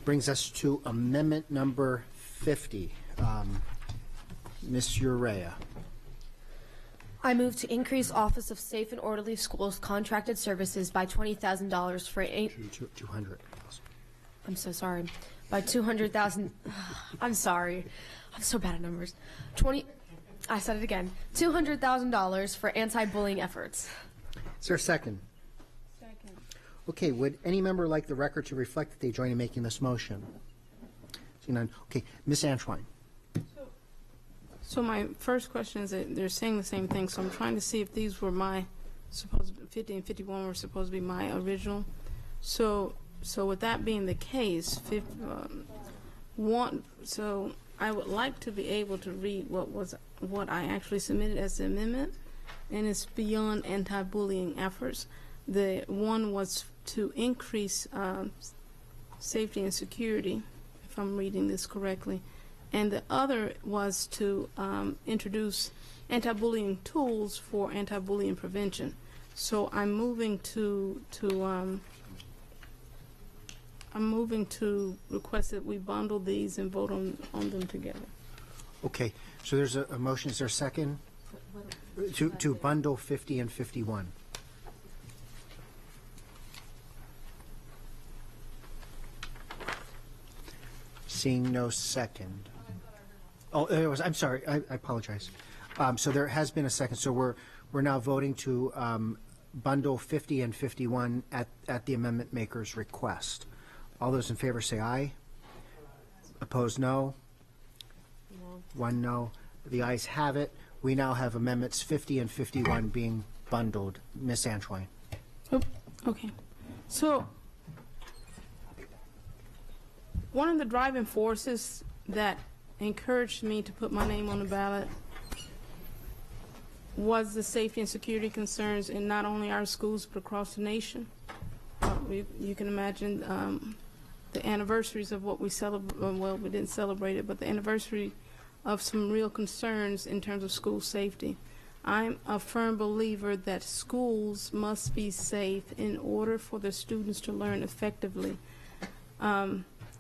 Brings us to amendment number 50. Ms. Urea. I move to increase Office of Safe and Orderly Schools contracted services by $20,000 for 200,000. I'm so sorry. By 200,000. I'm sorry. I'm so bad at numbers. I said it again. $200,000 for anti-bullying efforts. Is there a second? Second. Okay, would any member like the record to reflect that they join in making this motion? Seeing none. Okay, Ms. Antoine. So my first question is that they're saying the same thing, so I'm trying to see if these were my 50 and 51 were supposed to be my original. So with that being the case, so I would like to be able to read what I actually submitted as the amendment, and it's beyond anti-bullying efforts. The one was to increase safety and security, if I'm reading this correctly, and the other was to introduce anti-bullying tools for anti-bullying prevention. So I'm moving to request that we bundle these and vote on them together. Okay, so there's a motion. Is there a second? To bundle 50 and 51. Seeing no second. Oh, there was. I'm sorry. I apologize. So there has been a second. So we're now voting to bundle 50 and 51 at the amendment maker's request. All those in favor say aye. Opposed, no. One no. The ayes have it. We now have amendments 50 and 51 being bundled. Ms. Antoine. Okay. So, one of the driving forces that encouraged me to put my name on the ballot was the safety and security concerns in not only our schools but across the nation. You can imagine the anniversaries of what we celebrate. Well, we didn't celebrate it, but the anniversary of some real concerns in terms of school safety. I'm a firm believer that schools must be safe in order for the students to learn effectively.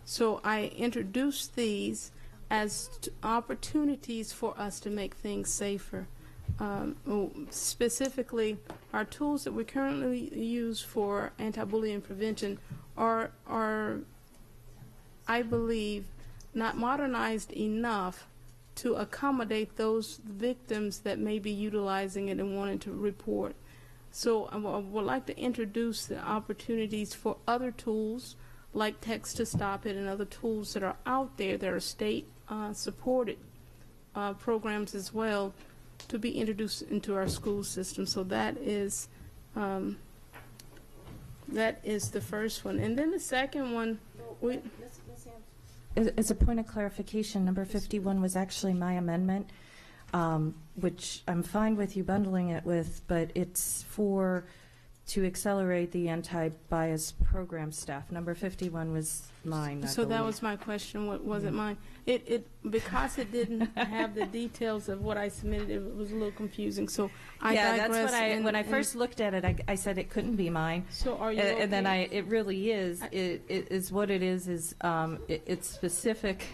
So I introduced these as opportunities for us to make things safer. Specifically, our tools that we currently use for anti-bullying prevention are, I believe, not modernized enough to accommodate those victims that may be utilizing it and wanting to report. So I would like to introduce the opportunities for other tools like Text to Stop It and other tools that are out there that are state supported programs as well to be introduced into our school system. So that is the first one. And then the second one, As a point of clarification, number 51 was actually my amendment, which I'm fine with you bundling it with, but it's to accelerate the anti-bias program staff. Number 51 was mine. so that was my question. What was it mine? Because it didn't have the details of what I submitted, it was a little confusing. So I that's digress. what when I first looked at it, I said it couldn't be mine. So are you okay? And then it really is. It is what it is. It's specific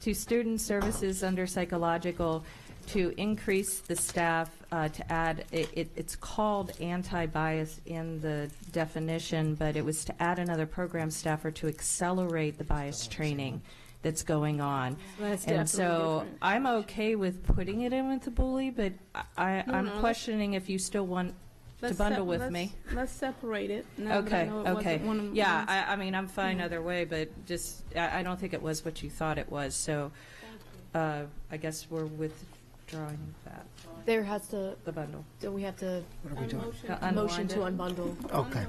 to student services under psychological to increase the staff, to add, it's called anti-bias in the definition, but it was to add another program staffer to accelerate the bias training that's going on. That's and definitely so different. I'm okay with putting it in with the bully, but I'm questioning if you still want to bundle with me. Let's separate it. Now that I Okay, know it okay. wasn't one of Yeah, mine's. I mean, I'm fine either way, but just, I don't think it was what you thought it was, so I guess we're withdrawing that. There has to, the bundle. So we have to What are we doing? motion to unbundle. Okay.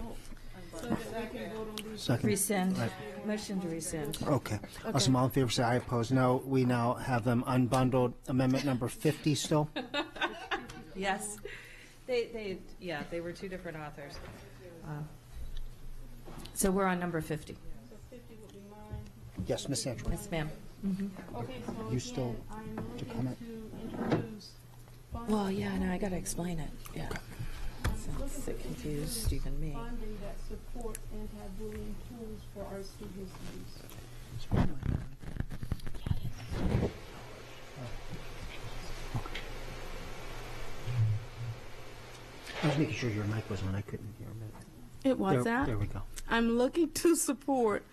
Second. Rescind. Right. Motion to rescind. Okay. Awesome. All in favor, say aye. Opposed, no. We now have them unbundled. Amendment number 50 still? Yes. They were two different authors. So we're on number 50. Yes, Ms. Sancho. Yes, ma'am. Okay, so You still to comment? introduce Well, yeah, no, I got to explain it. Yeah. Sounds it confused even me. funding that supports anti-bullying tools for our students to use. I was making sure your mic was on. I couldn't hear him. It was There- that? there we go. I'm looking to support,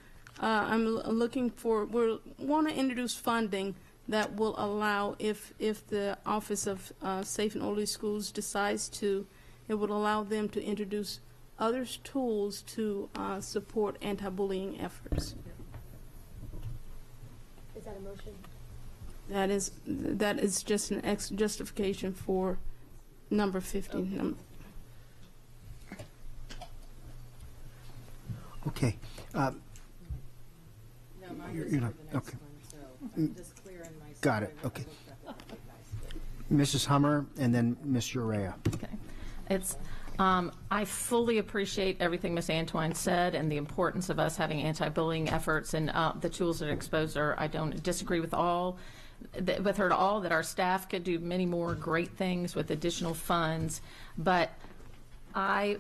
looking for, we want to introduce funding that will allow, if the Office of Safe and Orderly Schools decides to, it would allow them to introduce other tools to support anti-bullying efforts. Is that a motion? That is just an justification for number 50. Okay. You're not, okay. Got it, okay. Mrs. Hummer and then Ms. Urea. Okay. It's, I fully appreciate everything Ms. Antoine said and the importance of us having anti-bullying efforts and the tools that expose her. I don't disagree with her at all, that our staff could do many more great things with additional funds, but I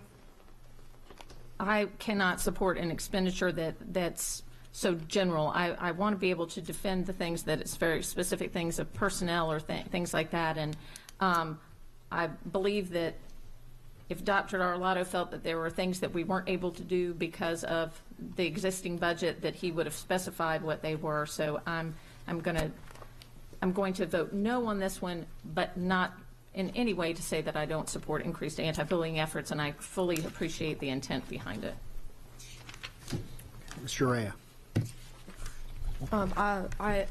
cannot support an expenditure that's so general. I want to be able to defend the things that it's very specific things of personnel or things like that. And I believe that if Dr. Arlotto felt that there were things that we weren't able to do because of the existing budget, that he would have specified what they were. So I'm going to vote no on this one, but not in any way to say that I don't support increased anti-bullying efforts, and I fully appreciate the intent behind it. Ms. Urea. I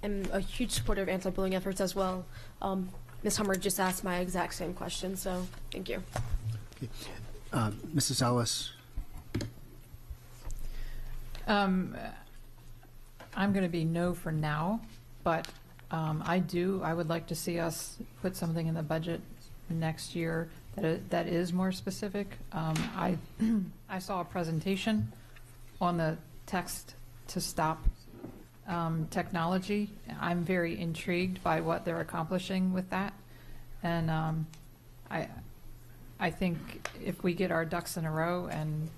am a huge supporter of anti-bullying efforts as well. Ms. Hummer just asked my exact same question, so thank you. Mrs. Ellis? I'm going to be no for now, but I would like to see us put something in the budget next year that is more specific. I saw a presentation on the text-to-stop technology. I'm very intrigued by what they're accomplishing with that, and I think if we get our ducks in a row and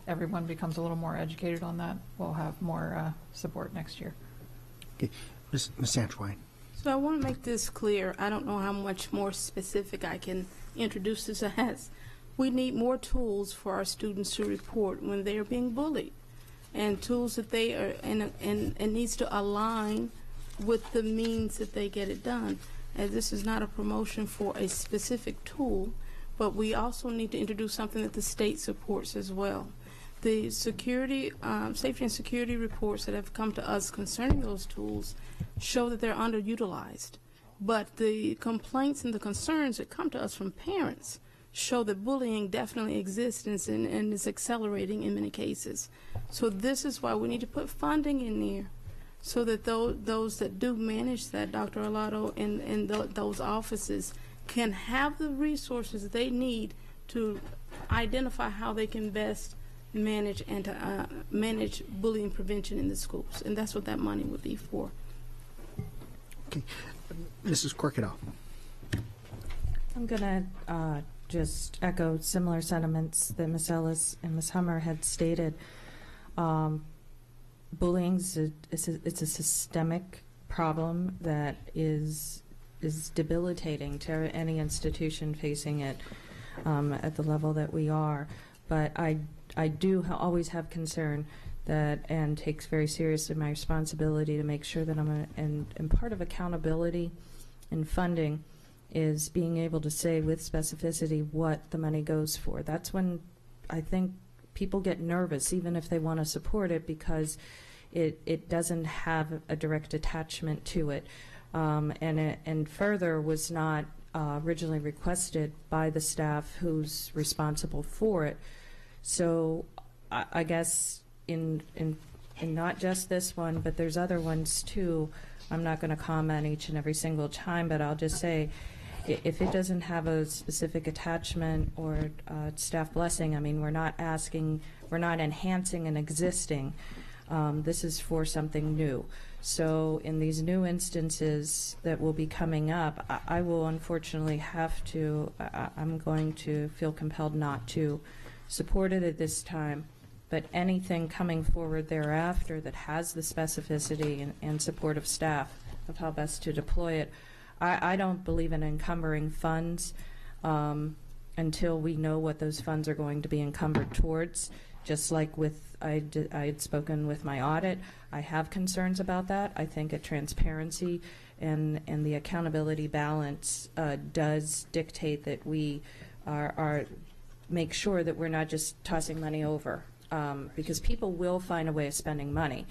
everyone becomes a little more educated on that, we'll have more support next year. Okay. Ms. Sanchwein. So I want to make this clear. I don't know how much more specific I can introduce this as. We need more tools for our students to report when they are being bullied, and tools that they are, and needs to align with the means that they get it done. And this is not a promotion for a specific tool, but we also need to introduce something that the state supports as well. The security, safety and security reports that have come to us concerning those tools show that they're underutilized. But the complaints and the concerns that come to us from parents show that bullying definitely exists and is accelerating in many cases. So this is why we need to put funding in there so that those that do manage that, Dr. Arlotto, and those offices can have the resources they need to identify how they can best manage and to manage bullying prevention in the schools. And that's what that money would be for. Okay. Mrs. Corkadell. I'm going to just echo similar sentiments that Ms. Ellis and Ms. Hummer had stated. Bullying it's a systemic problem that is debilitating to any institution facing it at the level that we are. But I do always have concern that, and takes very seriously my responsibility to make sure that and part of accountability and funding is being able to say with specificity what the money goes for. That's when I think people get nervous, even if they want to support it, because it doesn't have a direct attachment to it. And further was not originally requested by the staff who's responsible for it. So I guess in not just this one, but there's other ones too. I'm not going to comment each and every single time, but I'll just say if it doesn't have a specific attachment or staff blessing, I mean, we're not enhancing an existing. This is for something new. So in these new instances that will be coming up, I will unfortunately have to, I'm going to feel compelled not to support it at this time, but anything coming forward thereafter that has the specificity and support of staff of how best to deploy it. I don't believe in encumbering funds until we know what those funds are going to be encumbered towards. Just like with, I had spoken with my audit, I have concerns about that. I think a transparency and the accountability balance does dictate that we are make sure that we're not just tossing money over, because people will find a way of spending money.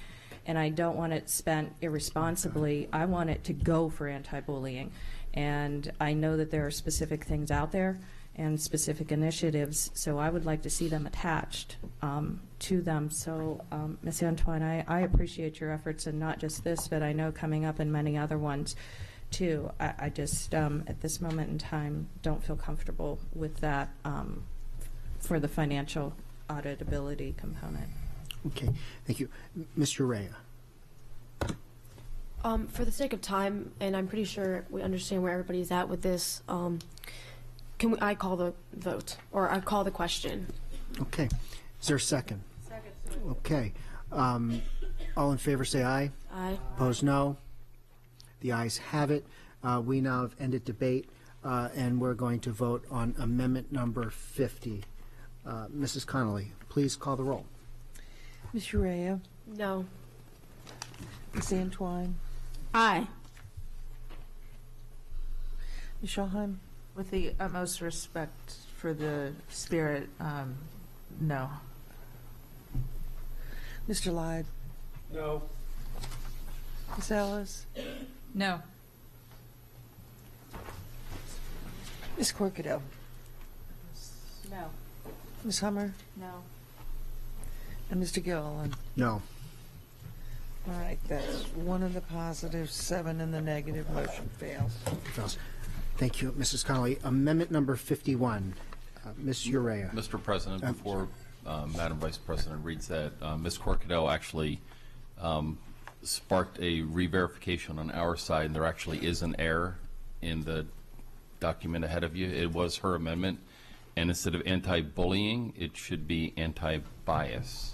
And I don't want it spent irresponsibly. I want it to go for anti-bullying. And I know that there are specific things out there and specific initiatives, so I would like to see them attached to them. So, Ms. Antoine, I appreciate your efforts, and not just this, but I know coming up in many other ones too. I just, at this moment in time, don't feel comfortable with that for the financial auditability component. Okay, thank you. Mr. Rea. For the sake of time, and I'm pretty sure we understand where everybody's at with this, I call the vote, or I call the question? Okay. Is there a second? Second. Okay. All in favor say aye. Aye. Opposed, no. The ayes have it. We now have ended debate, and we're going to vote on amendment number 50. Mrs. Connolly, please call the roll. Ms. Urea? No. Ms. Antoine? Aye. Ms. Shahheim? With the utmost respect for the spirit, no. Mr. Lyde? No. Ms. Ellis? No. Ms. Corkadell? No. Ms. Hummer? No. And Mr. Gilliland? No. All right, that's 1 in the positive, 7 in the negative. Motion fails. Fails. Thank you, Mrs. Connolly. Amendment number 51, Ms. Urea. Mr. President, before Madam Vice President reads that, Ms. Corcadell actually sparked a re-verification on our side, and there actually is an error in the document ahead of you. It was her amendment, and instead of anti-bullying, it should be anti-bias.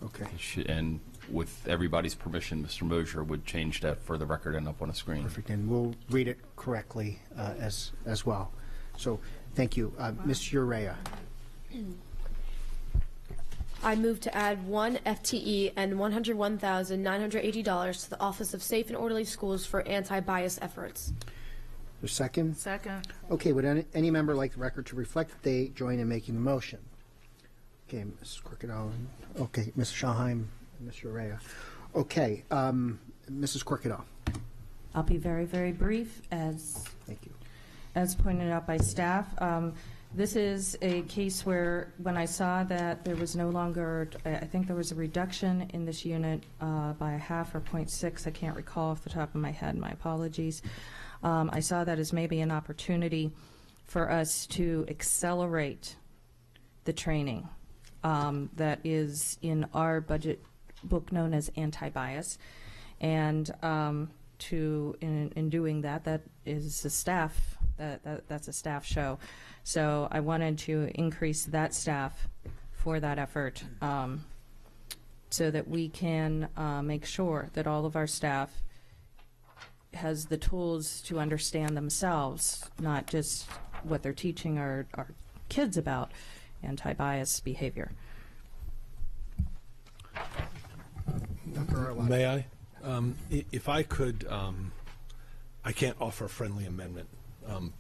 Okay. And with everybody's permission, Mr. Mosier would change that for the record and up on a screen. Perfect, and we'll read it correctly as well. So, thank you. Ms. Urea. I move to add 1 FTE and $101,980 to the Office of Safe and Orderly Schools for anti-bias efforts. A second? Second. Okay, would any member like the record to reflect that they join in making the motion? Okay, Ms. Corcadell. Okay, Ms. Schallheim, Ms. Urea. Okay, Mrs. Corcadell. I'll be very, very brief, as Thank you. As pointed out by staff. This is a case where when I saw that there was no longer, I think there was a reduction in this unit by a half or 0.6, I can't recall off the top of my head, my apologies. I saw that as maybe an opportunity for us to accelerate the training that is in our budget book known as anti-bias. And in doing that, that is the staff, that's a staff show. So I wanted to increase that staff for that effort so that we can make sure that all of our staff has the tools to understand themselves, not just what they're teaching our kids about anti-bias behavior. May I? If I could, I can't offer a friendly amendment,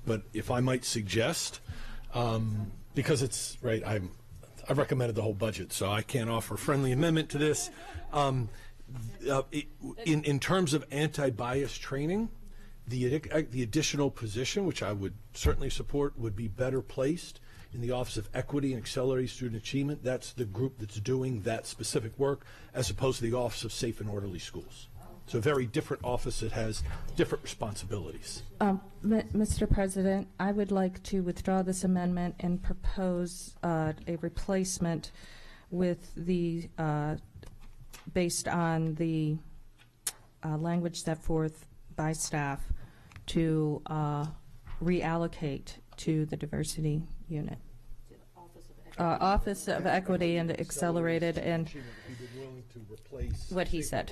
but if I might suggest, because it's, right, I've recommended the whole budget, so I can't offer a friendly amendment to this. In terms of anti-bias training, the additional position, which I would certainly support, would be better placed in the Office of Equity and Accelerated Student Achievement. That's the group that's doing that specific work, as opposed to the Office of Safe and Orderly Schools. It's a very different office that has different responsibilities. Mr. President, I would like to withdraw this amendment and propose a replacement with the, based on the language set forth by staff to reallocate to the diversity unit. Office of Equity and Accelerated and what he said.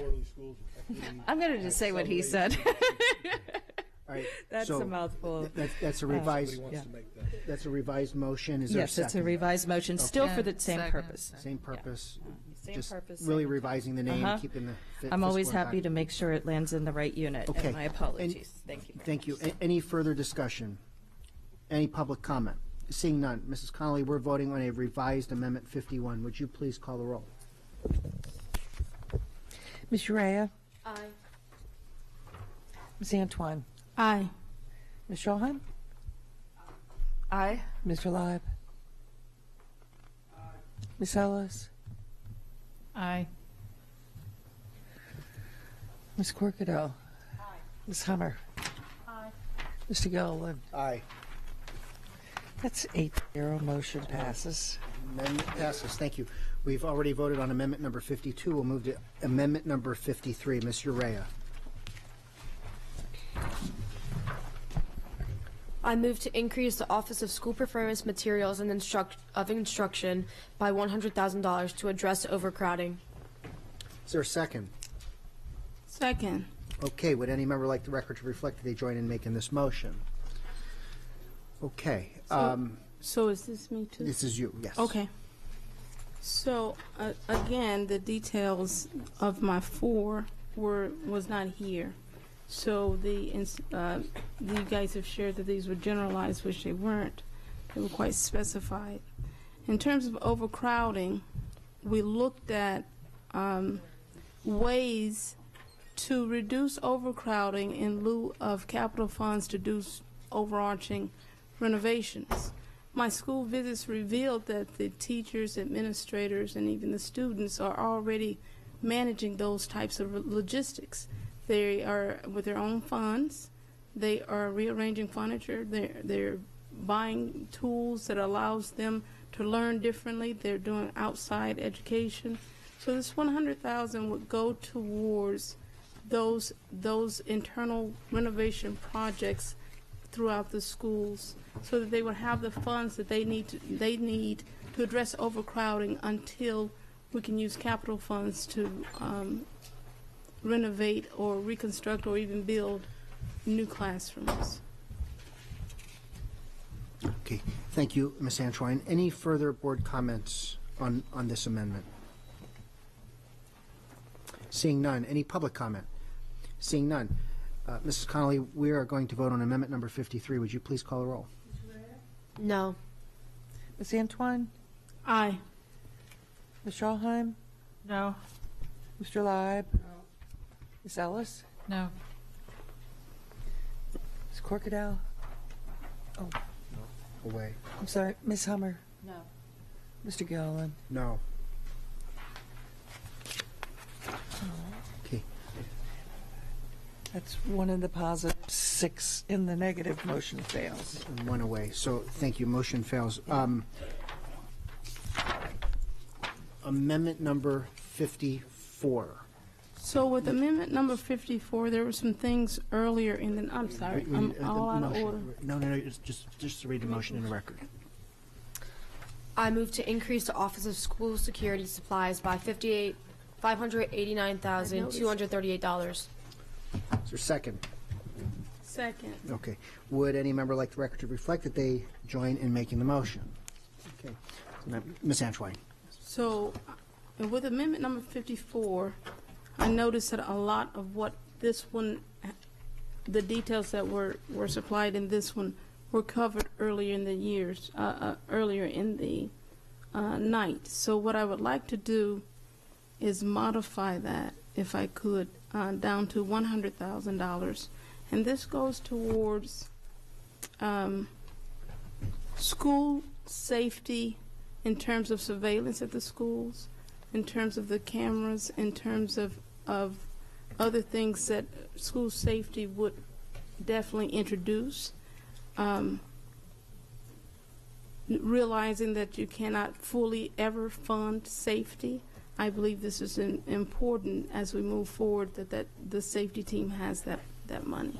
I'm going to just say what he said. All right, That's so a mouthful. That's a revised. Yeah. That's a revised motion. Is there a Yes, second? it's a revised motion, Okay. still for the same purpose. Same purpose. Same Just purpose, really same revising the name, Uh-huh. keeping the. I'm always fiscal happy impact. to make sure it lands in the right unit. Okay. And my apologies. Thank you. Thank you. Any further discussion? Any public comment? Seeing none, Mrs. Connolly, we're voting on a revised Amendment 51. Would you please call the roll? Ms. Urea? Aye. Ms. Antoine? Aye. Ms. Schallheim? Aye. Mr. Leib? Ms. Ellis? Aye. Ms. Corcadell? Ms. Hummer? Aye. Mr. Gilliland? Aye. That's 8-0. Motion passes. Amendment passes. Thank you. We've already voted on Amendment number 52. We'll move to Amendment number 53. Ms. Urea. I move to increase the Office of School Performance Materials and Instruction by $100,000 to address overcrowding. Is there a second? Second. Okay, would any member like the record to reflect that they join in making this motion? Okay. So is this me too? This is you, yes. Okay. So again, the details of my 4 was not here. So you guys have shared that these were generalized, which they weren't. They were quite specified. In terms of overcrowding, we looked at ways to reduce overcrowding in lieu of capital funds to do overarching renovations. my school visits revealed that the teachers, administrators, and even the students are already managing those types of logistics. They are with their own funds. They are rearranging furniture. They're buying tools that allows them to learn differently. They're doing outside education. So this $100,000 would go towards those internal renovation projects throughout the schools, so that they would have the funds that they need to address overcrowding until we can use capital funds to renovate or reconstruct or even build new classrooms. Okay, thank you, Ms. Antoine. Any further board comments on this amendment? Seeing none. Any public comment? Seeing none. Mrs. Connolly, we are going to vote on amendment number 53. Would you please call the roll? No. Ms. Antoine? Aye. Ms. Schallheim? No. Mr. Leib? No. Ms. Ellis? No. Ms. Corkadell? Oh, Away. I'm sorry. Ms. Hummer? No. Mr. Gilliland? No. Okay. That's one in the positive, 6 in the negative. Motion fails. And one away. So thank you. Motion fails. Amendment number 54. So with amendment number 54, there were some things earlier in the, I'm sorry, I'm all out of order. No, just to read the motion in the record. I move to increase the Office of School Security Supplies by $589,238. Is there a second? Second. Okay. Would any member like the record to reflect that they join in making the motion? Okay. Ms. Antoine. So with amendment number 54, I noticed that a lot of what this one, the details that were supplied in this one were covered earlier in the years, earlier in the night. So what I would like to do is modify that, if I could, down to $100,000. And this goes towards school safety in terms of surveillance at the schools, in terms of the cameras, in terms of other things that school safety would definitely introduce. Realizing that you cannot fully ever fund safety, I believe this is important as we move forward, that the safety team has that money.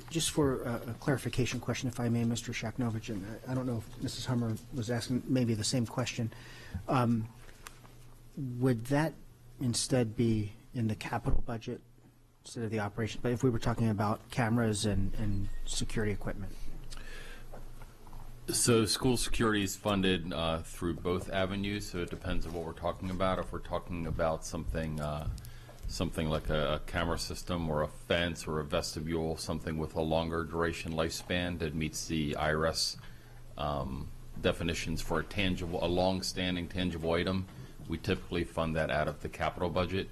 Just for a clarification question, if I may, Mr. Shaknovich, and I don't know if Mrs. Hummer was asking maybe the same question. Would that instead be in the capital budget instead of the operation? But if we were talking about cameras and security equipment? So school security is funded through both avenues, so it depends on what we're talking about. If we're talking about something like a camera system or a fence or a vestibule, something with a longer duration lifespan that meets the IRS definitions for a long-standing tangible item, we typically fund that out of the capital budget.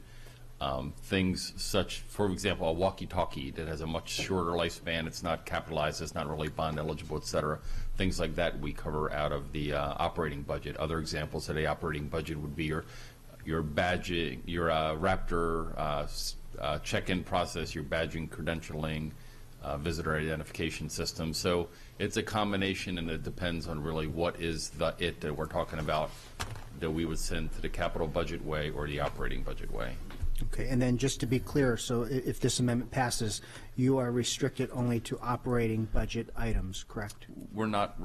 Things such, for example, a walkie-talkie that has a much shorter lifespan, it's not capitalized, it's not really bond eligible, et cetera. Things like that we cover out of the operating budget. Other examples of the operating budget would be your badging, your Raptor check-in process, your badging, credentialing, visitor identification system. So it's a combination, and it depends on really what is it that we're talking about that we would send to the capital budget way or the operating budget way. Okay, and then just to be clear, so if this amendment passes, you are restricted only to operating budget items, correct? We're not,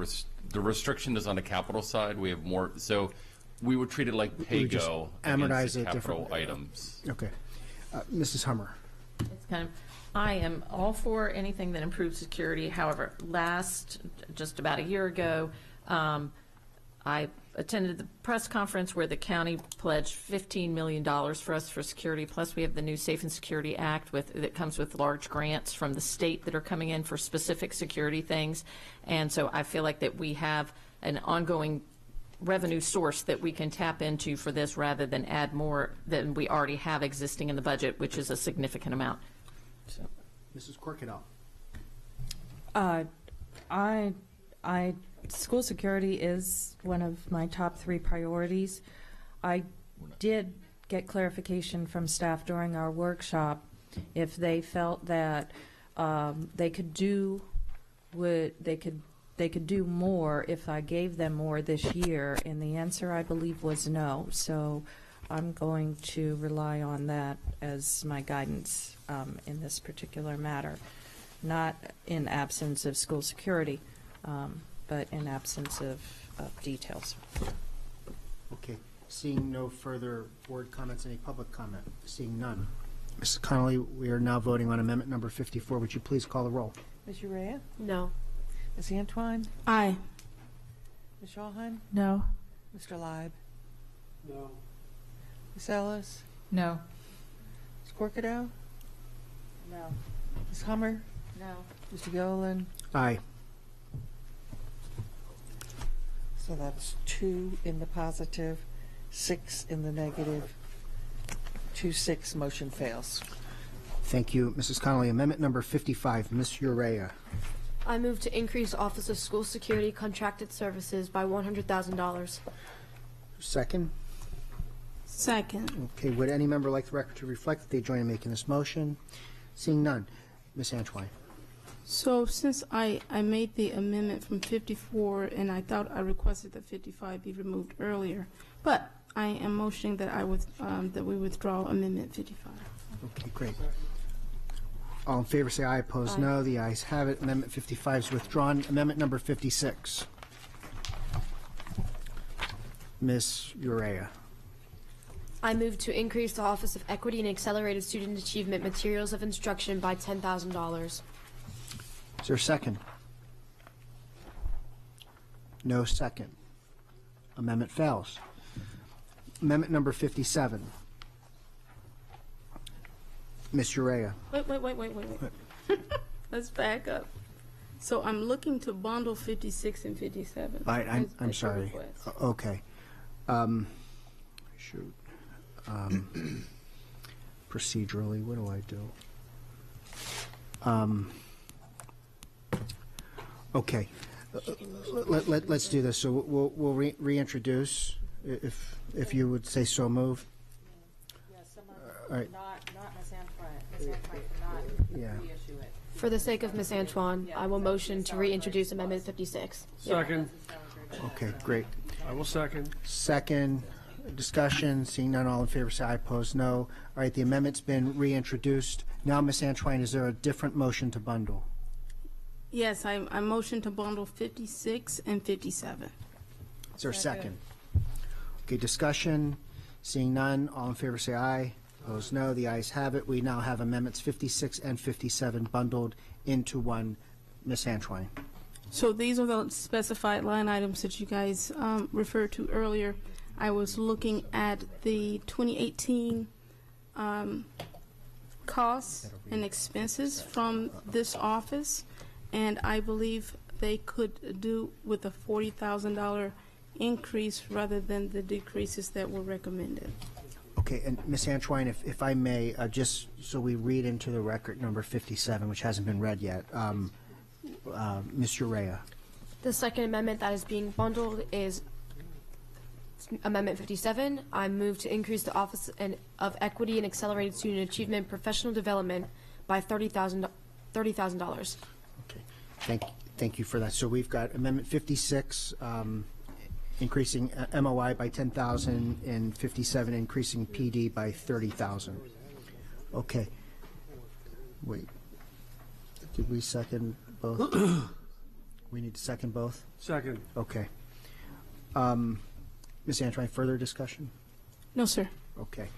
the restriction is on the capital side. We have more, so we would treat it like pay-go against the capital items. Okay. Mrs. Hummer. It's kind of, I am all for anything that improves security. However, just about a year ago, I attended the press conference where the county pledged $15 million for us for security. Plus, we have the new Safe and Security Act that comes with large grants from the state that are coming in for specific security things. And so I feel like that we have an ongoing revenue source that we can tap into for this rather than add more than we already have existing in the budget, which is a significant amount. So. Mrs. Corkadell. School security is one of my top 3 priorities. I did get clarification from staff during our workshop if they felt that they could do more if I gave them more this year, and the answer, I believe, was no. So I'm going to rely on that as my guidance in this particular matter, not in absence of school security, but in absence of details. Okay. Seeing no further board comments, any public comment? Seeing none. Mrs. Connolly, we are now voting on amendment number 54. Would you please call the roll? Ms. Urea? No. Ms. Antoine? Aye. Ms. Shawhan? No. Mr. Leib? No. Ms. Ellis? No. Ms. Corkadow? No. Ms. Hummer? No. Mr. Gilliland? Aye. So that's 2 in the positive, 6 in the negative. 2-6, motion fails. Thank you, Mrs. Connolly. Amendment number 55, Ms. Urea. I move to increase Office of School Security contracted services by $100,000. Second. Second. Okay, would any member like the record to reflect that they join in making this motion? Seeing none. Ms. Antoine. So since I made the amendment from 54, and I thought I requested that 55 be removed earlier, but I am motioning that that we withdraw Amendment 55. Okay, great. All in favor say aye. Opposed, no. The ayes have it. Amendment 55 is withdrawn. Amendment number 56. Ms. Urea. I move to increase the Office of Equity and Accelerated Student Achievement Materials of Instruction by $10,000. Is there a second? No second. Amendment fails. Amendment number 57. Ms. Urea. Wait. Let's back up. So I'm looking to bundle 56 and 57. I'm sorry. Okay. Shoot. Procedurally, what do I do? Okay. Let's do this. So we'll reintroduce, if you would say so move. All right. Not Ms. Antoine. Ms. Antoine cannot reissue it. For the sake of Ms. Antoine, I will motion to reintroduce Amendment 56. Second. Okay, great. I will second. Second. Discussion. Seeing none, all in favor say aye. Opposed, no. All right, the amendment's been reintroduced. Now, Ms. Antoine, is there a different motion to bundle? Yes, I motion to bundle 56 and 57. Is there a second? Okay, discussion. Seeing none, all in favor say aye. Opposed, no. The ayes have it. We now have amendments 56 and 57 bundled into one. Ms. Antoine. So these are the specified line items that you guys referred to earlier. I was looking at the 2018 costs and expenses from this office, and I believe they could do with a $40,000 increase rather than the decreases that were recommended. Okay, and Ms. Antoine, if I may, just so we read into the record number 57, which hasn't been read yet, Ms. Urea. The second amendment that is being bundled is Amendment 57. I move to increase the Office of Equity and Accelerated Student Achievement Professional Development by $30,000. Okay, thank you for that. So we've got Amendment 56, increasing MOI by 10,000, and 57 increasing PD by 30,000. Okay. Wait. Did we second both? We need to second both? Second. Okay. Ms. Antoine, further discussion? No, sir. Okay.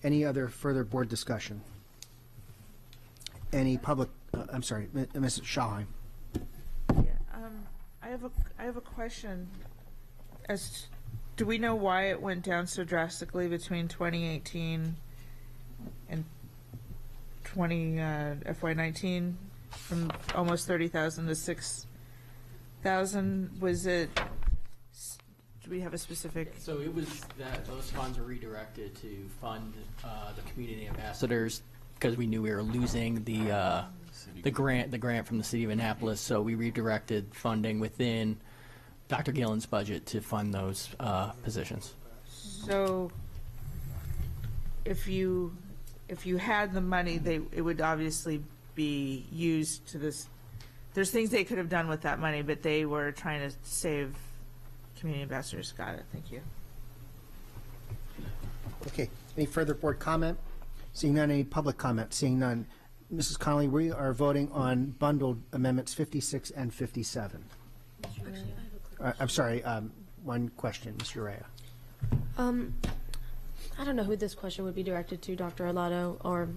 Any other further board discussion? Any public, I'm sorry, Ms. Shawheim. I have a question. Do we know why it went down so drastically between 2018 and FY19 from almost 30,000 to 6,000? Was it? Do we have a specific? So it was that those funds were redirected to fund the community ambassadors because we knew we were losing the the grant from the city of Annapolis. So we redirected funding within Dr. Gillen's budget to fund those positions. So if you had the money, it would obviously be used to this. There's things they could have done with that money, but they were trying to save community investors. Got it. Thank you. Okay, any further board comment? Seeing none, any public comment? Seeing none. Mrs. Connolly, we are voting on bundled amendments 56 and 57. I'm sorry, one question, Ms. Urea. I don't know who this question would be directed to, Dr. Arlotto or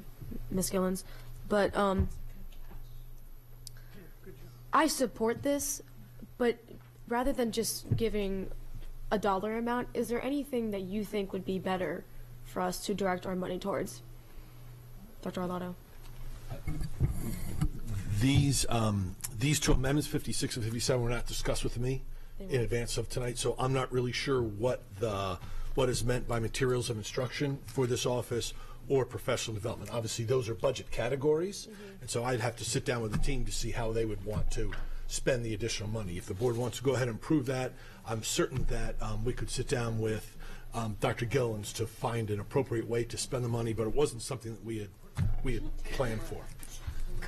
Ms. Gillens, but I support this, but rather than just giving a dollar amount, is there anything that you think would be better for us to direct our money towards? Dr. Arlotto. These two amendments, 56 and 57, were not discussed with me in advance of tonight, so I'm not really sure what is meant by materials of instruction for this office or professional development. Obviously, those are budget categories, and so I'd have to sit down with the team to see how they would want to spend the additional money. If the board wants to go ahead and approve that, I'm certain that we could sit down with Dr. Gillens to find an appropriate way to spend the money, but it wasn't something that we had planned for.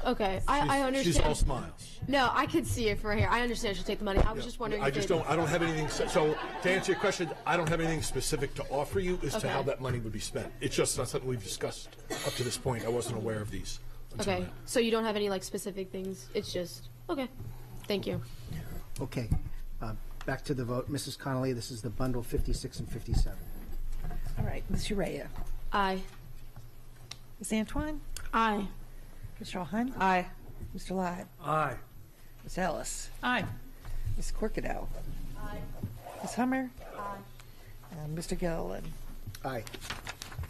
Okay, I understand. She's all smiles. No, I could see it from here. I understand she'll take the money. I was just wondering. I don't have anything. So to answer your question, I don't have anything specific to offer you as to how that money would be spent. It's just not something we've discussed up to this point. I wasn't aware of these. Okay, so you don't have any specific things. It's just okay. Thank you. Okay, back to the vote. Mrs. Connolly, this is the bundle 56 and 57. All right, Ms. Urea. Aye. Ms. Antoine? Aye. Mr. Alheim? Aye. Mr. Lott? Aye. Ms. Ellis? Aye. Ms. Corkadow? Aye. Ms. Hummer? Aye. And Mr. Gilliland? Aye.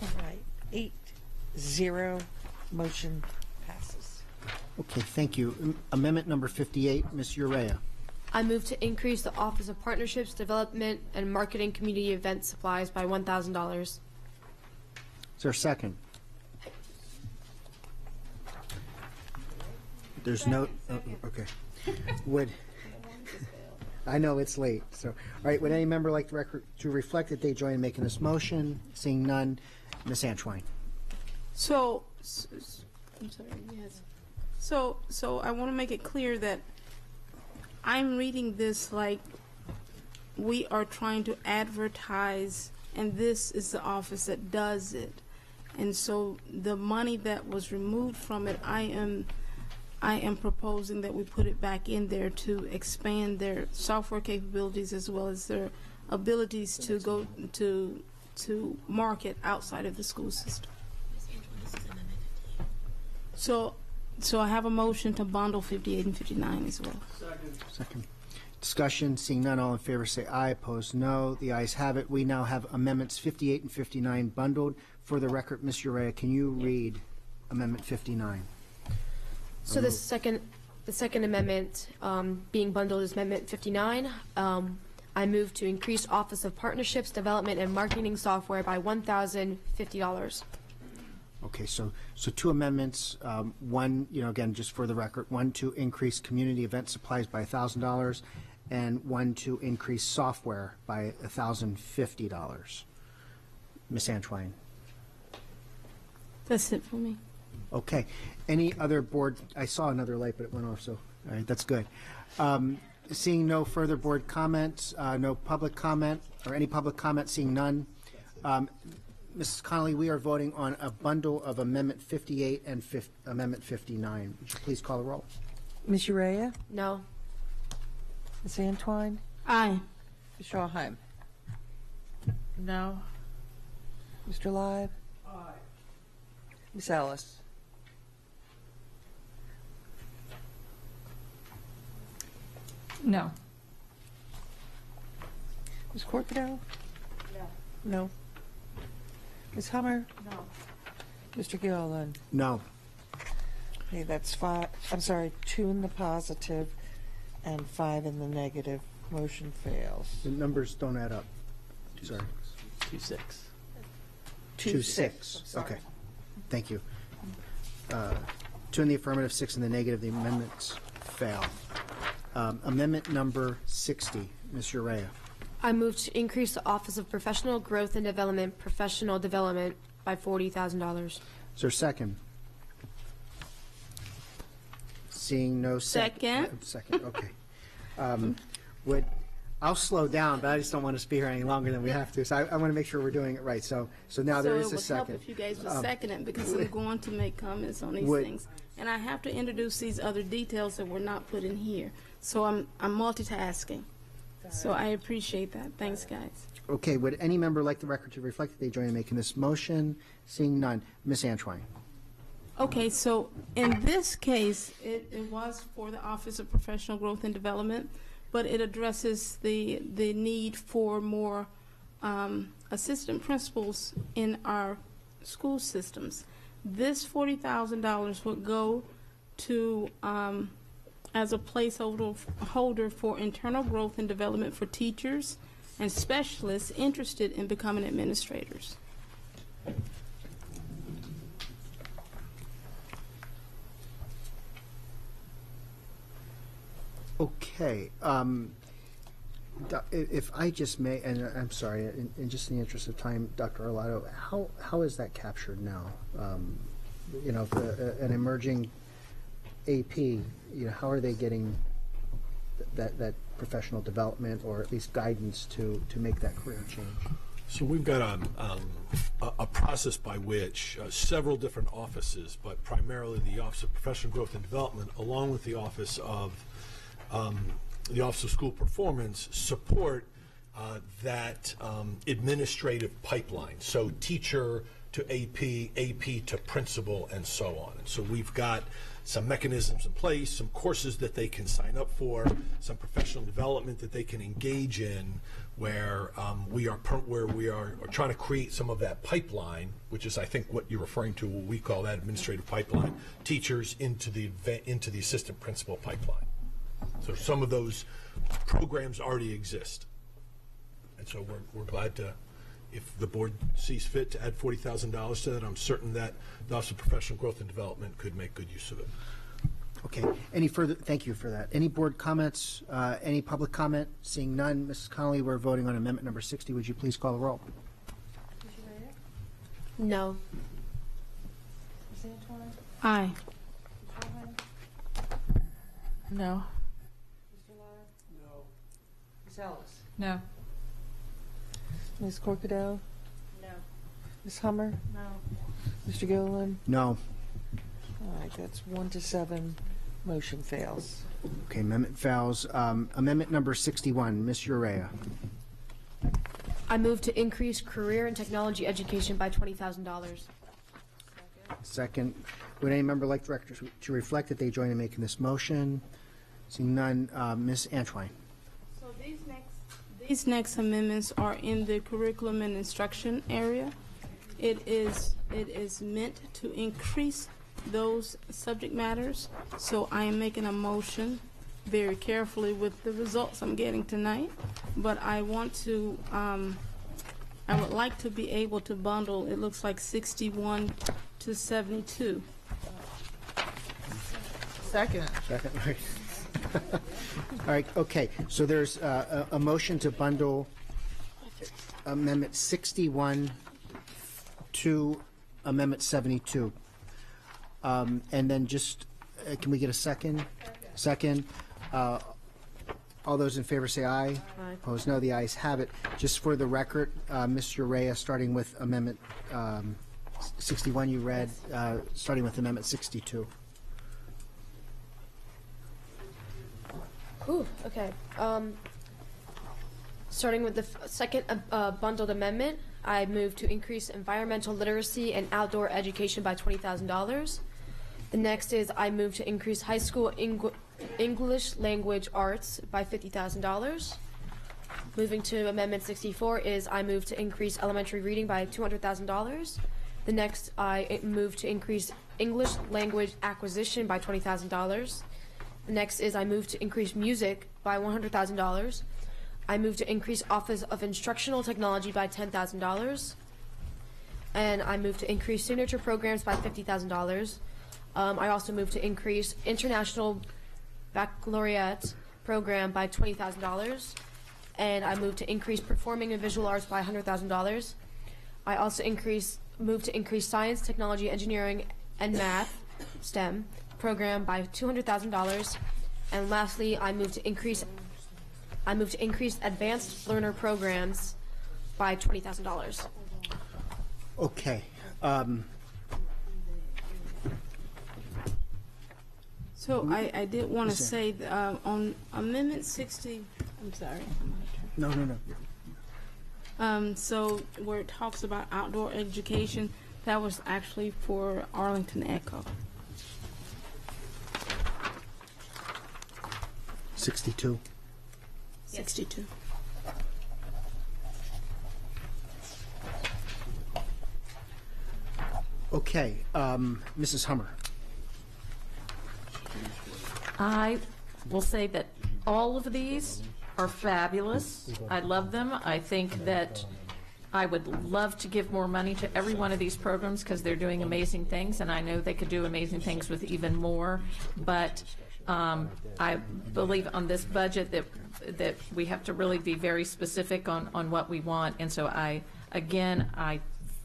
All right, 8-0, motion passes. Okay, thank you. Amendment number 58, Ms. Urea. I move to increase the Office of Partnerships, Development, and Marketing Community Event Supplies by $1,000. Is there a second? There's no, okay. I know it's late, so, all right, would any member like to reflect that they join in making this motion? Seeing none, Ms. Antoine. So, I'm sorry, yes. So I want to make it clear that I'm reading this like we are trying to advertise, and this is the office that does it. And so the money that was removed from it, I am proposing that we put it back in there to expand their software capabilities as well as their abilities to go to market outside of the school system. So I have a motion to bundle 58 and 59 as well. Second. Discussion, seeing none, all in favor say aye, opposed no. The ayes have it. We now have amendments 58 and 59 bundled. For the record, Ms. Urea, can you read Amendment 59? So the second amendment being bundled is Amendment 59. I move to increase Office of Partnerships, Development, and Marketing Software by $1,050. Okay, so two amendments. One, again, just for the record, one to increase community event supplies by $1,000, and one to increase software by $1,050. Ms. Antoine. That's it for me. Okay. Any other board? I saw another light, but it went off, so all right, that's good. Seeing no further board comments, no public comment, or any public comment, seeing none. Mrs. Connolly, we are voting on a bundle of Amendment 58 and Amendment 59. Would you please call the roll? Ms. Urea? No. Ms. Antoine? Aye. Mr. Alheim? No. Mr. Live? Aye. Ms. Ellis? No. Ms. Corkadow? No. No. Ms. Hummer? No. Mr. Gilliland? No. Okay, that's 5, I'm sorry, 2 in the positive and 5 in the negative. Motion fails. The numbers don't add up. Sorry. 2-6. 2-6. Okay. Thank you. 2 in the affirmative, 6 in the negative. The amendments fail. Amendment number 60, Ms. Urea. I move to increase the Office of Professional Growth and Development, professional development by $40,000. Is there a second? Seeing no Second. Second, okay. I'll slow down, but I just don't want us to be here any longer than we have to. So I want to make sure we're doing it right. So now there is a second. It would help if you guys would second it, because I'm going to make comments on these things. And I have to introduce these other details that were not put in here. So I'm multitasking. So I appreciate that. Thanks, guys. Okay, would any member like the record to reflect that they join in making this motion? Seeing none. Ms. Antwine. Okay, so in this case, it was for the Office of Professional Growth and Development, but it addresses the need for more assistant principals in our school systems. This $40,000 would go to as a placeholder for internal growth and development for teachers and specialists interested in becoming administrators. Okay. If I just may, and I'm sorry, in just in the interest of time, Dr. Arlotto, how is that captured now? You know, an emerging AP, you know, how are they getting that professional development, or at least guidance to make that career change? So we've got a process by which several different offices, but primarily the Office of Professional Growth and Development, along with the Office of School Performance, support that administrative pipeline. So teacher to AP, AP to principal, and so on. And so we've got some mechanisms in place, some courses that they can sign up for, some professional development that they can engage in, where we are trying to create some of that pipeline, which is, I think, what you're referring to. What we call that administrative pipeline, teachers into the assistant principal pipeline. So some of those programs already exist, and so we're glad to, if the board sees fit, to add $40,000 to that. I'm certain that the Office of Professional Growth and Development could make good use of it. Okay. Any further? Thank you for that. Any board comments? Any public comment? Seeing none, Mrs. Connolly, we're voting on amendment number 60. Would you please call the roll? No. Aye. No. Ms. Ellis? No. Ms. Corkadell? No. Ms. Hummer? No. Mr. Gilliland? No. All right, that's 1-7. Motion fails. Okay, amendment fails. Amendment number 61, Ms. Urea. I move to increase career and technology education by $20,000. Second. Would any member like the record to reflect that they join in making this motion? Seeing none, Ms. Antwine. So these next amendments are in the curriculum and instruction area. It is meant to increase those subject matters. So I am making a motion very carefully with the results I'm getting tonight. But I want to, I would like to be able to bundle, it looks like 61 to 72. Second. Second, right. All right, okay. So there's a motion to bundle Amendment 61 to Amendment 72. And then just, can we get a second? Second. All those in favor say aye. Aye. Opposed, no. The ayes have it. Just for the record, Ms. Urea, starting with Amendment 61 you read, starting with Amendment 62. Ooh, okay. Starting with the second bundled amendment, I move to increase environmental literacy and outdoor education by $20,000. The next is I move to increase high school English language arts by $50,000. Moving to Amendment 64 is I move to increase elementary reading by $200,000. The next, I move to increase English language acquisition by $20,000. The next is I move to increase music by $100,000. I move to increase Office of Instructional Technology by $10,000. And I move to increase signature programs by $50,000. I also moved to increase International Baccalaureate program by $20,000. And I moved to increase Performing and Visual Arts by $100,000. I also moved to increase Science, Technology, Engineering, and Math, STEM, program by $200,000. And lastly, I moved to increase Advanced Learner programs by $20,000. Okay. So I did want to say that, on Amendment 60, I'm sorry. No. So where it talks about outdoor education, that was actually for Arlington Echo. 62. 62. Okay, Mrs. Hummer. I will say that all of these are fabulous. I love them. I think that I would love to give more money to every one of these programs because they're doing amazing things, and I know they could do amazing things with even more. But I believe on this budget that we have to really be very specific on what we want. And so I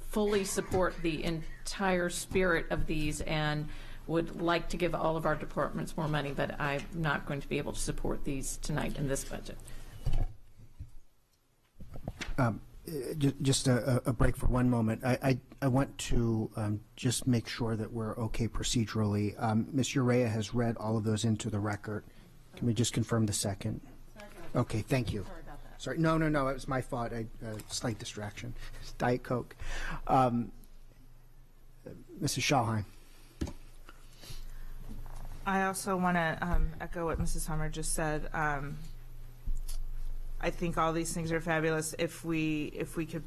fully support the entire spirit of these and would like to give all of our departments more money, but I'm not going to be able to support these tonight in this budget. Just a break for one moment. I want to just make sure that we're okay procedurally. Ms. Urea has read all of those into the record. Can we just confirm the second? Okay, thank you. Sorry, no, it was my fault. Slight distraction. Diet Coke. Mrs. Schalheim. I also want to echo what Mrs. Hummer just said. I think all these things are fabulous. If we could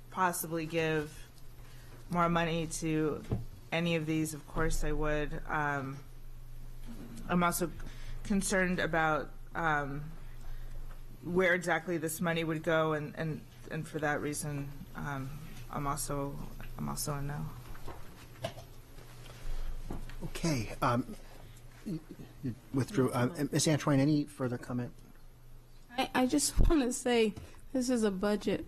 possibly give more money to any of these, of course I would. I'm also concerned about where exactly this money would go, and for that reason, I'm also a no. Okay. You withdrew. Ms. Antwine, any further comment? I just want to say this is a budget,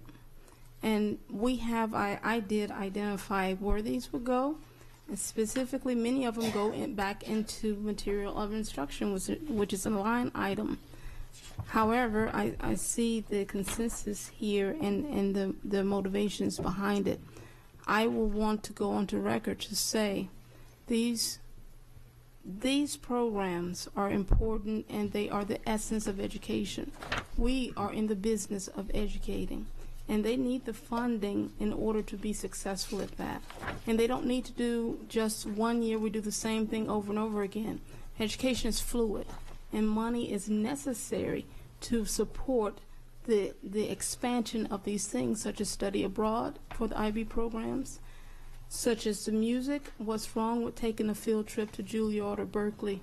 and I did identify where these would go, and specifically many of them go back into material of instruction, which is a line item. However, I see the consensus here and the motivations behind it. I will want to go onto record to say these programs are important, and they are the essence of education. We are in the business of educating, and they need the funding in order to be successful at that. And they don't need to do just 1 year, we do the same thing over and over again. Education is fluid, and money is necessary to support the expansion of these things, such as study abroad for the IB programs, such as the music. What's wrong with taking a field trip to Juilliard or Berkeley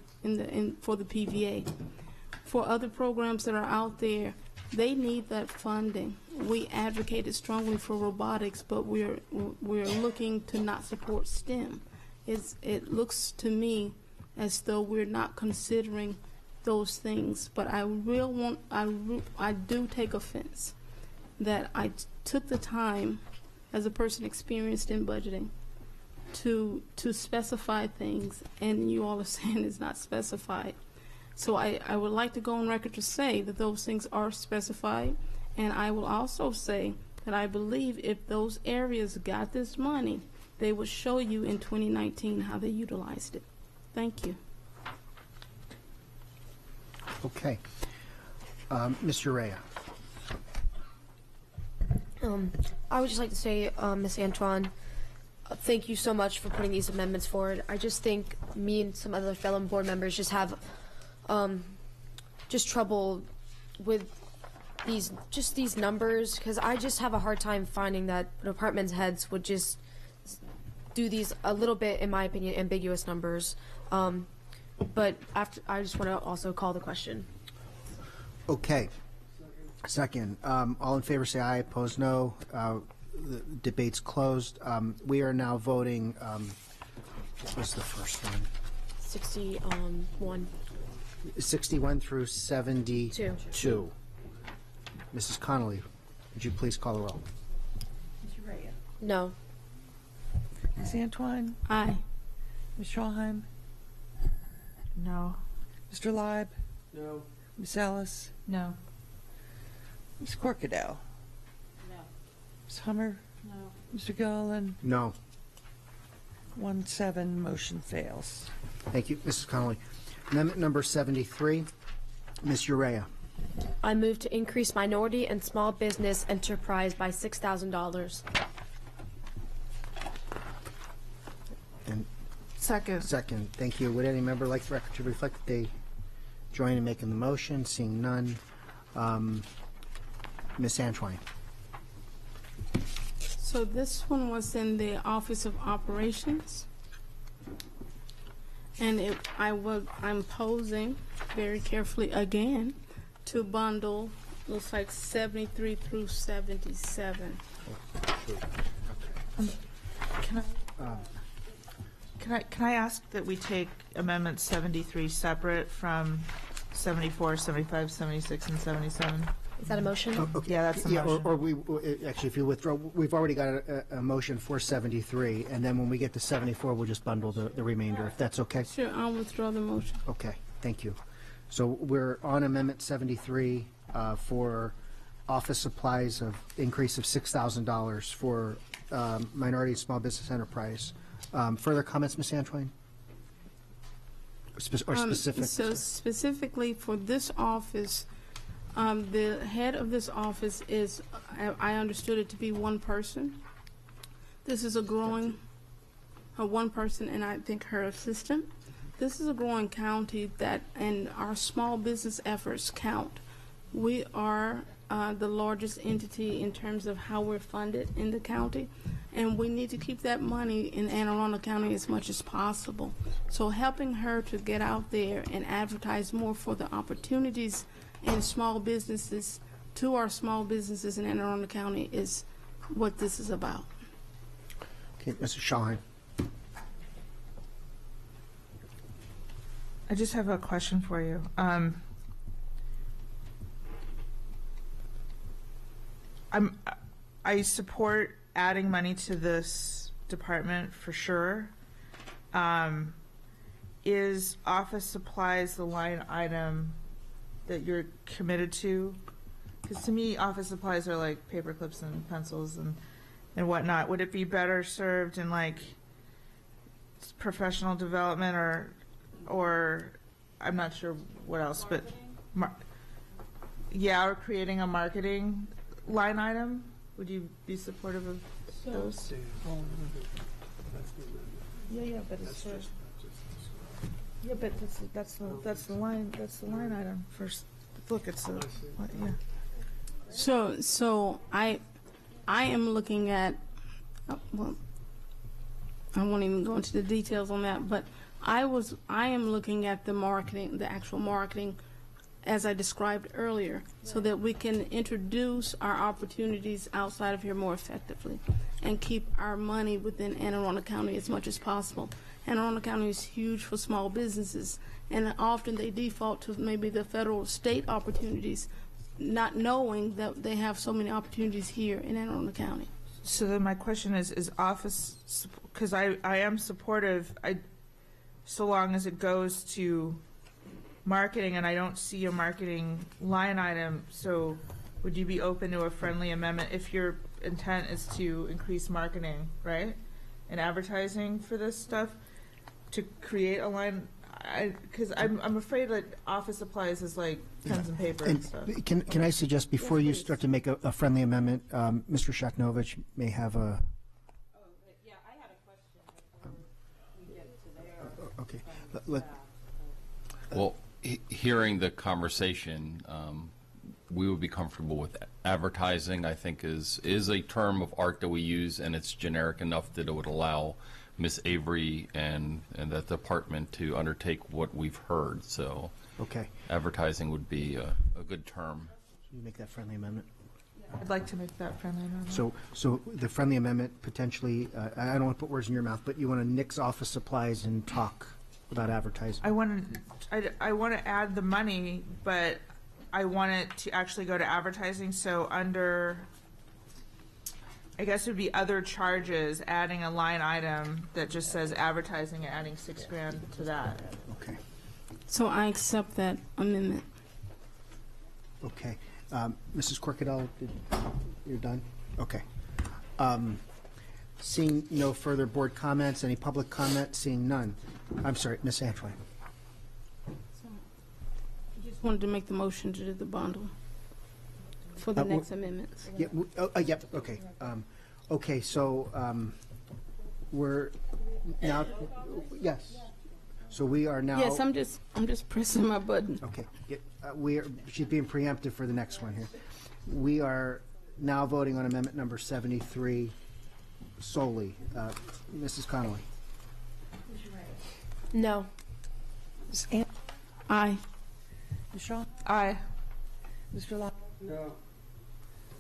for the PVA? For other programs that are out there, they need that funding. We advocated strongly for robotics, but we're looking to not support STEM. It looks to me as though we're not considering those things. But I do take offense that I took the time, as a person experienced in budgeting, to specify things, and you all are saying it's not specified. So I would like to go on record to say that those things are specified, and I will also say that I believe if those areas got this money, they would show you in 2019 how they utilized it. Thank you. Okay. Ms. Urea. I would just like to say, Ms. Antoine, thank you so much for putting these amendments forward. I just think me and some other fellow board members just have just trouble with these numbers, because I just have a hard time finding that department heads would just do these a little bit, in my opinion, ambiguous numbers. But I just want to also call the question. Okay. Second. All in favor say aye. Opposed no. The debate's closed. We are now voting. What was the first one? 61. 61 through 72. Two. Mrs. Connolly, would you please call the roll? Mr. Reyes? No. Ms. Antoine? Aye. Ms. Schulheim? No. Mr. Leib? No. Ms. Ellis? No. Ms. Corkadell? No. Ms. Hummer? No. Mr. Gilliland? No. 1-7, motion fails. Thank you, Mrs. Connolly. Amendment number 73, Ms. Urea. I move to increase minority and small business enterprise by $6,000. And Second. second, thank you. Would any member like the record to reflect that they join in making the motion? Seeing none. Ms. Antoine. So this one was in the Office of Operations. And I'm posing very carefully again to bundle, looks like 73 through 77. Can I ask that we take Amendment 73 separate from 74, 75, 76, and 77? Is that a motion? Okay. Yeah, that's the motion. Or actually, if you withdraw, we've already got a motion for 73, and then when we get to 74, we'll just bundle the remainder, if that's okay? Sure, I'll withdraw the motion. Okay, thank you. So we're on Amendment 73 for office supplies of increase of $6,000 for minority and small business enterprise. Further comments, Ms. Antoine? Or specific? So specifically for this office, the head of this office is, I understood it to be one person. This is a growing, one person, and I think her assistant. This is a growing county that, and our small business efforts count. We are the largest entity in terms of how we're funded in the county, and we need to keep that money in Anne Arundel County as much as possible. So helping her to get out there and advertise more for the opportunities in small businesses, to our small businesses in Anne Arundel County, is what this is about. Okay, Mrs. Schulheim. I just have a question for you. I support adding money to this department for sure. Is office supplies the line item that you're committed to? Because to me, office supplies are like paper clips and pencils and whatnot. Would it be better served in like professional development or I'm not sure what else, but or creating a marketing line item? Would you be supportive of those? Yeah, but it's that's the line item first. Look, it's yeah. So I am looking at, well, I won't even go into the details on that, but I am looking at the marketing, the actual marketing, as I described earlier, so that we can introduce our opportunities outside of here more effectively and keep our money within Anne Arundel County as much as possible. Anne Arundel County is huge for small businesses, and often they default to maybe the federal or state opportunities, not knowing that they have so many opportunities here in Anne Arundel County. So then my question is office, because I am supportive, so long as it goes to marketing, and I don't see a marketing line item. So would you be open to a friendly amendment if your intent is to increase marketing, right, and advertising for this stuff, to create a line? Because I'm afraid that office supplies is like pens and paper and stuff. Can I suggest before you start to make a friendly amendment, Mr. Shaknovich may have a. Yeah, I had a question before we get to there. Okay. Well, hearing the conversation, we would be comfortable with advertising. I think is a term of art that we use, and it's generic enough that it would allow Ms. Avery and that department to undertake what we've heard. So, okay, advertising would be a good term. Can you make that friendly amendment? I'd like to make that friendly amendment. So the friendly amendment potentially, I don't want to put words in your mouth, but you want to nix office supplies and talk about advertising. I want to add the money, but I want it to actually go to advertising. So under, I guess it would be other charges, adding a line item that just says advertising and adding $6,000 to that. Okay. So I accept that amendment. Okay. Mrs. Corkadell, you're done? Okay. Seeing no further board comments, any public comment? Seeing none. I'm sorry, Ms. Antwine. Just wanted to make the motion to do the bundle for the next amendments. Yeah, yep, okay. Okay, so we're now, yes. So we are now. Yes, I'm just pressing my button. Okay. She's being preemptive for the next one here. We are now voting on amendment number 73 solely. Mrs. Connolly. No. Ms. Ant? Aye. Ms. Shaw? Aye. Mr. Lyon? No.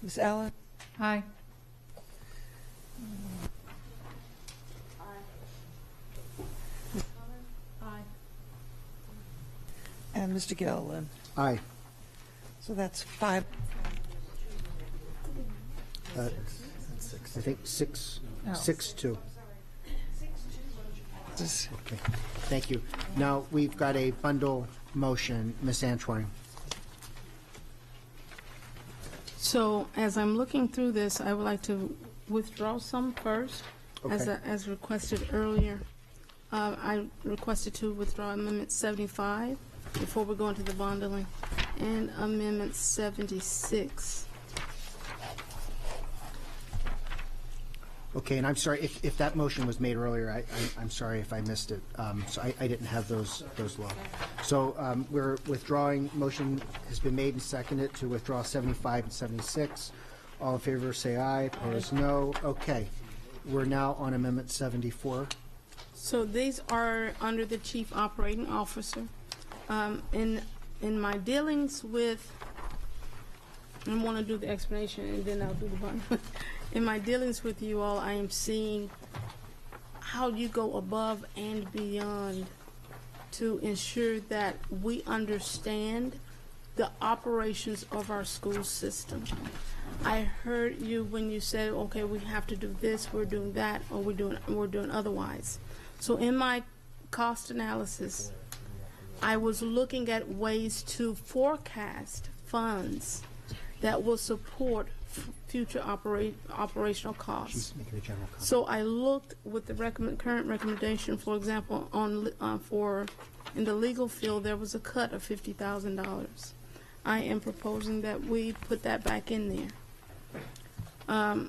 Ms. Allen? Aye. And Mr. Gilliland? Aye. So that's 5. I think 6-2. Okay, thank you. Now, we've got a bundle motion. Ms. Antwine. So as I'm looking through this, I would like to withdraw some first, Okay. as requested earlier. I requested to withdraw Amendment 75 before we go into the bundling, and Amendment 76. Okay, and I'm sorry, if that motion was made earlier, I'm sorry if I missed it. So I didn't have those law. So we're withdrawing, motion has been made and seconded to withdraw 75 and 76. All in favor say aye, opposed no. Okay, we're now on Amendment 74. So these are under the Chief Operating Officer. In my dealings with, I want to do the explanation and then I'll do the bundle. In my dealings with you all, I am seeing how you go above and beyond to ensure that we understand the operations of our school system. I heard you when you said, okay, we have to do this, we're doing that, or we're doing otherwise. So in my cost analysis, I was looking at ways to forecast funds that will support future operational costs. Making a general comment. So I looked with the current recommendation, for example, on in the legal field, there was a cut of $50,000. I am proposing that we put that back in there.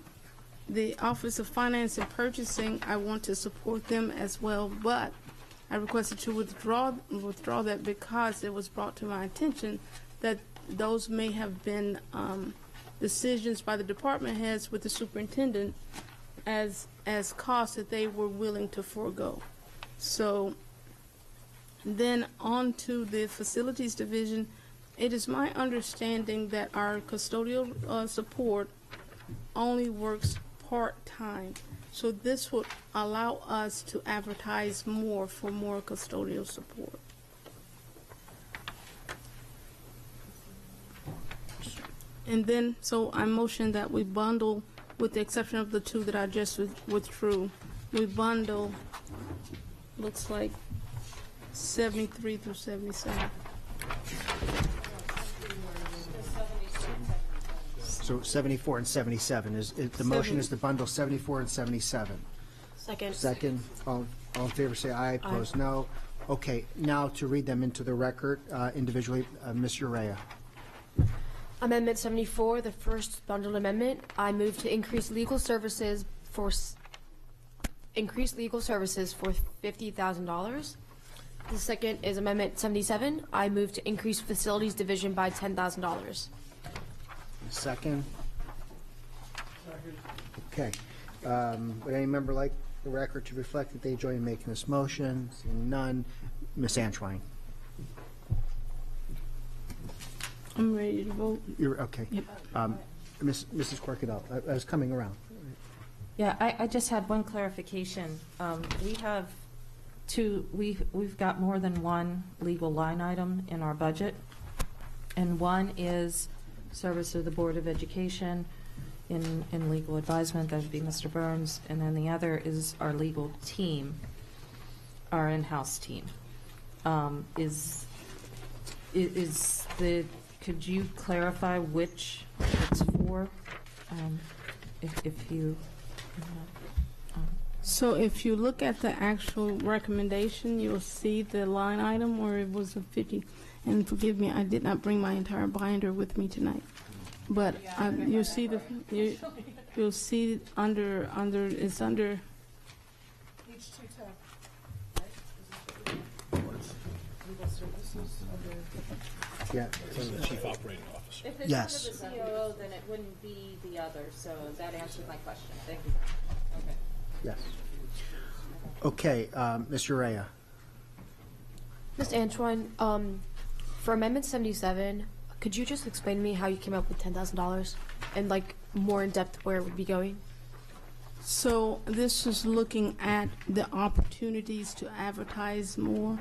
The Office of Finance and Purchasing, I want to support them as well, but I requested to withdraw that because it was brought to my attention that those may have been decisions by the department heads with the superintendent as costs that they were willing to forego. So then on to the facilities division. It is my understanding that our custodial support only works part-time. So this would allow us to advertise more for more custodial support. And then, so I motion that we bundle, with the exception of the two that I just withdrew, we bundle, looks like 73 through 77. So 74 and 77 is the motion is to bundle 74 and 77. Second. Second, all in favor say aye, opposed no. Okay, now to read them into the record individually, Ms. Urea. Amendment 74, the first bundled amendment. I move to increase legal services for $50,000. The second is Amendment 77. I move to increase facilities division by $10,000. Second. Okay. Would any member like the record to reflect that they join in making this motion? Seeing none. Ms. Antwine. I'm ready to vote. You're okay. Yep. Mrs. Corkadell, I was coming around. Yeah, I just had one clarification. We have we've got more than one legal line item in our budget, and one is service of the Board of Education in legal advisement, that would be Mr. Burns, and then the other is our legal team, our in-house team. Could you clarify which it's for, if you? So if you look at the actual recommendation, you'll see the line item where it was a 50. And forgive me, I did not bring my entire binder with me tonight. But you'll see you'll see under it's under. Page 210. Yeah. It's under the Chief Operating Officer. If it's Yes. under the COO, then it wouldn't be the other, so that answers my question. Thank you. Okay. Yes. Okay, Ms. Urea. Ms. Antoine, for Amendment 77, could you just explain to me how you came up with $10,000 and like more in depth where it would be going? So this is looking at the opportunities to advertise more.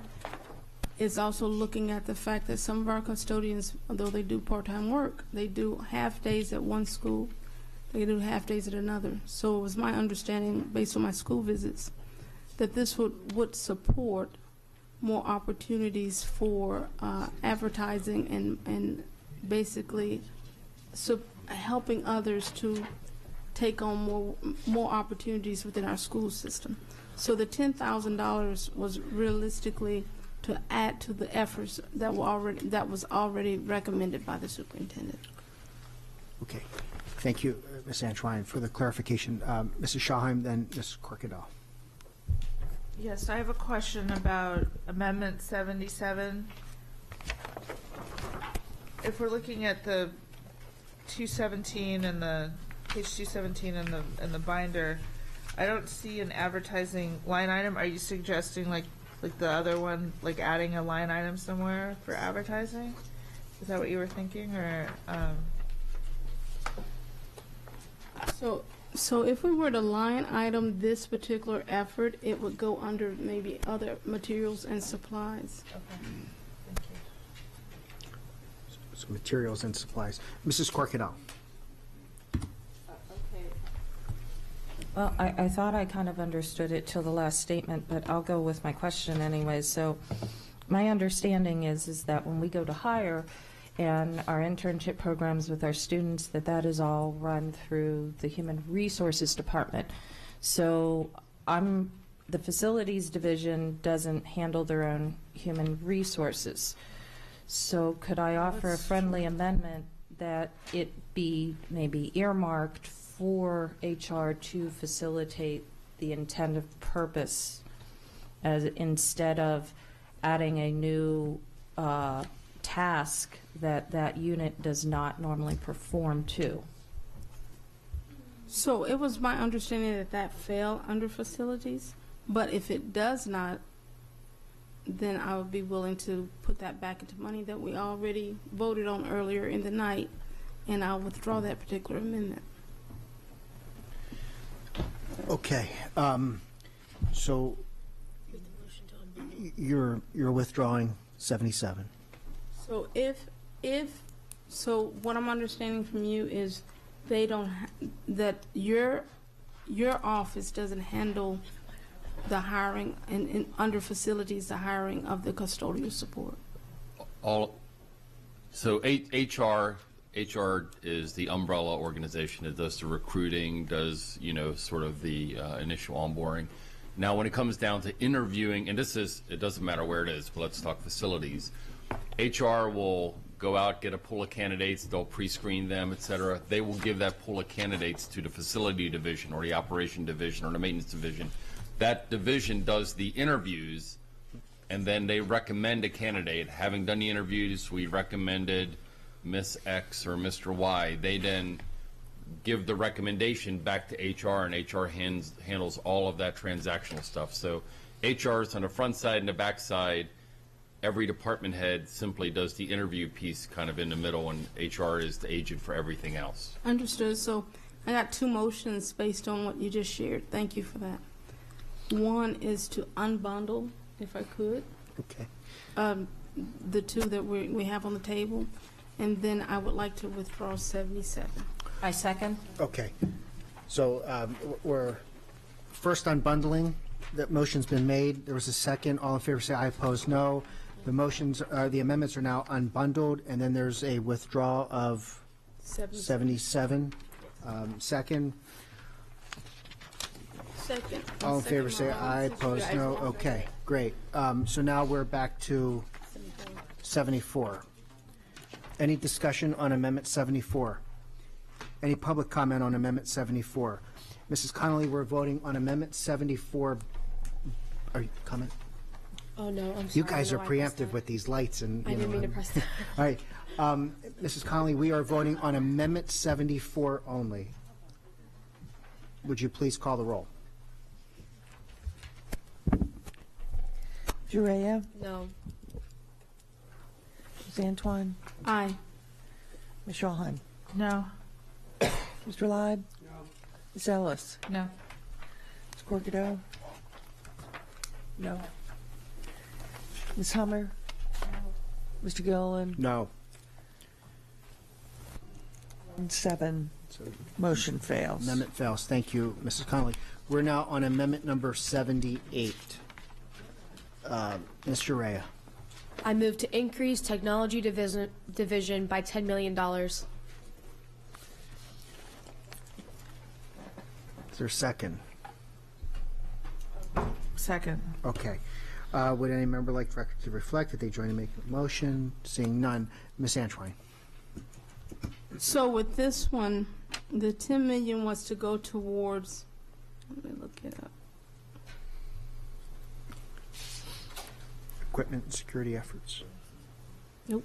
It's also looking at the fact that some of our custodians, although they do part-time work, they do half days at one school, they do half days at another. So it was my understanding, based on my school visits, that this would support more opportunities for advertising and basically helping others to take on more opportunities within our school system. So the $10,000 was realistically to add to the efforts that was already recommended by the superintendent. Okay. Thank you, Ms. Antoine, for the clarification. Mrs. Shahheim, then Ms. Corkadell. Yes, I have a question about Amendment 77. If we're looking at the 217 and the page 217 and the binder, I don't see an advertising line item. Are you suggesting like the other one, like adding a line item somewhere for advertising? Is that what you were thinking, or? So if we were to line item this particular effort, it would go under maybe other materials and supplies. Okay. So materials and supplies. Mrs. Corkadell. Well, I thought I kind of understood it till the last statement, but I'll go with my question anyway. So my understanding is that when we go to hire and our internship programs with our students, that is all run through the Human Resources Department. So the facilities division doesn't handle their own human resources. So could I offer a friendly amendment that it be maybe earmarked for HR to facilitate the intended purpose, as instead of adding a new task that unit does not normally perform to? So it was my understanding that fell under facilities, but if it does not, then I would be willing to put that back into money that we already voted on earlier in the night, and I'll withdraw that particular amendment. Okay. So you're withdrawing 77. So so what I'm understanding from you is they don't that your office doesn't handle the hiring and under facilities, the hiring of the custodial support. So HR is the umbrella organization that does the recruiting, does, sort of the initial onboarding. Now, when it comes down to interviewing, and it doesn't matter where it is, but let's talk facilities. HR will go out, get a pool of candidates, they'll pre-screen them, et cetera. They will give that pool of candidates to the facility division or the operation division or the maintenance division. That division does the interviews, and then they recommend a candidate. Having done the interviews, we recommended Miss X or Mr. Y. They then give the recommendation back to HR, and HR handles all of that transactional stuff. So HR is on the front side and the back side. Every department head simply does the interview piece kind of in the middle, and HR is the agent for everything else. Understood. So I got two motions based on what you just shared. Thank you for that. One is to unbundle, if I could, Okay. the two that we have on the table, and then I would like to withdraw 77. I second. Okay. So we're first on bundling. That motion's been made. There was a second. All in favor say aye. Opposed, no. The the amendments are now unbundled, and then there's a withdrawal of 77. Second. Second. All in favor say aye. Opposed, no. Okay, great. So now we're back to 74. Any discussion on Amendment 74? Any public comment on Amendment 74? Mrs. Connolly, we're voting on Amendment 74. Are you comment? Oh, no, I'm sorry. You guys No, are I pressed preemptive with these lights and. I didn't mean to press that. All right. Mrs. Connolly, we are voting on Amendment 74 only. Would you please call the roll? Jurea? No. Ms. Antoine? Aye. Ms. Shawhan? No. Mr. Leib? No. Ms. Ellis? No. Ms. Corcadeau? No. Ms. Hummer? No. Mr. Gilliland? No. 7. Motion fails. Amendment fails. Thank you, Mrs. Connolly. We're now on amendment number 78. Mr. Rea. I move to increase technology division by $10 million. Is there a second? Second. Okay. Would any member like the record to reflect that they join in making a motion? Seeing none. Ms. Antoine. So with this one, the 10 million was to go towards, let me look it up. Equipment and security efforts. Nope.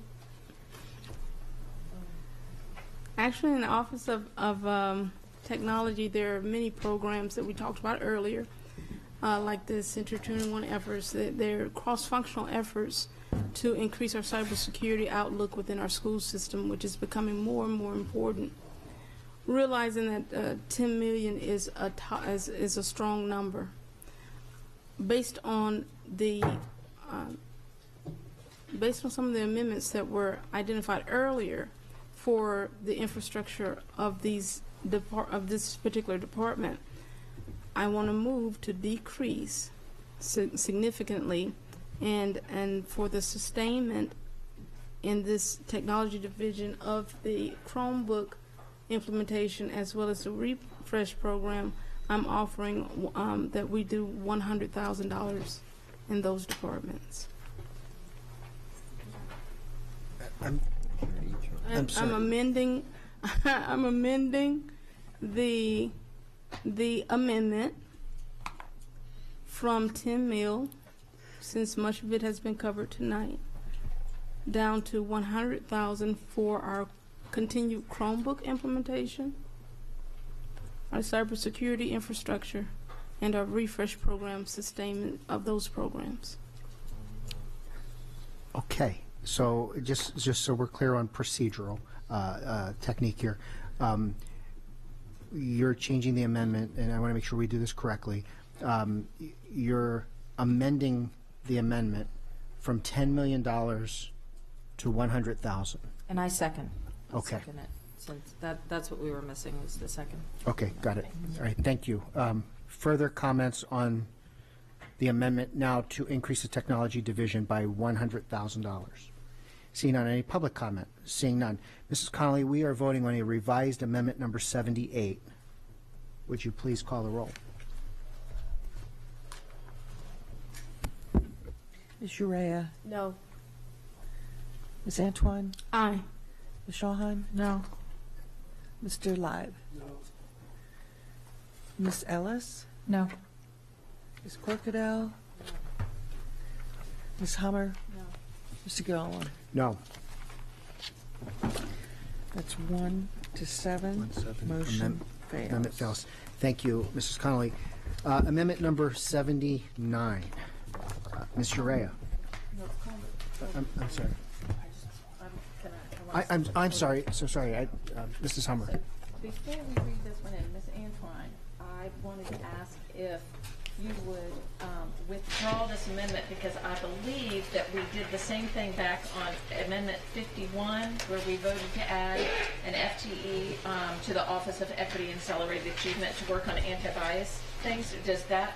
Actually, in the Office of Technology, there are many programs that we talked about earlier, like the Center 21 efforts. They're cross-functional efforts to increase our cybersecurity outlook within our school system, which is becoming more and more important. Realizing that 10 million is a strong number, based on some of the amendments that were identified earlier for the infrastructure of this particular department, I want to move to decrease significantly, and for the sustainment in this technology division of the Chromebook implementation as well as the refresh program, I'm offering that we do $100,000 in those departments. I'm sorry. I'm amending I'm amending the amendment from 10 mil, since much of it has been covered tonight, down to 100,000 for our continued Chromebook implementation, our cybersecurity infrastructure, and our refresh program sustainment of those programs. Okay. So just so we're clear on procedural technique here, you're changing the amendment, and I want to make sure we do this correctly. You're amending the amendment from $10 million to 100,000. And I second. Okay. Second it, since that's what we were missing, was the second. Okay, got it. All right, thank you. Further comments on the amendment now to increase the technology division by $100,000? Seeing none, any public comment? Seeing none. Mrs. Connolly, we are voting on a revised amendment number 78. Would you please call the roll? Ms. Urea? No. Ms. Antoine? Aye. Ms. Shawhan? No. Mr. Leib? No. Ms. Ellis? No. Ms. Corcadeau? Ms. Hummer? No. Mr. Gilliland? No. That's 1 to 7. Motion fails. Amendment fails. Thank you, Mrs. Connolly. Amendment number 79. Ms. Urea. I'm sorry. I'm sorry. So sorry. Mrs. Hummer. Before we read this one in, Ms. Antoine, I wanted to ask if you would withdraw this amendment, because I believe that we did the same thing back on Amendment 51, where we voted to add an FTE to the Office of Equity and Accelerated Achievement to work on anti-bias things. Does that,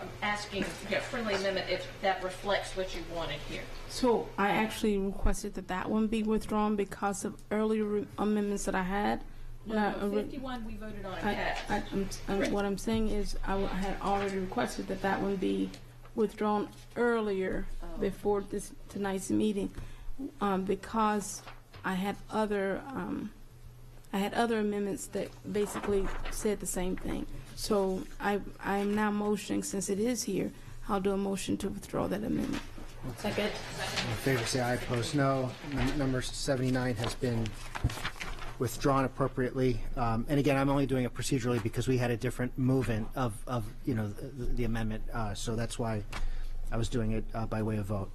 I'm asking, friendly amendment, if that reflects what you wanted here? So I actually requested that one be withdrawn because of earlier amendments that I had. No, 51 we voted on and passed. What I'm saying is I had already requested that one be withdrawn earlier before tonight's meeting, because I had other amendments that basically said the same thing. So I am now motioning, since it is here, I'll do a motion to withdraw that amendment. Second. All in favor, say aye. Opposed, no. Number 79 has been withdrawn appropriately. And again, I'm only doing it procedurally because we had a different movement of the amendment. So that's why I was doing it by way of vote.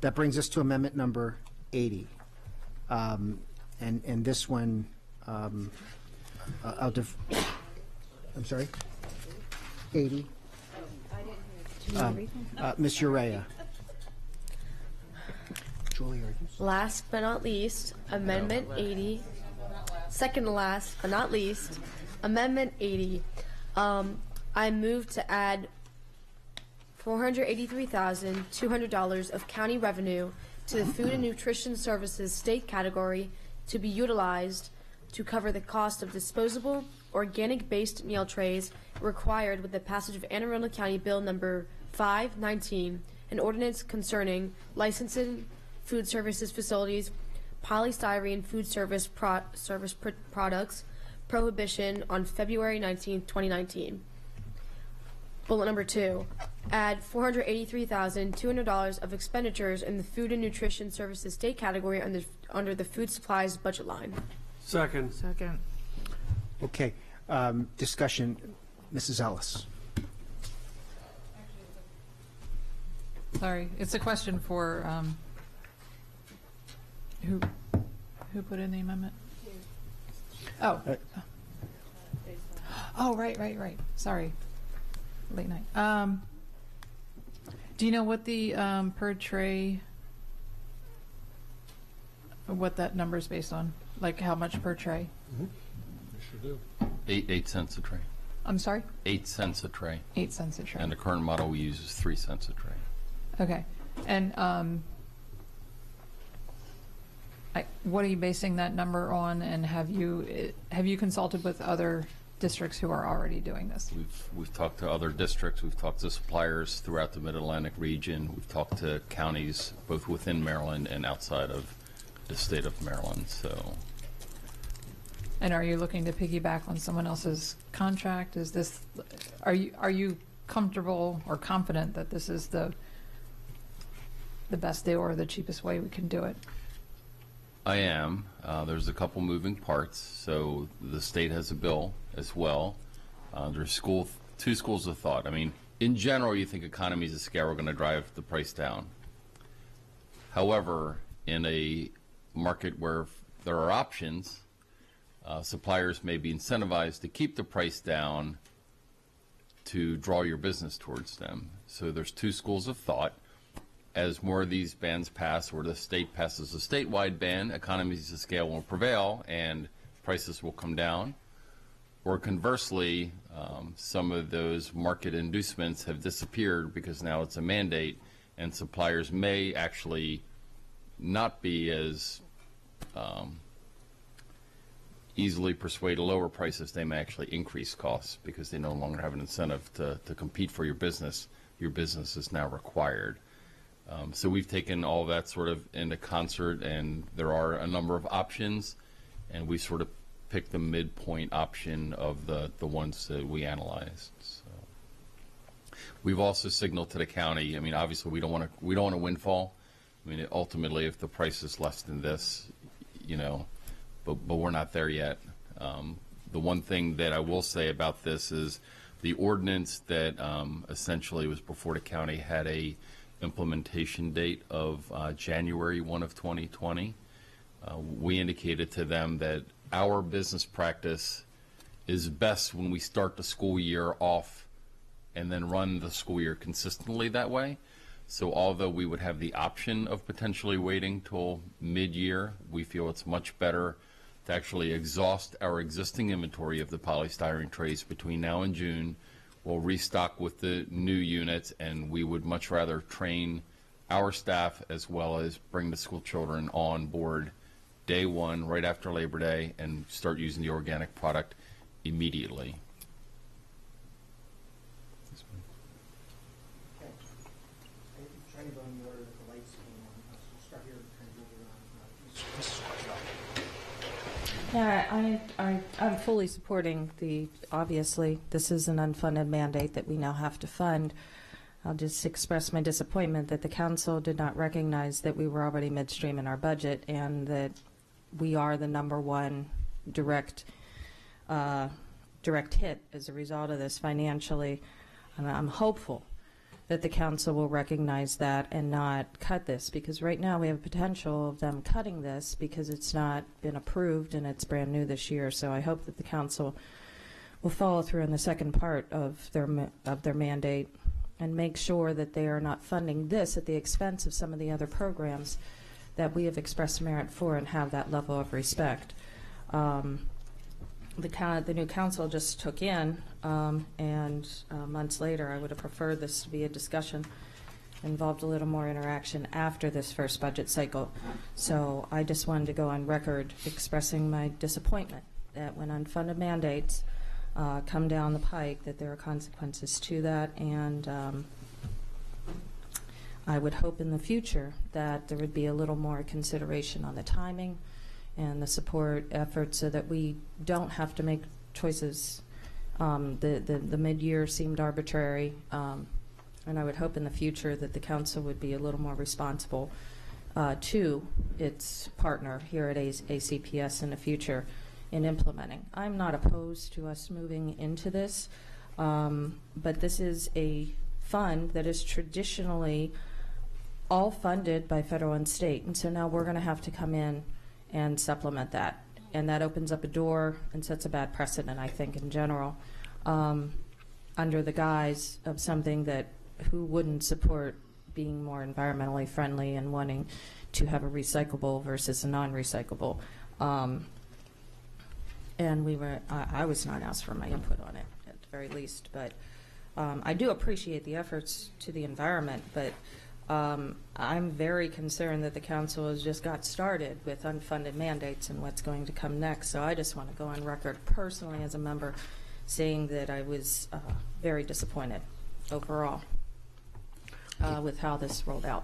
That brings us to amendment number 80. And this one, I'm sorry? 80. Ms. Urea. Julie, are you? Last but not least, Amendment 80. Second to last but not least, Amendment 80. I move to add $483,200 of county revenue to the Food and Nutrition Services state category to be utilized to cover the cost of disposable, organic-based meal trays required with the passage of Anne Arundel County Bill Number 519, an ordinance concerning licensing food services facilities, polystyrene food service products, prohibition on February 19, 2019. Bullet number 2, add $483,200 of expenditures in the Food and Nutrition Services state category under the food supplies budget line. Second. Second. Okay. Discussion. Mrs. Ellis. Sorry, it's a question for who put in the amendment? Oh. Oh, right. Sorry. Late night. Do you know what the per tray, what that number is based on? Like how much per tray? I sure do. 8 cents a tray. I'm sorry? 8 cents a tray. 8 cents a tray. And the current model we use is 3 cents a tray. Okay. And what are you basing that number on? And have you consulted with other districts who are already doing this? We've talked to other districts. We've talked to suppliers throughout the Mid-Atlantic region. We've talked to counties both within Maryland and outside of the state of Maryland. So. And are you looking to piggyback on someone else's contract? Is this? Are you comfortable or confident that this is the best deal or the cheapest way we can do it? I am. There's a couple moving parts. So the state has a bill as well. There's two schools of thought. I mean, in general, you think economies of scale are going to drive the price down. However, in a market where there are options, suppliers may be incentivized to keep the price down to draw your business towards them. So there's two schools of thought. As more of these bans pass, or the state passes a statewide ban, economies of scale will prevail and prices will come down. Or conversely, some of those market inducements have disappeared because now it's a mandate, and suppliers may actually not be as easily persuade to lower prices. They may actually increase costs because they no longer have an incentive to compete for your business. Your business is now required. So we've taken all that sort of into concert, and there are a number of options, and we sort of picked the midpoint option of the ones that we analyzed. So we've also signaled to the county. I mean, obviously, we don't want a windfall. I mean, ultimately, if the price is less than this, but we're not there yet. The one thing that I will say about this is the ordinance that essentially was before the county had a implementation date of January 1 of 2020. We indicated to them that our business practice is best when we start the school year off and then run the school year consistently that way. So although we would have the option of potentially waiting till mid-year, we feel it's much better to actually exhaust our existing inventory of the polystyrene trays between now and June. We'll restock with the new units, and we would much rather train our staff as well as bring the school children on board day one, right after Labor Day, and start using the organic product immediately. Yeah, I'm fully supporting obviously, this is an unfunded mandate that we now have to fund. I'll just express my disappointment that the council did not recognize that we were already midstream in our budget and that we are the #1 direct hit as a result of this financially. And I'm hopeful that the council will recognize that and not cut this, because right now we have potential of them cutting this because it's not been approved and it's brand new this year. So I hope that the council will follow through in the second part of their mandate and make sure that they are not funding this at the expense of some of the other programs that we have expressed merit for and have that level of respect. The new council just took in, and months later, I would have preferred this to be a discussion involved a little more interaction after this first budget cycle. So I just wanted to go on record expressing my disappointment that when unfunded mandates come down the pike, that there are consequences to that, and I would hope in the future that there would be a little more consideration on the timing and the support efforts so that we don't have to make choices. The mid-year seemed arbitrary, and I would hope in the future that the council would be a little more responsible to its partner here at ACPS in the future in implementing. I'm not opposed to us moving into this, but this is a fund that is traditionally all funded by federal and state, and so now we're going to have to come in and supplement that. And that opens up a door and sets a bad precedent, I think, in general, under the guise of something that who wouldn't support being more environmentally friendly and wanting to have a recyclable versus a non-recyclable. And I was not asked for my input on it, at the very least. But I do appreciate the efforts to the environment, but I'm very concerned that the council has just got started with unfunded mandates and what's going to come next. So I just want to go on record personally as a member saying that I was very disappointed overall with how this rolled out.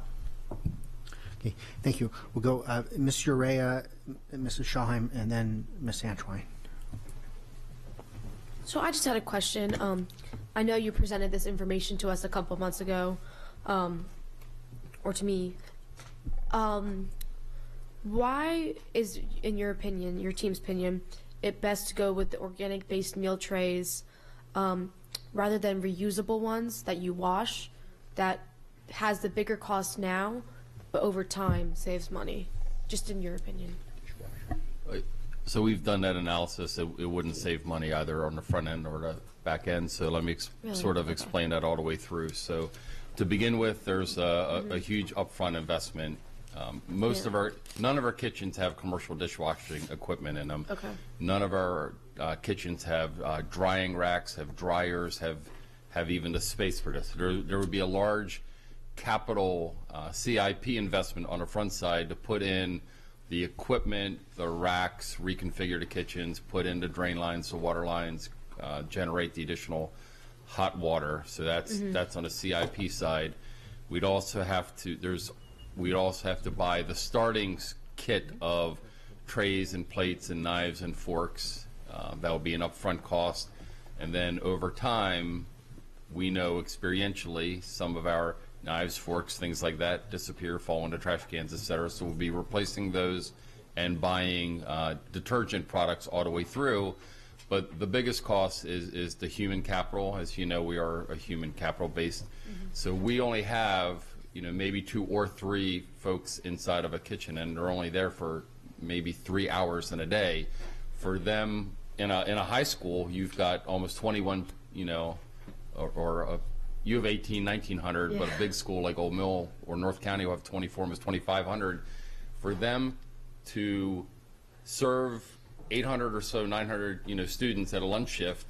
Okay, thank you. We'll go Ms. Urea, Mrs. Schallheim, and then Ms. Antwine. So I just had a question. I know you presented this information to us a couple months ago, or to me. Why is, in your opinion, your team's opinion, it best to go with the organic-based meal trays rather than reusable ones that you wash, that has the bigger cost now, but over time saves money? Just in your opinion. So we've done that analysis. It wouldn't save money either on the front end or the back end. So let me sort of explain that all the way through. So to begin with, there's a huge upfront investment. None of our kitchens have commercial dishwashing equipment in them. Okay. None of our kitchens have drying racks, have dryers, have even the space for this. There would be a large capital CIP investment on the front side to put in the equipment, the racks, reconfigure the kitchens, put in the drain lines, the water lines, generate the additional hot water. So that's on the CIP side. We'd also have to buy the starting kit of trays and plates and knives and forks. That would be an upfront cost, and then over time, we know experientially some of our knives, forks, things like that disappear, fall into trash cans, etc. So we'll be replacing those and buying detergent products all the way through. But the biggest cost is the human capital. As you know, we are a human capital based. So we only have maybe 2 or 3 folks inside of a kitchen, and they're only there for maybe 3 hours in a day. For them in a high school, you've got almost 21, you have 1900, but a big school like Old Mill or North County will have 24, almost 2,500. For them to serve 800 or so, 900, students at a lunch shift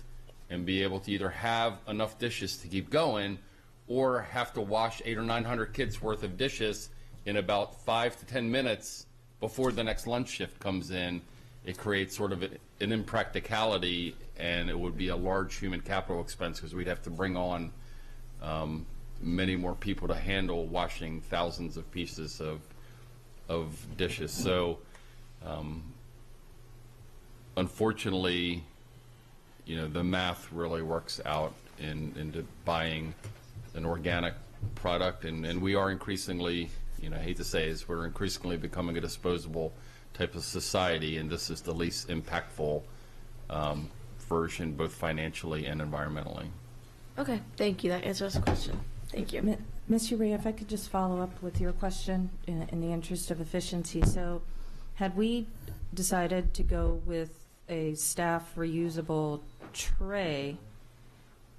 and be able to either have enough dishes to keep going or have to wash 800 or 900 kids worth of dishes in about 5 to 10 minutes before the next lunch shift comes in, it creates sort of an impracticality, and it would be a large human capital expense because we'd have to bring on many more people to handle washing thousands of pieces of dishes. So unfortunately, the math really works out into buying an organic product, and we are increasingly, I hate to say it, we're increasingly becoming a disposable type of society, and this is the least impactful version, both financially and environmentally. Okay, thank you. That answers the question. Thank you. Ms. Urea, if I could just follow up with your question in the interest of efficiency. So had we decided to go with a staff reusable tray,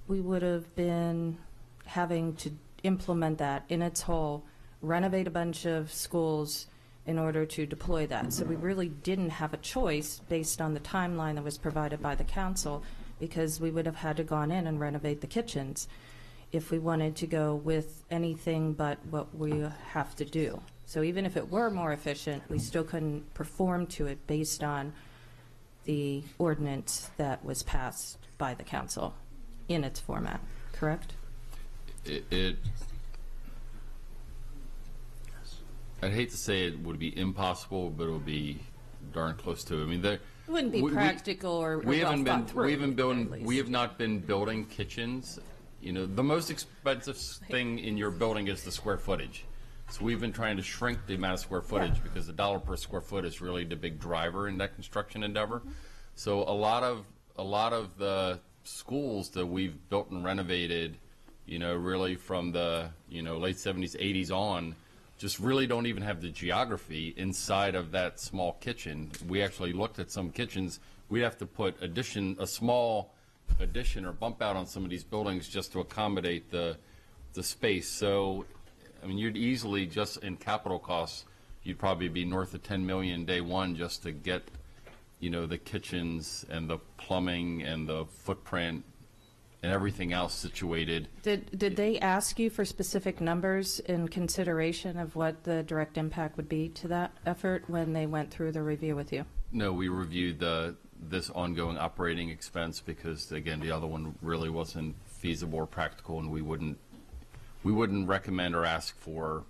we would have been having to implement that in its whole, renovate a bunch of schools in order to deploy that. So we really didn't have a choice based on the timeline that was provided by the council, because we would have had to gone in and renovate the kitchens if we wanted to go with anything but what we have to do. So even if it were more efficient, we still couldn't perform to it based on the ordinance that was passed by the council in its format, correct? I'd hate to say it would be impossible, but it would be darn close to it. I mean, It wouldn't be practical or we well haven't thought been through, we have not been building kitchens. The most expensive thing in your building is the square footage. So we've been trying to shrink the amount of square footage because the dollar per square foot is really the big driver in that construction endeavor. So a lot of the schools that we've built and renovated, really from the late 70s, 80s on, just really don't even have the geography inside of that small kitchen. We actually looked at some kitchens. We'd have to put a small addition or bump out on some of these buildings just to accommodate the space. So, I mean, you'd easily, just in capital costs, you'd probably be north of 10 million day one just to get, the kitchens and the plumbing and the footprint and everything else situated. Did they ask you for specific numbers in consideration of what the direct impact would be to that effort when they went through the review with you? No, we reviewed this ongoing operating expense because, again, the other one really wasn't feasible or practical, and we wouldn't recommend or ask for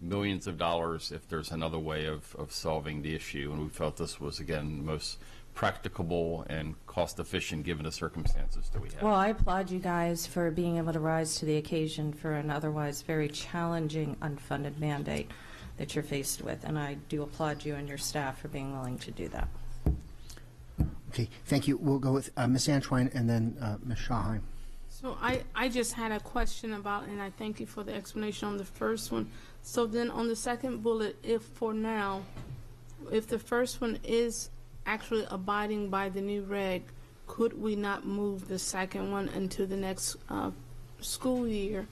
millions of dollars if there's another way of solving the issue. And we felt this was, again, the most practicable and cost efficient given the circumstances that we have. Well, I applaud you guys for being able to rise to the occasion for an otherwise very challenging unfunded mandate that you're faced with, and I do applaud you and your staff for being willing to do that. Okay, thank you. We'll go with Ms. Antwine and then Ms. Shaheim. So I just had a question about, and I thank you for the explanation on the first one. So then on the second bullet, if the first one is actually abiding by the new reg, could we not move the second one into the next school year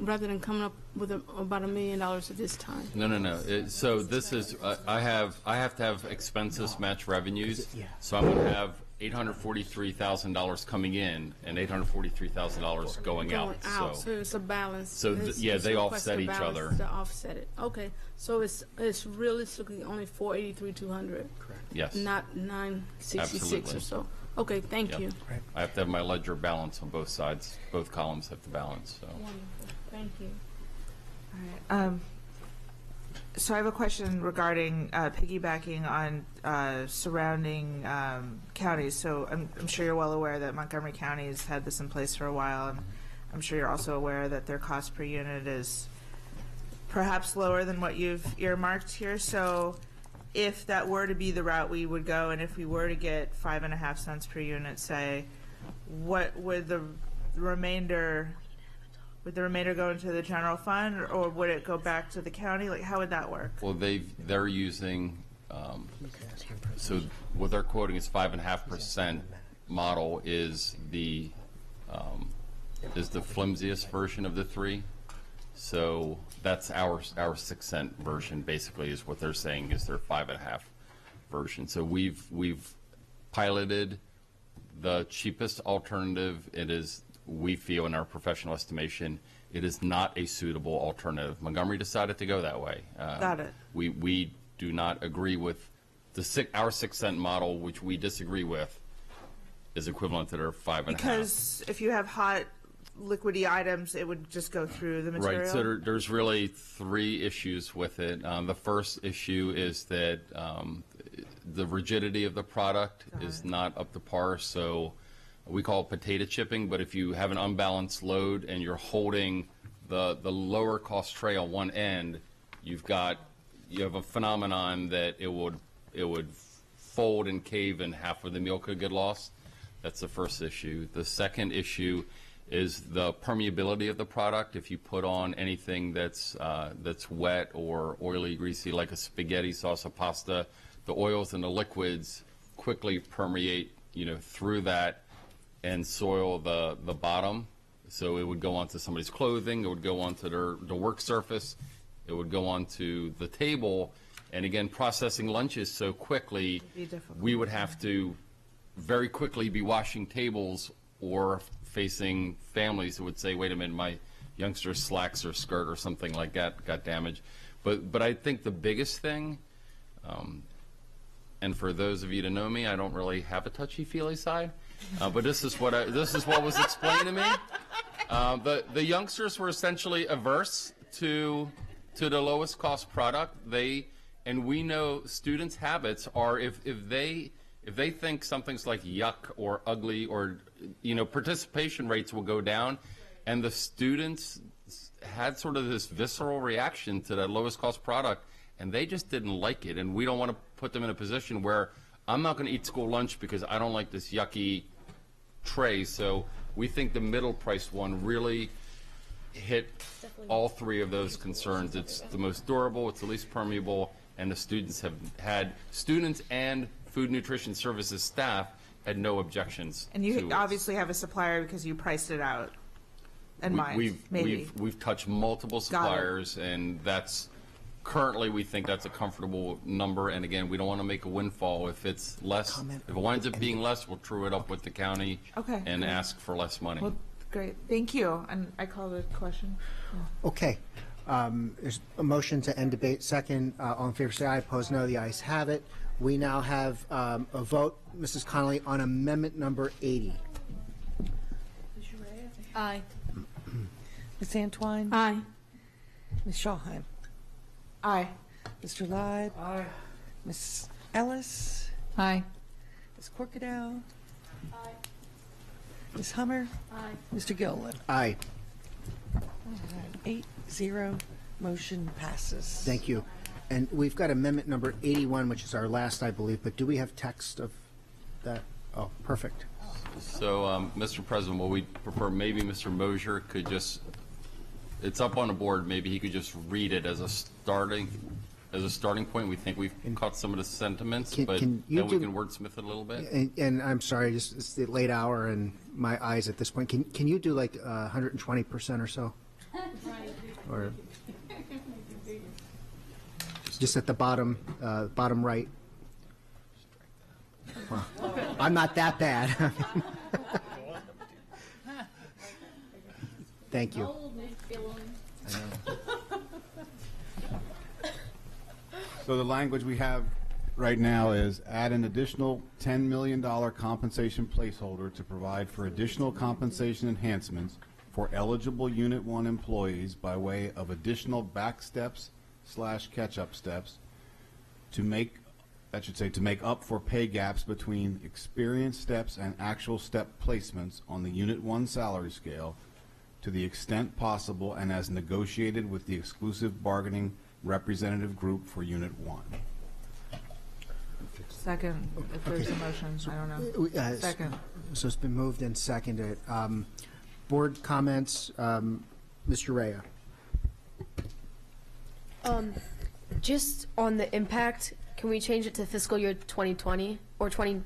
rather than coming up with about $1 million at this time? No. So this is, I have to have expenses match revenues. So I'm going to have $843,000 coming in and $843,000 going out. So it's a balance. So they offset each other. To offset it. Okay. So it's realistically only $483,200. Correct. Yes. Not $966 Absolutely. or so. Okay. Thank you. I have to have my ledger balance on both sides. Both columns have to balance. So. Wonderful. Thank you. All right. So I have a question regarding piggybacking on surrounding counties. So I'm sure you're well aware that Montgomery County has had this in place for a while, and I'm sure you're also aware that their cost per unit is perhaps lower than what you've earmarked here. So if that were to be the route we would go, and if we were to get 5.5 cents per unit, say, what would the remainder? Would the remainder go into the general fund, or would it go back to the county? Like, how would that work? Well, they're using So what they're quoting is 5.5% model is the flimsiest version of the three. So that's our 6-cent version, basically, is what they're saying is their 5.5 version. So we've piloted the cheapest alternative. It is, we feel in our professional estimation, it is not a suitable alternative. Montgomery decided to go that way. Got it. We do not agree with our 6-cent model, which we disagree with, is equivalent to their 5.5. Because if you have hot liquidy items, it would just go through the material? Right, so there's really 3 issues with it. The first issue is that the rigidity of the product is not up to par, so we call it potato chipping, but if you have an unbalanced load and you're holding the lower cost tray on one end, you have a phenomenon that it would fold and cave and half of the meal could get lost. That's the first issue. The second issue is the permeability of the product. If you put on anything that's wet or oily, greasy, like a spaghetti sauce, a pasta, the oils and the liquids quickly permeate, through that and soil the bottom. So it would go onto somebody's clothing, it would go onto the work surface, it would go onto the table. And again, processing lunches so quickly, we would have to very quickly be washing tables or facing families who would say, wait a minute, my youngster's slacks or skirt or something like that got damaged. But I think the biggest thing, and for those of you to know me, I don't really have a touchy-feely side, but this is what was explained to me. The youngsters were essentially averse to the lowest cost product. And we know students' habits are if they think something's like yuck or ugly or participation rates will go down, and the students had sort of this visceral reaction to that lowest cost product, and they just didn't like it. And we don't want to put them in a position where I'm not going to eat school lunch because I don't like this yucky tray. So we think the middle priced one really hit all 3 of those concerns. It's the most durable, it's the least permeable, and the students and food nutrition services staff had no objections. And you to obviously have a supplier because you priced it out. And We've touched multiple suppliers, and that's currently we think that's a comfortable number. And again, we don't want to make a windfall. If it's less, if it winds up being less, we'll true it up with the county and ask for less money. Well, great, thank you. And I call the question. Okay. There's a motion to end debate. Second, all in favor say aye. Opposed, no. The ayes have it. We now have a vote, Mrs. Connolly, on amendment number 80. Aye. Ms. Antwine? Aye. Ms. Schallheim? Aye. Mr. Lyde? Aye. Ms. Ellis? Aye. Ms. Corkadell? Aye. Ms. Hummer? Aye. Mr. Gilliland? Aye. 8-0, motion passes. Thank you. And we've got amendment number 81, which is our last, I believe, but do we have text of that? Oh, perfect. So, Mr. President, what we prefer, maybe Mr. Mosier could just, it's up on the board, maybe he could just read it as a starting point. We think we've caught some of the sentiments, but then we can wordsmith it a little bit. And I'm sorry, it's the late hour and my eyes at this point. Can you do like 120% or so? Or just at the bottom right. Well, I'm not that bad. Thank you. So the language we have right now is add an additional $10 million compensation placeholder to provide for additional compensation enhancements for eligible Unit 1 employees by way of additional back steps / catch-up steps to make up for pay gaps between experienced steps and actual step placements on the Unit 1 salary scale to the extent possible and as negotiated with the exclusive bargaining representative group for Unit 1. Second, if there's a motion, I don't know. Second. So it's been moved and seconded. Board comments, Mr. Rea. Just on the impact, can we change it to fiscal year 2020 or 20,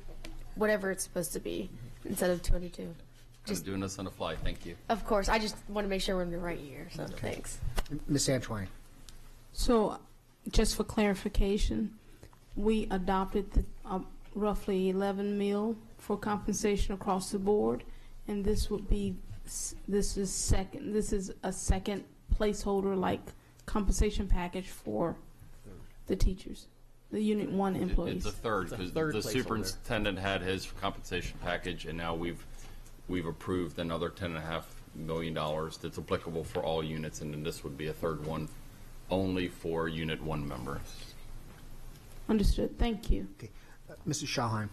whatever it's supposed to be, instead of 22? Just doing this on the fly. Thank you. Of course, I just want to make sure we're in the right year, so thanks. Ms. Antwine. So, just for clarification, we adopted the roughly 11 mil for compensation across the board, and this is a second placeholder like compensation package for the teachers, the Unit 1 employees. It's a third, because the superintendent had his compensation package, and now we've approved another $10.5 million that's applicable for all units, and then this would be a third one only for Unit 1 members. Understood. Thank you. Okay. Mrs. Schallheim.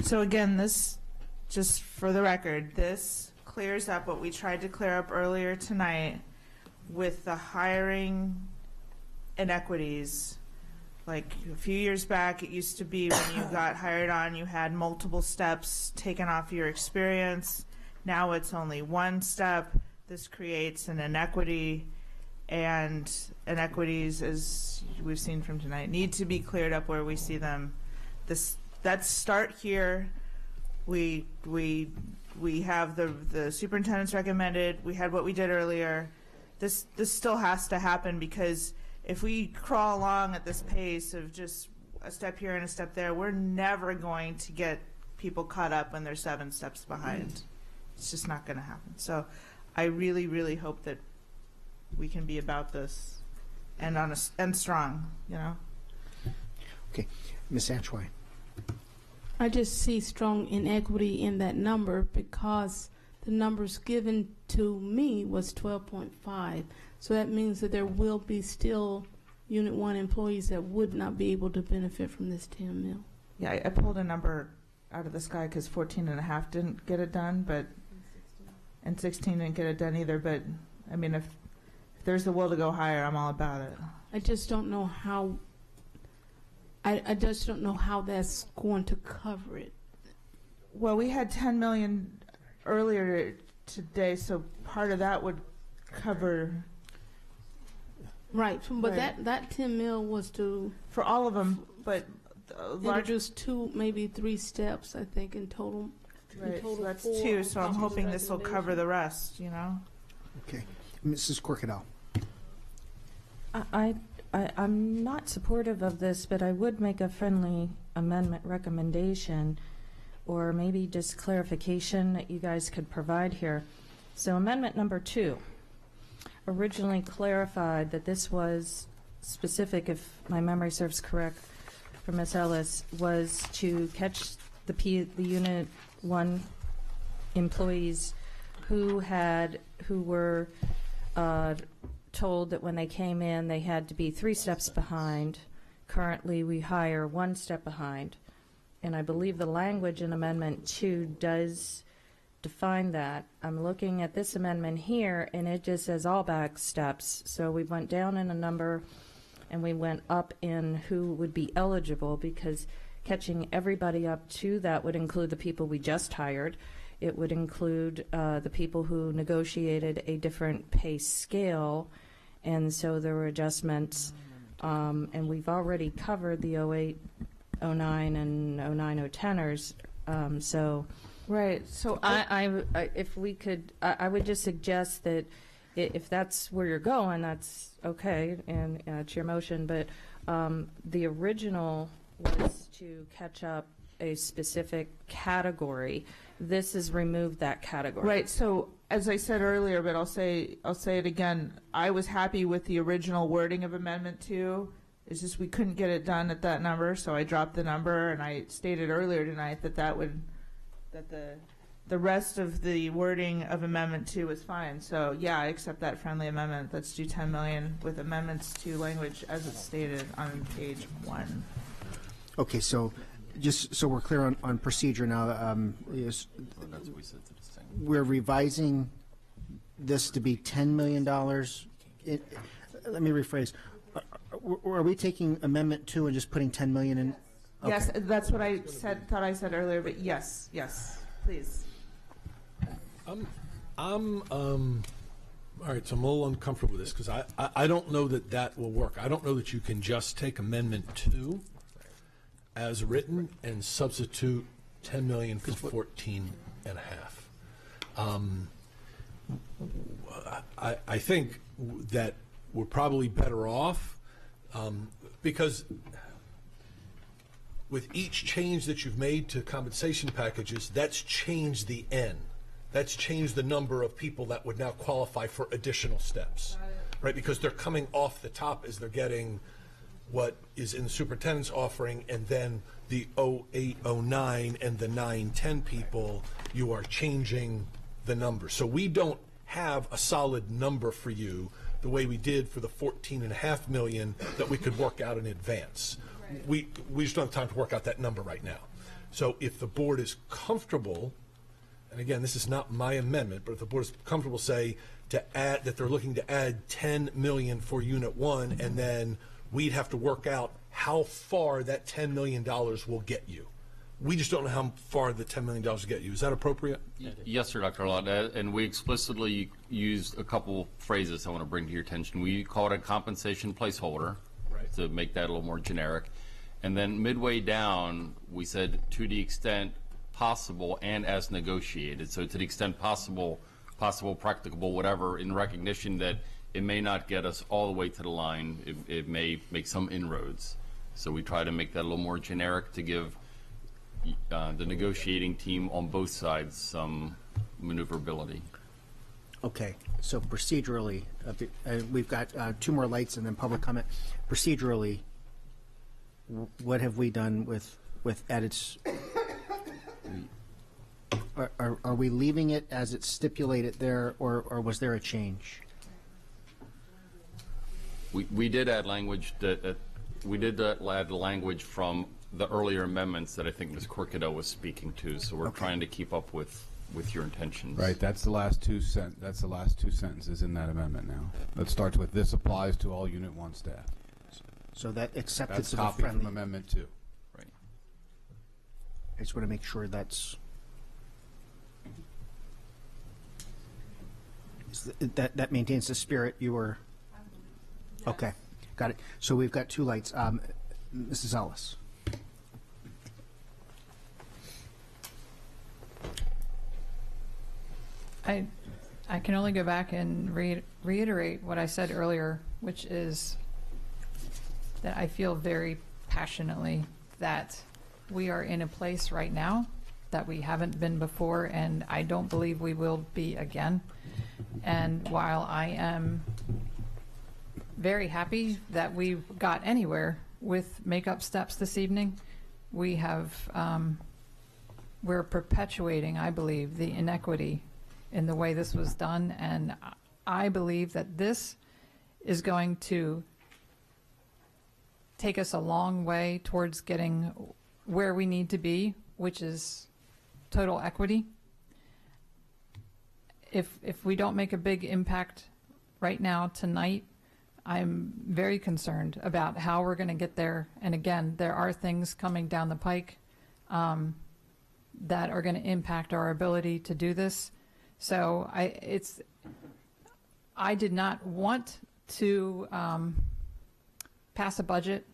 So again, this, just for the record, this clears up what we tried to clear up earlier tonight with the hiring inequities. Like a few years back, it used to be when you got hired on, you had multiple steps taken off your experience. Now it's only one step. This creates an inequity, and inequities, as we've seen from tonight, need to be cleared up where we see them. Let's start here. We have the superintendent's recommended. We had what we did earlier. This still has to happen, because if we crawl along at this pace of just a step here and a step there, we're never going to get people caught up when they're 7 steps behind. It's just not going to happen. So I really, really hope that we can be about this and strong, you know. Okay. Ms. Antwine. I just see strong inequity in that number because the numbers given to me was 12.5. So that means that there will be still Unit 1 employees that would not be able to benefit from this 10 mil. Yeah, I pulled a number out of the sky because 14.5 didn't get it done, and 16 didn't get it done either. But I mean, if there's the will to go higher, I'm all about it. I just don't know how. I just don't know how that's going to cover it. Well, we had 10 million earlier today, so part of that would cover. Right, but Right. that 10 mil was to for all of them, but introduce 2, maybe 3 steps, I think, in total. Right, so that's 4 2. So I'm on hoping this will cover the rest. You know. Okay. Mrs. Corkadell. I'm not supportive of this, but I would make a friendly amendment recommendation, or maybe just clarification that you guys could provide here. So amendment number 2 originally clarified that this was specific, if my memory serves correct, for Ms. Ellis, was to catch the Unit 1 employees who were told that when they came in they had to be 3 steps behind. Currently we hire 1 step behind, and I believe the language in Amendment 2 does define that. I'm looking at this amendment here, and it just says all back steps. So we went down in a number and we went up in who would be eligible, because catching everybody up to that would include the people we just hired. It would include the people who negotiated a different pay scale, and so there were adjustments. And we've already covered the 08, 09, and 09, 010ers. So, right. So if we could, I would just suggest that if that's where you're going, that's okay, and it's your motion. But the original was to catch up a specific category. This has removed that category. Right. So as I said earlier, but I'll say it again. I was happy with the original wording of Amendment 2. It's just we couldn't get it done at that number, so I dropped the number, and I stated earlier tonight that the rest of the wording of Amendment 2 was fine. So yeah, I accept that friendly amendment. Let's do 10 million with amendments to language as it's stated on page 1. Okay, so just so we're clear on procedure now, we're revising this to be $10 million. Let me rephrase. Are we taking Amendment 2 and just putting 10 million in? Okay. Yes, that's what I thought I said earlier, but yes, please. All right, so I'm a little uncomfortable with this because I don't know that will work. I don't know that you can just take Amendment 2 as written and substitute 10 million for 14 and a half. I think that we're probably better off because with each change that you've made to compensation packages, that's changed the N. That's changed the number of people that would now qualify for additional steps, right? Because they're coming off the top as they're getting what is in the superintendent's offering, and then the 08, 09, and the 9, 10 people, you are changing the number. So we don't have a solid number for you the way we did for the 14.5 million that we could work out in advance. We just don't have time to work out that number right now. So if the board is comfortable, and again, this is not my amendment, but if the board is comfortable, say, to add, that they're looking to add 10 million for Unit 1, and then we'd have to work out how far that $10 million will get you. We just don't know how far the $10 million will get you. Is that appropriate? Yes, sir, Dr. Lott, and we explicitly used a couple phrases I want to bring to your attention. We call it a compensation placeholder, right, to make that a little more generic. And then midway down, we said to the extent possible and as negotiated. So to the extent possible, practicable, whatever, in recognition that it may not get us all the way to the line. It may make some inroads. So we try to make that a little more generic to give the negotiating team on both sides some maneuverability. Okay, so procedurally, we've got 2 more lights and then public comment. Procedurally, what have we done with edits? Are we leaving it as it's stipulated there, or was there a change? We did add language that we did add language from the earlier amendments that I think Ms. Corcadeau was speaking to. So we're trying to keep up with your intentions. Right. That's the last two sentences in that amendment. Now that starts with "This applies to all Unit 1 staff." So that acceptance That's of copied friendly from Amendment 2. Right. I just want to make sure that's that maintains the spirit you were. Yes. Okay, got it. So we've got 2 lights. Mrs. Ellis. I can only go back and reiterate what I said earlier, which is that I feel very passionately that we are in a place right now that we haven't been before, and I don't believe we will be again. And while I am very happy that we got anywhere with make-up steps this evening, we have we're perpetuating, I believe, the inequity in the way this was done, and I believe that this is going to take us a long way towards getting where we need to be, which is total equity. If we don't make a big impact right now tonight, I'm very concerned about how we're going to get there. And again, there are things coming down the pike that are going to impact our ability to do this. So I did not want to pass a budget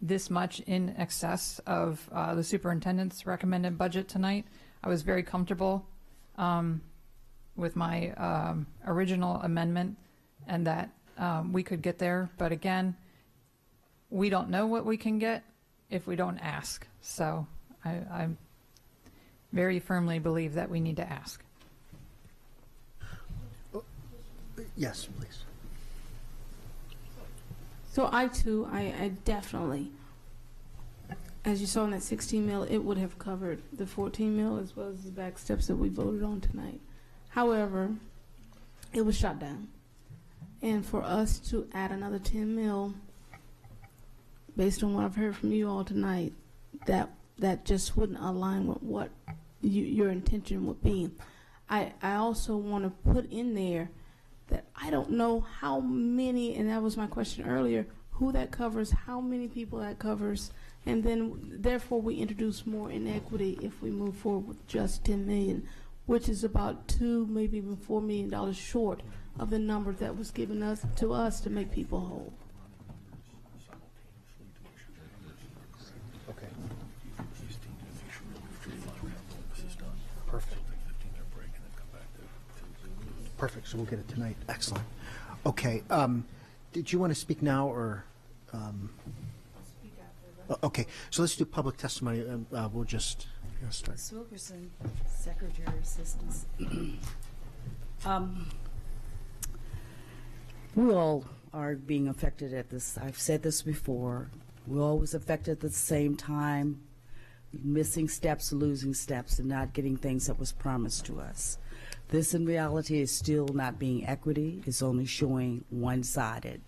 this much in excess of the superintendent's recommended budget tonight. I was very comfortable with my original amendment and that we could get there. But again, we don't know what we can get if we don't ask. So I very firmly believe that we need to ask. Yes, please. So I definitely, as you saw in that 16 mil, it would have covered the 14 mil as well as the back steps that we voted on tonight. However, it was shot down. And for us to add another 10 mil, based on what I've heard from you all tonight, that just wouldn't align with what your intention would be. I also want to put in there that I don't know how many, and that was my question earlier, who that covers, how many people that covers, and then therefore we introduce more inequity if we move forward with just 10 million, which is about $2, maybe even $4 million short of the number that was given to us to make people whole. Perfect, so we'll get it tonight. Excellent. Okay, did you want to speak now, or? Okay, so let's do public testimony, and we'll just start. Ms. Wilkerson, Secretary of Assistance. We all are being affected at this. I've said this before. We're always affected at the same time, missing steps, losing steps, and not getting things that was promised to us. This, in reality, is still not being equity. It's only showing one-sided.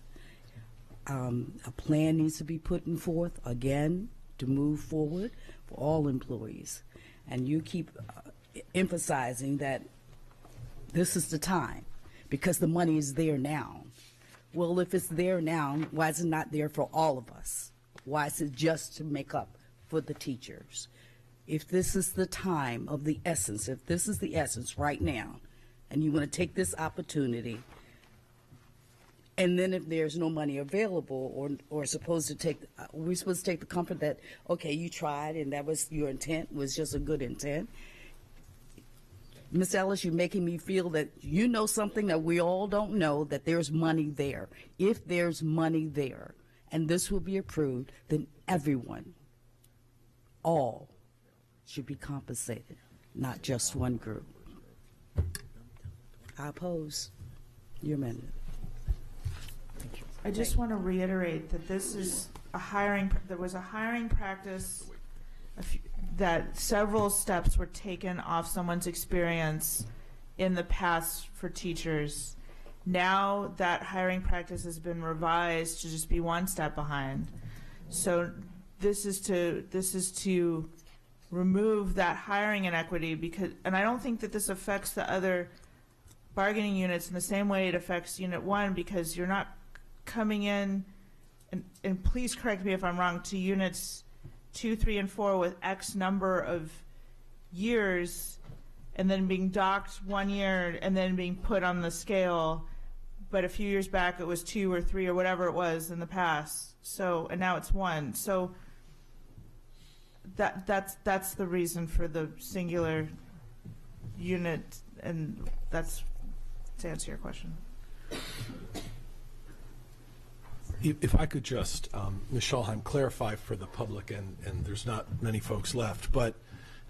A plan needs to be put forth, again, to move forward for all employees. And you keep emphasizing that this is the time, because the money is there now. Well, if it's there now, why is it not there for all of us? Why is it just to make up for the teachers? If this is the time of the essence, if this is the essence right now, and you want to take this opportunity, and then if there's no money available, or supposed to take, we're supposed to take the comfort that, okay, you tried and that was your intent, was just a good intent. Ms. Ellis, you're making me feel that you know something that we all don't know, that there's money there. If there's money there, and this will be approved, then everyone, all, should be compensated, not just one group. I oppose your amendment. I just want to reiterate that this is there was a hiring practice that several steps were taken off someone's experience in the past for teachers. Now that hiring practice has been revised to just be one step behind. So this is to remove that hiring inequity, and I don't think that this affects the other bargaining units in the same way it affects Unit 1, because you're not coming in, and please correct me if I'm wrong, to Units 2, 3, and 4 with X number of years, and then being docked 1 year, and then being put on the scale, but a few years back it was 2 or 3 or whatever it was in the past. So, and now it's 1. So that's the reason for the singular unit, and that's to answer your question. If I could just, Ms. Schulheim, clarify for the public, and there's not many folks left, but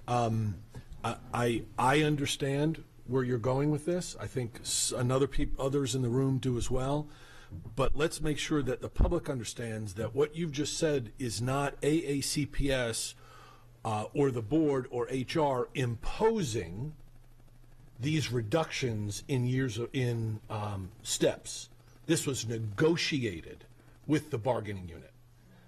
I understand where you're going with this. I think others in the room do as well. But let's make sure that the public understands that what you've just said is not AACPS or the board or HR imposing these reductions in steps. This was negotiated with the bargaining unit.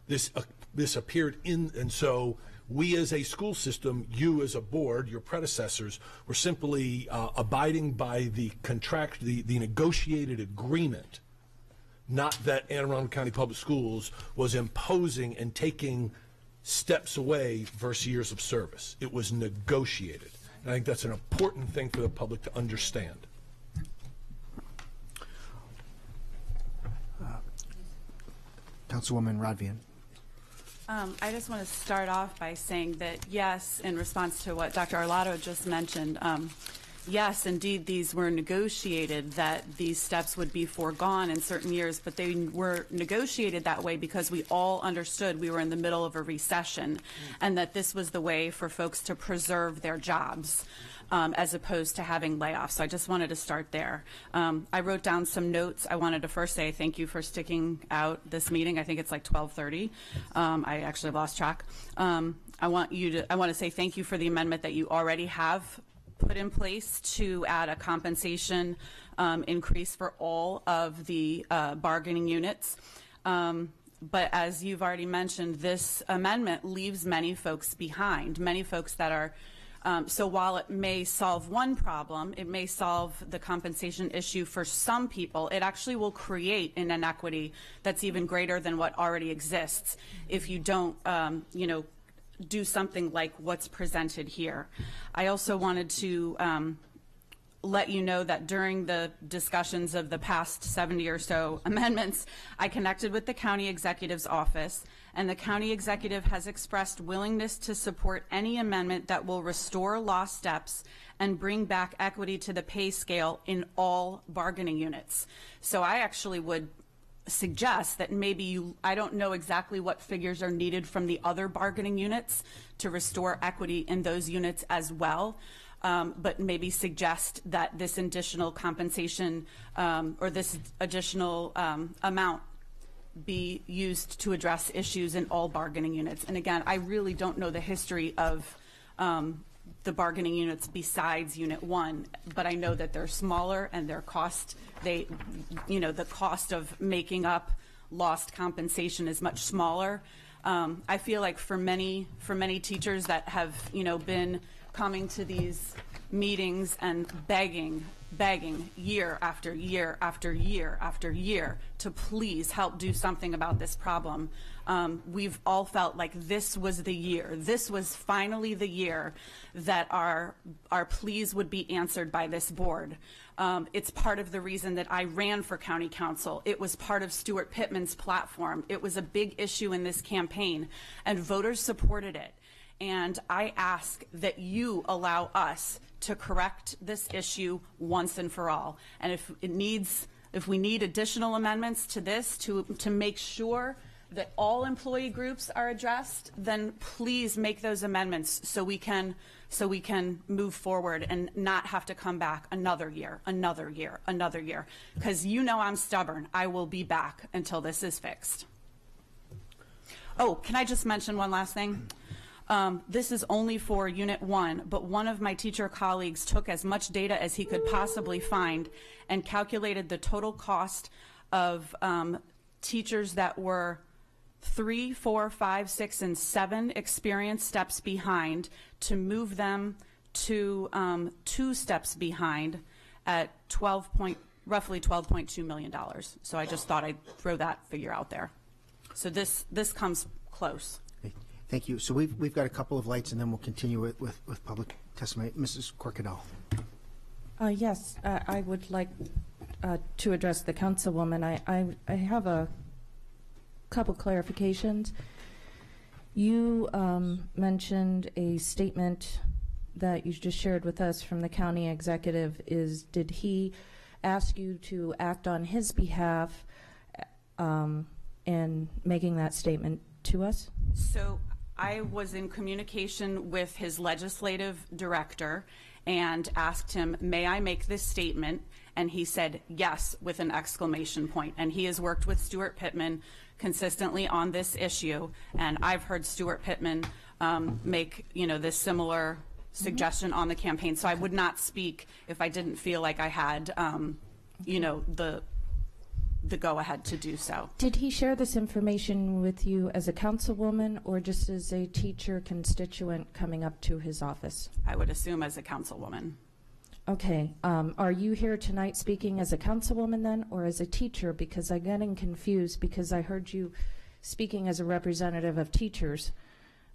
This appeared in, and so we as a school system, you as a board, your predecessors, were simply abiding by the contract, the negotiated agreement, not that Anne Arundel County Public Schools was imposing and taking steps away versus years of service. It was negotiated. And I think that's an important thing for the public to understand. Councilwoman Rodvian. I just want to start off by saying that, yes, in response to what Dr. Arlotto just mentioned, yes, indeed, these were negotiated, that these steps would be foregone in certain years, but they were negotiated that way because we all understood we were in the middle of a recession, and that this was the way for folks to preserve their jobs. As opposed to having layoffs. So I just wanted to start there. I wrote down some notes. I wanted to first say thank you for sticking out this meeting. I think it's like 12:30. I actually lost track. I want to say thank you for the amendment that you already have put in place to add a compensation increase for all of the bargaining units. But as you've already mentioned, this amendment leaves many folks behind, many folks that are so while it may solve one problem, it may solve the compensation issue for some people, it actually will create an inequity that's even greater than what already exists if you don't, do something like what's presented here. I also wanted to let you know that during the discussions of the past 70 or so amendments, I connected with the county executive's office, and the county executive has expressed willingness to support any amendment that will restore lost steps and bring back equity to the pay scale in all bargaining units. So I actually would suggest that maybe I don't know exactly what figures are needed from the other bargaining units to restore equity in those units as well. But maybe suggest that this additional compensation or this additional amount be used to address issues in all bargaining units. And again, I really don't know the history of the bargaining units besides Unit 1, but I know that they're smaller and their cost, the cost of making up lost compensation is much smaller. I feel like for many teachers that have, been coming to these meetings and begging year after year after year after year to please help do something about this problem. We've all felt like this was the year. This was finally the year that our pleas would be answered by this board. It's part of the reason that I ran for county council. It was part of Stuart Pittman's platform. It was a big issue in this campaign, and voters supported it. And I ask that you allow us to correct this issue once and for all. And if we need additional amendments to this to make sure that all employee groups are addressed, then please make those amendments so we can move forward and not have to come back another year. Because I'm stubborn. I will be back until this is fixed. Oh, can I just mention one last thing? This is only for Unit 1, but one of my teacher colleagues took as much data as he could possibly find and calculated the total cost of teachers that were 3, 4, 5, 6, and 7 experience steps behind to move them to 2 steps behind at roughly $12.2 million. So I just thought I'd throw that figure out there. So this comes close. Thank you. So we've got a couple of lights, and then we'll continue with public testimony. Mrs. Corcadell. Yes, I would like to address the councilwoman. I have a couple clarifications. You mentioned a statement that you just shared with us from the county executive. Did he ask you to act on his behalf in making that statement to us? So I was in communication with his legislative director and asked him, may I make this statement? And he said yes with an exclamation point. And he has worked with Stuart Pittman consistently on this issue. And I've heard Stuart Pittman make this similar suggestion on the campaign. So I would not speak if I didn't feel like I had the go-ahead to do so. Did he share this information with you as a councilwoman or just as a teacher constituent coming up to his office? I would assume as a councilwoman. Okay. Are you here tonight speaking as a councilwoman then or as a teacher? Because I'm getting confused because I heard you speaking as a representative of teachers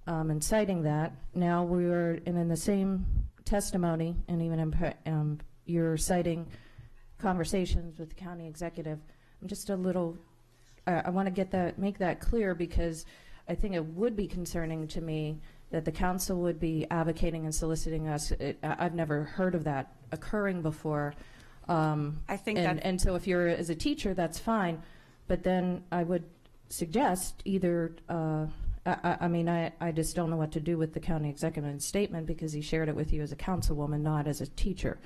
and citing that. Now we're in the same testimony and even you're citing conversations with the county executive. I'm just a little, I want to make that clear because I think it would be concerning to me that the council would be advocating and soliciting us. I've never heard of that occurring before. I think and so if you're as a teacher, that's fine. But then I would suggest either, I just don't know what to do with the county executive's statement because he shared it with you as a councilwoman, not as a teacher.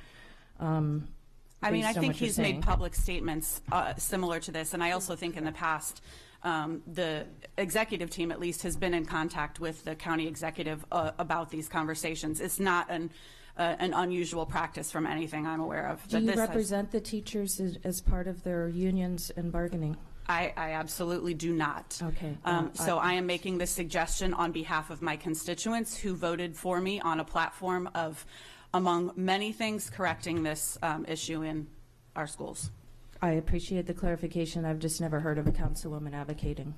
I think he's made public statements similar to this, and I also think in the past the executive team, at least, has been in contact with the county executive about these conversations. It's not an unusual practice from anything I'm aware of. Do you represent the teachers as part of their unions and bargaining? I absolutely do not. Okay. So I am making this suggestion on behalf of my constituents who voted for me on a platform of, among many things, correcting this issue in our schools. I appreciate the clarification. I've just never heard of a councilwoman advocating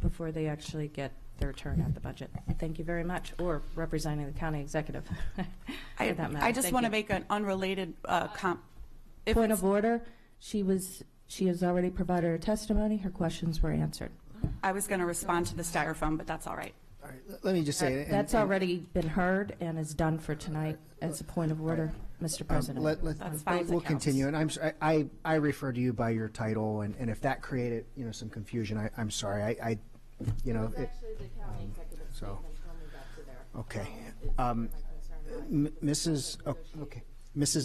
before they actually get their turn at the budget. Thank you very much, or representing the county executive. For that matter. I just Thank want to you. make an unrelated Point of order. She has already provided her testimony. Her questions were answered. I was going to respond to the styrofoam, but that's all right. All right, let me just say, That's already been heard and is done for tonight as a point of order, Mr. President. That's fine. We'll continue, and I refer to you by your title, and if that created some confusion, I'm sorry. I so okay, Mrs.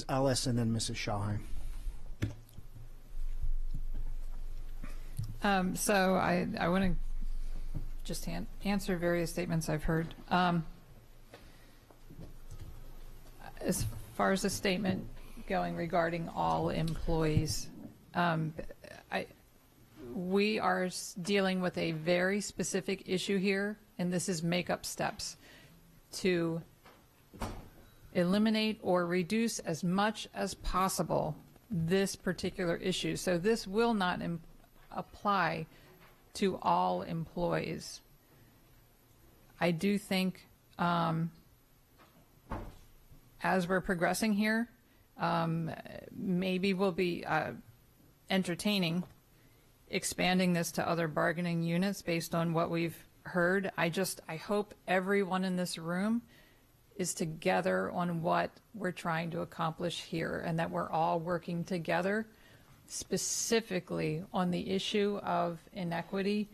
Ellis, and then Mrs. Schallheim. So I want to just answer various statements I've heard. As far as the statement going regarding all employees, we are dealing with a very specific issue here, and this is makeup steps to eliminate or reduce as much as possible this particular issue. So this will not apply to all employees. I do think as we're progressing here, maybe we'll be entertaining expanding this to other bargaining units based on what we've heard. I hope everyone in this room is together on what we're trying to accomplish here, and that we're all working together specifically on the issue of inequity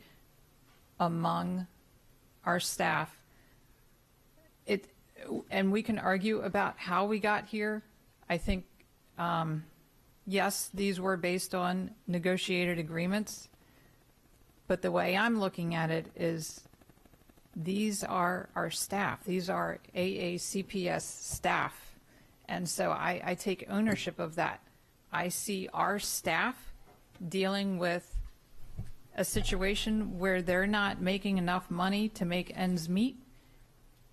among our staff. And we can argue about how we got here. I think, yes, these were based on negotiated agreements, but the way I'm looking at it is these are our staff. These are AACPS staff. And so I take ownership of that. I see our staff dealing with a situation where they're not making enough money to make ends meet,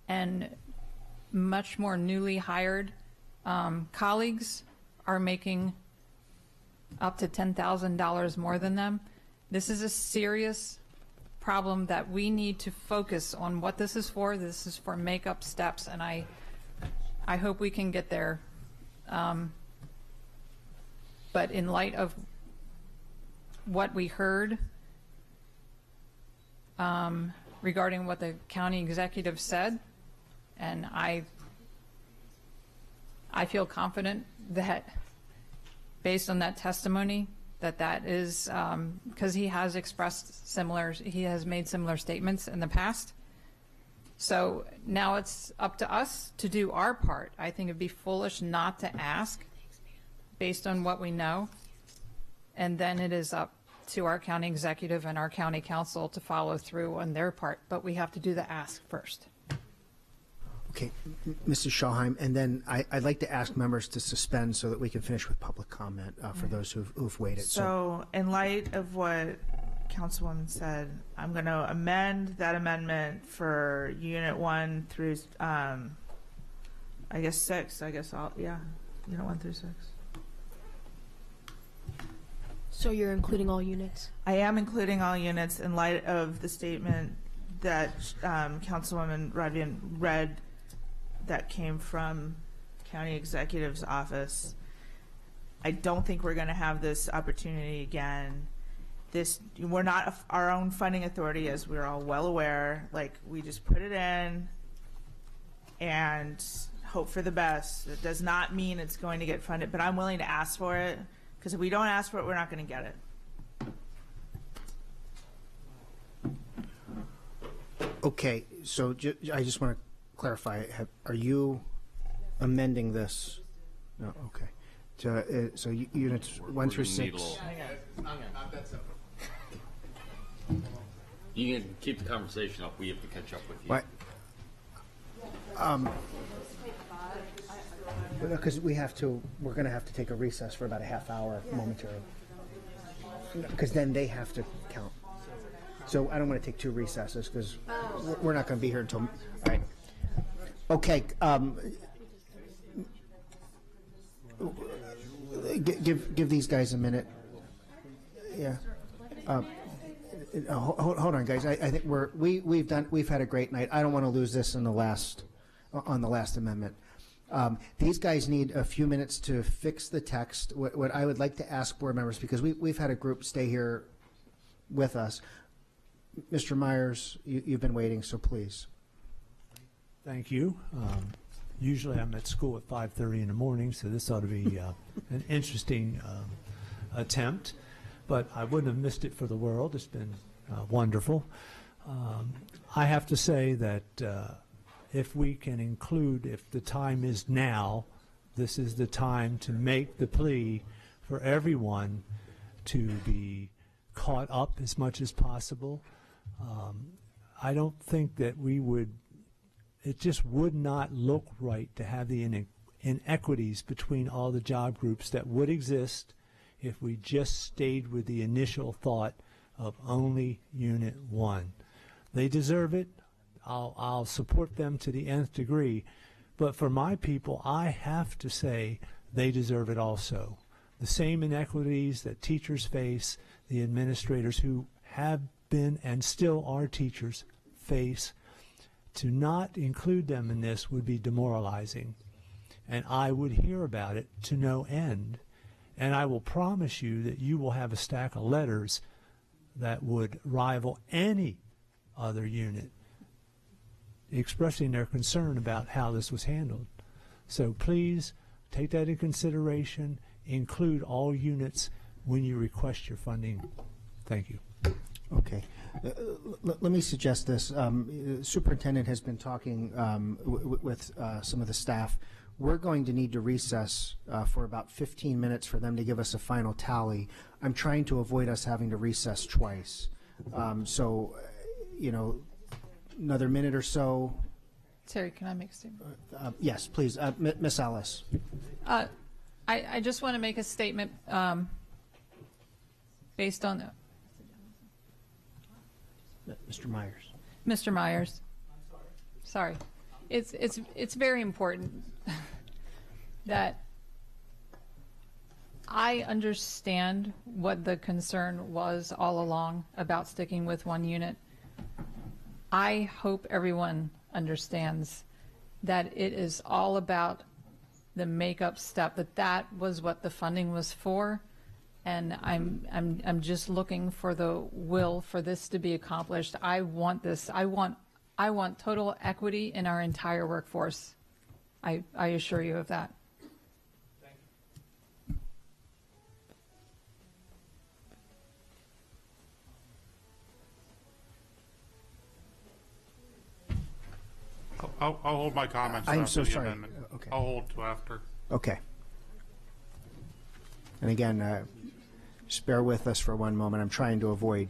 and much more newly hired colleagues are making up to $10,000 more than them. This is a serious problem that we need to focus on what this is for. This is for make-up steps, and I hope we can get there. But in light of what we heard regarding what the county executive said, and I feel confident that based on that testimony, that is because he has made similar statements in the past. So now it's up to us to do our part. I think it'd be foolish not to ask based on what we know, and then it is up to our county executive and our county council to follow through on their part, but we have to do the ask first. Okay, Mrs. Schallheim, and then I'd like to ask members to suspend so that we can finish with public comment for those who've waited. So in light of what Councilwoman said, I'm going to amend that amendment for Unit 1 through, I guess 6. Unit 1 through 6. So you're including all units? I am including all units in light of the statement that Councilwoman Radvian read that came from County Executive's office. I don't think we're going to have this opportunity again. We're not our own funding authority, as we're all well aware. Like, we just put it in and hope for the best. It does not mean it's going to get funded, but I'm willing to ask for it, because if we don't ask for it, we're not going to get it. Okay, so I just want to clarify, are you amending this? No, okay. So units 1 through 6. You can keep the conversation up. We have to catch up with you. Because we're going to have to take a recess for about a half hour momentarily. Because then they have to count. So I don't want to take 2 recesses because we're not going to be here until, all right. Okay. Give these guys a minute. Yeah. Hold on, guys. I think we've had a great night. I don't want to lose this on the last amendment. These guys need a few minutes to fix the text. What I would like to ask board members, because we've had a group stay here with us. Mr. Myers, you've been waiting, so please. Thank you. Usually I'm at school at 5:30 in the morning, so this ought to be an interesting attempt. But I wouldn't have missed it for the world. It's been wonderful. I have to say that if we can include, if the time is now, this is the time to make the plea for everyone to be caught up as much as possible. I don't think that it just would not look right to have the inequities between all the job groups that would exist if we just stayed with the initial thought of only Unit 1. They deserve it. I'll support them to the nth degree. But for my people, I have to say they deserve it also. The same inequities that teachers face, the administrators who have been and still are teachers face, to not include them in this would be demoralizing. And I would hear about it to no end. And I will promise you that you will have a stack of letters that would rival any other unit expressing their concern about how this was handled. So please take that into consideration. Include all units when you request your funding. Thank you. Okay. Let me suggest this. Superintendent has been talking with some of the staff. We're going to need to recess for about 15 minutes for them to give us a final tally. I'm trying to avoid us having to recess twice. So, another minute or so. Terry, can I make a statement? Yes, please. Miss Ellis. I just want to make a statement based on Mr. Myers. Mr. Myers. Sorry. It's very important that I understand what the concern was all along about sticking with one unit. I hope everyone understands that it is all about the makeup step, that was what the funding was for, and I'm just looking for the will for this to be accomplished. I want this. I want total equity in our entire workforce. I assure you of that. I'll hold my comments. I'm after so the sorry. amendment. Okay. I'll hold to after. Okay. And again, just bear with us for one moment. I'm trying to avoid.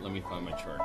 Let me find my chart.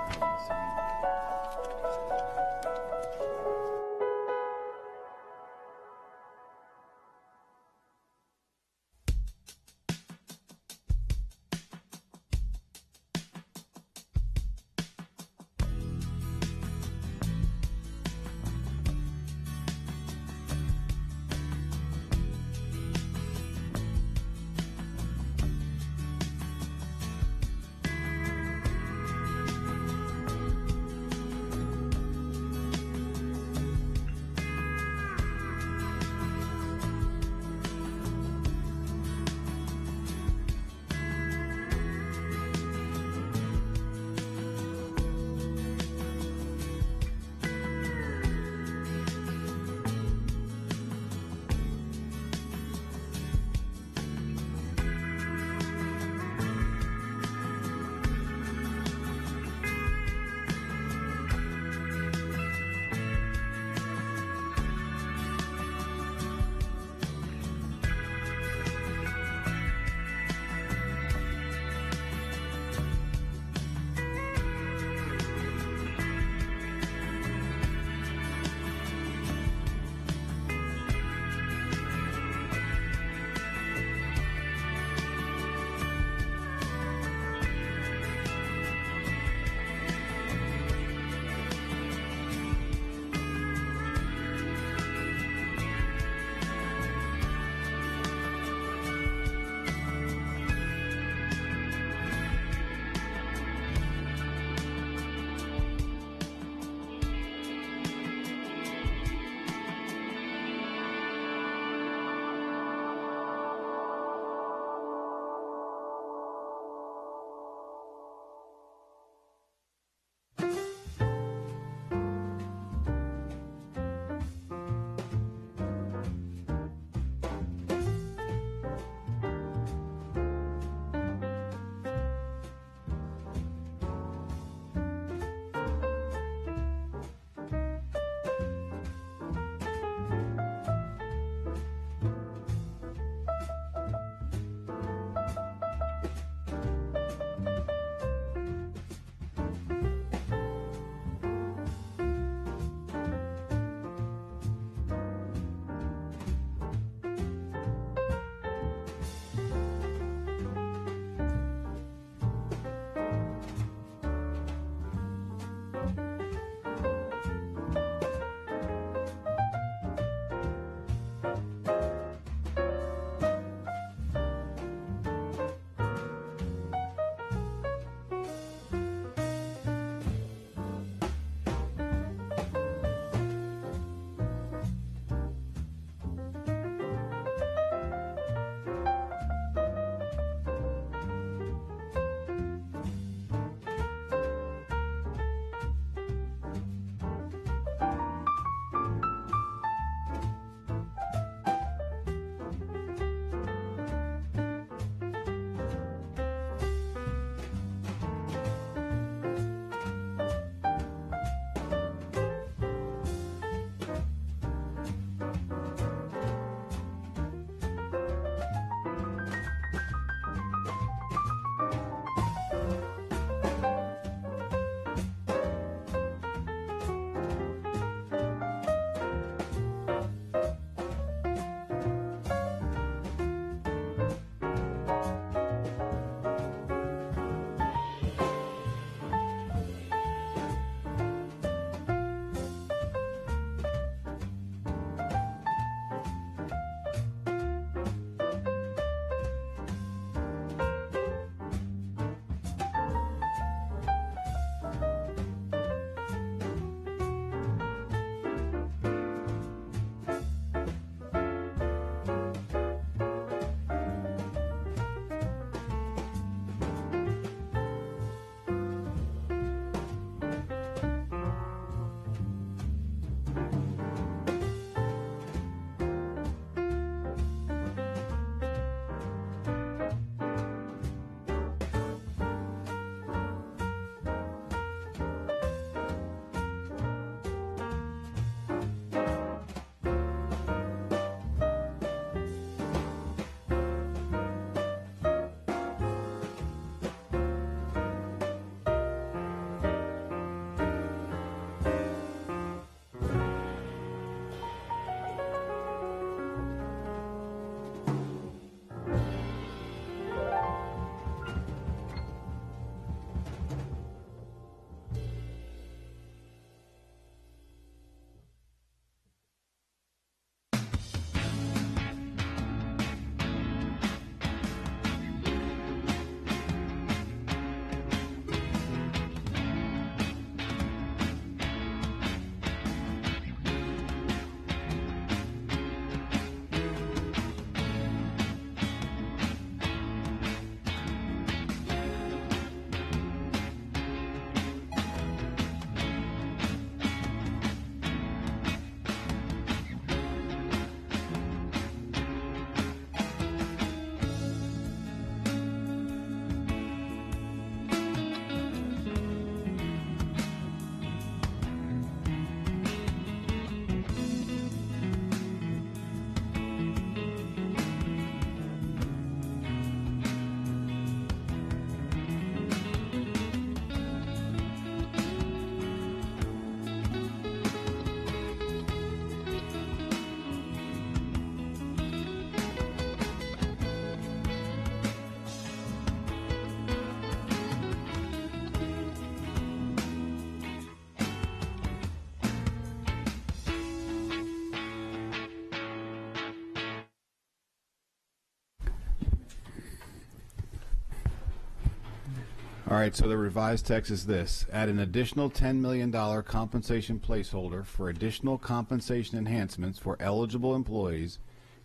All right, so the revised text is this. Add an additional $10 million compensation placeholder for additional compensation enhancements for eligible employees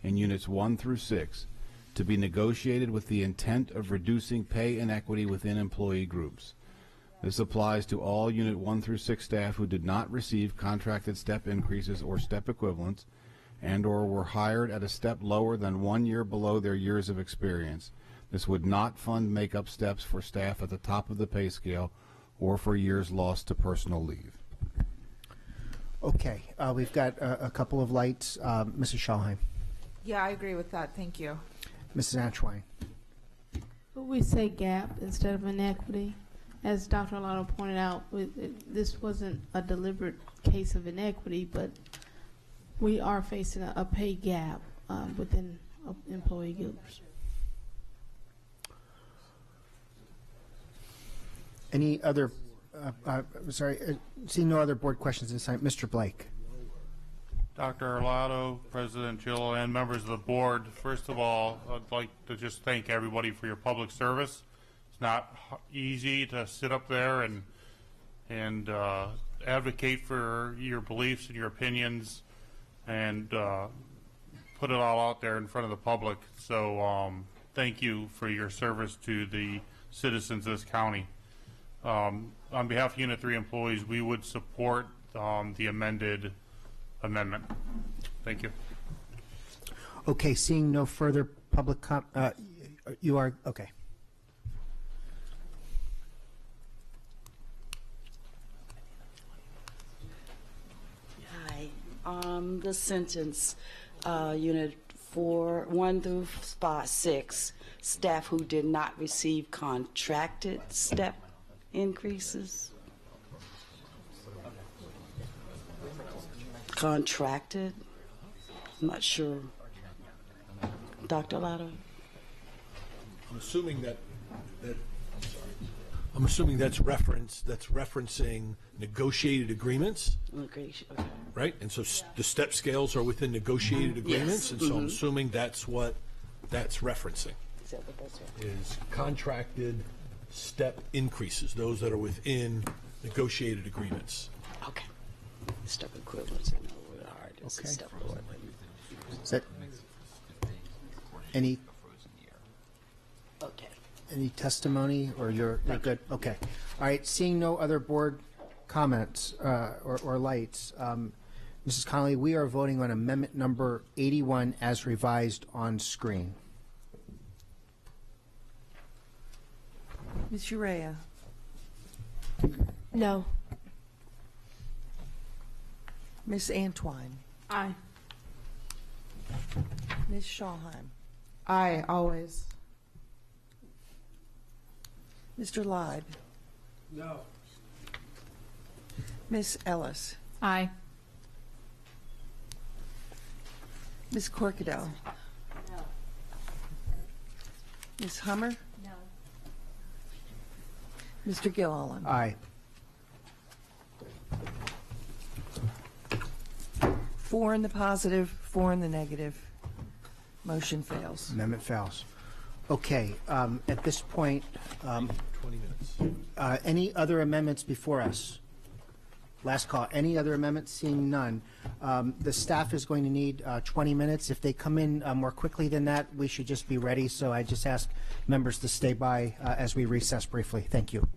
in units 1 through 6 to be negotiated with the intent of reducing pay inequity within employee groups. This applies to all Unit 1 through 6 staff who did not receive contracted step increases or step equivalents and/or were hired at a step lower than 1 year below their years of experience. This would not fund make-up steps for staff at the top of the pay scale or for years lost to personal leave. Okay, we've got a couple of lights. Mrs. Schalheim. Yeah, I agree with that. Thank you. Mrs. Atchwine. But we say gap instead of inequity. As Dr. Alano pointed out, this wasn't a deliberate case of inequity, but we are facing a pay gap within employee groups. Any other, seeing no other board questions this time, Mr. Blake. Dr. Arlotto, President Gillo, and members of the board, first of all, I'd like to just thank everybody for your public service. It's not easy to sit up there and advocate for your beliefs and your opinions and put it all out there in front of the public. So thank you for your service to the citizens of this county. On behalf of Unit 3 employees, we would support the amendment. Thank you. Okay, seeing no further public you are, okay. Hi. The sentence, Unit 4, 1 through 6, staff who did not receive contracted step increases. Contracted? I'm not sure. Dr. Lotto? I'm assuming that's referencing negotiated agreements, Okay. right? And so the step scales are within negotiated agreements, and so I'm assuming that's what that's referencing. Is that what that's right? Is contracted step increases, those that are within negotiated agreements. Okay. Step equivalents, I know what hard is. Okay. Step Is that any Okay. any testimony, or you're good? Okay. All right. Seeing no other board comments or lights, Mrs. Connolly, we are voting on amendment number 81 as revised on screen. Ms. Urea? No. Ms. Antwine? Aye. Ms. Schalheim? Aye, always. Mr. Libe? No. Ms. Ellis? Aye. Ms. Corkadell? No. Ms. Hummer? No. Mr. Gilliland? Aye. 4 in the positive, 4 in the negative. Motion fails. Amendment fails. Okay. At this point, 20 minutes. any other amendments before us? Last call. Any other amendments? Seeing none. The staff is going to need 20 minutes. If they come in more quickly than that, we should just be ready. So I just ask members to stay by as we recess briefly. Thank you.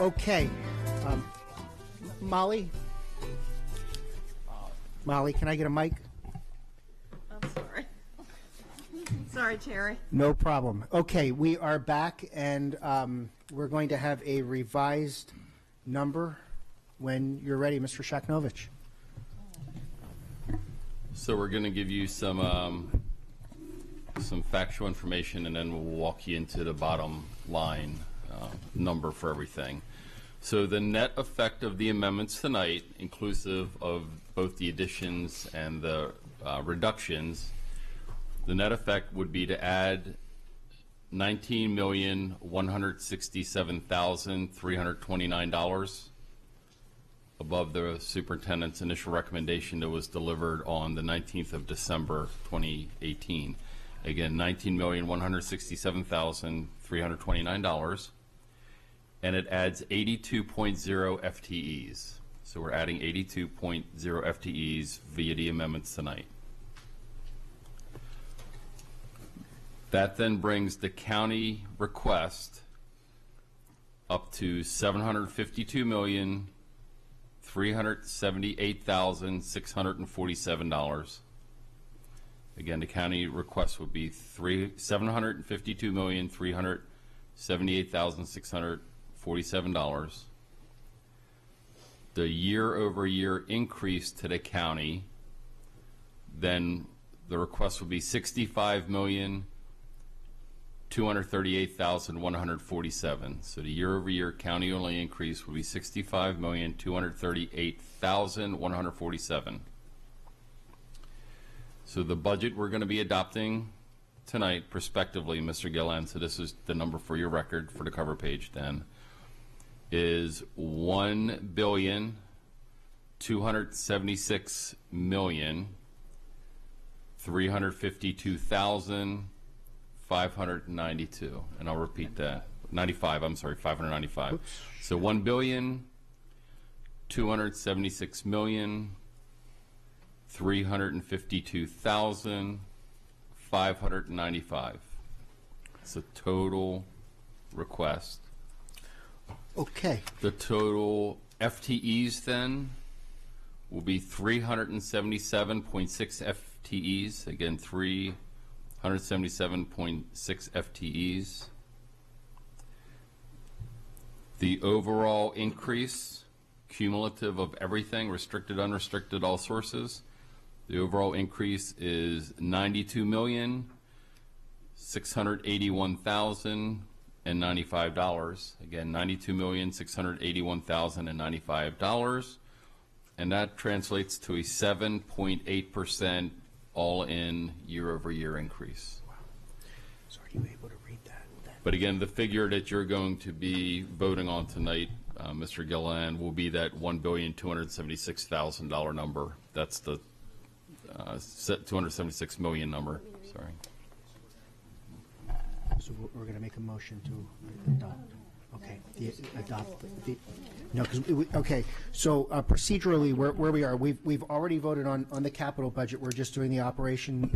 Okay. Molly? Molly, can I get a mic? I'm sorry. Sorry, Terry. No problem. Okay, we are back, and we're going to have a revised number when you're ready, Mr. Shaknovich. So we're going to give you some factual information, and then we'll walk you into the bottom line number for everything. So the net effect of the amendments tonight, inclusive of both the additions and the reductions, the net effect would be to add $19,167,329 above the superintendent's initial recommendation that was delivered on the 19th of December 2018. Again, $19,167,329, and it adds 82.0 FTEs. So we're adding 82.0 FTEs via the amendments tonight. That then brings the county request up to $752,378,647. Again, the county request would be $752,378,647. The year-over-year increase to the county, then the request would be $65,238,147. So the year-over-year county-only increase would be $65,238,147. So the budget we're going to be adopting tonight, prospectively, Mr. Gillen, so this is the number for your record for the cover page then, is $1,276,352,592, and I'll repeat that. 595. Oops. So $1,276,352,595. It's a total request. Okay. The total FTEs then will be 377.6 FTEs. Again, 377.6 FTEs. The overall increase, cumulative of everything, restricted, unrestricted, all sources, the overall increase is $92,681,095. Again, $92,681,095, and that translates to a 7.8% all-in year-over-year increase. Wow. So are you able to read that? But again, the figure that you're going to be voting on tonight, Mr. Gilliland, will be that $1,276,000 number. That's the 276 million number. Sorry. So we're going to make a motion to adopt. Okay. No, because okay. So procedurally, where we are, we've already voted on the capital budget. We're just doing the operation,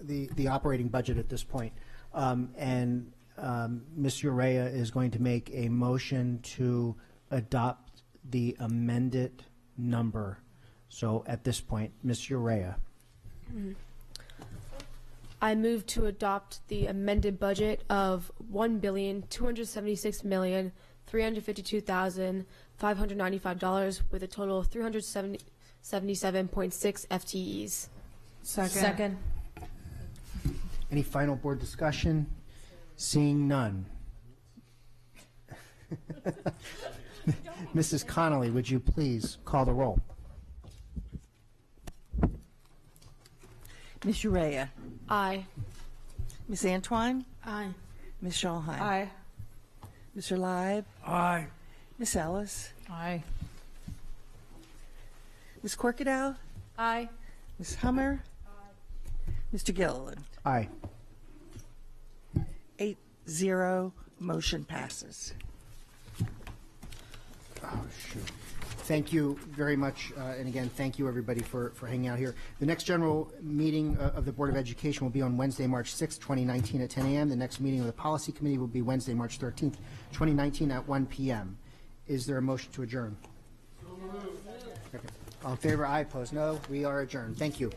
the operating budget at this point. And Ms. Urea is going to make a motion to adopt the amended number. So at this point, Ms. Urea. I move to adopt the amended budget of $1,276,352,595 with a total of 377.6 FTEs. Second. Any final board discussion? Seeing none. Mrs. Connolly, would you please call the roll? Ms. Urea. Aye. Ms. Antoine. Aye. Ms. Schallheim. Aye. Mr. Live. Aye. Ms. Ellis. Aye. Ms. Corkadow. Aye. Ms. Hummer. Mr. Gilliland. Aye. 8-0, motion passes. Oh, shoot. Thank you very much, and again, thank you everybody for hanging out here. The next general meeting of the Board of Education will be on Wednesday, March 6, 2019 at 10 a.m. The next meeting of the Policy Committee will be Wednesday, March 13th, 2019 at 1 p.m. Is there a motion to adjourn? Okay. All in favor, aye. Opposed, no. We are adjourned. Thank you.